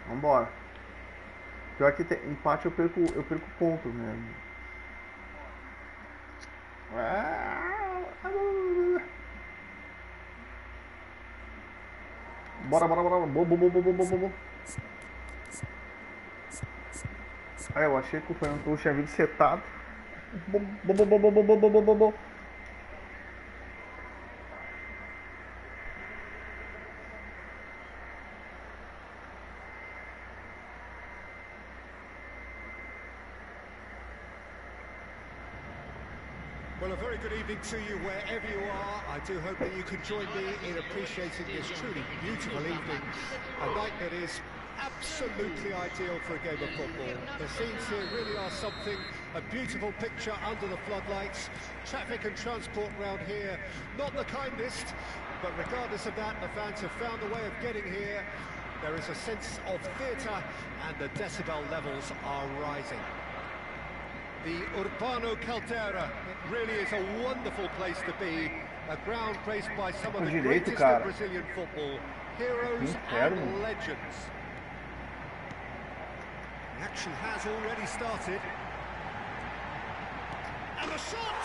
Vambora. Pior que empate eu perco pontos, né? Bora. Bo. Ah, eu achei que o Fernando Torres tinha vindo setado. Bo. Well, a very good evening to you wherever you are. I do hope that you can join me in appreciating this truly beautiful evening. A night that is absolutely ideal for a game of football. The scenes here really are something, a beautiful picture under the floodlights. Traffic and transport round here, not the kindest, but regardless of that, the fans have found a way of getting here. There is a sense of theatre and the decibel levels are rising. The Urbano Caldera, it really is a wonderful place to be. A ground graced by some of the greatest of Brazilian football. Heroes and legends. The action has already started. And the shot!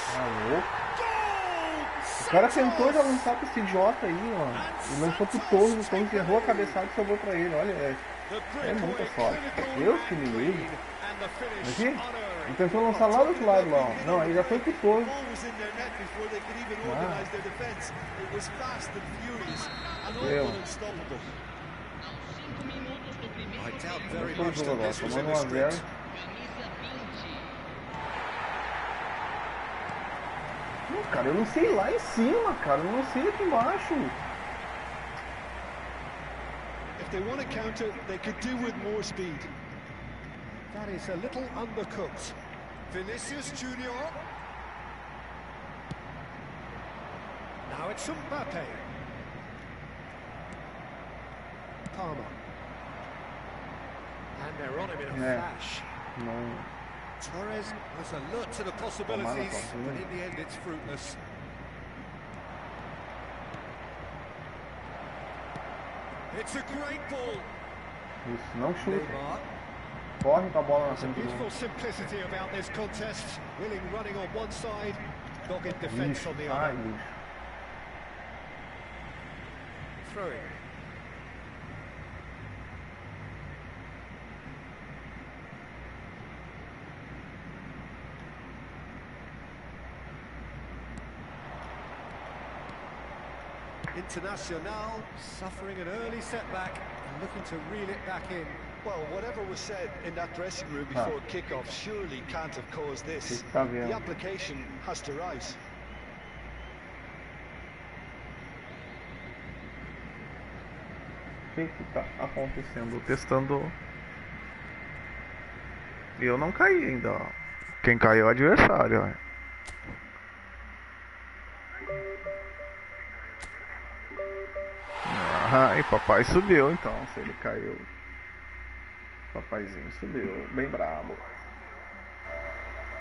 O cara tentou já lançar pra esse idiota aí, ó. E lançou pro Torres, o Torres errou a cabeçada e sobrou pra ele. Olha, é muita sorte. Deus que me livre. Aqui? Ele tentou lançar lá do outro lado, lá, ó. Não, ele já foi pro Torres. Não foi o jogo agora, tomando 1-0. Não, cara, eu não sei lá em cima, cara. Eu não sei aqui embaixo. If they want to counter, they could do with more speed. That is a little undercooked. Vinicius Junior. Now it's Mbappe. Palmer. And they're on him in a flash. Não. Torres was alert to the possibilities, but in the end it's fruitless. It's a great ball. Isso, não chuta. Neymar. Corre com a bola na There's a frente do beautiful simplicity about this contest. Willing running on one side, dogged defence on the other. Throwing. Internacional suffering an early setback and looking to reel it back in. Well, whatever was said in that dressing room before kickoff surely can't have caused this. The application has to rise. O que tá acontecendo? Testando. Eu não caí ainda, ó. Quem caiu é o adversário, ó. Ah, e papai subiu então, se ele caiu. Papaizinho subiu, bem brabo.